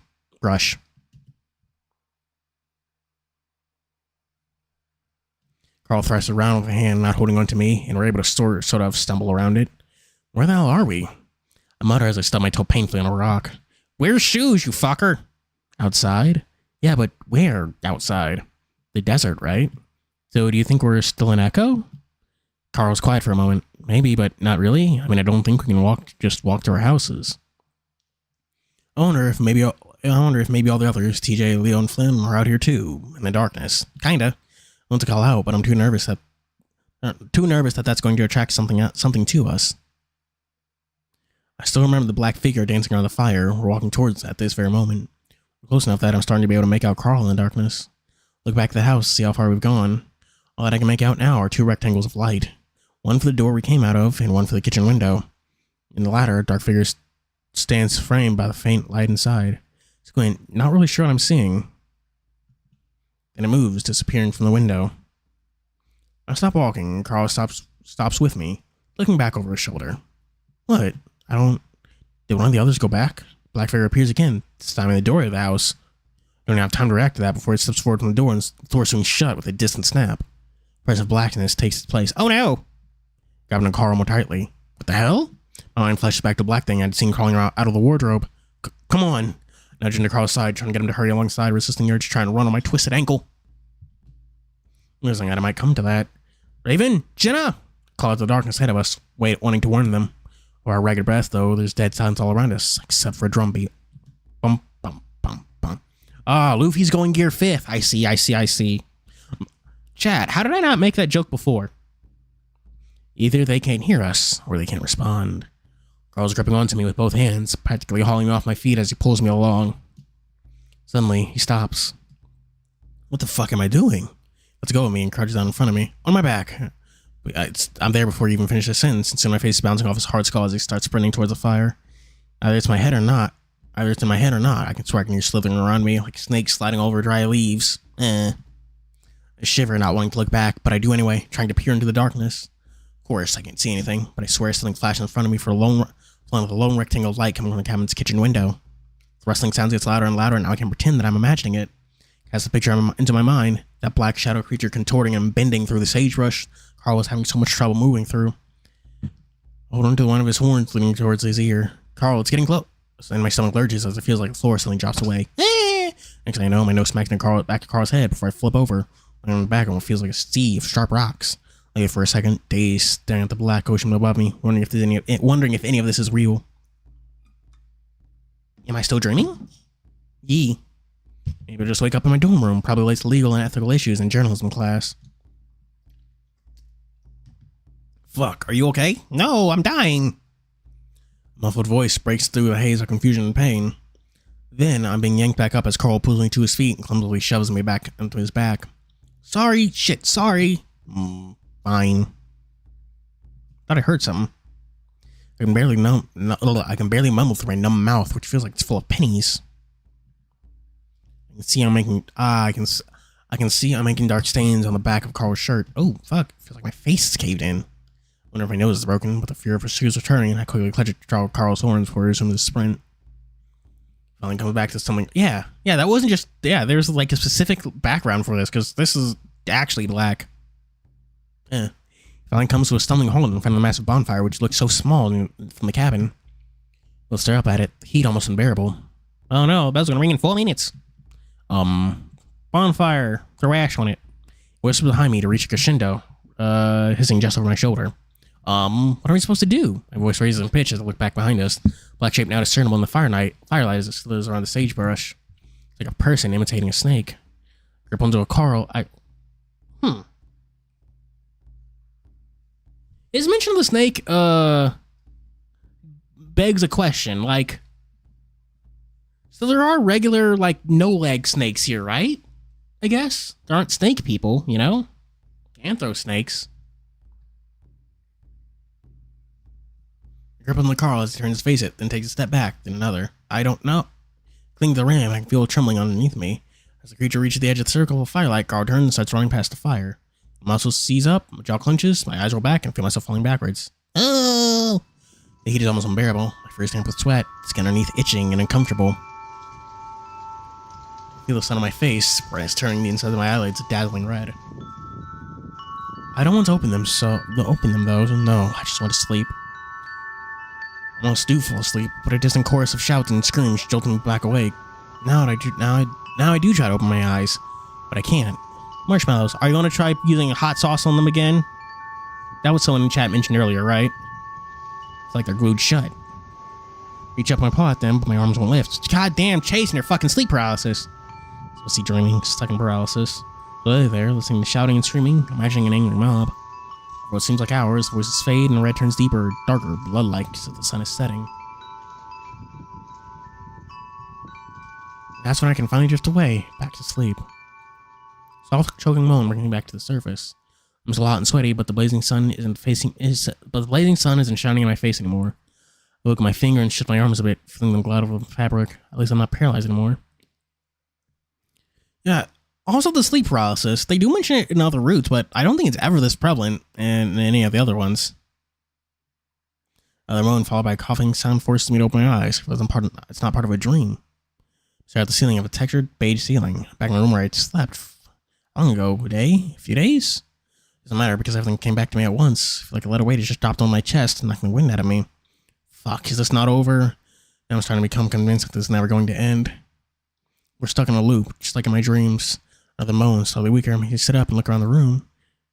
Speaker 2: Carl thrusts around with a hand not holding onto me, and we're able to sort of stumble around it. Where the hell are we? I mutter as I stub my toe painfully on a rock. Where's shoes, you fucker? Outside? Yeah, but where outside? The desert, right? So do you think we're still in Echo? Carl's quiet for a moment. Maybe, but not really. I mean, I don't think we can just walk to our houses. I wonder if maybe all the others, TJ, Leo, and Flynn, are out here too, in the darkness. Kinda. I want to call out, but I'm too nervous that that's going to attract something to us. I still remember the black figure dancing around the fire we're walking towards at this very moment. We're close enough that I'm starting to be able to make out Carl in the darkness. Look back at the house, see how far we've gone. All that I can make out now are two rectangles of light. One for the door we came out of, and one for the kitchen window. In the latter, a dark figure stands framed by the faint light inside. Squint, not really sure what I'm seeing. Then it moves, disappearing from the window. I stop walking, and Carl stops with me, looking back over his shoulder. What? Did one of the others go back? Black figure appears again, this time in the door of the house. Don't have time to react to that before it steps forward from the door and the door swings shut with a distant snap. Press of blackness takes its place. Oh no! Grabbing Carl more tightly. What the hell? My mind flashes back to the black thing I'd seen crawling out of the wardrobe. Come on! Nudging to Carl's side, trying to get him to hurry alongside, resisting the urge, trying to run on my twisted ankle. Losing that I might come to that. Raven! Jenna! Call out the darkness ahead of us, wanting to warn them. Or our ragged breath, though, there's dead silence all around us, except for a drum beat. Bum, bum, bum, bum. Ah, Luffy's going gear 5th. I see. Chat, how did I not make that joke before? Either they can't hear us, or they can't respond. Carl's gripping onto me with both hands, practically hauling me off my feet as he pulls me along. Suddenly, he stops. What the fuck am I doing? Let's go with me, and crouches down in front of me. On my back. I'm there before you even finish the sentence, and soon my face is bouncing off his hard skull as he starts sprinting towards the fire. Either it's in my head or not. I can swear I can hear slithering around me like snakes sliding over dry leaves. I shiver, not wanting to look back, but I do anyway, trying to peer into the darkness. Of course, I can't see anything, but I swear something flashed in front of me with a lone rectangle of light coming from the cabin's kitchen window. The rustling sounds gets louder and louder, and now I can pretend that I'm imagining it. As the picture into my mind, that black shadow creature contorting and bending through the sagebrush Carl was having so much trouble moving through. Hold on to one of his horns leaning towards his ear. Carl, it's getting close. And my stomach lurches as it feels like the floor suddenly drops away. Next thing I know, my nose smacks into back of Carl's head before I flip over. I'm back on what feels like a sea of sharp rocks. I wait for a second, dazed, staring at the black ocean above me, wondering if any of this is real. Am I still dreaming? Yee. Maybe I'll just wake up in my dorm room, probably relates to legal and ethical issues in journalism class. Fuck, are you okay? No, I'm dying. A muffled voice breaks through the haze of confusion and pain. Then I'm being yanked back up as Carl pulls me to his feet and clumsily shoves me back into his back. Sorry. Fine. Thought I heard something. I can barely mumble through my numb mouth, which feels like it's full of pennies. I can see I'm making I can see I'm making dark stains on the back of Carl's shirt. Oh, fuck. Feels like my face is caved in. Wonder if my nose is broken, but the fear of pursuit is returning, and I quickly clutch at Carl's horns before he resumes the sprint. Finally comes back to something. Yeah, that wasn't just. Yeah, there's like a specific background for this, because this is actually black. Yeah. Finally comes to a stumbling halt in front of the massive bonfire, which looks so small from the cabin. We'll stare up at it, the heat almost unbearable. Oh no, bell's gonna ring in 4 minutes. Bonfire, throw ash on it. Whispers behind me to reach a crescendo, hissing just over my shoulder. What are we supposed to do? My voice raises in pitch as I look back behind us. Black shape now discernible in the firelight as it slithers around the sagebrush. It's like a person imitating a snake. Grip onto a Carl, Is mention of the snake, begs a question, like... So there are regular, like, no-leg snakes here, right? I guess. There aren't snake people, you know? Anthro snakes. Grip on the Carl as he turns to face it, then takes a step back, then another. I don't know. Cling to the ram, I can feel it trembling underneath me. As the creature reaches the edge of the circle of firelight, Carl turns and starts running past the fire. My muscles seize up, my jaw clenches, my eyes roll back, and I feel myself falling backwards. Oh! The heat is almost unbearable. My face damp with sweat, the skin underneath itching and uncomfortable. I feel the sun on my face, bright turning the inside of my eyelids a dazzling red. I don't want to open them, though. No, I just want to sleep. I almost do fall asleep, but a distant chorus of shouts and screams jolted me back awake. Now I do try to open my eyes, but I can't. Marshmallows, are you going to try using hot sauce on them again? That was someone in chat mentioned earlier, right? It's like they're glued shut. Reach up my paw at them, but my arms won't lift. God damn, Chase and your fucking sleep paralysis. So see dreaming, stuck in paralysis. So lay there, listening to shouting and screaming, imagining an angry mob. For what seems like hours, the voices fade and the red turns deeper, darker, blood-like as the sun is setting. That's when I can finally drift away, back to sleep. Soft, choking moan bringing me back to the surface. I'm still hot and sweaty, but the blazing sun isn't shining in my face anymore. I look at my finger and shift my arms a bit, feeling them glide over the fabric. At least I'm not paralyzed anymore. Yeah. Also, the sleep paralysis. They do mention it in other routes, but I don't think it's ever this prevalent in any of the other ones. Another moan followed by a coughing sound forces me to open my eyes. It's not part of a dream. Stare at the ceiling of a textured beige ceiling. Back in my room where I slept long ago. A few days? Doesn't matter because everything came back to me at once. I feel like a lead of weight has just dropped on my chest and knocking the wind out of me. Fuck, is this not over? Now I'm starting to become convinced that this is never going to end. We're stuck in a loop, just like in my dreams. Another moan, slowly weaker. I make me sit up and look around the room.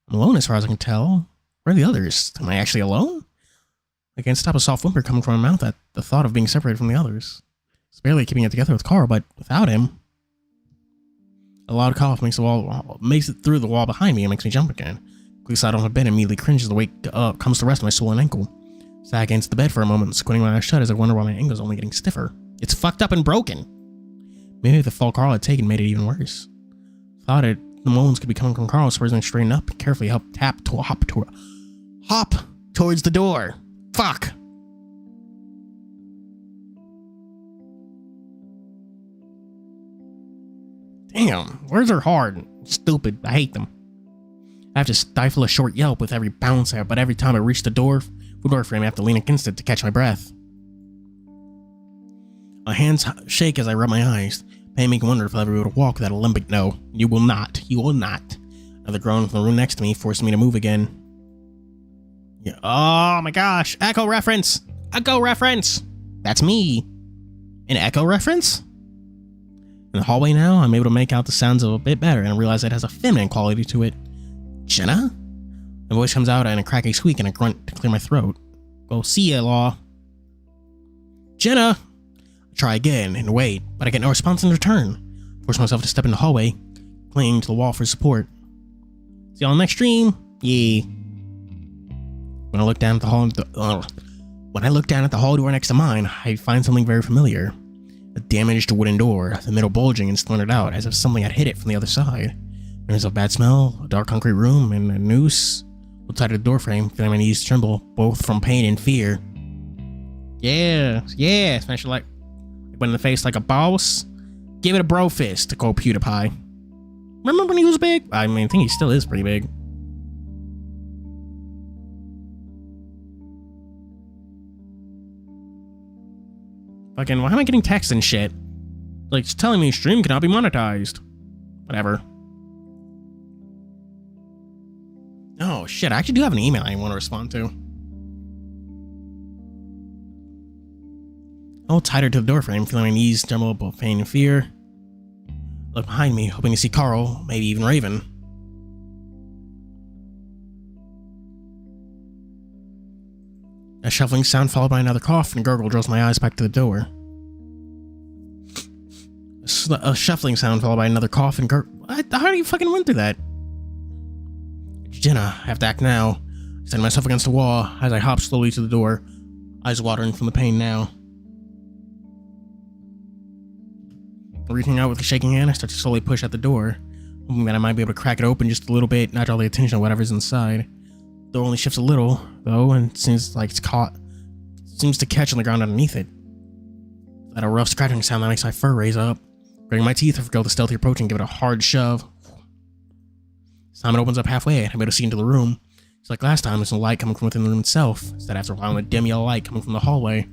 Speaker 2: I'm alone as far as I can tell. Where are the others? Am I actually alone? I can't stop a soft whimper coming from my mouth at the thought of being separated from the others. It's barely keeping it together with Carl, but without him... A loud cough makes it through the wall behind me and makes me jump again. Quickly slide on the bed and immediately cringe as the weight comes to rest on my swollen ankle. Sat against the bed for a moment, squinting my eyes shut as I wonder why my ankle's only getting stiffer. It's fucked up and broken! Maybe the fall Carl had taken made it even worse. Thought the moans could be coming from Carl, so I was straighten up and carefully hop towards the door. Fuck! Damn, words are hard. Stupid. I hate them. I have to stifle a short yelp with every bounce out, but every time I reach the door frame, I have to lean against it to catch my breath. My hands shake as I rub my eyes. Pain making wonder if I'll ever be able to walk without a limp. No, you will not. You will not. Another groan from the room next to me forced me to move again. Yeah. Oh my gosh. Echo reference. Echo reference. That's me. An echo reference? In the hallway now, I'm able to make out the sounds a bit better and I realize it has a feminine quality to it. Jenna? My voice comes out in a cracky squeak and a grunt to clear my throat. Go see ya, Law. Jenna! I try again and wait, but I get no response in return. Force myself to step in the hallway, clinging to the wall for support. See y'all next stream? Yeah. When I look down at the hall door next to mine, I find something very familiar. A damaged wooden door, the middle bulging and splintered out as if something had hit it from the other side. There's a bad smell, a dark concrete room, and a noose outside of the doorframe, feeling my knees tremble, both from pain and fear. Yeah, smash it like went in the face like a boss. Give it a bro fist, to quote PewDiePie. Remember when he was big? I mean, I think he still is pretty big. Fucking, why am I getting texts and shit? Like, it's telling me stream cannot be monetized. Whatever. Oh, shit. I actually do have an email I want to respond to. I hold tighter to the doorframe, feeling my knees tremble up with pain and fear. Look behind me, hoping to see Carl, maybe even Raven. A shuffling sound followed by another cough and gurgle draws my eyes back to the door. A shuffling sound followed by another cough and gurgle. How do you fucking went through that? Jenna, I have to act now. I stand myself against the wall as I hop slowly to the door, eyes watering from the pain now. Reaching out with a shaking hand, I start to slowly push at the door, hoping that I might be able to crack it open just a little bit, not draw the attention of whatever's inside. The door only shifts a little, though, and it seems like it's caught. Seems to catch on the ground underneath it. That a rough scratching sound that makes my fur raise up. Gritting my teeth, I forgo the stealthy approach and give it a hard shove. This time it opens up halfway, and I'm able to see into the room. It's like last time, there's no light coming from within the room itself. Instead, after a while, a dim yellow light coming from the hallway.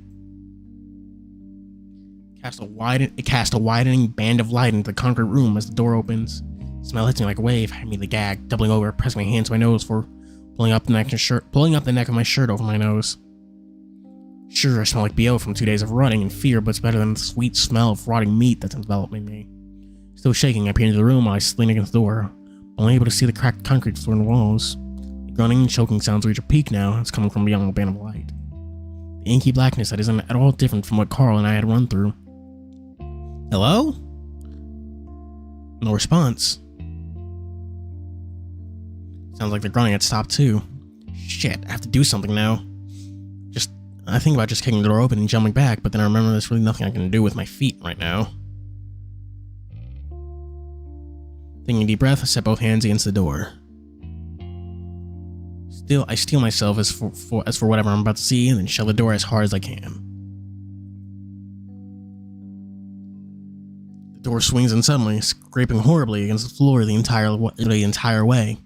Speaker 2: It cast a widening band of light into the concrete room as the door opens. The smell hits me like a wave. I immediately gag, doubling over, pressing my hand to my nose for pulling up the neck of my shirt over my nose. Sure, I smell like BO from 2 days of running and fear, but it's better than the sweet smell of rotting meat that's enveloping me. Still shaking, I peer into the room while I lean against the door, only able to see the cracked concrete floor and walls. The grunting and choking sounds reach a peak now. It's coming from beyond the band of light. The inky blackness that isn't at all different from what Carl and I had run through. Hello? No response. Sounds like the grunting had stopped too. Shit, I have to do something now. I think about just kicking the door open and jumping back, but then I remember there's really nothing I can do with my feet right now. Taking a deep breath, I set both hands against the door. I steel myself as for whatever I'm about to see, and then shut the door as hard as I can. The door swings in suddenly, scraping horribly against the floor the entire way.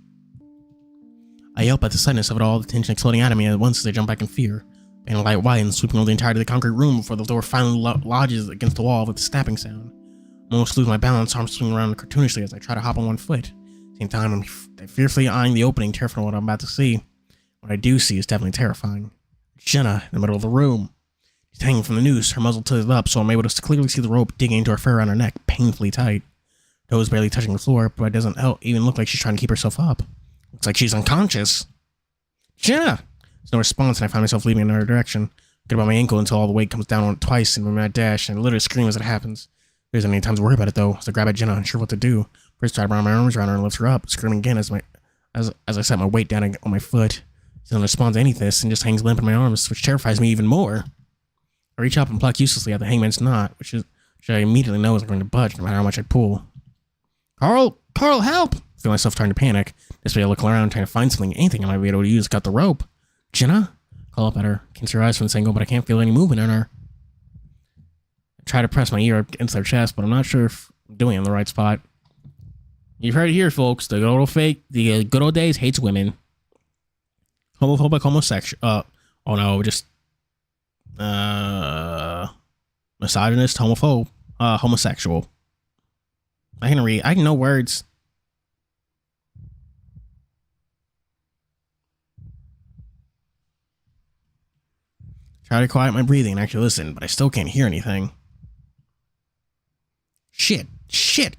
Speaker 2: I yelp at the suddenness of it all, the tension exploding out of me at once as I jump back in fear. And a light widens, sweeping over the entirety of the concrete room before the door finally lodges against the wall with a snapping sound. I almost lose my balance, arms swinging around cartoonishly as I try to hop on one foot. At the same time, I'm fearfully eyeing the opening, terrified of what I'm about to see. What I do see is definitely terrifying. Jenna, in the middle of the room. She's hanging from the noose, her muzzle tilted up, so I'm able to clearly see the rope digging into her fur around her neck, painfully tight. Toes barely touching the floor, but it doesn't even look like she's trying to keep herself up. Looks like she's unconscious. Jenna! There's no response, and I find myself leaving in another direction. Get about my ankle until all the weight comes down on it twice in my mad dash, and I literally scream as it happens. There isn't any time to worry about it though, so I grab at Jenna, unsure what to do. First, try to wrap my arms around her and lift her up, screaming again as I set my weight down on my foot. She doesn't respond to any of this and just hangs limp in my arms, which terrifies me even more. I reach up and pluck uselessly at the hangman's knot, which I immediately know isn't going to budge no matter how much I pull. Carl, help! I feel myself starting to panic. This way I look around, trying to find anything I might be able to use to cut the rope. Jenna? Call up at her. Can't see her eyes from this angle, but I can't feel any movement in her. I try to press my ear against her chest, but I'm not sure if I'm doing it in the right spot. You've heard it here, folks. The good old days hates women. Homophobic, homosexual. Misogynist, homophobe, homosexual. I can know words. Try to quiet my breathing and actually listen, but I still can't hear anything. Shit,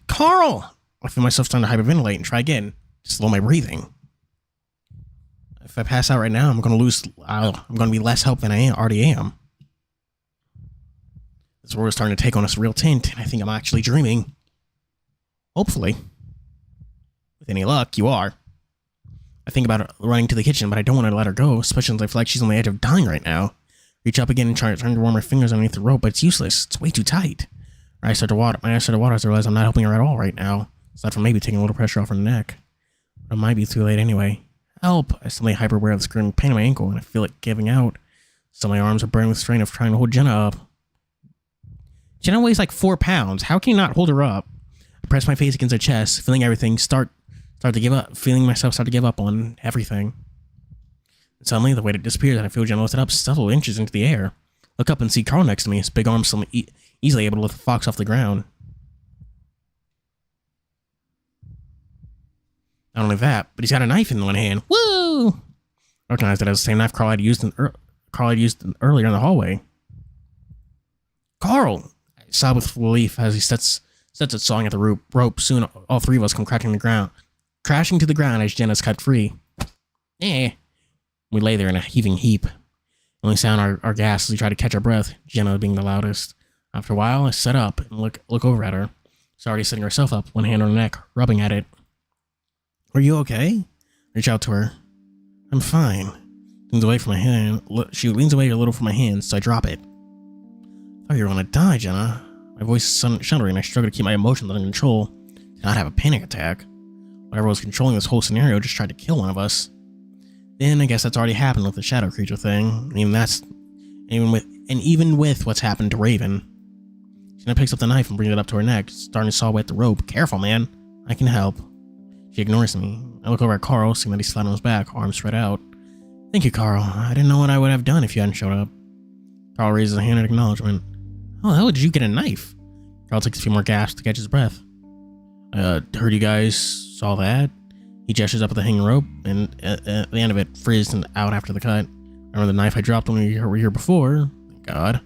Speaker 2: Carl! I feel myself starting to hyperventilate and try again to slow my breathing. If I pass out right now, I'm going to be less help than I already am. This world is starting to take on a real tint, and I think I'm actually dreaming. Hopefully. With any luck, you are. I think about running to the kitchen, but I don't want to let her go, especially since I feel like she's on the edge of dying right now. Reach up again and try to warm my fingers underneath the rope, but it's useless. It's way too tight. My eyes start to water as I realize I'm not helping her at all right now, aside from maybe taking a little pressure off her neck. But it might be too late anyway. Help! I suddenly hyper-aware of the screaming pain in my ankle, and I feel it giving out. So my arms are burning with strain of trying to hold Jenna up. Jenna weighs like 4 pounds. How can you not hold her up? I press my face against her chest, feeling everything start to give up, feeling myself start to give up on everything. And suddenly, the weight disappears, and I feel Jenna lifted up several inches into the air. Look up and see Carl next to me, his big arms still easily able to lift the fox off the ground. Not only that, but he's got a knife in one hand. Woo! I recognized it as the same knife Carl had used earlier in the hallway. Carl! I sobbed with relief as he sets it sawing at the rope. Soon, all three of us come crashing to the ground as Jenna's cut free. Eh. We lay there in a heaving heap. Only sound our gas as we try to catch our breath, Jenna being the loudest. After a while, I sat up and look over at her. She's already sitting herself up, one hand on her neck, rubbing at it. Are you okay? Reach out to her. I'm fine. Leans away from my hand. She leans away a little from my hand, so I drop it. I thought you were gonna die, Jenna. My voice is shuddering. I struggle to keep my emotions under control. Did not have a panic attack. Whatever was controlling this whole scenario just tried to kill one of us. Then I guess that's already happened with the shadow creature thing. Even with what's happened to Raven. She then picks up the knife and brings it up to her neck, starting to saw away at the rope. Careful, man. I can help. She ignores me. I look over at Carl, seeing that he's flat on his back, arms spread out. Thank you, Carl. I didn't know what I would have done if you hadn't showed up. Carl raises a hand in acknowledgement. How the hell did you get a knife? Carl takes a few more gasps to catch his breath. Heard you guys saw that? He gestures up at the hanging rope, and at the end of it frizzed and out after the cut. Remember the knife I dropped when we were here before? Thank God.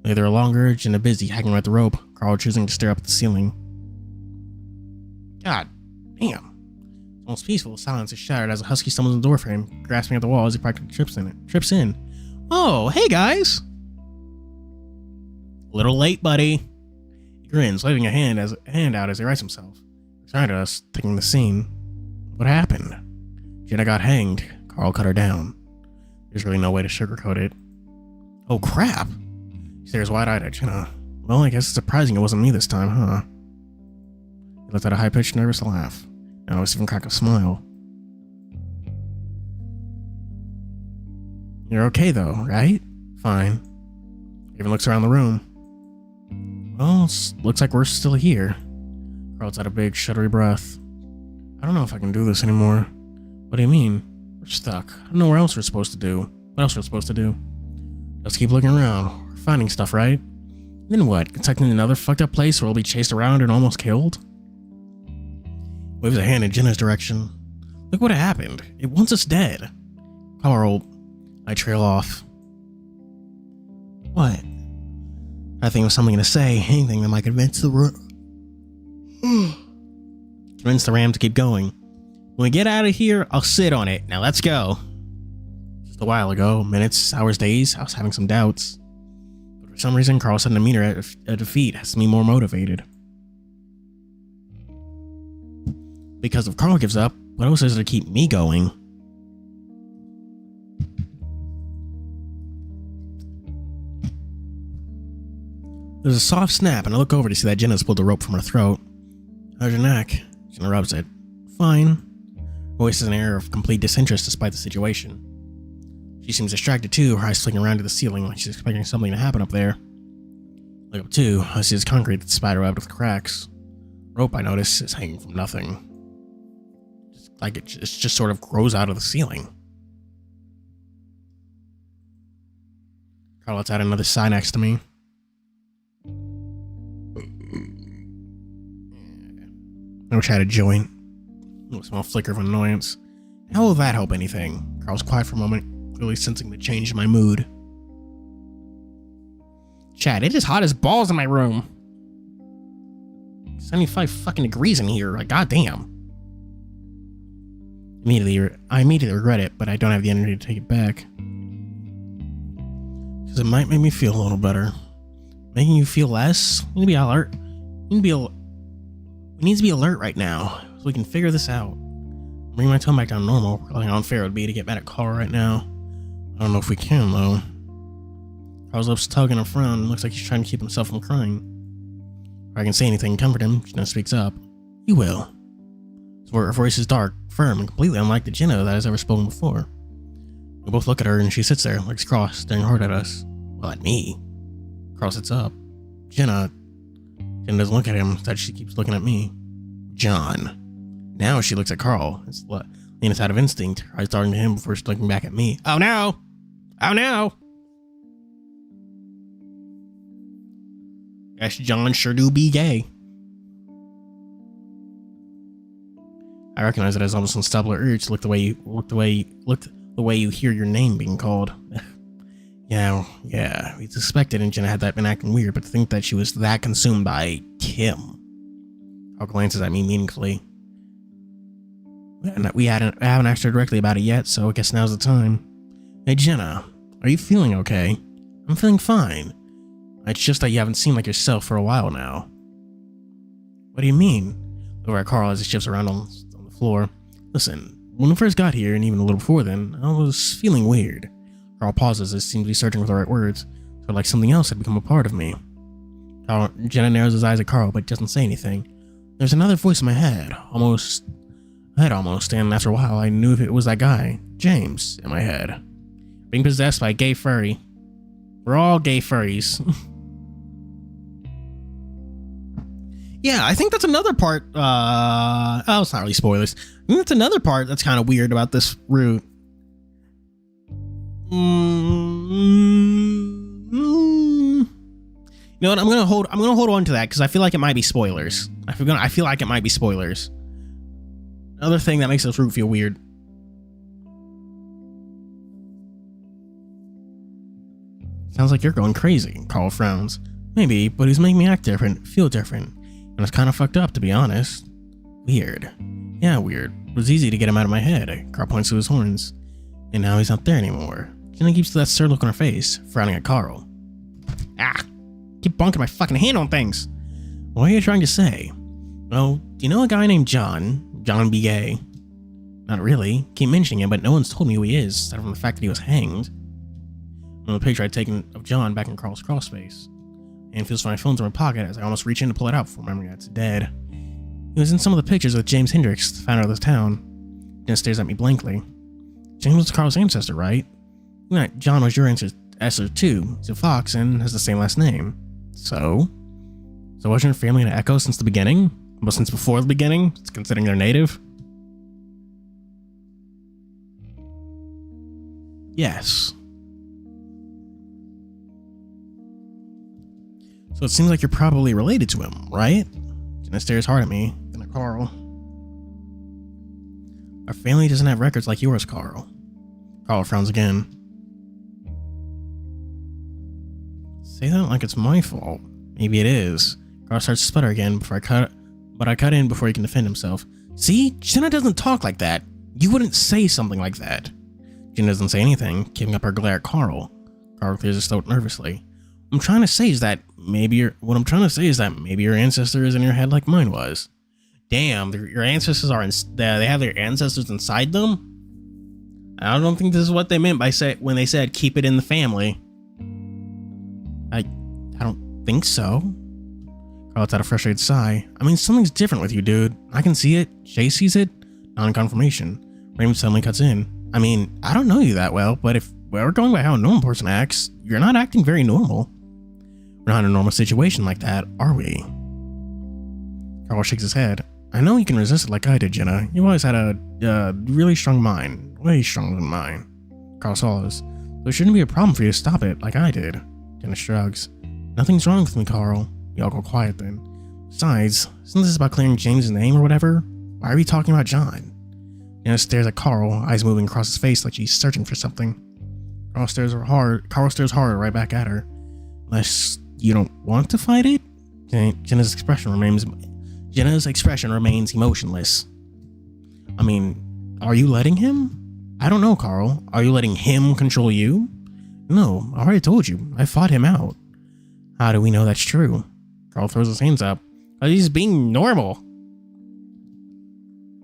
Speaker 2: Later longer, Jenna busy hacking at the rope, Carl choosing to stare up at the ceiling. God damn. The most peaceful silence is shattered as a husky stumbles in the doorframe, grasping at the wall as he practically trips in. Oh, hey guys! Little late, buddy. He grins, waving a hand out as he rights himself. Beside us, taking the scene. What happened? Jenna got hanged. Carl cut her down. There's really no way to sugarcoat it. Oh crap! He stares wide-eyed at Jenna. Well, I guess it's surprising it wasn't me this time, huh? He let out a high-pitched, nervous laugh. Now it's even crack a smile. You're okay though, right? Fine. Even looks around the room. Well, looks like we're still here. Carl lets out a big, shuddery breath. I don't know if I can do this anymore. What do you mean? We're stuck. I don't know where else we're supposed to do. What else we're supposed to do? Just keep looking around. We're finding stuff, right? Then what? Detecting another fucked up place where we'll be chased around and almost killed? Waves a hand in Jenna's direction. Look what happened. It wants us dead. Carl, I trail off. What? I think of something to say. Anything that might convince the ram to keep going. When we get out of here, I'll sit on it. Now let's go. Just a while ago, minutes, hours, days, I was having some doubts. But for some reason, Carl said a meter at a defeat has me more motivated. Because if Carl gives up, what else is there to keep me going? There's a soft snap, and I look over to see that Jenna's pulled the rope from her throat. How's your neck? Jenna rubs it. Fine. Voice has an air of complete disinterest despite the situation. She seems distracted too, her eyes flicking around to the ceiling like she's expecting something to happen up there. Look up too, I see this concrete that's spiderwebbed with cracks. Rope, I notice, is hanging from nothing. Like it just sort of grows out of the ceiling. Carl lets out another sigh next to me. I wish I had a joint. A small flicker of annoyance. How will that help anything? Carl's quiet for a moment, clearly sensing the change in my mood. Chad, it is hot as balls in my room. 75 fucking degrees in here, like goddamn. I immediately regret it, but I don't have the energy to take it back. Because it might make me feel a little better. Making you feel less? We need to be alert. We need to be alert right now, so we can figure this out. Bring my tone back down normal. Probably how unfair it would be to get mad at Carl right now. I don't know if we can, though. Carl's lips tug in a frown. Looks like he's trying to keep himself from crying. If I can say anything and comfort him, Jenna speaks up. You will. Her voice is dark, firm, and completely unlike the Jenna that has ever spoken before. We both look at her, and she sits there, legs crossed, staring hard at us. Well, at me. Carl sits up. Jenna doesn't look at him, instead she keeps looking at me. John. Now she looks at Carl. Lena's out of instinct. Her eyes darting to him before she's looking back at me. Oh no! Oh no! Guess John sure do be gay. I recognize it as almost an unstoppable urge to look the way you hear your name being called. Yeah, we suspected and Jenna had that been acting weird, but to think that she was that consumed by Kim. Carl glances at me meaningfully. I haven't asked her directly about it yet, so I guess now's the time. Hey Jenna, are you feeling okay? I'm feeling fine. It's just that you haven't seemed like yourself for a while now. What do you mean? Over at Carl as he shifts around on the floor. Listen, when we first got here, and even a little before then, I was feeling weird. Carl pauses as he seems to be searching for the right words, so like something else had become a part of me. Jenna narrows his eyes at Carl, but doesn't say anything. There's another voice in my head, almost, and after a while I knew if it was that guy, James, in my head. Being possessed by a gay furry. We're all gay furries. Yeah, I think that's another part, it's not really spoilers. I think that's another part that's kind of weird about this route. You know what? I'm gonna hold on to that because I feel like it might be spoilers. I feel like it might be spoilers. Another thing that makes this route feel weird. Sounds like you're going crazy. Carl frowns. Maybe, but he's making me act different, feel different. And it's kind of fucked up, to be honest. Weird. Yeah, weird. It was easy to get him out of my head. Carl points to his horns. And now he's not there anymore. Jenna keeps that stern look on her face, frowning at Carl. Keep bonking my fucking hand on things. What are you trying to say? Well, do you know a guy named John? John B. Gay? Not really. Keep mentioning him, but no one's told me who he is, aside from the fact that he was hanged. On the picture I'd taken of John back in Carl's crawl space. And feels for my phone's in my pocket as I almost reach in to pull it out before remembering that it's dead. He was in some of the pictures with James Hendricks, the founder of the town. Jenna stares at me blankly. James was Carl's ancestor, right? John was your ancestor too. He's a fox and has the same last name. So wasn't your family an echo since the beginning? Well, since before the beginning, considering they're native? Yes. So it seems like you're probably related to him, right? Jenna stares hard at me, then at Carl. Our family doesn't have records like yours, Carl. Carl frowns again. Say that like it's my fault. Maybe it is. Carl starts to sputter again but I cut in before he can defend himself. See? Jenna doesn't talk like that. You wouldn't say something like that. Jenna doesn't say anything, keeping up her glare at Carl. Carl clears his throat nervously. What I'm trying to say is that maybe your ancestor is in your head like mine was. Damn, your ancestors they have their ancestors inside them? I don't think this is what they meant by when they said keep it in the family. I don't think so. Carl lets out a frustrated sigh. I mean, something's different with you, dude. I can see it. Jay sees it. Non-confirmation. Raymond suddenly cuts in. I mean, I don't know you that well, but if we're going by how a normal person acts, you're not acting very normal. We're not in a normal situation like that, are we? Carl shakes his head. I know you can resist it like I did, Jenna. You've always had a really strong mind. Way stronger than mine. Carl swallows. There shouldn't be a problem for you to stop it like I did. Jenna shrugs. Nothing's wrong with me, Carl. We all go quiet then. Besides, isn't this about clearing James' name or whatever? Why are we talking about John? Jenna stares at Carl, eyes moving across his face like she's searching for something. Carl stares hard right back at her. Unless you don't want to fight it? Jenna's expression remains emotionless. I mean, are you letting him? I don't know, Carl. Are you letting him control you? No, I already told you. I fought him out. How do we know that's true? Carl throws his hands up. He's being normal.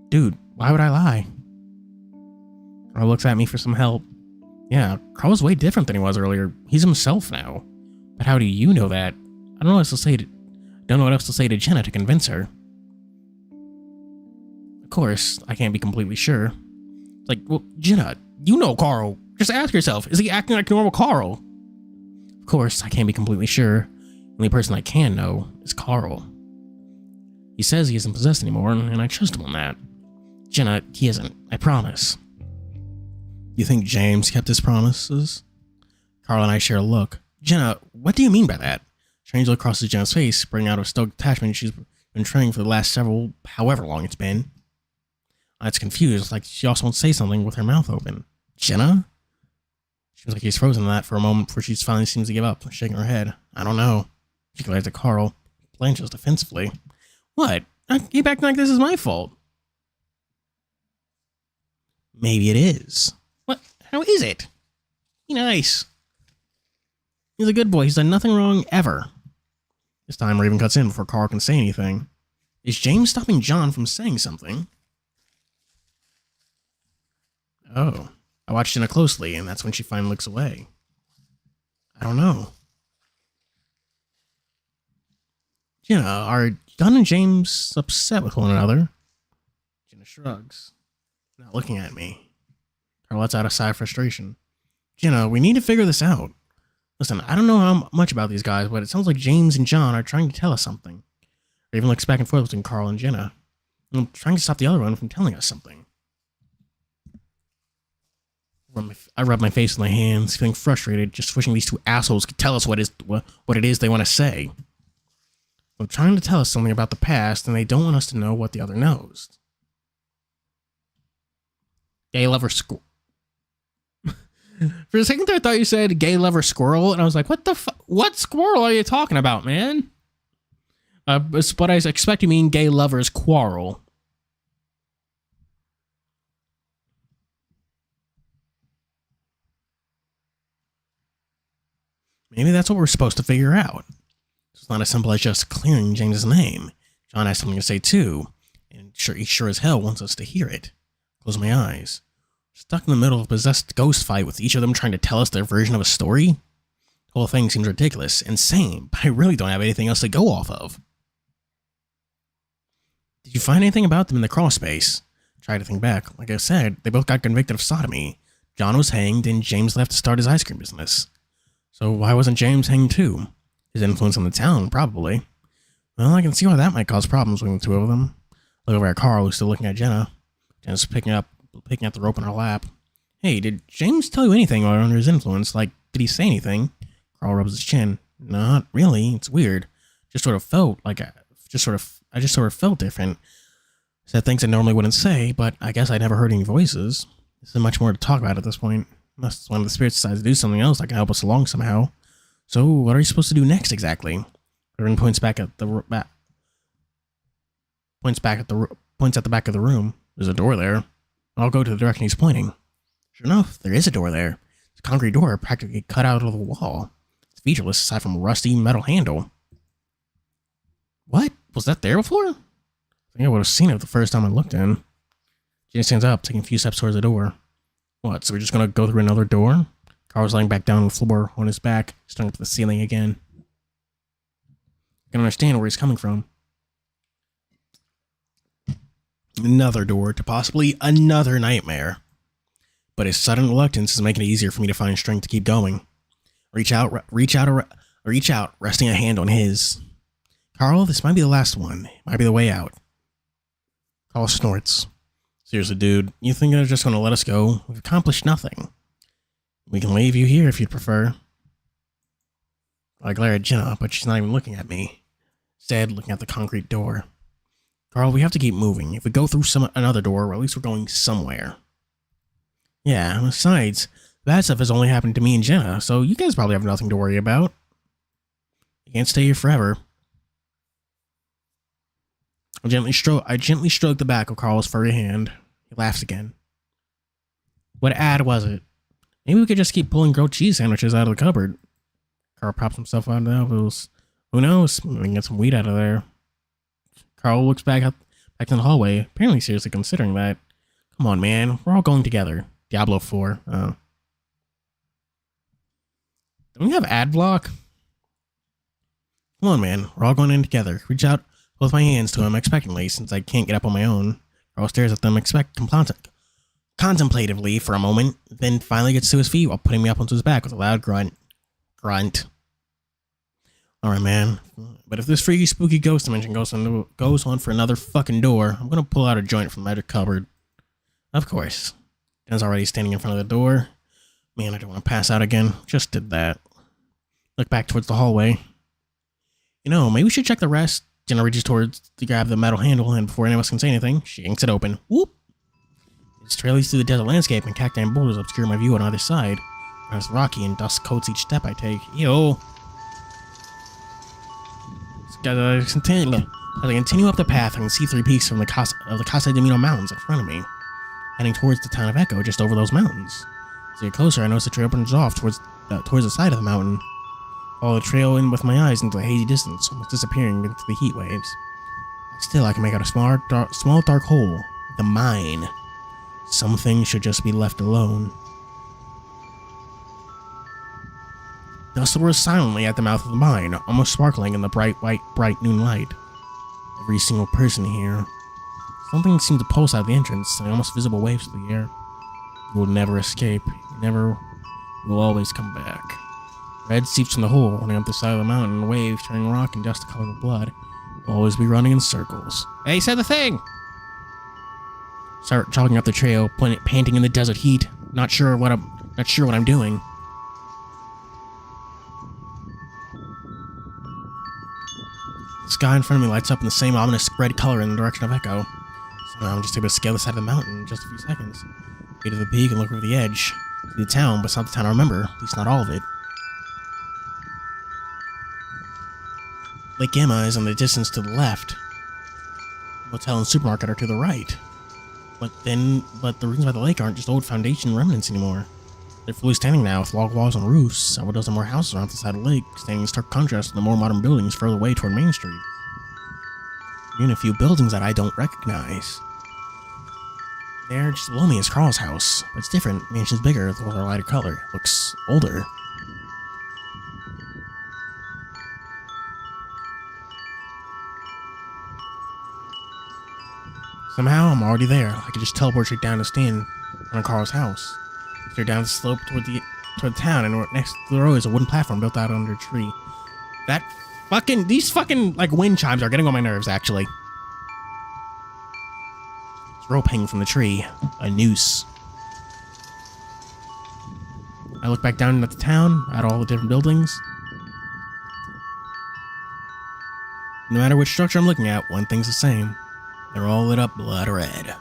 Speaker 2: Dude, why would I lie? Carl looks at me for some help. Yeah, Carl's way different than he was earlier. He's himself now. But how do you know that? I don't know what else to say to Jenna to convince her. Of course, I can't be completely sure. It's like, well, Jenna, you know Carl. Just ask yourself, is he acting like normal Carl? Of course, I can't be completely sure. The only person I can know is Carl. He says he isn't possessed anymore, and I trust him on that. Jenna, he isn't. I promise. You think James kept his promises? Carl and I share a look. Jenna, what do you mean by that? Strangely crosses Jenna's face, bringing out a stoked attachment she's been training for the last however long it's been. It's confused, like she also wants to say something with her mouth open. Jenna? Seems like he's frozen that for a moment before she finally seems to give up, shaking her head. I don't know. She glares at Carl, blanches defensively. What? I keep acting like this is my fault. Maybe it is. What? How is it? Be nice. He's a good boy. He's done nothing wrong ever. This time Raven cuts in before Carl can say anything. Is James stopping John from saying something? Oh. I watched Jenna closely, and that's when she finally looks away. I don't know. Jenna, are John and James upset with one another? Jenna shrugs, not looking at me. Carl lets out a sigh of frustration. Jenna, we need to figure this out. Listen, I don't know how much about these guys, but it sounds like James and John are trying to tell us something. Raven looks back and forth between Carl and Jenna. I'm trying to stop the other one from telling us something. I rub my face with my hands, feeling frustrated, just wishing these two assholes could tell us what it is they want to say. They're trying to tell us something about the past, and they don't want us to know what the other knows. Gay lover squirrel. For a second there, I thought you said gay lover squirrel, and I was like, what the what squirrel are you talking about, man? But I expect you mean gay lovers quarrel. Maybe that's what we're supposed to figure out. It's not as simple as just clearing James's name. John has something to say too, and he sure as hell wants us to hear it. Close my eyes. Stuck in the middle of a possessed ghost fight with each of them trying to tell us their version of a story? The whole thing seems ridiculous, insane, but I really don't have anything else to go off of. Did you find anything about them in the crawl space? Tried to think back. Like I said, they both got convicted of sodomy. John was hanged, and James left to start his ice cream business. So why wasn't James hanged too? His influence on the town, probably. Well, I can see why that might cause problems between the two of them. Look over at Carl, who's still looking at Jenna. Jenna's picking up the rope in her lap. Hey, did James tell you anything while under his influence? Like, did he say anything? Carl rubs his chin. Not really. It's weird. Just sort of felt like I just sort of felt different. Said things I normally wouldn't say, but I guess I never heard any voices. This isn't much more to talk about at this point. Unless one of the spirits decides to do something else that can help us along somehow. So, what are you supposed to do next exactly? Everyone points at the back of the room. There's a door there. I'll go to the direction he's pointing. Sure enough, there is a door there. It's a concrete door practically cut out of the wall. It's featureless aside from a rusty metal handle. What? Was that there before? I think I would have seen it the first time I looked in. Jenny stands up, taking a few steps towards the door. What, so we're just gonna go through another door? Carl's lying back down on the floor on his back, staring up at the ceiling again. I can understand where he's coming from. Another door to possibly another nightmare. But his sudden reluctance is making it easier for me to find strength to keep going. Reach out, resting a hand on his. Carl, this might be the last one. It might be the way out. Carl snorts. Seriously, dude, you think they're just going to let us go? We've accomplished nothing. We can leave you here if you'd prefer. I glare at Jenna, but she's not even looking at me. Instead, looking at the concrete door. Carl, we have to keep moving. If we go through another door, or at least we're going somewhere. Yeah, besides, that stuff has only happened to me and Jenna, so you guys probably have nothing to worry about. You can't stay here forever. I gently stroke the back of Carl's furry hand. He laughs again. What ad was it? Maybe we could just keep pulling grilled cheese sandwiches out of the cupboard. Carl props himself out of the elbows. Who knows? We can get some weed out of there. Carl looks back in the hallway, apparently seriously considering that. Come on, man. We're all going together. Diablo 4. Oh. Don't we have ad block? Come on, man. We're all going in together. Reach out both my hands to him expectantly, since I can't get up on my own. Carl stares at them contemplatively for a moment, then finally gets to his feet while putting me up onto his back with a loud grunt. Alright, man. But if this freaky, spooky ghost dimension goes on for another fucking door, I'm gonna pull out a joint from the magic cupboard. Of course. Jen's already standing in front of the door. Man, I don't want to pass out again. Just did that. Look back towards the hallway. You know, maybe we should check the rest. Jenna reaches towards to grab the metal handle, and before any of us can say anything, she yanks it open. Whoop! Its trail leads through the desert landscape, and cacti and boulders obscure my view on either side. It's rocky, and dust coats each step I take. Yo! As I continue up the path, I can see 3 peaks from the Casa de Mino Mountains in front of me, heading towards the town of Echo, just over those mountains. As I get closer, I notice the trail opens off towards the side of the mountain. Follow the trail in with my eyes into the hazy distance, almost disappearing into the heat waves. Still, I can make out a small dark hole. The mine. Something should just be left alone. Dust whirs silently at the mouth of the mine, almost sparkling in the bright noon light. Every single person here. Something seems to pulse out of the entrance, and almost visible waves through the air. You will never escape. You will always come back. Red seeps from the hole, running up the side of the mountain, waves turning rock and dust to color with blood. You'll always be running in circles. Hey, said the thing! Start jogging up the trail, panting in the desert heat, not sure what I'm doing. The sky in front of me lights up in the same ominous red color in the direction of Echo. So now I'm just able to scale the side of the mountain in just a few seconds. Get to the peak and look over the edge. See the town, but it's not the town I remember, at least not all of it. Lake Emma is in the distance to the left. The hotel and supermarket are to the right. But the ruins by the lake aren't just old foundation remnants anymore. They're fully standing now with log walls and roofs, several dozen more houses around the side of the lake, standing in stark contrast to the more modern buildings further away toward Main Street. Even a few buildings that I don't recognize. There, just below me, is Carl's house, but it's different. The mansion's bigger, with a lighter color. It looks older. Somehow, I'm already there. I could just teleport straight down to stand on Carl's house. Straight down the slope toward the town, and next to the road is a wooden platform built out under a tree. These fucking, like, wind chimes are getting on my nerves, actually. There's a rope hanging from the tree. A noose. I look back down at the town, at all the different buildings. No matter which structure I'm looking at, one thing's the same. They're all lit up blood red.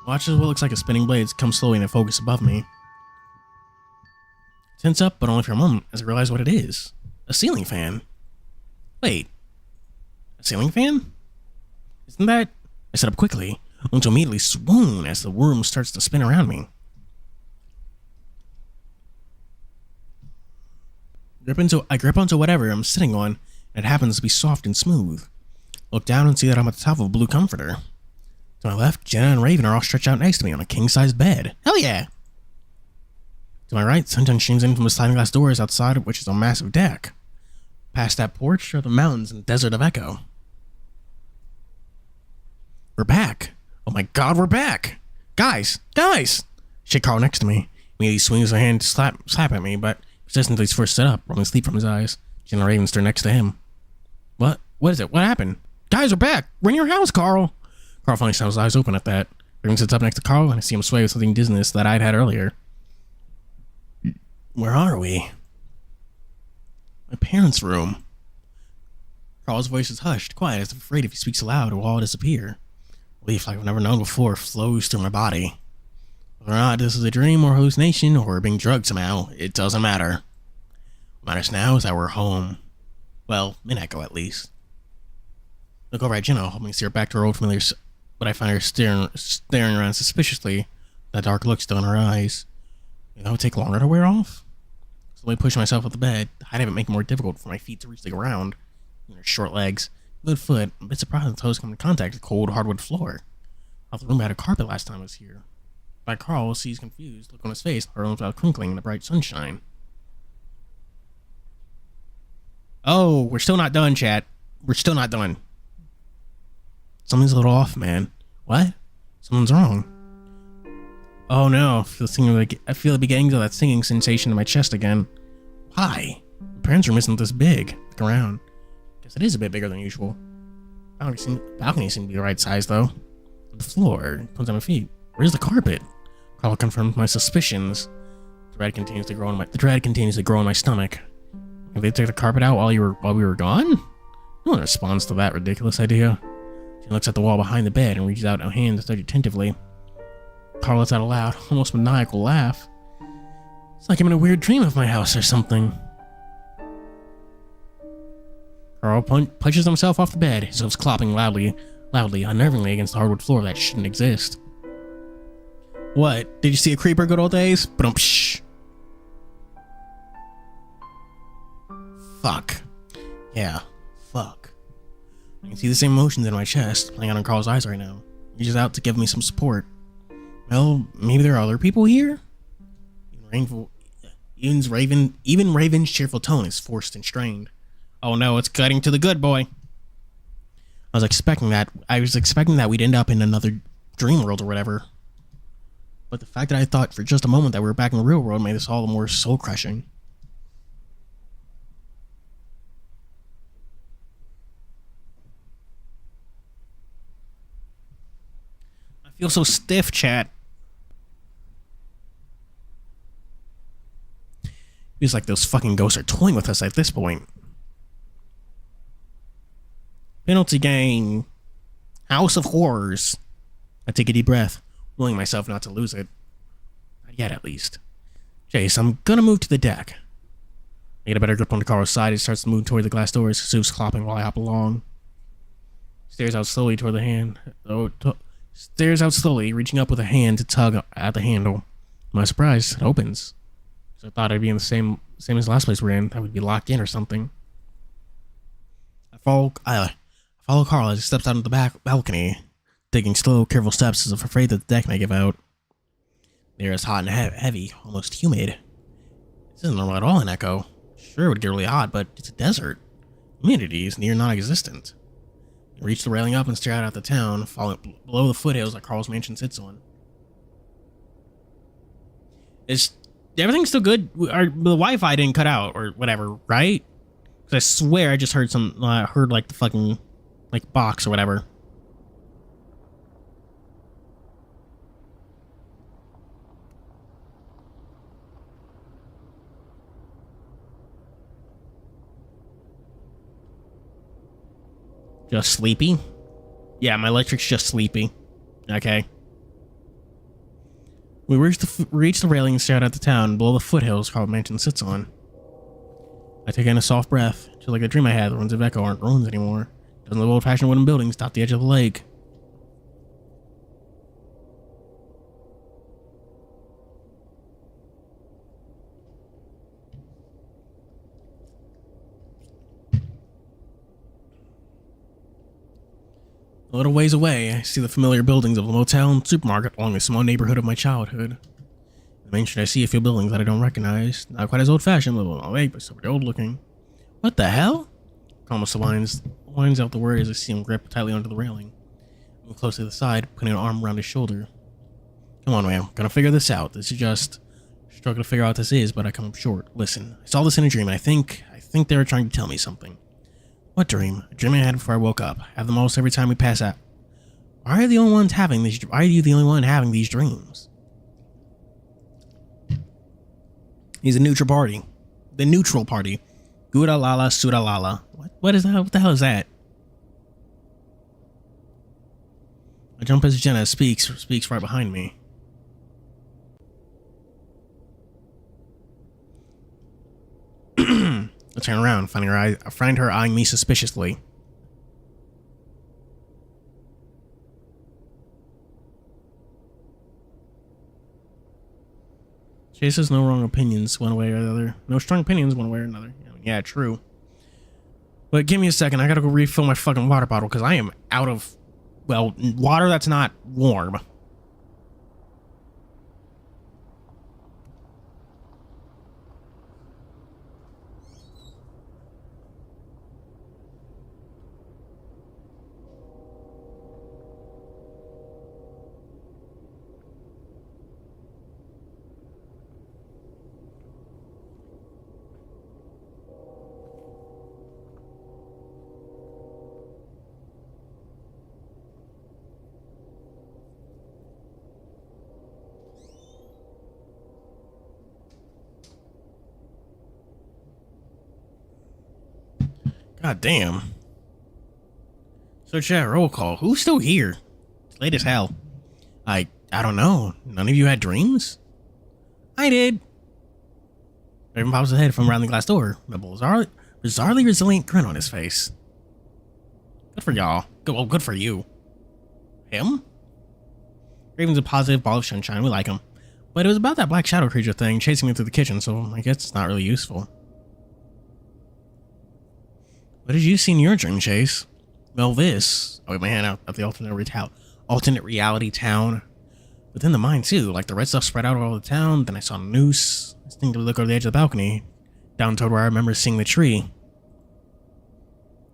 Speaker 2: Watch as what looks like a spinning blades come slowly into focus above me. Tense up, but only for a moment, as I realize what it is. A ceiling fan. Wait. A ceiling fan? Isn't that... I sit up quickly, only to immediately swoon as the room starts to spin around me. I grip onto whatever I'm sitting on, and it happens to be soft and smooth. Look down and see that I'm at the top of a blue comforter. To my left, Jenna and Raven are all stretched out next to me on a king-sized bed. Hell yeah! To my right, sunshine streams in from the sliding glass doors outside, which is a massive deck. Past that porch are the mountains and the desert of Echo. We're back! Oh my god, we're back! Guys! Shake Carl next to me. Immediately swings her hand to slap at me, but persistent until he's first set up, rolling sleep from his eyes. Jenna and Raven stir next to him. What? What is it? What happened? Guys, we're back! We're in your house, Carl! Carl finally snaps his eyes open at that. Raven sits up next to Carl, and I see him sway with something dizziness that I'd had earlier. Where are we? My parents' room. Carl's voice is hushed, quiet, as if afraid if he speaks aloud, it will all disappear. Relief like I've never known before flows through my body. Whether or not this is a dream or hallucination or we're being drugged somehow, it doesn't matter. What matters now is that we're home. Well, in Echo at least. Look over at Jenna, hoping to steer back to her old familiar, but I find her staring around suspiciously, that dark look still in her eyes. That would take longer to wear off? Slowly push myself off the bed, the height of it making it more difficult for my feet to reach the ground. Her short legs, good foot, a bit surprised the toes come into contact with the cold hardwood floor. I thought the room had a carpet last time I was here. By Carl sees confused look on his face, her arms out crinkling in the bright sunshine. Oh, we're still not done, chat. We're still not done. Something's a little off, man. What? Something's wrong. Oh no, I feel the beginnings of that singing sensation in my chest again. Why? My parents' room isn't this big. Look around. Guess it is a bit bigger than usual. Balcony seemed to be the right size though. The floor, comes on my feet. Where's the carpet? Carl confirmed my suspicions. The dread continues to grow in my stomach. If they took the carpet out while we were gone? No one responds to that ridiculous idea. She looks at the wall behind the bed and reaches out a hand to touch it attentively. Carl lets out a loud, almost maniacal laugh. It's like I'm in a weird dream of my house or something. Carl punches himself off the bed, his hooves clopping loudly, unnervingly against the hardwood floor that shouldn't exist. What? Did you see a creeper, good old days? Ba-dum-psh. Fuck. Yeah, fuck. I can see the same emotions in my chest, playing out on Carl's eyes right now. He's just out to give me some support. Well, maybe there are other people here? Even Raven's cheerful tone is forced and strained. Oh no, it's cutting to the good boy. I was expecting that we'd end up in another dream world or whatever. But the fact that I thought for just a moment that we were back in the real world made this all the more soul-crushing. I feel so stiff, chat. Feels like those fucking ghosts are toying with us at this point. Penalty game. House of Horrors. I take a deep breath, willing myself not to lose it. Not yet, at least. Jace, I'm gonna move to the deck. I get a better grip on the car's side. It starts to move toward the glass doors, hooves clopping while I hop along. Stares out slowly toward the hand. Stares out slowly, reaching up with a hand to tug at the handle. To my surprise, it opens. So I thought I'd be in the same as the last place we're in. I would be locked in or something. I follow Carl as he steps out of the back balcony, taking slow, careful steps as if afraid that the deck may give out. The air is hot and heavy, almost humid. This isn't normal at all in Echo. Sure, it would get really hot, but it's a desert. Humidity is near non-existent. I reach the railing up and stare out at the town, falling below the foothills that Carl's mansion sits on. Is everything still good? The Wi-Fi didn't cut out or whatever, right? Because I swear I just heard heard like the fucking box or whatever. Just sleepy? Yeah, my electric's just sleepy. Okay. We reach the railing and stare out at the town below the foothills Carl Mansion sits on. I take in a soft breath, just like the dream I had. The ruins of Echo aren't ruins anymore. Doesn't live old-fashioned wooden buildings dot the edge of the lake. A little ways away, I see the familiar buildings of the motel and supermarket along the small neighborhood of my childhood. In the main street, I see a few buildings that I don't recognize. Not quite as old-fashioned, but still pretty old-looking. What the hell? Almost winds out the word as I see him grip tightly onto the railing. I move close to the side, putting an arm around his shoulder. Come on, man. Gonna figure this out. This is just... struggle to figure out what this is, but I come up short. Listen, I saw this in a dream, and I think they were trying to tell me something. What dream? A dream I had before I woke up. I have them almost every time we pass out. Why are you the only one having these dreams? He's a neutral party. The neutral party. Gouda lala, suda lala. What is that? What the hell is that? I jump as Jenna speaks right behind me. I turn around, find her eyeing me suspiciously. Chase has no wrong opinions one way or the other. No strong opinions one way or another. Yeah, true. But give me a second. I gotta go refill my fucking water bottle because I am out of, well, water that's not warm. God damn. So chat, roll call. Who's still here? It's late as hell. I don't know. None of you had dreams? I did. Raven pops his head from around the glass door, a bizarrely resilient grin on his face. Good for y'all. Good for you. Him? Raven's a positive ball of sunshine. We like him. But it was about that black shadow creature thing chasing me through the kitchen, so I guess it's not really useful. What did you see in your dream, Chase? Well, this. I waved my hand out at the alternate reality town. Within the mine, too. Like the red stuff spread out over the town. Then I saw a noose. I instinctively looked over the edge of the balcony. Down toward where I remember seeing the tree.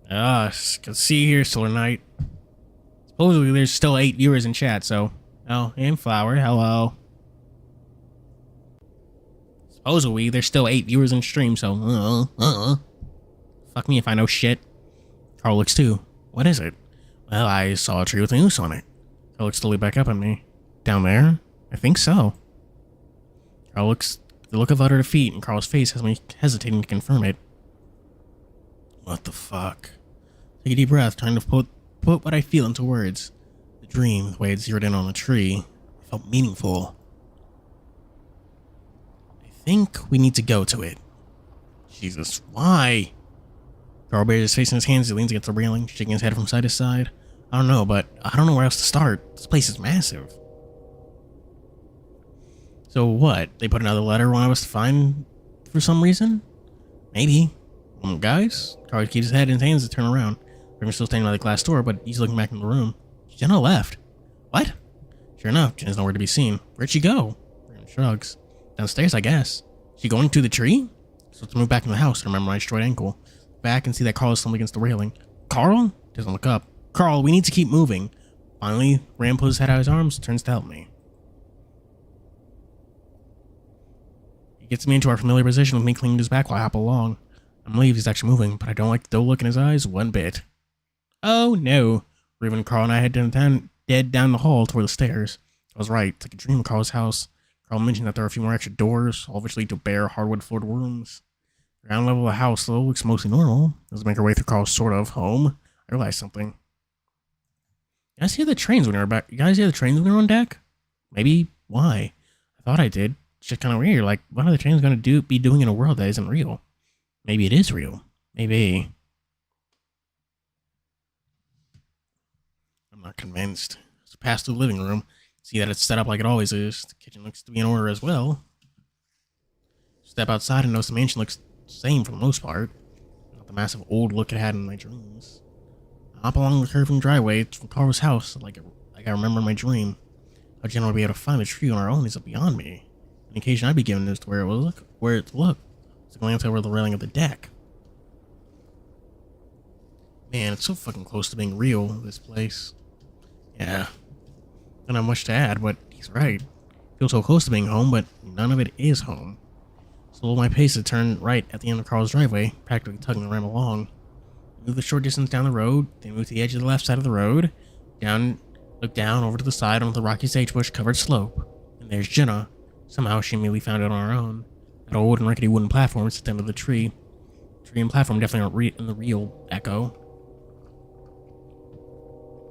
Speaker 2: Can see here, Solar Knight. Supposedly there's still 8 viewers in chat, so... Oh, and Flower, hello. Supposedly there's still 8 viewers in stream, so... Fuck me if I know shit. Carl looks too. What is it? Well, I saw a tree with a noose on it. Carl looks slowly back up at me. Down there? I think so. Carl looks... The look of utter defeat in Carl's face has me hesitating to confirm it. What the fuck? Take a deep breath, trying to put what I feel into words. The dream, the way it zeroed in on the tree, felt meaningful. I think we need to go to it. Jesus, why? Carl buries his face in his hands as he leans against the railing, shaking his head from side to side. I don't know, but I don't know where else to start. This place is massive. So what? They put another letter wanting us to find for some reason? Maybe. Guys? Carl keeps his head in his hands to turn around. Raven's still standing by the glass door, but he's looking back in the room. Jenna left. What? Sure enough, Jenna's nowhere to be seen. Where'd she go? Raven shrugs. Downstairs, I guess. She going to the tree? So let's move back in the house to remember my destroyed ankle. Back and see that Carl is slumped against the railing. Carl? Doesn't look up. Carl, we need to keep moving. Finally, Ram pulls his head out of his arms, turns to help me. He gets me into our familiar position with me clinging to his back while I hop along. I believe he's actually moving, but I don't like the dull look in his eyes one bit. Oh no. Raven, Carl, and I head dead down the hall toward the stairs. I was right. It's like a dream of Carl's house. Carl mentioned that there are a few more extra doors, all of which lead to bare, hardwood floored rooms. The ground level of the house, though, looks mostly normal. As we make our way through Carl's sort of home, I realized something. You guys hear the trains when they were back? You guys hear the trains when they were on deck? Maybe. Why? I thought I did. It's just kind of weird. Like, what are the trains going to be doing in a world that isn't real? Maybe it is real. Maybe. I'm not convinced. Let's pass through the living room. See that it's set up like it always is. The kitchen looks to be in order as well. Step outside and notice the mansion looks the same for the most part. Not the massive old look it had in my dreams. I hop along the curving driveway from Carl's house like I remember in my dream. How Jenna would be able to find the tree on our own is beyond me. On occasion I'd be given this to where it look. It's a glance over the railing of the deck. Man, it's so fucking close to being real, this place. Yeah. Don't have much to add, but he's right. Feels so close to being home, but none of it is home. Slow my pace to turn right at the end of Carl's driveway, practically tugging the ram along. Move the short distance down the road, then move to the edge of the left side of the road. Look down over to the side on the rocky sagebush covered slope. And there's Jenna. Somehow she immediately found it on her own. That old and rickety wooden platform sits at the end of the tree. Tree and platform definitely aren't in the real echo.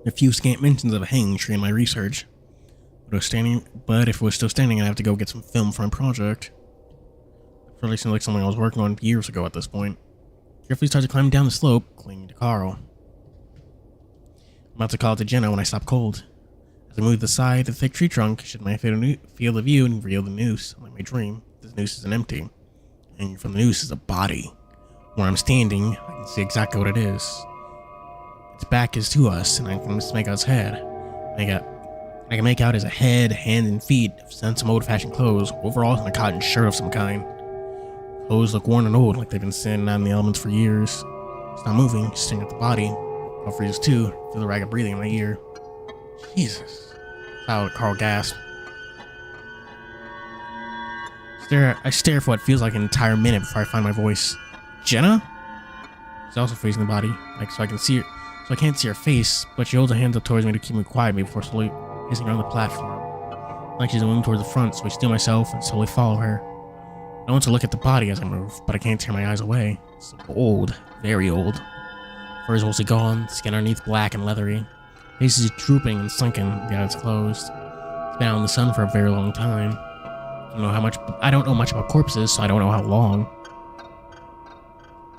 Speaker 2: A few scant mentions of a hanging tree in my research. But if it was still standing, I'd have to go get some film for my project. It really seems like something I was working on years ago at this point. Carefully started climbing down the slope, clinging to Carl. I'm about to call it to Jenna when I stop cold. As I move to the side of the thick tree trunk, should my field of view and reveal the noose, like my dream. This noose isn't empty. And from the noose is a body. Where I'm standing, I can see exactly what it is. Its back is to us, and I can just make out its head. I can make out as a head, hand, and feet of some old-fashioned clothes, overalls, and a cotton shirt of some kind. Clothes look worn and old, like they've been sitting out in the elements for years. It's not moving, just staring at the body. I'll freeze too, feel the ragged breathing in my ear. Jesus. How Carl gasped. I stare for what feels like an entire minute before I find my voice. Jenna? She's also facing the body, so I can't see her face, but she holds her hands up towards me to keep me quiet before slowly pacing around the platform. Like she's moving towards the front, so I steal myself and slowly follow her. I want to look at the body as I move, but I can't tear my eyes away. It's old, very old. Fur is mostly gone, skin underneath black and leathery. Face is drooping and sunken, the eyes closed. It's been out in the sun for a very long time. I don't know much about corpses, so I don't know how long.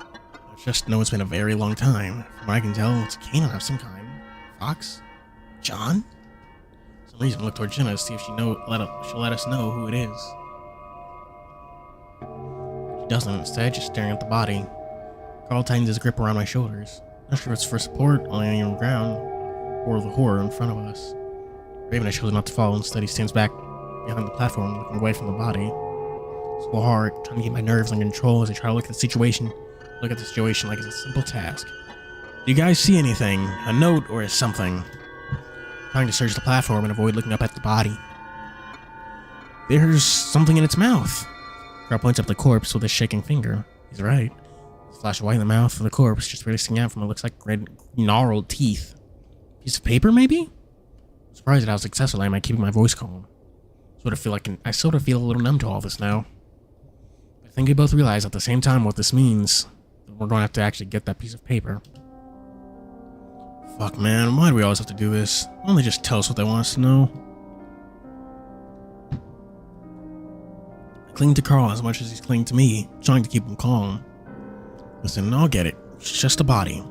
Speaker 2: I just know it's been a very long time. From what I can tell, it's a canine of some kind. Fox? John? For some reason, I look toward Jenna to see if she'll let us know who it is. She doesn't, instead, just staring at the body. Carl tightens his grip around my shoulders. Not sure if it's for support, only on the ground, or the horror in front of us. Raven has chosen not to follow, instead he stands back behind the platform, looking away from the body. So hard, trying to keep my nerves under control as I try to look at the situation like it's a simple task. Do you guys see anything? A note or something? Trying to search the platform and avoid looking up at the body. There's something in its mouth. Carl points up the corpse with a shaking finger. He's right. There's a flash of white in the mouth of the corpse, just barely sticking out from what looks like red, gnarled teeth. Piece of paper, maybe? I'm surprised at how successful I am at keeping my voice calm. I sort of feel a little numb to all this now. I think we both realize at the same time what this means. That we're going to have to actually get that piece of paper. Fuck, man. Why do we always have to do this? Why don't they just tell us what they want us to know? I cling to Carl as much as he's clinging to me, trying to keep him calm. Listen, I'll get it. It's just a body.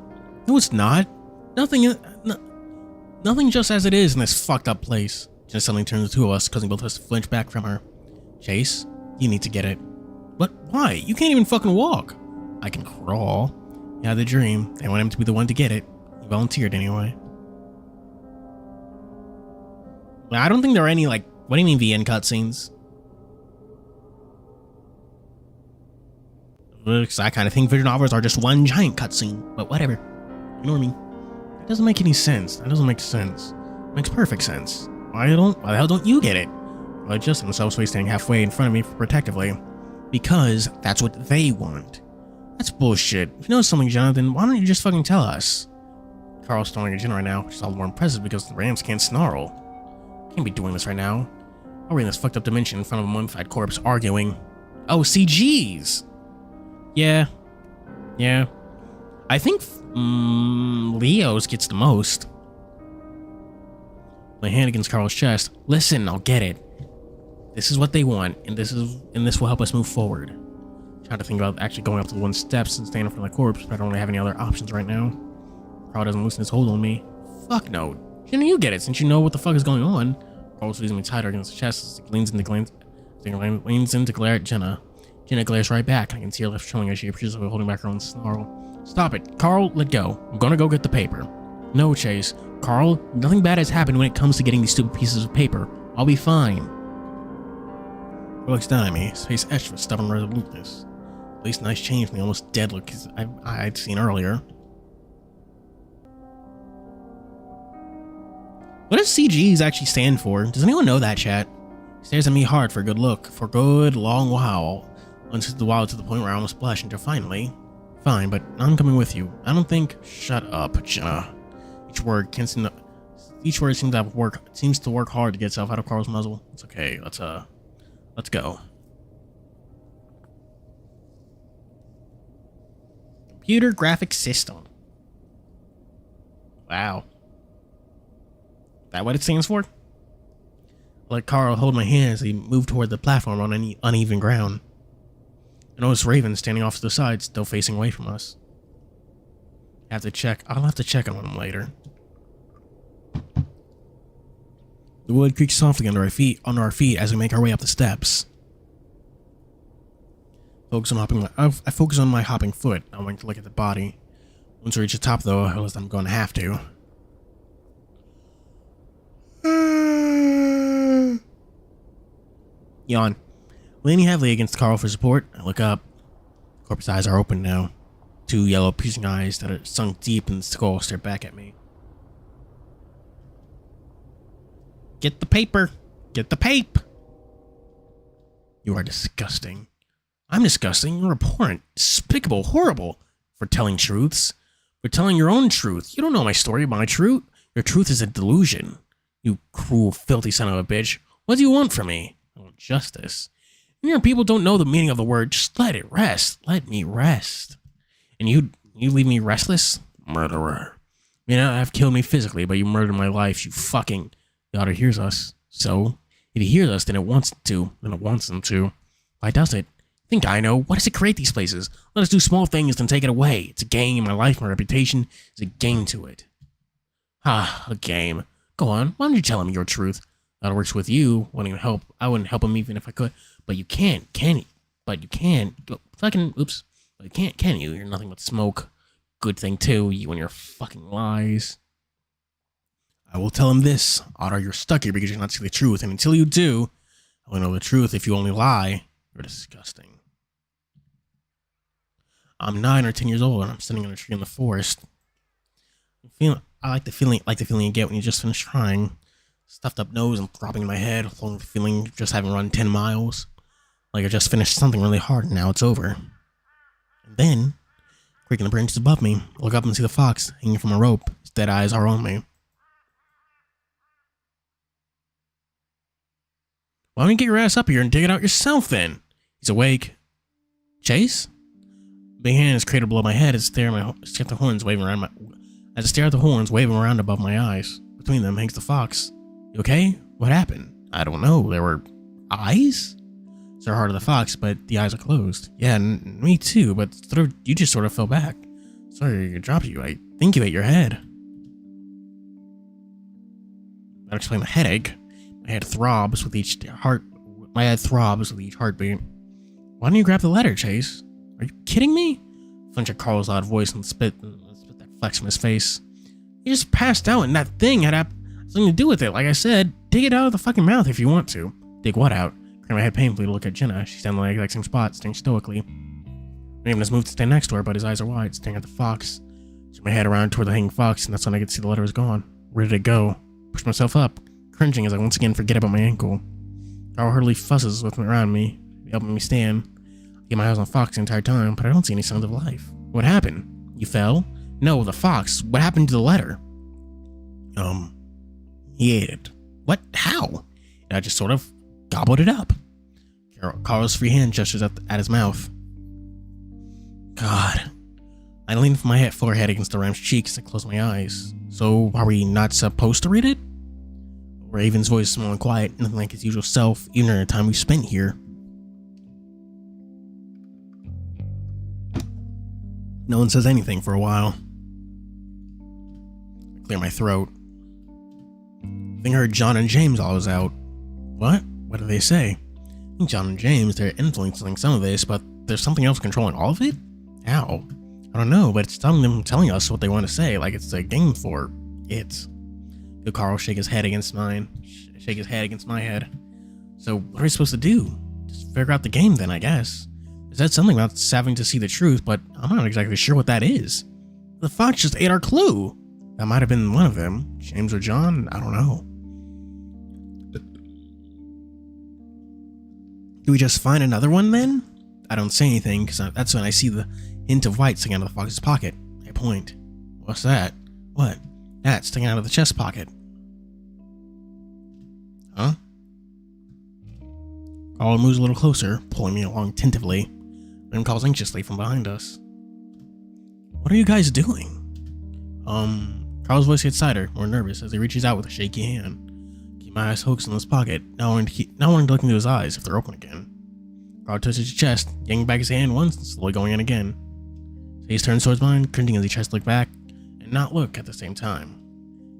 Speaker 2: No, it's not. Nothing just as it is in this fucked up place. Just suddenly turns the two of us, causing both of us to flinch back from her. Chase, you need to get it. What? Why? You can't even fucking walk. I can crawl. He had the dream. They want him to be the one to get it. He volunteered anyway. Well, I don't think there are any, what do you mean VN cutscenes? Because I kind of think visual novels are just one giant cutscene, but whatever. Ignore me. That doesn't make any sense. That doesn't make sense. It makes perfect sense. Why the hell don't you get it? Well, I adjusted myself so he's standing halfway in front of me protectively. Because that's what they want. That's bullshit. If you know something, Jonathan, why don't you just fucking tell us? Carl's snarling at Jen right now, which is all the more impressive because the Rams can't snarl. Can't be doing this right now. We're in this fucked up dimension in front of a mummified corpse arguing. Oh, CGs! Yeah. I think Leo's gets the most. My hand against Carl's chest. Listen, I'll get it. This is what they want, and this will help us move forward. Trying to think about actually going up to the one steps and standing in front of the corpse, but I don't really have any other options right now. Carl doesn't loosen his hold on me. Fuck no. Jenna, you get it, since you know what the fuck is going on. Carl squeezes me tighter against his chest as he leans in to glare at Jenna. Jenna glares right back. I can see her lips trembling as she appears to be holding back her own snarl. Stop it. Carl, let go. I'm gonna go get the paper. No, Chase. Carl, nothing bad has happened when it comes to getting these stupid pieces of paper. I'll be fine. He looks down at me, his face etched with stubborn resoluteness. At least a nice change from the almost dead look I'd seen earlier. What does CGs actually stand for? Does anyone know that, chat? He stares at me hard for a good look, for a good long while. Once to the point where I almost blush until finally. Fine, but I'm coming with you. I don't think. Shut up, Jenna. Each word seems to work hard to get itself out of Carl's muzzle. It's okay. Let's go. Computer graphics system. Wow. That what it stands for? I let Carl hold my hand as he moved toward the platform on any uneven ground. I noticed Raven standing off to the side, still facing away from us. I'll have to check on him later. The wood creaks softly under our feet as we make our way up the steps. I focus on my hopping foot, not wanting to look at the body. Once we reach the top, though, I realize I'm going to have to. Yawn. Leaning heavily against Carl for support, I look up. The corpse's eyes are open now. Two yellow, piercing eyes that are sunk deep in the skull stare back at me. Get the paper! Get the pape! You are disgusting. I'm disgusting. You're abhorrent, despicable, horrible. For telling truths. For telling your own truth. You don't know my story, my truth. Your truth is a delusion. You cruel, filthy son of a bitch. What do you want from me? I want justice. And your people don't know the meaning of the word. Just let it rest. Let me rest. And you leave me restless? Murderer. You know, I've killed me physically, but you murdered my life, you fucking... The otter hears us. So, if he hears us, then it wants to. Why does it? Think I know. Why does it create these places? Let us do small things, then take it away. It's a game. My life, my reputation is a game to it. Ah, a game. Go on. Why don't you tell him your truth? That works with you. Wanting to help. I wouldn't help him even if I could. But you can't, can you? But you can. Fucking, oops. But you can't, can you? You're nothing but smoke. Good thing, too. You and your fucking lies. I will tell him this. Otter, you're stuck here because you're not seeing the truth. And until you do, I will know the truth. If you only lie, you're disgusting. I'm 9 or 10 years old, and I'm sitting on a tree in the forest. I like the feeling you get when you just finish trying. Stuffed up nose and throbbing in my head, along with the feeling of just having run 10 miles. Like I just finished something really hard, and now it's over. And then, creaking the branches above me, I look up and see the fox hanging from a rope. His dead eyes are on me. Why don't you get your ass up here and dig it out yourself then? He's awake. Chase? Big hand is cratered below my head as I stare at the horns waving around above my eyes. Between them hangs the fox. You okay? What happened? I don't know. There were eyes? It's hard of the fox, but the eyes are closed. Yeah, me too, but you just sort of fell back. Sorry to drop you. I think you ate your head. That explains the headache. My head throbs with each heartbeat. Why don't you grab the letter, Chase? Are you kidding me? Flinch at Carl's loud voice and spit that flex from his face. He just passed out and that thing had something to do with it. Like I said, dig it out of the fucking mouth if you want to. Dig what out? Crack my head painfully to look at Jenna. She's standing in the exact same spot, staring stoically. Raven has moved to stand next to her, but his eyes are wide, staring at the fox. Turn my head around toward the hanging fox, and that's when I could see the letter was gone. Where did it go? Pushed myself up, cringing as I once again forget about my ankle. Carl hurriedly fusses with me around me, helping me stand. I get my eyes on the fox the entire time, but I don't see any signs of life. What happened? You fell? No, the fox. What happened to the letter? He ate it. What? How? And I just sort of gobbled it up. Carl's free hand gestures at his mouth. God. I lean my forehead against the ram's cheeks and close my eyes. So, are we not supposed to read it? Raven's voice is small and quiet, nothing like his usual self, even during the time we spent here. No one says anything for a while. I clear my throat. I think I heard John and James all was out. What? What did they say? I think John and James, they're influencing some of this, but there's something else controlling all of it? How? I don't know, but it's telling us what they want to say, like it's a game for it. Feel Carl shake his head against mine. Shake his head against my head. So what are we supposed to do? Just figure out the game then, I guess. It said something about having to see the truth, but I'm not exactly sure what that is. The fox just ate our clue. That might have been one of them. James or John, I don't know. Do we just find another one then? I don't say anything, because that's when I see the hint of white sticking out of the fox's pocket. I point. What's that? What? That's sticking out of the chest pocket. Huh? Carl moves a little closer, pulling me along tentatively, then calls anxiously from behind us. What are you guys doing? Carl's voice gets tighter, more nervous, as he reaches out with a shaky hand. Keep my eyes focused in his pocket, not wanting to look into his eyes if they're open again. Carl touches his chest, yanking back his hand once and slowly going in again. Face turns towards mine, cringing as he tries to look back and not look at the same time.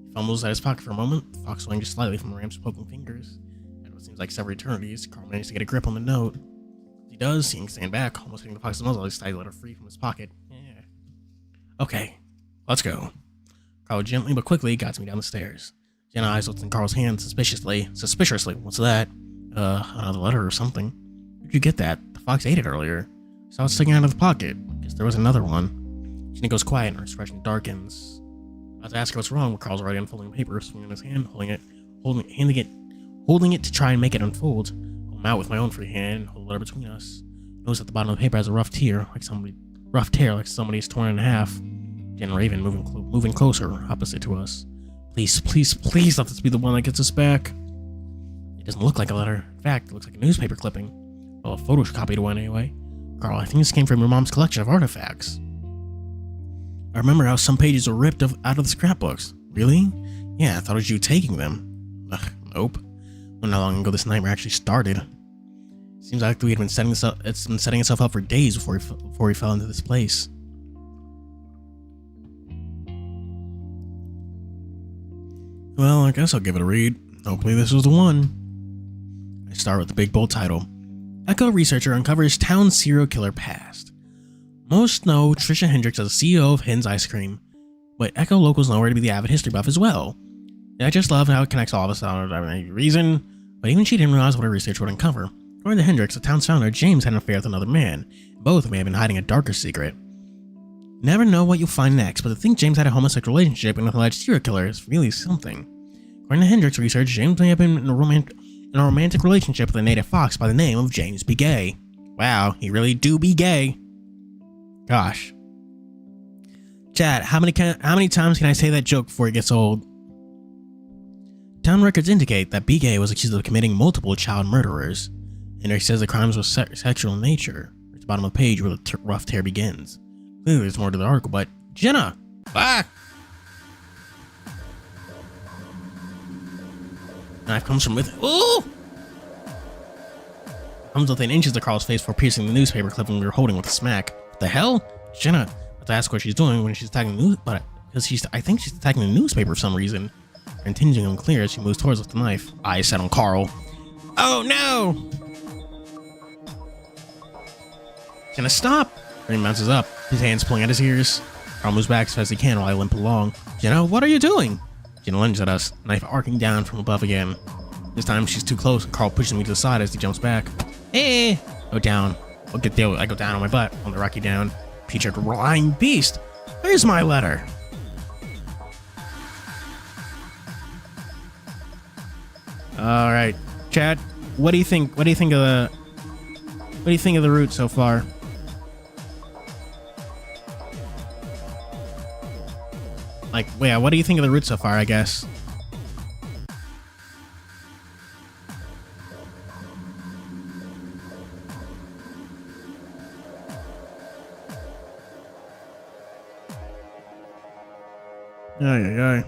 Speaker 2: He fumbles at his pocket for a moment, the fox swaying just slightly from the ram's poking fingers. And what seems like several eternities, Carl manages to get a grip on the note. As he does, seeing him stand back, almost hitting the fox's muzzle as he slides the letter free from his pocket. Yeah. Okay, let's go. Carl gently but quickly guides me down the stairs. Jenna eyes what's in Carl's hand suspiciously. What's that? Another letter or something. Where'd you get that? The fox ate it earlier. Saw it sticking out of the pocket. Guess there was another one. Jenna goes quiet and her expression darkens. I was to ask her what's wrong, but Carl's already unfolding the paper, swinging in his hand, holding it to try and make it unfold. Hold him out with my own free hand, hold the letter between us. Notice at the bottom of the paper has a rough tear, like somebody's torn in half. Jen and Raven moving closer, opposite to us. Please, please, please let this be the one that gets us back. It doesn't look like a letter. In fact, it looks like a newspaper clipping. Well, a photocopied one anyway. Carl, I think this came from your mom's collection of artifacts. I remember how some pages were ripped out of the scrapbooks. Really? Yeah, I thought it was you taking them. Ugh, nope. Well, not long ago this nightmare actually started. Seems like we had been setting this up. It's been setting itself up for days before we fell into this place. Well, I guess I'll give it a read. Hopefully this was the one. I start with the big bold title. Echo researcher uncovers town serial killer past. Most know Trisha Hendricks as the CEO of Hin's Ice Cream, but Echo locals know her to be the avid history buff as well. And I just love how it connects all of us without any reason, but even she didn't realize what her research would uncover. According to Hendricks, the town's founder, James, had an affair with another man. Both may have been hiding a darker secret. Never know what you'll find next, but to think James had a homosexual relationship with an alleged serial killer is really something. According to Hendricks' research, James may have been in a romantic relationship with a native fox by the name of James B. Gay. Wow, he really do be gay. Gosh. Chat, how many times can I say that joke before it gets old? Town records indicate that B. Gay was accused of committing multiple child murderers. Hendricks says the crimes were sexual in nature. It's the bottom of the page where the rough tear begins. Clearly there's more to the article, but Jenna! Ah! Knife comes from with. Ooh! Comes within inches of Carl's face before piercing the newspaper clipping we were holding with a smack. What the hell? Jenna, I have to ask what she's doing when she's attacking the news, but because I think she's attacking the newspaper for some reason. Her intention is unclear as she moves towards with the knife. Eyes set on Carl. Oh no! Jenna, stop! Rain bounces up, his hands pulling at his ears. Carl moves back as fast as he can while I limp along. Jenna, what are you doing? Jenna lunges at us, knife arcing down from above again. This time she's too close and Carl pushes me to the side as he jumps back. Hey! Go down. I go down on my butt on the rocky down. Featured lying beast. Where's my letter? All right, Chad. What do you think? What do you think of the route so far? Like, yeah, what do you think of the route so far? I guess. Ay.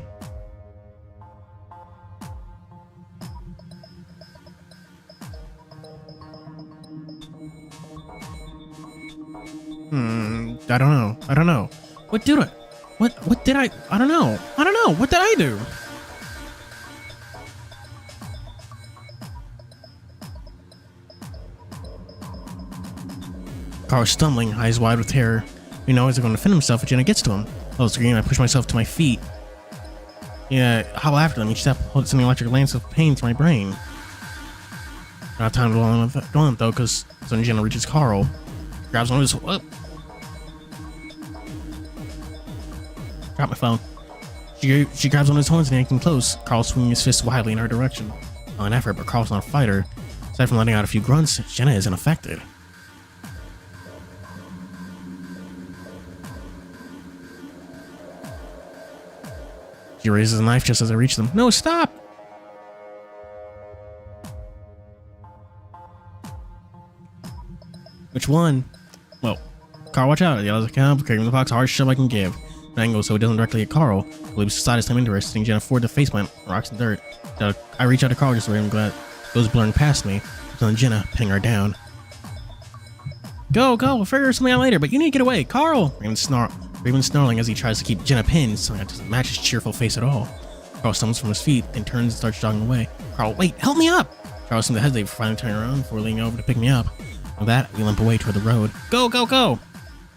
Speaker 2: I don't know. What did I? I don't know. What did I do? Carl's stumbling, eyes wide with terror. You know, he's going to defend himself if Jenna gets to him. I was screaming, I push myself to my feet. Yeah, howl after them. Each step holds an electric lance of pain to my brain. Not time to dwell on it though, because suddenly Jenna reaches Carl. Grabs one of his. Drop my phone. She grabs one of his horns and yanks him close. Carl swinging his fist wildly in her direction. Well, an effort, but Carl's not a fighter. Aside from letting out a few grunts, Jenna isn't affected. She raises a knife just as I reach them. No, stop! Which one? Well, Carl, watch out. Yells at Cam, carrying the box, hardest shove I can give. An angle so it doesn't directly hit Carl. Believes the side is time interesting. Jenna forward to faceplant, rocks and dirt. I reach out to Carl just so I'm glad goes blurring past me. Then Jenna pinning her down. Go, we'll figure something out later, but you need to get away, Carl! Raven snarling as he tries to keep Jenna pinned, something that doesn't match his cheerful face at all. Carl stumbles from his feet, then turns and starts jogging away. Carl, wait, help me up! Carl seems to hesitate before finally turning around before leaning over to pick me up. With that, we limp away toward the road. Go! I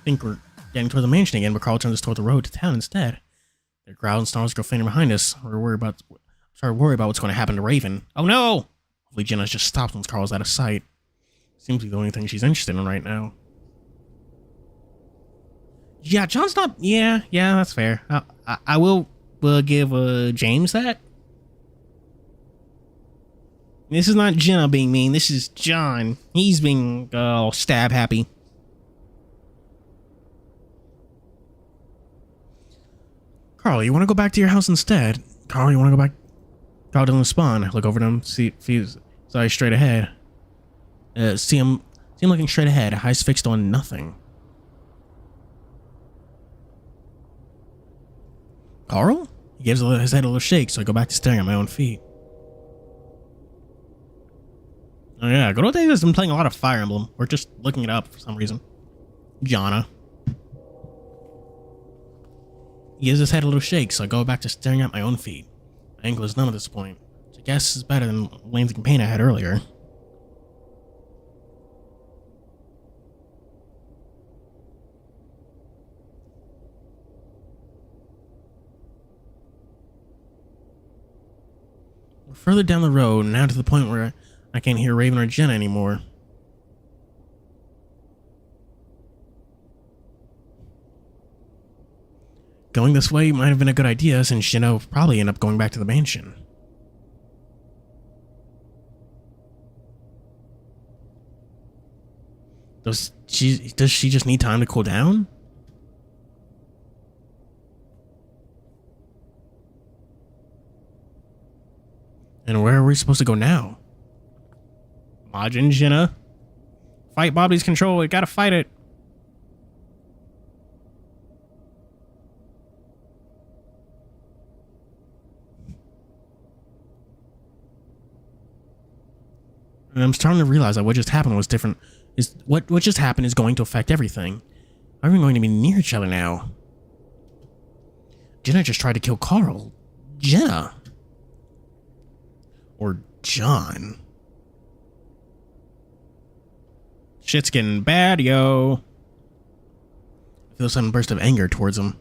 Speaker 2: think we're getting toward the mansion again, but Carl turns us toward the road to town instead. Their growls and snarls go fainter behind us. We're worried about what's going to happen to Raven. Oh no! Hopefully Jenna just stops once Carl's out of sight. Seems to be the only thing she's interested in right now. Yeah, John's not. Yeah, that's fair. I will give James that. This is not Jenna being mean. This is John. He's being stab happy. Carl, you want to go back to your house instead? Carl, you want to go back? Carl doesn't respond. I look over at him, see his eyes straight ahead. See him looking straight ahead, eyes fixed on nothing. Carl? He gives his head a little shake, so I go back to staring at my own feet. Oh yeah, good old days has been playing a lot of Fire Emblem, or just looking it up for some reason. Jana. He gives his head a little shake, so I go back to staring at my own feet. My ankle is numb at this point, which I guess is better than Lane's pain I had earlier. We're further down the road, now to the point where I can't hear Raven or Jenna anymore. Going this way might have been a good idea, since Jenna will probably end up going back to the mansion. Does she just need time to cool down? And where are we supposed to go now? Majin, Jenna. Fight Bobby's control, we gotta fight it. And I'm starting to realize that what just happened was different. What just happened is going to affect everything. Are we going to be near each other now? Jenna just tried to kill Carl. Jenna. Or John. Shit's getting bad, yo. I feel a sudden burst of anger towards him.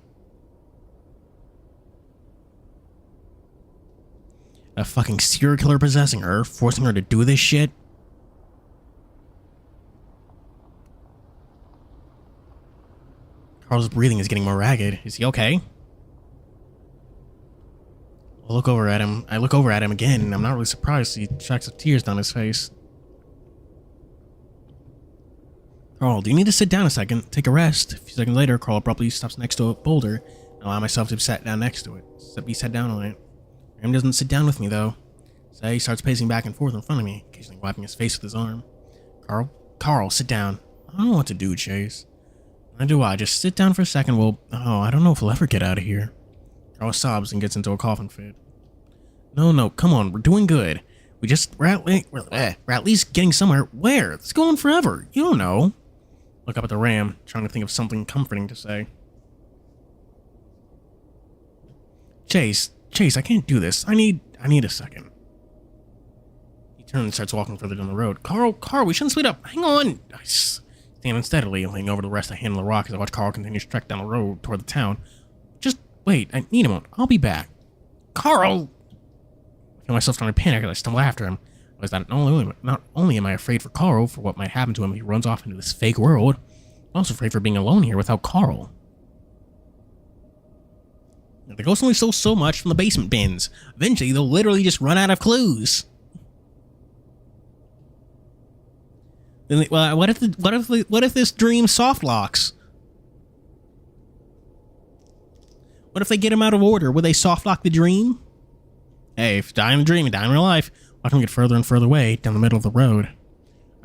Speaker 2: A fucking serial killer possessing her, forcing her to do this shit. Carl's breathing is getting more ragged. Is he okay? I look over at him again, and I'm not really surprised to see tracks of tears down his face. Carl, do you need to sit down a second? Take a rest. A few seconds later, Carl abruptly stops next to a boulder and allow myself to be sat down next to it. Be sat down on it. Graham doesn't sit down with me, though. So he starts pacing back and forth in front of me, occasionally wiping his face with his arm. Carl, sit down. I don't know what to do, Chase. Why do I? Just sit down for a second. Well, I don't know if we'll ever get out of here. Carl sobs and gets into a coughing fit. No, come on, we're doing good. We're at least getting somewhere. Where? It's going forever. You don't know. Look up at the ram, trying to think of something comforting to say. Chase, I can't do this. I need a second. He turns and starts walking further down the road. Carl, we shouldn't speed up. Hang on. I stand unsteadily, leaning over the rest of the hand of the rock as I watch Carl continue to trek down the road toward the town. Just wait, I need a moment. I'll be back. Carl! I feel myself starting to panic as I stumble after him. I was that not only am I afraid for Carl, for what might happen to him if he runs off into this fake world, I'm also afraid for being alone here without Carl. The ghosts only stole so much from the basement bins. Eventually, they'll literally just run out of clues. Then, what if this dream soft locks? What if they get him out of order? Will they soft lock the dream? Hey, if you die in a dream, you die in real life. Watch him get further and further away down the middle of the road.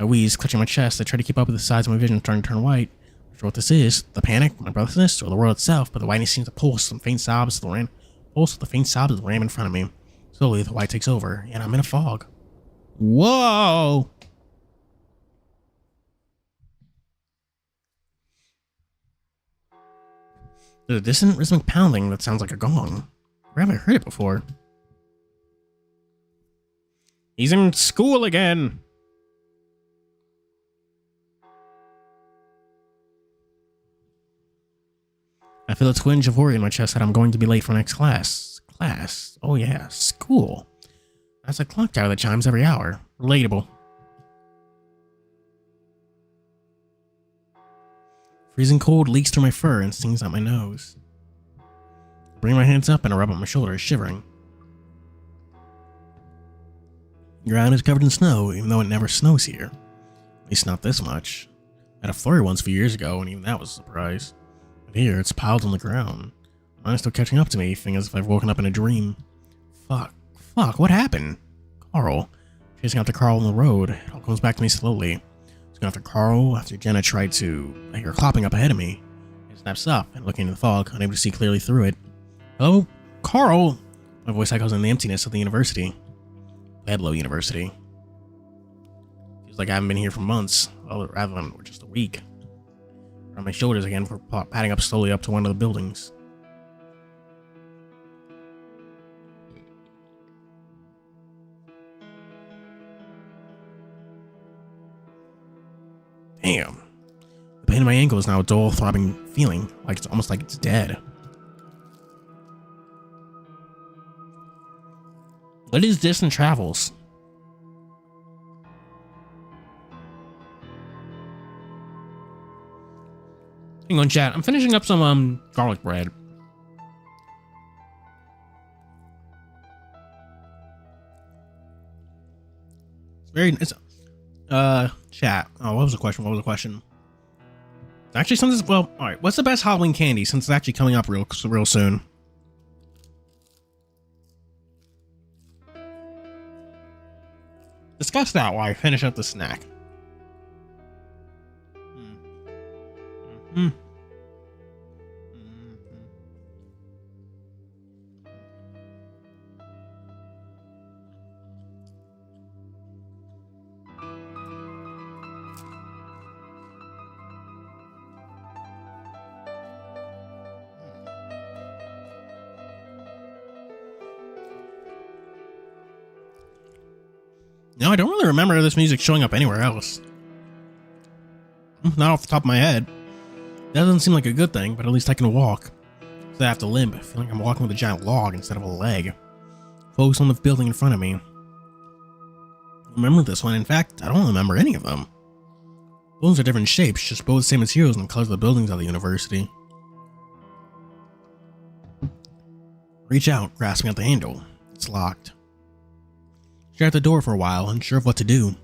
Speaker 2: I wheeze, clutching my chest. I try to keep up with the sides of my vision, starting to turn white. I'm not sure what this is, the panic, my breathlessness, or the world itself, but the whiteness seems to pulse some faint sobs as the ram in front of me. Slowly, the white takes over, and I'm in a fog. Whoa! There's a distant rhythmic pounding that sounds like a gong. Where have I heard it before? He's in school again! I feel a twinge of worry in my chest that I'm going to be late for next class. Oh yeah, school. That's a clock tower that chimes every hour. Relatable. Freezing cold leaks through my fur and stings out my nose. I bring my hands up and I rub on my shoulders, shivering. The ground is covered in snow, even though it never snows here. At least not this much. I had a flurry once a few years ago, and even that was a surprise. But here, it's piled on the ground. Mine's still catching up to me, feeling as if I've woken up in a dream. Fuck, what happened? Carl. Chasing after Carl on the road. It all comes back to me slowly. I was going after Carl after Jenna tried to... I hear her clopping up ahead of me. I snaps up and looking into the fog, unable to see clearly through it. Oh, Carl! My voice echoes in the emptiness of the university. Pueblo University. Feels like I haven't been here for months, well, rather than just a week. On my shoulders again for padding up slowly up to one of the buildings. Damn. The pain in my ankle is now a dull, throbbing feeling, like it's almost like it's dead. What is distant travels? Hang on, chat. I'm finishing up some garlic bread. It's chat. Oh, what was the question? Actually, since it's, well, all right. What's the best Halloween candy since it's actually coming up real soon? Discuss that while I finish up the snack. No, I don't really remember this music showing up anywhere else. Not off the top of my head. That doesn't seem like a good thing, but at least I can walk. So I have to limp, feeling like I'm walking with a giant log instead of a leg. Focus on the building in front of me. I remember this one. In fact, I don't remember any of them. Buildings are different shapes, just both the same materials and the colors of the buildings of the university. Reach out, grasping at the handle. It's locked. Stare at the door for a while, unsure of what to do.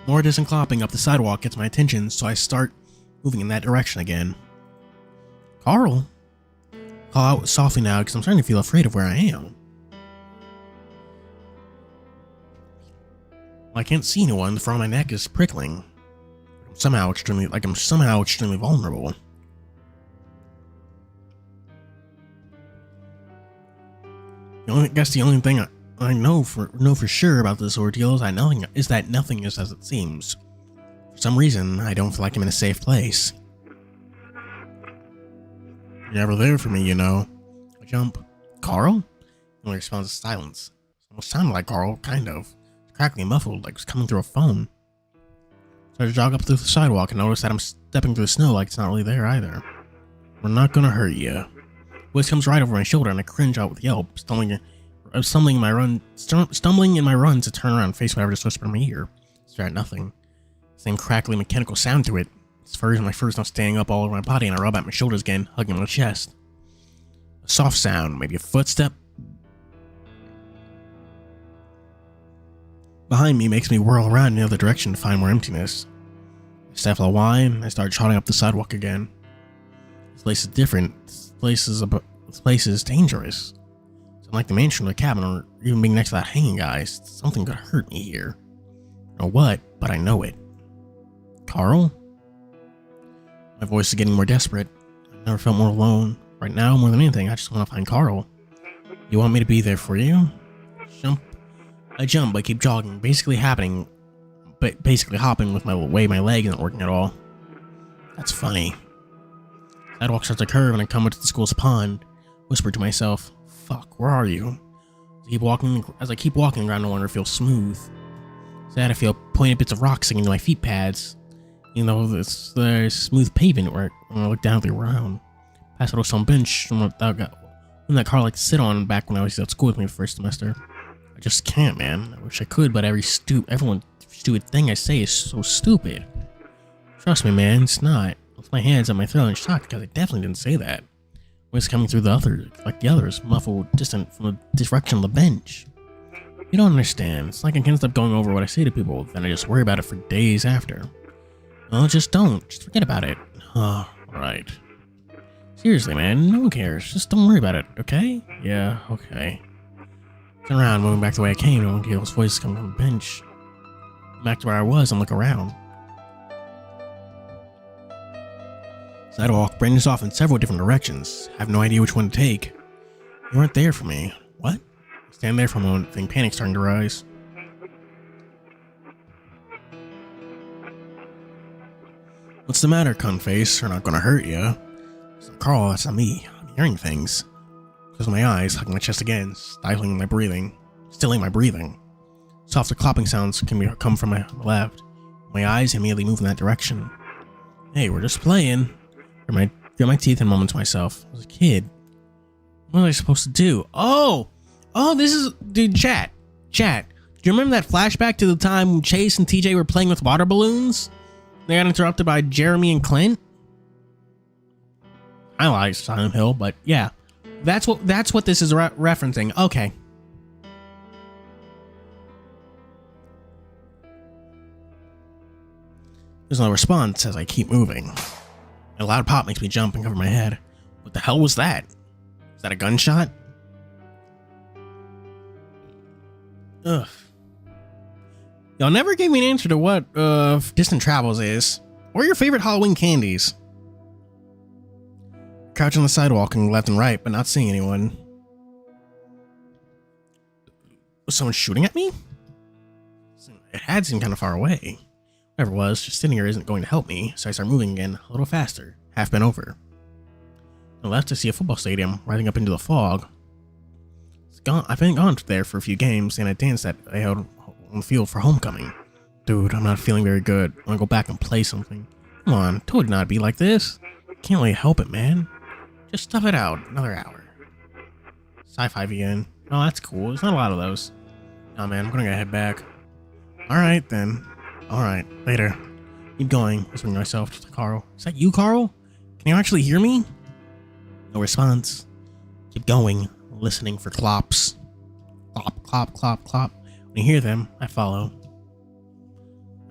Speaker 2: More distant clopping up the sidewalk gets my attention, so I start moving in that direction again. Carl? Call out softly now because I'm starting to feel afraid of where I am. I can't see anyone, the front of my neck is prickling. I'm somehow extremely vulnerable. I guess the only thing I know for sure about this ordeal is that nothing is as it seems. For some reason, I don't feel like I'm in a safe place. You're never there for me, you know. I jump. Carl? Only responds to silence. It almost sounded like Carl, kind of. It's crackly and muffled, like it's coming through a phone. So I jog up through the sidewalk and notice that I'm stepping through the snow like it's not really there either. We're not gonna hurt you. Voice comes right over my shoulder and I cringe out with a yelp, stumbling in my run to turn around and face whatever just whispered in my ear. Stare at nothing. Same crackly mechanical sound to it. My fur's now standing up all over my body and I rub at my shoulders again, hugging my chest. A soft sound, maybe a footstep. Behind me makes me whirl around in the other direction to find more emptiness. I stifle a whine and I start trotting up the sidewalk again. This place is different. This place is dangerous. It's unlike the mansion or the cabin or even being next to that hanging guy. Something could hurt me here. I don't know what, but I know it. Carl? My voice is getting more desperate. I've never felt more alone. Right now, more than anything, I just want to find Carl. You want me to be there for you? I jump, but keep jogging, basically hopping with my leg isn't working at all. That's funny. Sidewalk starts a curve and I come into the school's pond. Whisper to myself, fuck, where are you? As I keep walking, the ground no longer feels smooth. Sad, I feel pointed bits of rock sinking into my feet pads. You know, there's smooth pavement when I look down at the ground. Past a stone bench that Carl liked to sit on back when I was at school with me the first semester. I just can't, man. I wish I could, but every stupid thing I say is so stupid. Trust me, man, it's not. With my hands on my throat in shock because I definitely didn't say that. Voice coming through the others, muffled, distant from the direction of the bench. You don't understand. It's like I can't stop going over what I say to people, then I just worry about it for days after. Well, just don't. Just forget about it. Oh, alright. Seriously, man, no one cares. Just don't worry about it, okay? Yeah, okay. Turn around, moving back the way I came, and Gail's voice coming from the bench. Back to where I was and look around. Sidewalk branches off in several different directions. I have no idea which one to take. You weren't there for me. What? I stand there for a moment, feeling panic starting to rise. What's the matter, cunface? We're not gonna hurt you. It's not Carl, that's not me. I'm hearing things. Close my eyes, hugging my chest again, stifling my breathing, stilling my breathing. Softer clopping sounds come from my left. My eyes immediately move in that direction. Hey, we're just playing. Grit my teeth and mumble to myself. I was a kid. What was I supposed to do? Oh, this is, dude. Chat. Do you remember that flashback to the time Chase and TJ were playing with water balloons? They got interrupted by Jeremy and Clint. I like Silent Hill, but yeah, that's what this is referencing. Okay. There's no response as I keep moving. A loud pop makes me jump and cover my head. What the hell was that? Is that a gunshot? Ugh. Y'all never gave me an answer to what Distant Travels is, or your favorite Halloween candies. Crouch on the sidewalk and left and right, but not seeing anyone. Was someone shooting at me? It had seemed kind of far away. Whatever it was, just sitting here isn't going to help me, so I start moving again, a little faster, half bent over. On the left, I see a football stadium riding up into the fog. I've been gone there for a few games, and a dance that I held on the field for homecoming. Dude, I'm not feeling very good. I want to go back and play something. Come on, told you not to be like this. Can't really help it, man. Just stuff it out. Another hour. Sci-fi again. Oh, that's cool. There's not a lot of those. Nah, man, I'm gonna head back. Alright, then. Alright, later. Keep going, whispering to myself to Carl. Is that you, Carl? Can you actually hear me? No response. Keep going, listening for clops. Clop, clop, clop, clop. When you hear them, I follow.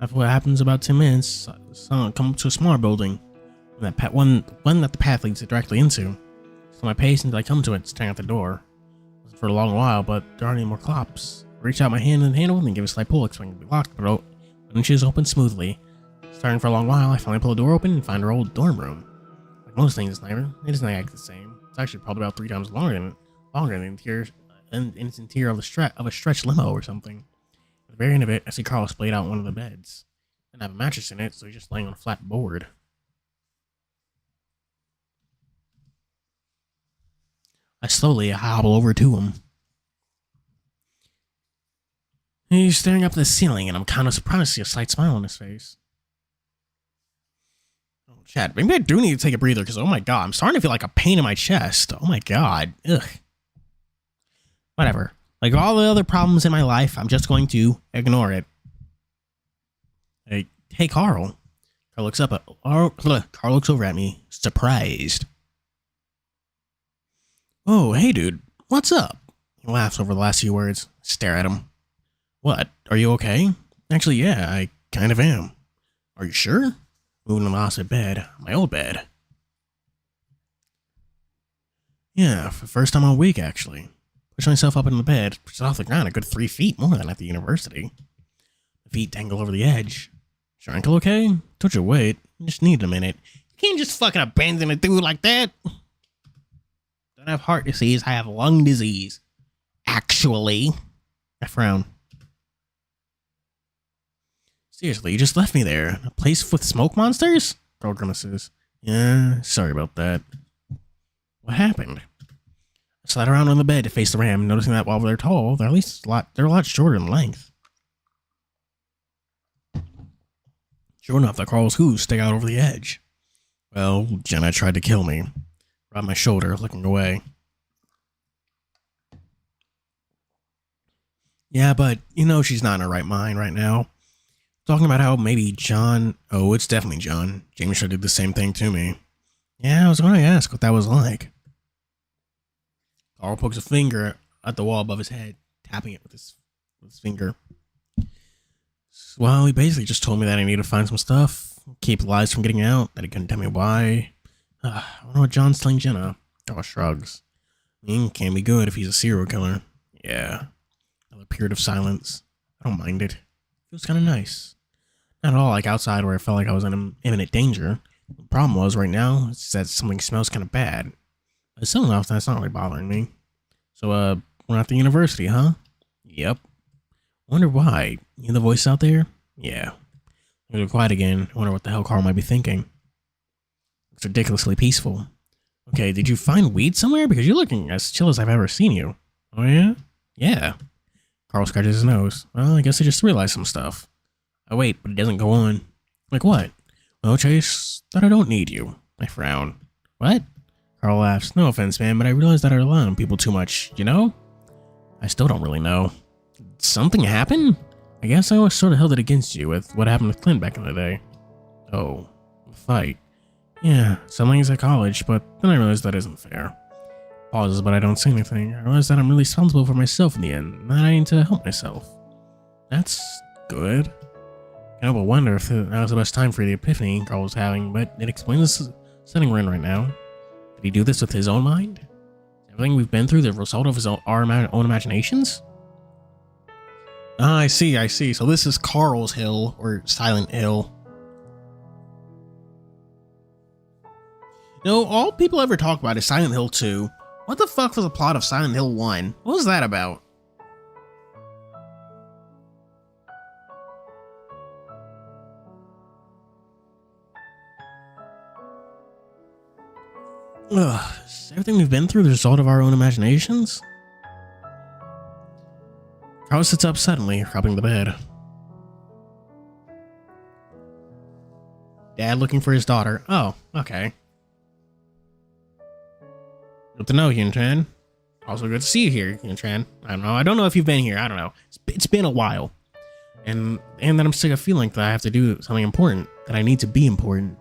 Speaker 2: After what happens about 10 minutes, I come up to a smaller building. One that the path leads it directly into. So my pace until I come to it, staring at the door. It wasn't for a long while, but there aren't any more clops. I reach out my hand in the handle and give a slight pull, expecting it to be locked, but when she's open smoothly. Starting for a long while, I finally pull the door open and find her old dorm room. Like most things in Sniper, it doesn't act the same. It's actually probably about 3 times longer than the interior, and its interior of a stretched limo or something. At the very end of it, I see Carl splayed out on one of the beds. Didn't have a mattress in it, so he's just laying on a flat board. I slowly hobble over to him. He's staring up at the ceiling, and I'm kind of surprised to see a slight smile on his face. Oh, chat, maybe I do need to take a breather, because oh my god, I'm starting to feel like a pain in my chest. Oh my god. Ugh. Whatever. Like all the other problems in my life, I'm just going to ignore it. Hey, Carl. Carl looks over at me, surprised. Oh, hey, dude. What's up? He laughs over the last few words. I stare at him. What? Are you okay? Actually, yeah, I kind of am. Are you sure? Moving to the opposite bed. My old bed. Yeah, for the first time all week, actually. Push myself up into the bed, push it off the ground a good 3 feet more than at the university. The feet dangle over the edge. Is your ankle okay? Told you to wait. I just need a minute. You can't just fucking abandon a dude like that. Don't have heart disease, I have lung disease. Actually. I frown. Seriously, you just left me there. A place with smoke monsters? Carl grimaces. Yeah, sorry about that. What happened? I slide around on the bed to face the ram, noticing that while they're tall, they're a lot shorter in length. Sure enough, the Carl's hooves stick out over the edge. Well, Jenna tried to kill me. Rubbed my shoulder, looking away. Yeah, but you know she's not in her right mind right now. Talking about how maybe John... Oh, it's definitely John. James sure did the same thing to me. Yeah, I was going to ask what that was like. Carl pokes a finger at the wall above his head, tapping it with his finger. Well, he basically just told me that I need to find some stuff, keep the lies from getting out, that he couldn't tell me why. I wonder what John's telling Jenna. Carl shrugs. Can't be good if he's a serial killer. Yeah. Another period of silence. I don't mind it. Feels kind of nice. Not at all like outside where I felt like I was in imminent danger. The problem was right now is that something smells kind of bad. It's something else that's not really bothering me. So, we're at the university, huh? Yep. Wonder why. You hear the voice out there? Yeah. They're quiet again. I wonder what the hell Carl might be thinking. It's ridiculously peaceful. Okay, did you find weed somewhere? Because you're looking as chill as I've ever seen you. Oh, yeah? Yeah. Carl scratches his nose. Well, I guess I just realized some stuff. Oh, wait, but it doesn't go on. Like what? Well, Chase, that I don't need you. I frown. What? Carl laughs. No offense, man, but I realized that I rely on people too much, you know? I still don't really know. Did something happen? I guess I always sort of held it against you with what happened with Clint back in the day. Oh, the fight. Yeah, some things at college, but then I realized that isn't fair. Pauses, but I don't say anything. I realize that I'm really responsible for myself in the end, and that I need to help myself. That's good. I will wonder if that was the best time for the epiphany Carl was having, but it explains the setting we're in right now. Did he do this with his own mind? Is everything we've been through the result of our own imaginations? Ah, I see. So this is Carl's Hill, or Silent Hill. No, all people ever talk about is Silent Hill 2. What the fuck was the plot of Silent Hill 1? What was that about? Ugh, is everything we've been through the result of our own imaginations? Carl sits up suddenly, rubbing the bed. Dad looking for his daughter. Oh, okay. Good to know, Hyun-chan. Also good to see you here, Hyun-chan. I don't know if you've been here. I don't know. It's been a while. And that I'm sick of feeling that I have to do something important. That I need to be important.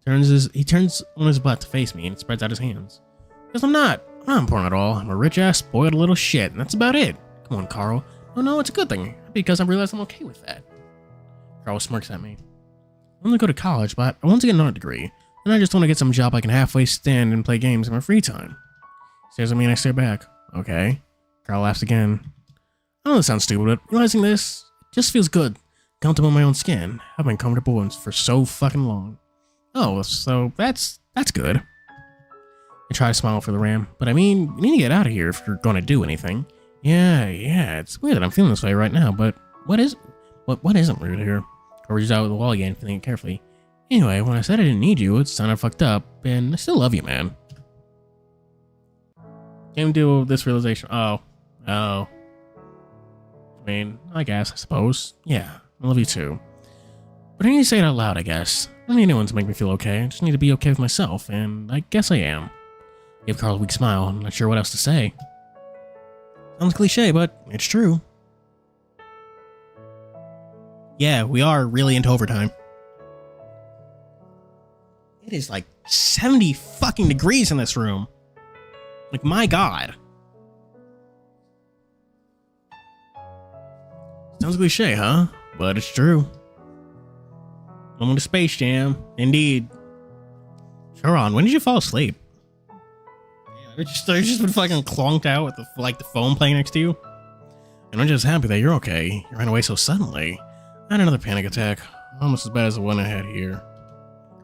Speaker 2: He turns on his butt to face me and spreads out his hands. Because I'm not important at all. I'm a rich-ass, spoiled little shit, and that's about it. Come on, Carl. Oh no, it's a good thing. Because I realize I'm okay with that. Carl smirks at me. I want to go to college, but I want to get another degree. And I just want to get some job I can halfway stand and play games in my free time. He stares at me and I stare back. Okay. Carl laughs again. I know this sounds stupid, but realizing this just feels good. Comfortable in my own skin. I've been comfortable for so fucking long. Oh, so that's good. I try to smile for the ram, but I mean, you need to get out of here if you're gonna do anything. Yeah, it's weird that I'm feeling this way right now, but what isn't weird here? I reaches out with the wall again, feeling it carefully. Anyway, when I said I didn't need you, it sounded fucked up, and I still love you, man. Came to this realization. Oh. I mean, I guess, I suppose. Yeah, I love you too. But I need to say it out loud, I guess. I don't need anyone to make me feel okay. I just need to be okay with myself, and I guess I am. I gave Carl a weak smile. I'm not sure what else to say. Sounds cliche, but it's true. Yeah, we are really into overtime. It is like 70 fucking degrees in this room. Like, my God. Sounds cliche, huh? But it's true. I'm on the Space Jam. Indeed. Sharon, when did you fall asleep? Yeah, you've just been fucking clonked out with the phone playing next to you. And I'm just happy that you're okay. You ran away so suddenly. I had another panic attack. Almost as bad as the one I had here.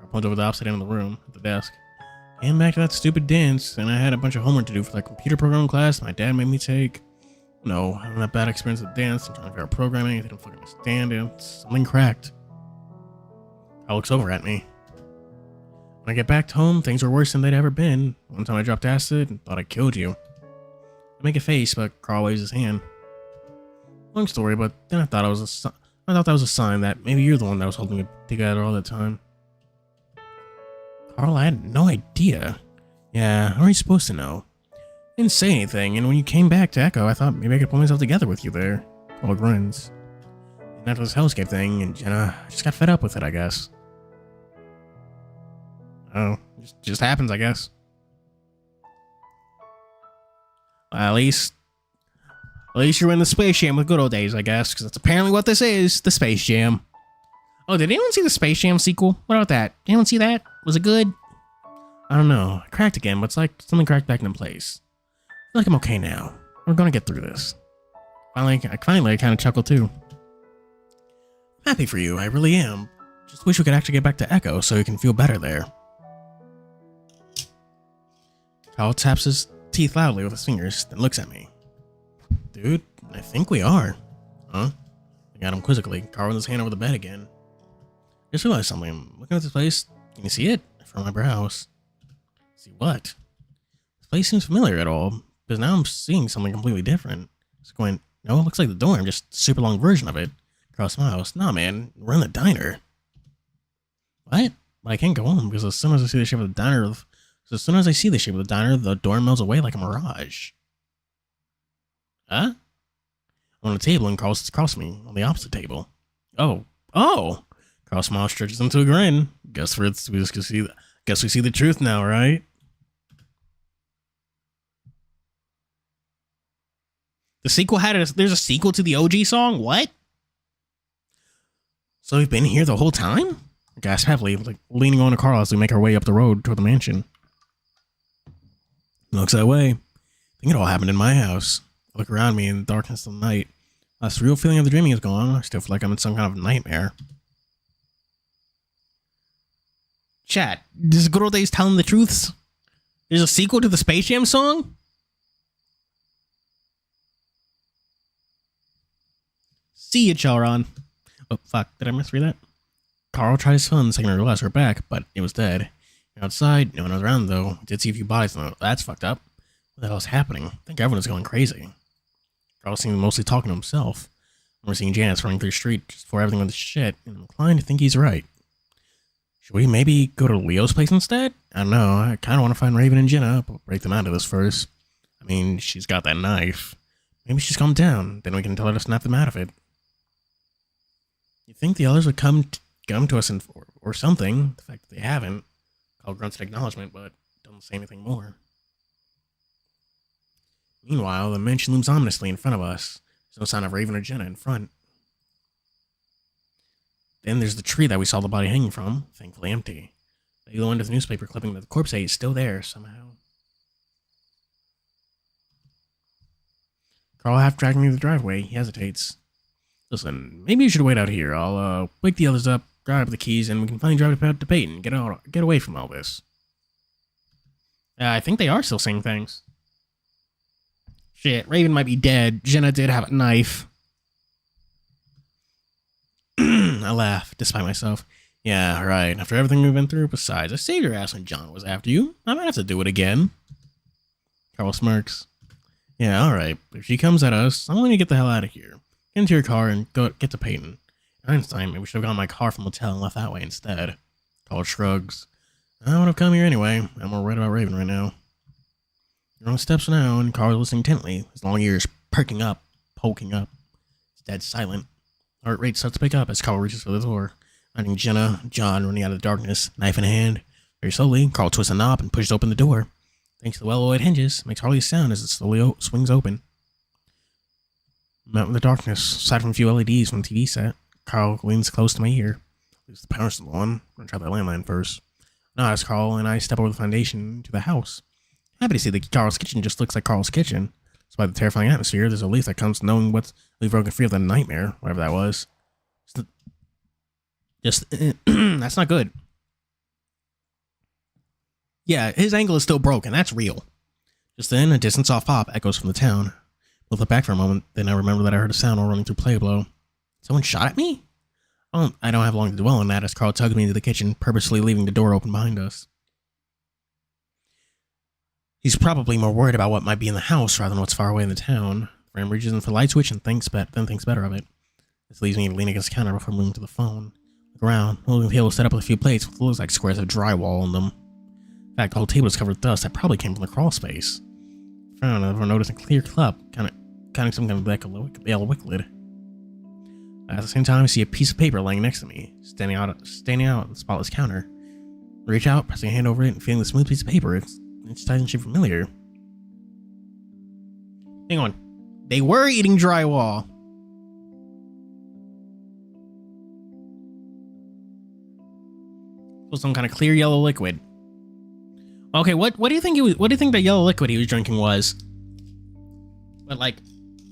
Speaker 2: I pulled over the opposite end of the room, at the desk. Came back to that stupid dance, and I had a bunch of homework to do for that computer program class my dad made me take. No, having that bad experience with dance and trying to figure out programming, I didn't fucking understand it. Something cracked. Kyle looks over at me. When I get back home, things were worse than they'd ever been. One time I dropped acid and thought I killed you. I make a face, but Carl waves his hand. Long story, but then I thought that was a sign that maybe you're the one that was holding me together all the time. Carl, I had no idea. Yeah, how are you supposed to know? Didn't say anything, and when you came back to Echo, I thought maybe I could pull myself together with you there. Carl grins. And after this hellscape thing, and Jenna, I just got fed up with it, I guess. Oh, just happens, I guess. Well, at least you're in the Space Jam with good old days, I guess, because that's apparently what this is, the Space Jam. Oh, did anyone see the Space Jam sequel? What about that? Did anyone see that? Was it good? I don't know. I cracked again, but it's like something cracked back into place. I feel like I'm okay now. We're gonna get through this. Finally, I kind of chuckle too. I'm happy for you, I really am. Just wish we could actually get back to Echo so he can feel better there. Carl taps his teeth loudly with his fingers, then looks at me. Dude, I think we are. Huh? I got him quizzically. Carl with his hand over the bed again. Just realized something. I'm looking at this place. Can you see it? From my brows. See what? This place seems familiar at all, because now I'm seeing something completely different. It's going, no, it looks like the dorm, just a super long version of it. Carl smiles. Nah, man, we're in the diner. What? But I can't go on, because as soon as I see the shape of the diner, the dorm melts away like a mirage. Huh? I'm on a table and Carl sits across me on the opposite table. Oh. Carl smiles, stretches into a grin. Guess we see the truth now, right? The sequel there's a sequel to the OG song? What? So we've been here the whole time? I gasp heavily, like leaning on to Carl as we make our way up the road toward the mansion. Looks that way. I think it all happened in my house. I look around me in the darkness of the night. The surreal feeling of the dreaming is gone. I still feel like I'm in some kind of nightmare. Chat, does Good Old Days telling the truths? There's a sequel to the Space Jam song? See ya, Chalron. Oh, fuck. Did I misread that? Carl tried his phone the second I realized we were back, but it was dead. Outside, no one was around, though. I did see a few bodies, and that's fucked up. What the hell is happening? I think everyone's going crazy. Carl seemed mostly talking to himself. We're seeing Janice running through the street just before everything went to shit, and I'm inclined to think he's right. Should we maybe go to Leo's place instead? I don't know. I kind of want to find Raven and Jenna, but we'll break them out of this first. I mean, she's got that knife. Maybe she's calmed down. Then we can tell her to snap them out of it. You think the others would come to us or something? The fact that they haven't. Carl grunts in acknowledgement, but doesn't say anything more. Meanwhile, the mansion looms ominously in front of us. There's no sign of Raven or Jenna in front. Then there's the tree that we saw the body hanging from, thankfully empty. They go into the newspaper clipping that the corpse is still there somehow. Carl half dragging me to the driveway. He hesitates. Listen, maybe you should wait out here. I'll wake the others up, grab the keys, and we can finally drive to Peyton. Get away from all this. I think they are still saying things. Shit, Raven might be dead. Jenna did have a knife. I laugh, despite myself. Yeah, right. After everything we've been through, besides, I saved your ass when John was after you. I might have to do it again. Carl smirks. Yeah, alright. If she comes at us, I'm going to get the hell out of here. Get into your car and get to Peyton. Einstein, maybe we should have gotten my car from the hotel and left that way instead. Carl shrugs. I would have come here anyway. I'm more worried about Raven right now. You're on the steps now, and Carl is listening intently, his long ears poking up. He's dead silent. Heart rate starts to pick up as Carl reaches for the door, finding Jenna, John running out of the darkness, knife in hand. Very slowly, Carl twists a knob and pushes open the door. Thanks to the well-oiled hinges, it makes hardly a sound as it slowly swings open. Out in the darkness, aside from a few LEDs from the TV set, Carl leans close to my ear. Leaves the power still on. I'm gonna try the landline first. Now, as Carl and I step over the foundation to the house. Happy to see that Carl's kitchen just looks like Carl's kitchen. Despite the terrifying atmosphere, there's a relief that comes knowing what's we've broken free of the nightmare, whatever that was. That's not good. Yeah, his ankle is still broken. That's real. Just then, a distant soft pop echoes from the town. We'll look back for a moment, then I remember that I heard a sound while running through Pueblo. Someone shot at me? I don't have long to dwell on that as Carl tugs me into the kitchen, purposely leaving the door open behind us. He's probably more worried about what might be in the house rather than what's far away in the town. Ram reaches in for the light switch and thinks better of it. This leaves me to lean against the counter before moving to the phone. Look around, holding the table set up with a few plates with what looks like squares of drywall on them. In fact, the whole table is covered with dust that probably came from the crawl space. I found I've noticed a clear cup, counting some kind of black yellow liquid. At the same time, I see a piece of paper laying next to me, standing out on the spotless counter. I reach out, pressing a hand over it, and feeling the smooth piece of paper. It's tight and shaped familiar. Hang on. They were eating drywall. So some kind of clear yellow liquid. Okay, what do you think what do you think that yellow liquid he was drinking was? But like,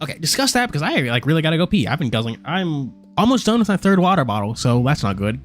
Speaker 2: okay, discuss that because I like really gotta go pee. I've been guzzling. I'm almost done with my third water bottle, so that's not good.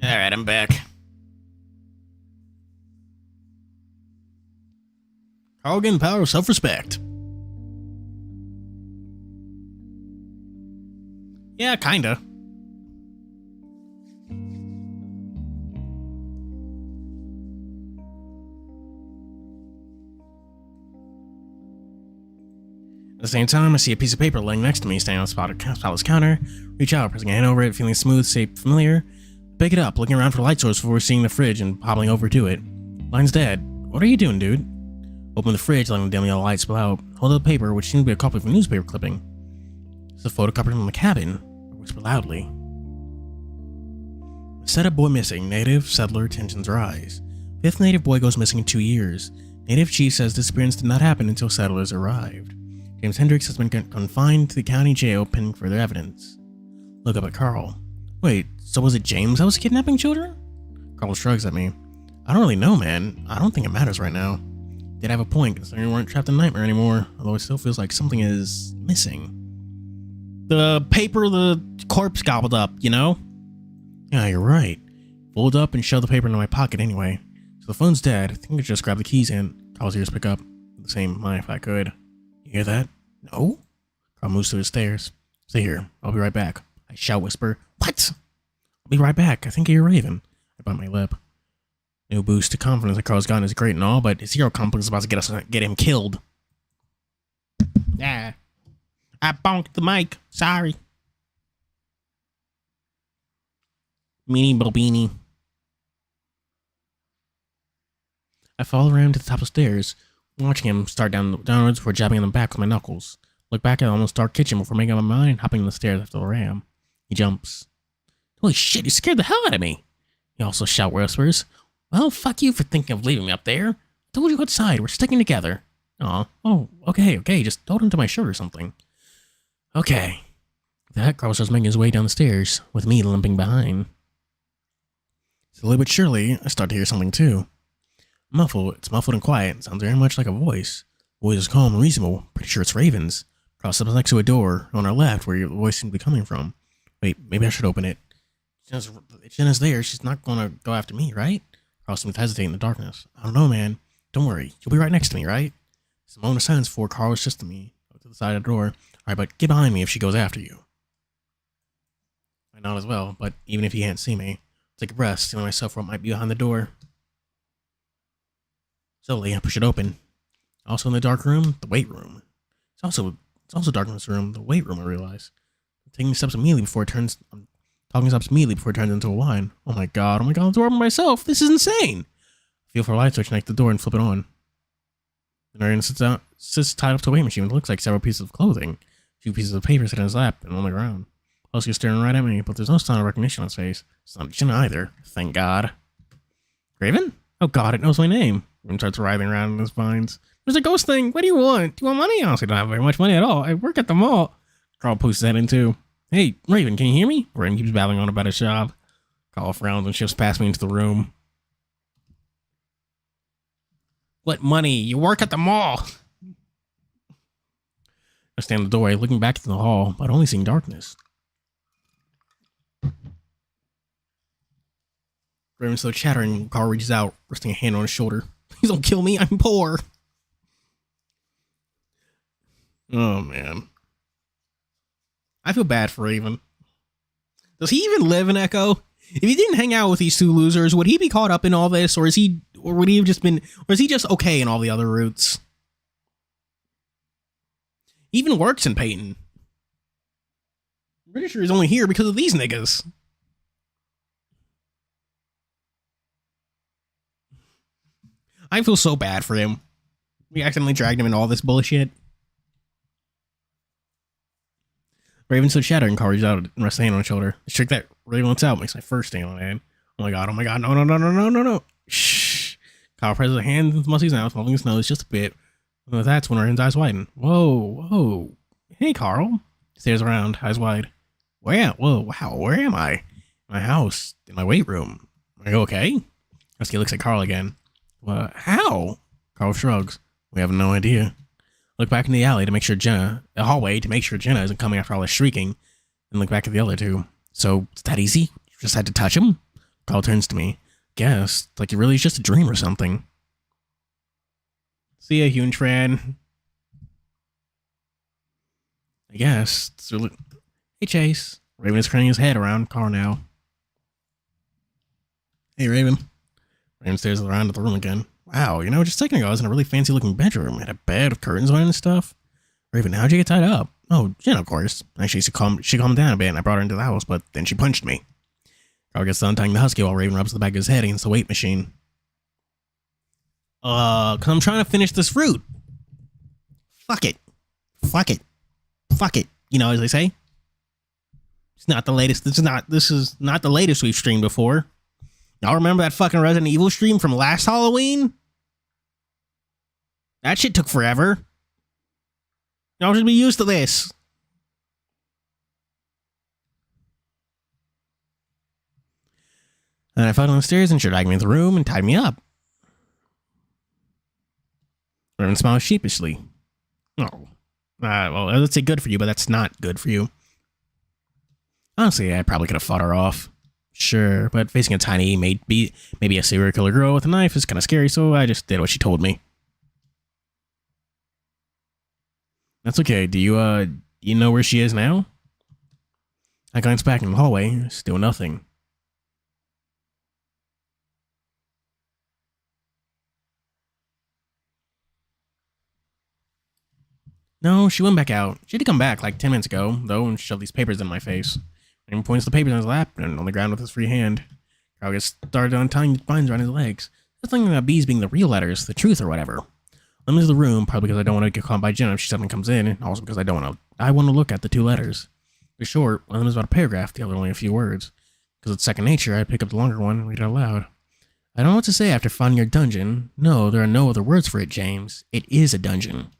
Speaker 2: Alright, I'm back. Carl getting power of self-respect. Yeah, kinda. At the same time, I see a piece of paper laying next to me, standing on the spot's counter. Reach out, pressing a hand over it, feeling smooth, safe, familiar. Pick it up, looking around for a light source before seeing the fridge and hobbling over to it. Line's dead. What are you doing, dude? Open the fridge, letting the dim yellow light spill out. Hold up the paper, which seems to be a copy of a newspaper clipping. It's a photocopy from the cabin. I whisper loudly. Setup boy missing. Native settler tensions rise. Fifth native boy goes missing in 2 years. Native chief says disappearance did not happen until settlers arrived. James Hendricks has been confined to the county jail pending further evidence. Look up at Carl. Wait, so was it James that was kidnapping children? Carl shrugs at me. I don't really know, man. I don't think it matters right now. Did have a point, considering we weren't trapped in Nightmare anymore, although it still feels like something is missing. The paper the corpse gobbled up, you know? Yeah, you're right. Fold up and shove the paper into my pocket anyway. So the phone's dead. I think I just grab the keys and Carl's ears pick up. The same mine if I could. You hear that? No? Carl moves to the stairs. Stay here. I'll be right back. I shout, whisper. What? I'll be right back. I think you're Raven. I bite my lip. New boost to confidence that Carl's gone is great and all, but his hero complex is about to get him killed. Yeah. I bonked the mic. Sorry. Meanie Bobini. I follow around to the top of the stairs, watching him start downwards before jabbing him in the back with my knuckles. Look back at the almost dark kitchen before making up my mind and hopping the stairs after the ram. He jumps. Holy shit, you scared the hell out of me. He also shout whispers. Well, fuck you for thinking of leaving me up there. I told you outside, we're sticking together. Aw, oh, okay, just hold onto my shirt or something. Okay. With that, Carl starts making his way down the stairs, with me limping behind. Slowly but surely, I start to hear something too. It's muffled and quiet. It sounds very much like a voice. The voice is calm and reasonable. Pretty sure it's Raven's. Carl steps next to a door on our left where your voice seems to be coming from. Wait, maybe I should open it. Jenna's there. She's not gonna go after me, right? Carl seems to hesitate in the darkness. I don't know, man. Don't worry. You'll be right next to me, right? It's a moment of silence before Carl is just to me, to the side of the door. Alright, but get behind me if she goes after you. I nod as well, but even if he can't see me, take a breath, stealing myself for what might be behind the door. Slowly, I push it open. Also in the dark room, the weight room. It's also dark in this room, the weight room, I realize. I'm talking steps immediately before it turns into a line. Oh my god, I'm the door by myself. This is insane. I feel for a light switch and connect the door and flip it on. The Raven sits tied up to a weight machine. It looks like several pieces of clothing. A few pieces of paper sit on his lap and on the ground. Plus, he's staring right at me, but there's no sign of recognition on his face. It's not Jenna either. Thank God. Raven? Oh God, it knows my name. Raven starts writhing around in his vines. There's a ghost thing. What do you want? Do you want money? I honestly don't have very much money at all. I work at the mall. Carl pokes his head in too. Hey, Raven, can you hear me? Raven keeps babbling on about his job. Carl frowns and shifts past me into the room. What money? You work at the mall. I stand in the doorway, looking back into the hall, but only seeing darkness. Raven's still chattering. Carl reaches out, resting a hand on his shoulder. Please don't kill me. I'm poor. Oh, man. I feel bad for Raven. Does he even live in Echo? If he didn't hang out with these two losers, would he be caught up in all this, or is he just okay in all the other routes? He even works in Peyton. I'm pretty sure he's only here because of these niggas. I feel so bad for him. We accidentally dragged him into all this bullshit. Raven's still chattering. Carl reaches out and rests a hand on his shoulder. The trick that Raven lets out makes my first stand on hand. Oh my god, no. Shh. Carl presses a hand into Musty's mouth, holding his nose just a bit. And that's when Raven's eyes widen. Whoa. Hey, Carl. He stares around, eyes wide. Where? Whoa, wow, where am I? My house. In my weight room. Are you okay? Musty looks at Carl again. How? Carl shrugs. We have no idea. Look back in the hallway to make sure Jenna isn't coming after all this shrieking, and look back at the other two. So, it's that easy? You just had to touch him? Carl turns to me. Guess, like it really is just a dream or something. See ya, huge fan. I guess. Hey, Chase. Raven is craning his head around Carl now. Hey, Raven. Raven stares around at the room again. Wow, you know, just a second ago I was in a really fancy looking bedroom. Had a bed with curtains on it and stuff. Raven, how'd you get tied up? Oh, Jen, of course. Actually, she calmed down a bit and I brought her into the house, but then she punched me. Carl gets done tying the husky while Raven rubs the back of his head against the weight machine. Cause I'm trying to finish this fruit. Fuck it. Fuck it. Fuck it. You know, as they say. It's not the latest. This is not the latest we've streamed before. Y'all remember that fucking Resident Evil stream from last Halloween? That shit took forever. Y'all should be used to this. And I fell down the stairs and she dragged me into the room and tied me up. Raven smiled sheepishly. Oh. Well, let's say good for you, but that's not good for you. Honestly, I probably could have fought her off. Sure, but facing a tiny, maybe a serial killer girl with a knife is kind of scary, so I just did what she told me. That's okay. Do you know where she is now? I glanced back in the hallway. Still nothing. No, she went back out. She had to come back like 10 minutes ago, though, and shoved these papers in my face. And points the papers in his lap and on the ground with his free hand. Carl gets started untying the binds around his legs. That's thinking about B's being the real letters, the truth or whatever. Let me into the room, probably because I don't want to get caught by Jenna if she suddenly comes in, and also because I want to look at the two letters. For short, one of them is about a paragraph, the other only a few words. Because it's second nature, I pick up the longer one and read it out loud. I don't know what to say after finding your dungeon. No, there are no other words for it, James. It is a dungeon.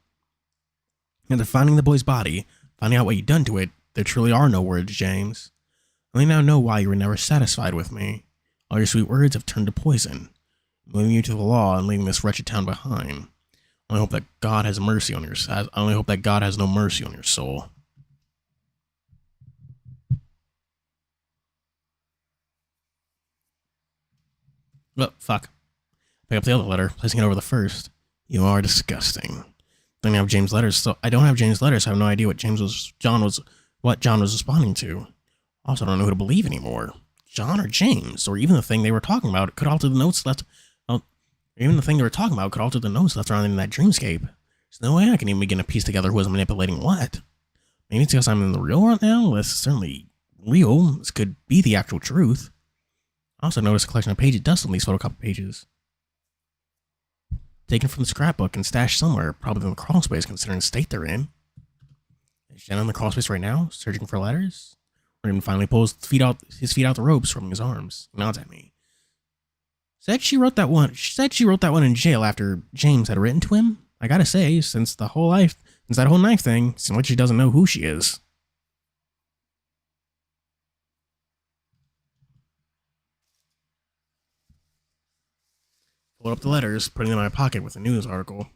Speaker 2: After finding the boy's body, finding out what you'd done to it, there truly are no words, James. I only now know why you were never satisfied with me. All your sweet words have turned to poison, moving you to the law and leaving this wretched town behind. I only hope that God has mercy on your. I only hope that God has no mercy on your soul. Oh, fuck. Pick up the other letter, placing it over the first. You are disgusting. Don't have James' letters, so I don't have James' letters. So I have no idea what John was responding to. Also, I don't know who to believe anymore. John or James, or even the thing they were talking about could alter the notes left. Even the thing they were talking about could alter the notes left around in that dreamscape. There's no way I can even begin to piece together who was manipulating what. Maybe it's because I'm in the real world now. Well, this is certainly real. This could be the actual truth. I also noticed a collection of pages dust on these photocopied pages. Taken from the scrapbook and stashed somewhere, probably in the crawl space considering the state they're in. Is Jen in the crawl space right now, searching for letters? Raven finally pulls his feet out the ropes from his arms. He nods at me. Said she wrote that one in jail after James had written to him. I gotta say, since that whole knife thing, seems like she doesn't know who she is. Pulled up the letters, putting them in my pocket with a news article.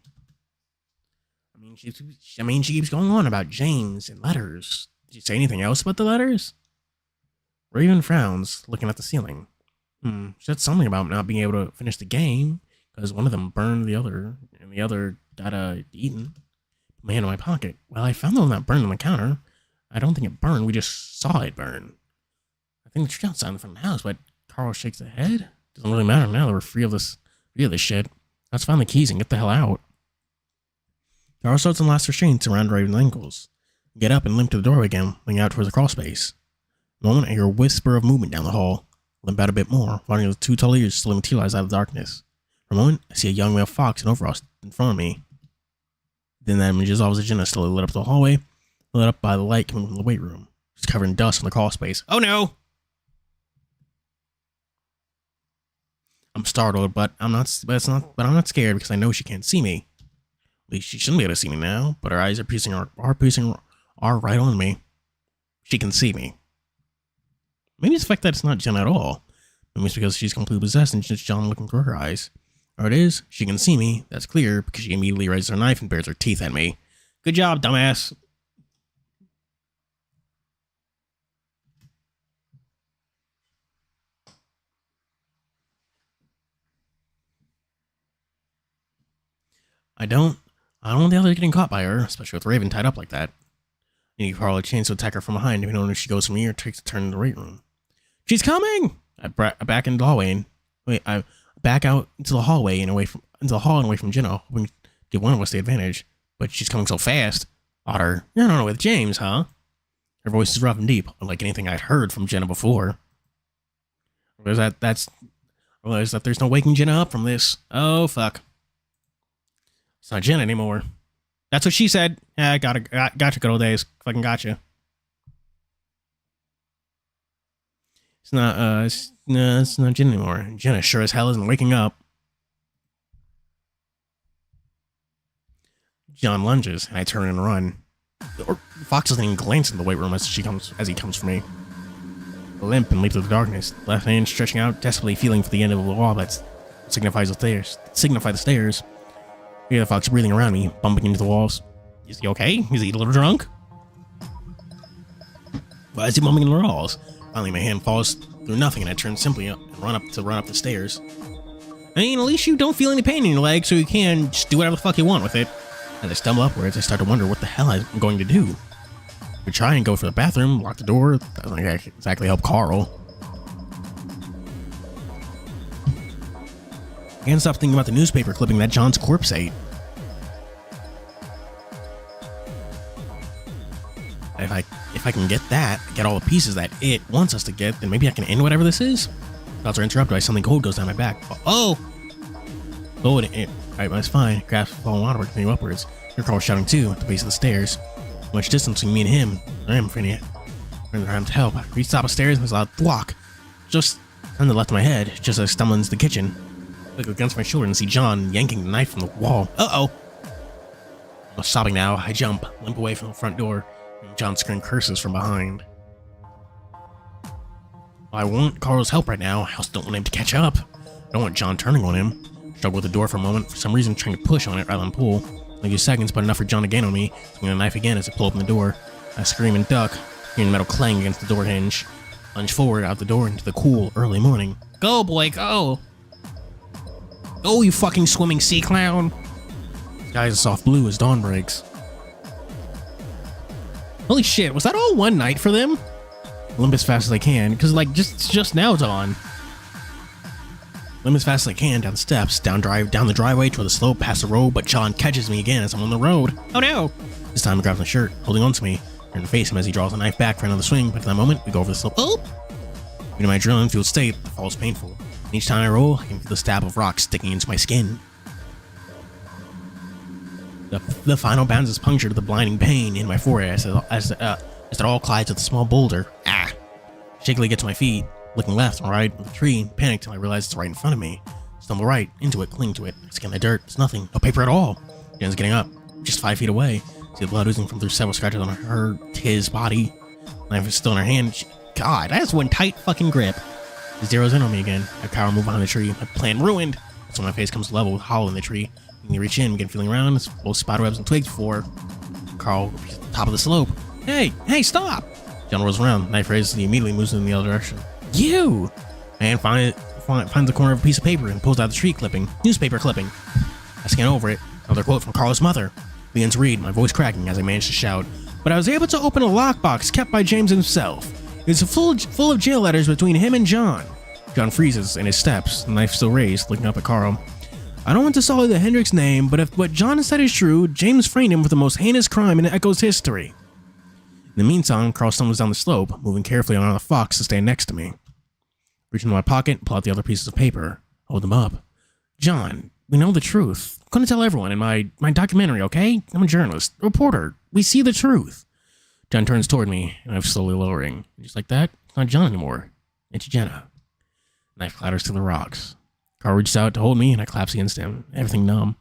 Speaker 2: I mean, she keeps going on about James and letters. Did you say anything else about the letters? Raven frowns, looking at the ceiling. She said something about not being able to finish the game because one of them burned the other, and the other got eaten. Put my hand in my pocket. Well, I found the one that burned on the counter. I don't think it burned. We just saw it burn. I think the tree outside in front of the house, but Carl shakes his head. Doesn't really matter now that we're free of this shit. Let's find the keys and get the hell out. Carl starts and last restraints around Raven's ankles. Get up and limp to the doorway again, looking out towards the crawl space. The moment I hear a whisper of movement down the hall. Limp out a bit more, watching those two tall ears slowly materialize out of the darkness. For a moment, I see a young male fox in overalls in front of me. Then that image dissolves as Jenna slowly lit up the hallway, lit up by the light coming from the weight room. She's covered in dust on the crawl space. Oh no! I'm startled, but I'm not scared because I know she can't see me. At least she shouldn't be able to see me now, but her eyes are right on me. She can see me. Maybe it's the fact that it's not Jenna at all. Maybe it's because she's completely possessed and it's just John looking through her eyes. Or it is, she can see me, that's clear, because she immediately raises her knife and bares her teeth at me. Good job, dumbass. I don't want the other getting caught by her, especially with Raven tied up like that. I need Carl a chance to attack her from behind, depending on if she goes from here or takes a turn in the right room. She's coming! I back into the hallway and I back out into the hallway and away from Jenna, hoping to give one of us the advantage. But she's coming so fast. Otter, you're not with James, huh? Her voice is rough and deep, unlike anything I'd heard from Jenna before. I realize that there's no waking Jenna up from this. Oh, fuck. It's not Jenna anymore. That's what she said. Yeah, gotcha, good old days. Fucking gotcha. It's not Jenna anymore. Jenna sure as hell isn't waking up. John lunges, and I turn and run. Fox doesn't even glance in the weight room as he comes for me. I limp and leap through the darkness, left hand stretching out, desperately feeling for the end of the wall that signifies the stairs. I hear the Fox breathing around me, bumping into the walls. Is he okay? Is he a little drunk? Why is he bumping into the walls? Finally, my hand falls through nothing, and I turn simply up and run up the stairs. I mean, at least you don't feel any pain in your leg, so you can just do whatever the fuck you want with it. As I stumble upwards, I start to wonder what the hell I'm going to do. I try and go for the bathroom, lock the door. That doesn't exactly help Carl. I can't stop thinking about the newspaper clipping that John's corpse ate. If I can get all the pieces that it wants us to get, then maybe I can end whatever this is. Thoughts are interrupted by something cold goes down my back. Oh! Alright, that's fine. Grasp falling water, continue upwards. Your Carl shouting too at the base of the stairs. Much distance between me and him. I am afraid to turn around to help. I reach the top of the stairs and there's a loud thwack. Just on the left of my head, just as I stumble into the kitchen. I look against my shoulder and see John yanking the knife from the wall. Uh-oh! I'm sobbing now. I jump, limp away from the front door, and John screaming curses from behind. I want Carl's help right now. I also don't want him to catch up. I don't want John turning on him. Struggle with the door for a moment, for some reason trying to push on it rather than pull. A few seconds, but enough for John to gain on me, swinging the knife again as I pull open the door. I scream and duck, hearing the metal clang against the door hinge. Lunge forward out the door into the cool, early morning. Go, boy, go! Go, you fucking swimming sea clown! The sky is a soft blue as dawn breaks. Holy shit, was that all one night for them? Limp as fast as I can, because like just now dawn. Limp as fast as I can down the steps, down the driveway toward the slope past the road, but John catches me again as I'm on the road. Oh no! This time he grabs my shirt, holding on to me. I turn to face him as he draws the knife back for another swing, but at that moment, we go over the slope. Oh! Due to my adrenaline-fueled state, the fall is painful. And each time I roll, I can feel the stab of rock sticking into my skin. The final bounce is punctured with the blinding pain in my forehead as it all collides with a small boulder. Ah! Shakily get to my feet, looking left and right with the tree, panicked till I realize it's right in front of me. Stumble right into it, cling to it. I scan the dirt. It's nothing. No paper at all. Jen's getting up, just 5 feet away. See the blood oozing from through several scratches on his body. Knife is still in her hand. God, that's one tight fucking grip. He zeroes in on me again. I cower move behind the tree. My plan ruined. So my face comes level with hollow in the tree. You reach in, begin feeling around. It's both spiderwebs and twigs before Carl reaches the top of the slope. Hey, stop! John rolls around. Knife raises and he immediately moves in the other direction. You! And finds the corner of a piece of paper and pulls out the newspaper clipping. I scan over it. Another quote from Carl's mother. Begins to read, my voice cracking as I manage to shout. But I was able to open a lockbox kept by James himself. It's full of jail letters between him and John. John freezes in his steps, the knife still raised, looking up at Carl. I don't want to sully the Hendricks name, but if what John has said is true, James framed him for the most heinous crime in Echo's history. In the meantime, Carl stumbles down the slope, moving carefully on another fox to stand next to me. Reach into my pocket, pull out the other pieces of paper, hold them up. John, we know the truth. I'm going to tell everyone in my documentary, okay? I'm a journalist, a reporter. We see the truth. John turns toward me, and I'm slowly lowering. Just like that, it's not John anymore. It's Jenna. Knife clatters to the rocks. Carl reaches out to hold me, and I collapse against him, everything numb.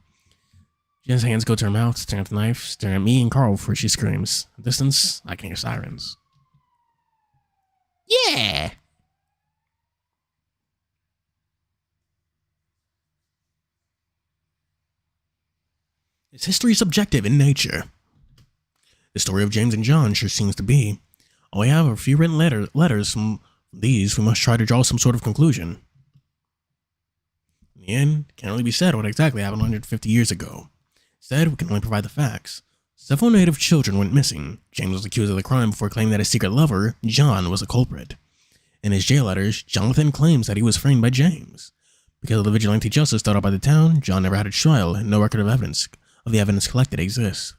Speaker 2: Jen's hands go to her mouth, staring at the knife, staring at me and Carl before she screams. At distance, I can hear sirens. Yeah! Is history subjective in nature? The story of James and John sure seems to be. All we have are a few written letters. From these, we must try to draw some sort of conclusion. In the end, it can't really be said what exactly happened 150 years ago. Instead, we can only provide the facts. Several native children went missing. James was accused of the crime before claiming that his secret lover, John, was a culprit. In his jail letters, Jonathan claims that he was framed by James. Because of the vigilante justice thought out by the town, John never had a trial and no record of the evidence collected exists.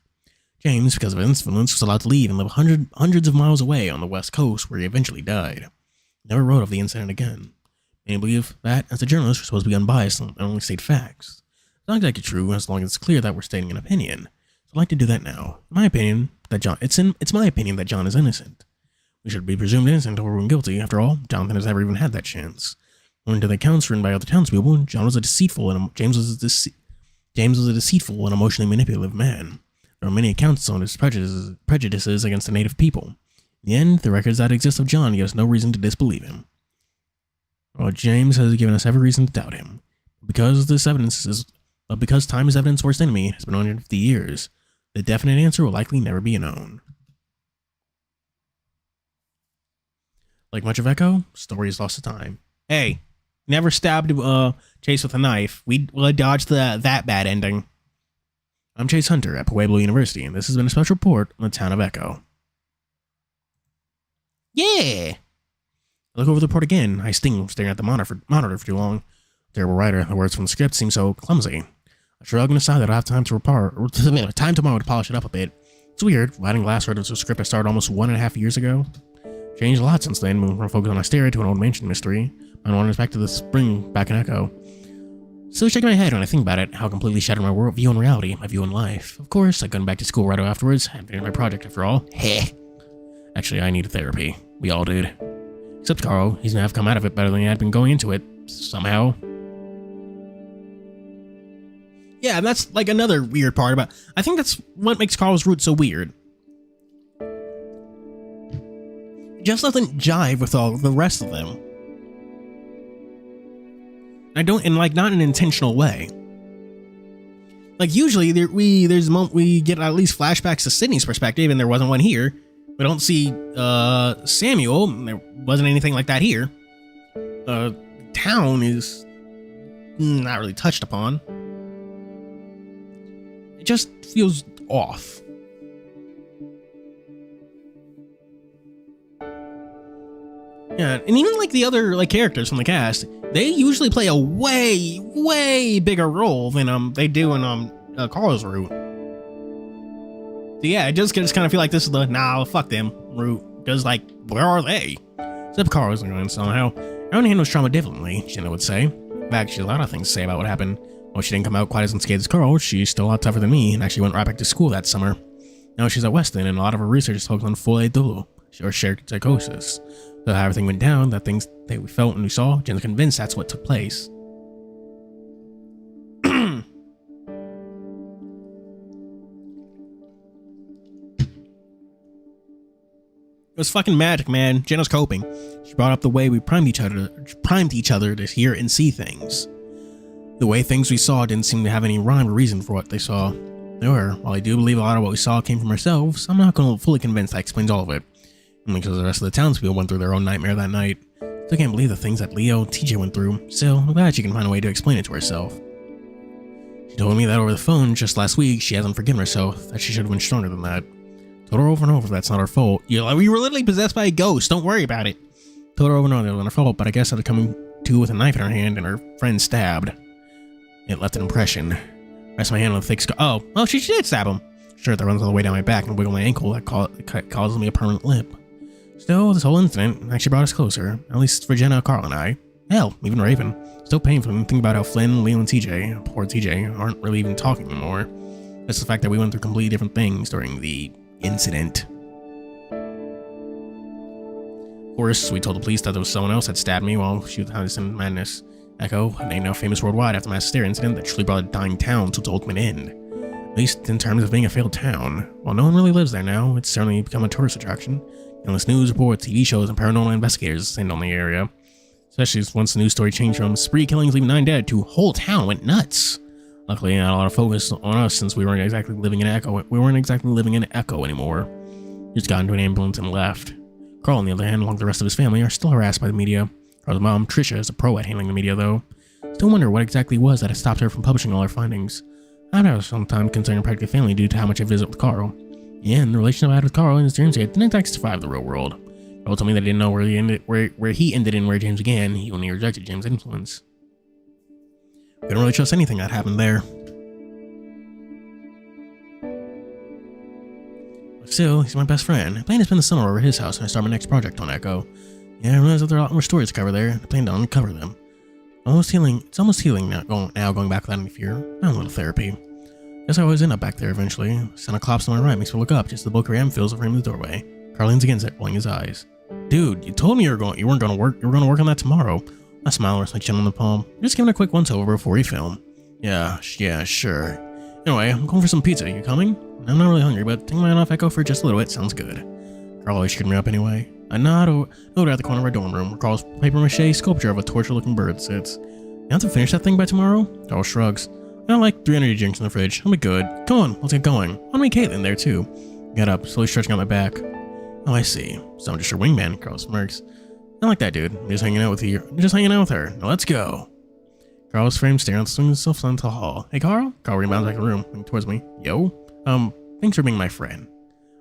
Speaker 2: James, because of his influence, was allowed to leave and live hundreds of miles away on the west coast, where he eventually died. Never wrote of the incident again. Many believe that, as a journalist, we're supposed to be unbiased and only state facts. It's not exactly true, as long as it's clear that we're stating an opinion. So I'd like to do that now. In my opinion, it's my opinion that John is innocent. We should be presumed innocent or proven guilty. After all, Jonathan has never even had that chance. According to the accounts written by other townspeople, James was a deceitful and emotionally manipulative man. There are many accounts on his prejudices against the native people. In the end, the records that exist of John give us no reason to disbelieve him. Well, James has given us every reason to doubt him. Because time is evidence worst enemy has been 150 years, the definite answer will likely never be known. Like much of Echo, story is lost to time. Hey, never stabbed Chase with a knife. We dodged that bad ending. I'm Chase Hunter at Pueblo University, and this has been a special report on the town of Echo. Yeah! I look over the report again. I sting staring at the monitor for too long. Terrible writer, the words from the script seem so clumsy. I shrug and decide that I have time tomorrow to polish it up a bit. It's weird, writing last word of the script I started almost 1.5 years ago. Changed a lot since then, moving from focus on Asteria to an old mansion mystery. My wanders back to the spring back in Echo. Still shaking my head when I think about it, how completely shattered my view on reality, my view on life. Of course, I'd gone back to school right afterwards, hadn't finished my project after all. Heh. Actually, I needed therapy. We all did. Except Carl, he's gonna have come out of it better than he had been going into it, somehow. Yeah, and that's like another weird part about... I think that's what makes Carl's route so weird. It just doesn't jive with all the rest of them. Not in an intentional way. Like usually there's a moment we get at least flashbacks to Sydney's perspective, and there wasn't one here. We don't see Samuel. There wasn't anything like that here. Town is not really touched upon. It just feels off. Yeah, and even like the other characters from the cast, they usually play a way bigger role than they do in Carl's route. So yeah, I just kind of feel like this is the fuck them route, because where are they? Except Carl's going somehow. Everyone handles trauma differently, Jenna would say. In fact, she has a lot of things to say about what happened. While she didn't come out quite as unscathed as Carl, she's still a lot tougher than me, and actually went right back to school that summer. Now she's at Weston, and a lot of her research is focused on full dolo, or shared psychosis. So how everything went down, the things that we felt and we saw, Jen's convinced that's what took place. It was fucking magic, man. Jenna's coping. She brought up the way we primed each other to hear and see things. The way things we saw didn't seem to have any rhyme or reason for what they saw. However, while I do believe a lot of what we saw came from ourselves, I'm not fully convinced that explains all of it. Only because the rest of the townspeople went through their own nightmare that night. Still can't believe the things that Leo and TJ went through. Still, I'm glad she can find a way to explain it to herself. She told me that over the phone just last week she hasn't forgiven herself, that she should have been stronger than that. Told her over and over that's not her fault. We were literally possessed by a ghost, don't worry about it. Told her over and over that it was her fault, but I guess after coming to with a knife in her hand and her friend stabbed, it left an impression. Rest my hand on the thick skull. Oh, she did stab him. Shirt that runs all the way down my back and wiggle my ankle that causes me a permanent limp. Still, this whole incident actually brought us closer, at least for Jenna, Carl, and I. Hell, even Raven. Still painful to think about how Flynn, Leo, and TJ, poor TJ, aren't really even talking anymore. Just the fact that we went through completely different things during the incident. Of course, we told the police that there was someone else that stabbed me while she was having some madness. Echo, a name now famous worldwide after the mass hysteria incident that truly brought a dying town to its ultimate end. At least in terms of being a failed town. While no one really lives there now, it's certainly become a tourist attraction. Endless news reports, TV shows, and paranormal investigators descend on the area. Especially once the news story changed from spree killings leaving 9 dead to whole town went nuts. Luckily, not a lot of focus on us since we weren't exactly living in Echo. We weren't exactly living in Echo anymore. We just got into an ambulance and left. Carl, on the other hand, along with the rest of his family, are still harassed by the media. Carl's mom, Trisha, is a pro at handling the media, though. Still wonder what exactly was that had stopped her from publishing all her findings. I've had some time concerning practically family due to how much I visit with Carl. And the relationship I had with Carl in his dreams didn't exactly survive the real world. Carl told me that he didn't know where he ended and where James began. He only rejected James' influence. We couldn't really trust anything that happened there. But still, he's my best friend. I plan to spend the summer over at his house and I start my next project on Echo. Yeah, I realize that there are a lot more stories to cover there. I plan to uncover them. It's almost healing now, going back without any fear. I'm a little therapy. Guess I always end up back there eventually. Sound of claps to my right makes me look up, just as the bulk of Ram fills the frame of the doorway. Carl leans against it, rolling his eyes. Dude, you told me you weren't gonna work on that tomorrow. I smile, rests my chin on the palm. I'm just giving a quick once-over before we film. Yeah, sure. Anyway, I'm going for some pizza. You coming? I'm not really hungry, but taking my off Echo for just a little bit sounds good. Carl always screwed me up anyway. I nod over at the corner of our dorm room, where Carl's papier-mâché sculpture of a torture-looking bird sits. You have to finish that thing by tomorrow? Carl shrugs. I got like 3 energy drinks in the fridge. I'll be good. Come on, let's get going. I'll meet Caitlin there too. Get up, slowly stretching out my back. Oh, I see. So I'm just your wingman, Carl smirks. I like that, dude. I'm just hanging out with you. I'm just hanging out with her. Now let's go. Carl's framed staring out, swinging himself into the hall. Hey, Carl? Carl rebounds back in the room, looking towards me. Yo? Thanks for being my friend.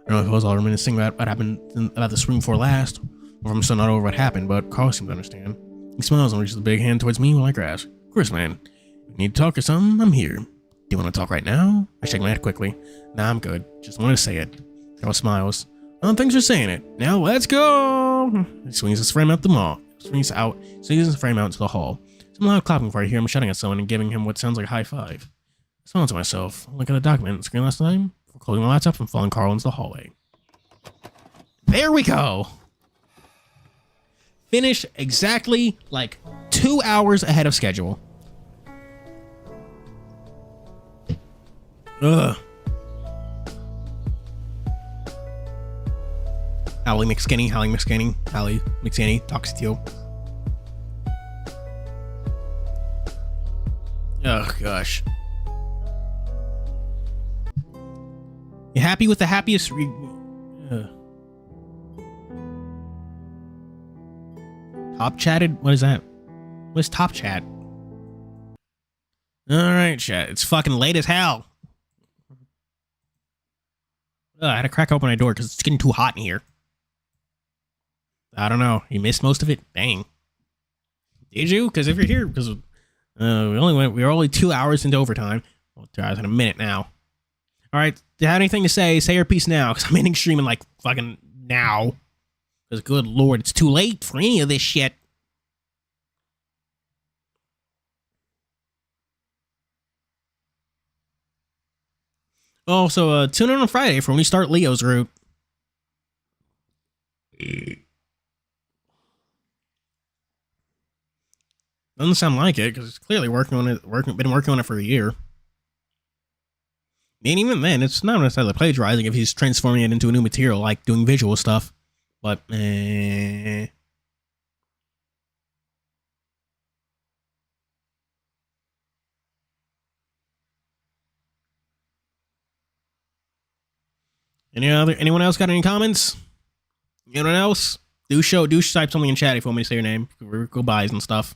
Speaker 2: I don't know if I was all reminiscing about what happened about the swing before last, or if I'm still not over what happened, but Carl seemed to understand. He smiles and reaches a big hand towards me while I grasp. Of course, man. If you need to talk or something, I'm here. Do you want to talk right now? I shake my head quickly. Nah, I'm good. Just wanted to say it. Carl smiles. Thanks for saying it. Now let's go. He swings his frame out the mall. Swings his frame out into the hall. Some loud clapping before I hear him shouting at someone and giving him what sounds like a high five. I smile to myself. Look at the document on the screen last time. Before closing my laptop and following Carl into the hallway. There we go. Finished exactly like 2 hours ahead of schedule. Ugh. Hallie McSkinny talks to you. Oh gosh. You happy with the happiest? Top chatted? What is that? What's top chat? Alright, chat. It's fucking late as hell. I had to crack open my door because it's getting too hot in here. I don't know. You missed most of it? Dang. Did you? Because if you're here, because we were only 2 hours into overtime. Well, 2 hours and a minute now. Alright, do you have anything to say? Say your piece now, because I'm ending streaming like fucking now. Because good lord, it's too late for any of this shit. Oh, so tune in on Friday for when we start Leo's route. Doesn't sound like it, because it's clearly been working on it for a year. And even then, it's not necessarily plagiarizing if he's transforming it into a new material, like doing visual stuff. But, Any anyone else got any comments? Anyone else? Do type something in chat if you want me to say your name. Goodbyes and stuff.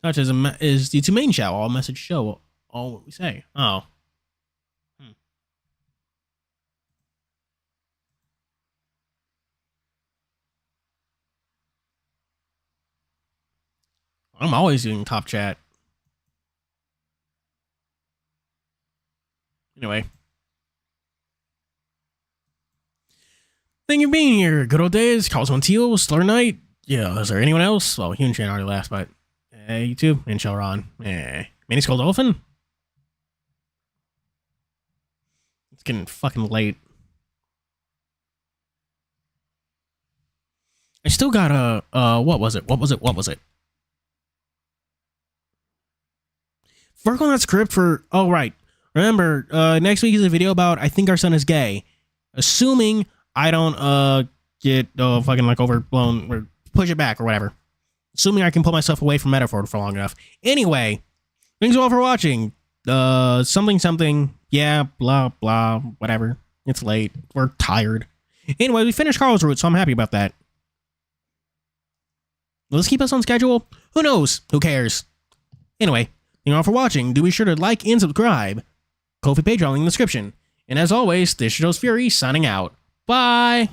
Speaker 2: Touch is the two main chat. All message show all what we say. Oh. I'm always doing top chat. Anyway. Thank you for being here. Good old days. Calls on Teal. Slur Night. Yeah, is there anyone else? Well, Human Chan already last, but you too. And Shelron. Mini Skull Dolphin. It's getting fucking late. I still got what was it? Work on that script for, oh right. Remember, next week is a video about I think our son is gay. Assuming I don't get fucking like overblown or push it back or whatever. Assuming I can pull myself away from metaphor for long enough. Anyway, thanks all for watching. Something. Yeah, blah, blah, whatever. It's late. We're tired. Anyway, we finished Carl's route, so I'm happy about that. Will this keep us on schedule? Who knows? Who cares? Anyway, Thank you all for watching. Do be sure to like and subscribe. Ko-fi Patreon link in the description. And as always, this is Fuuri signing out. Bye!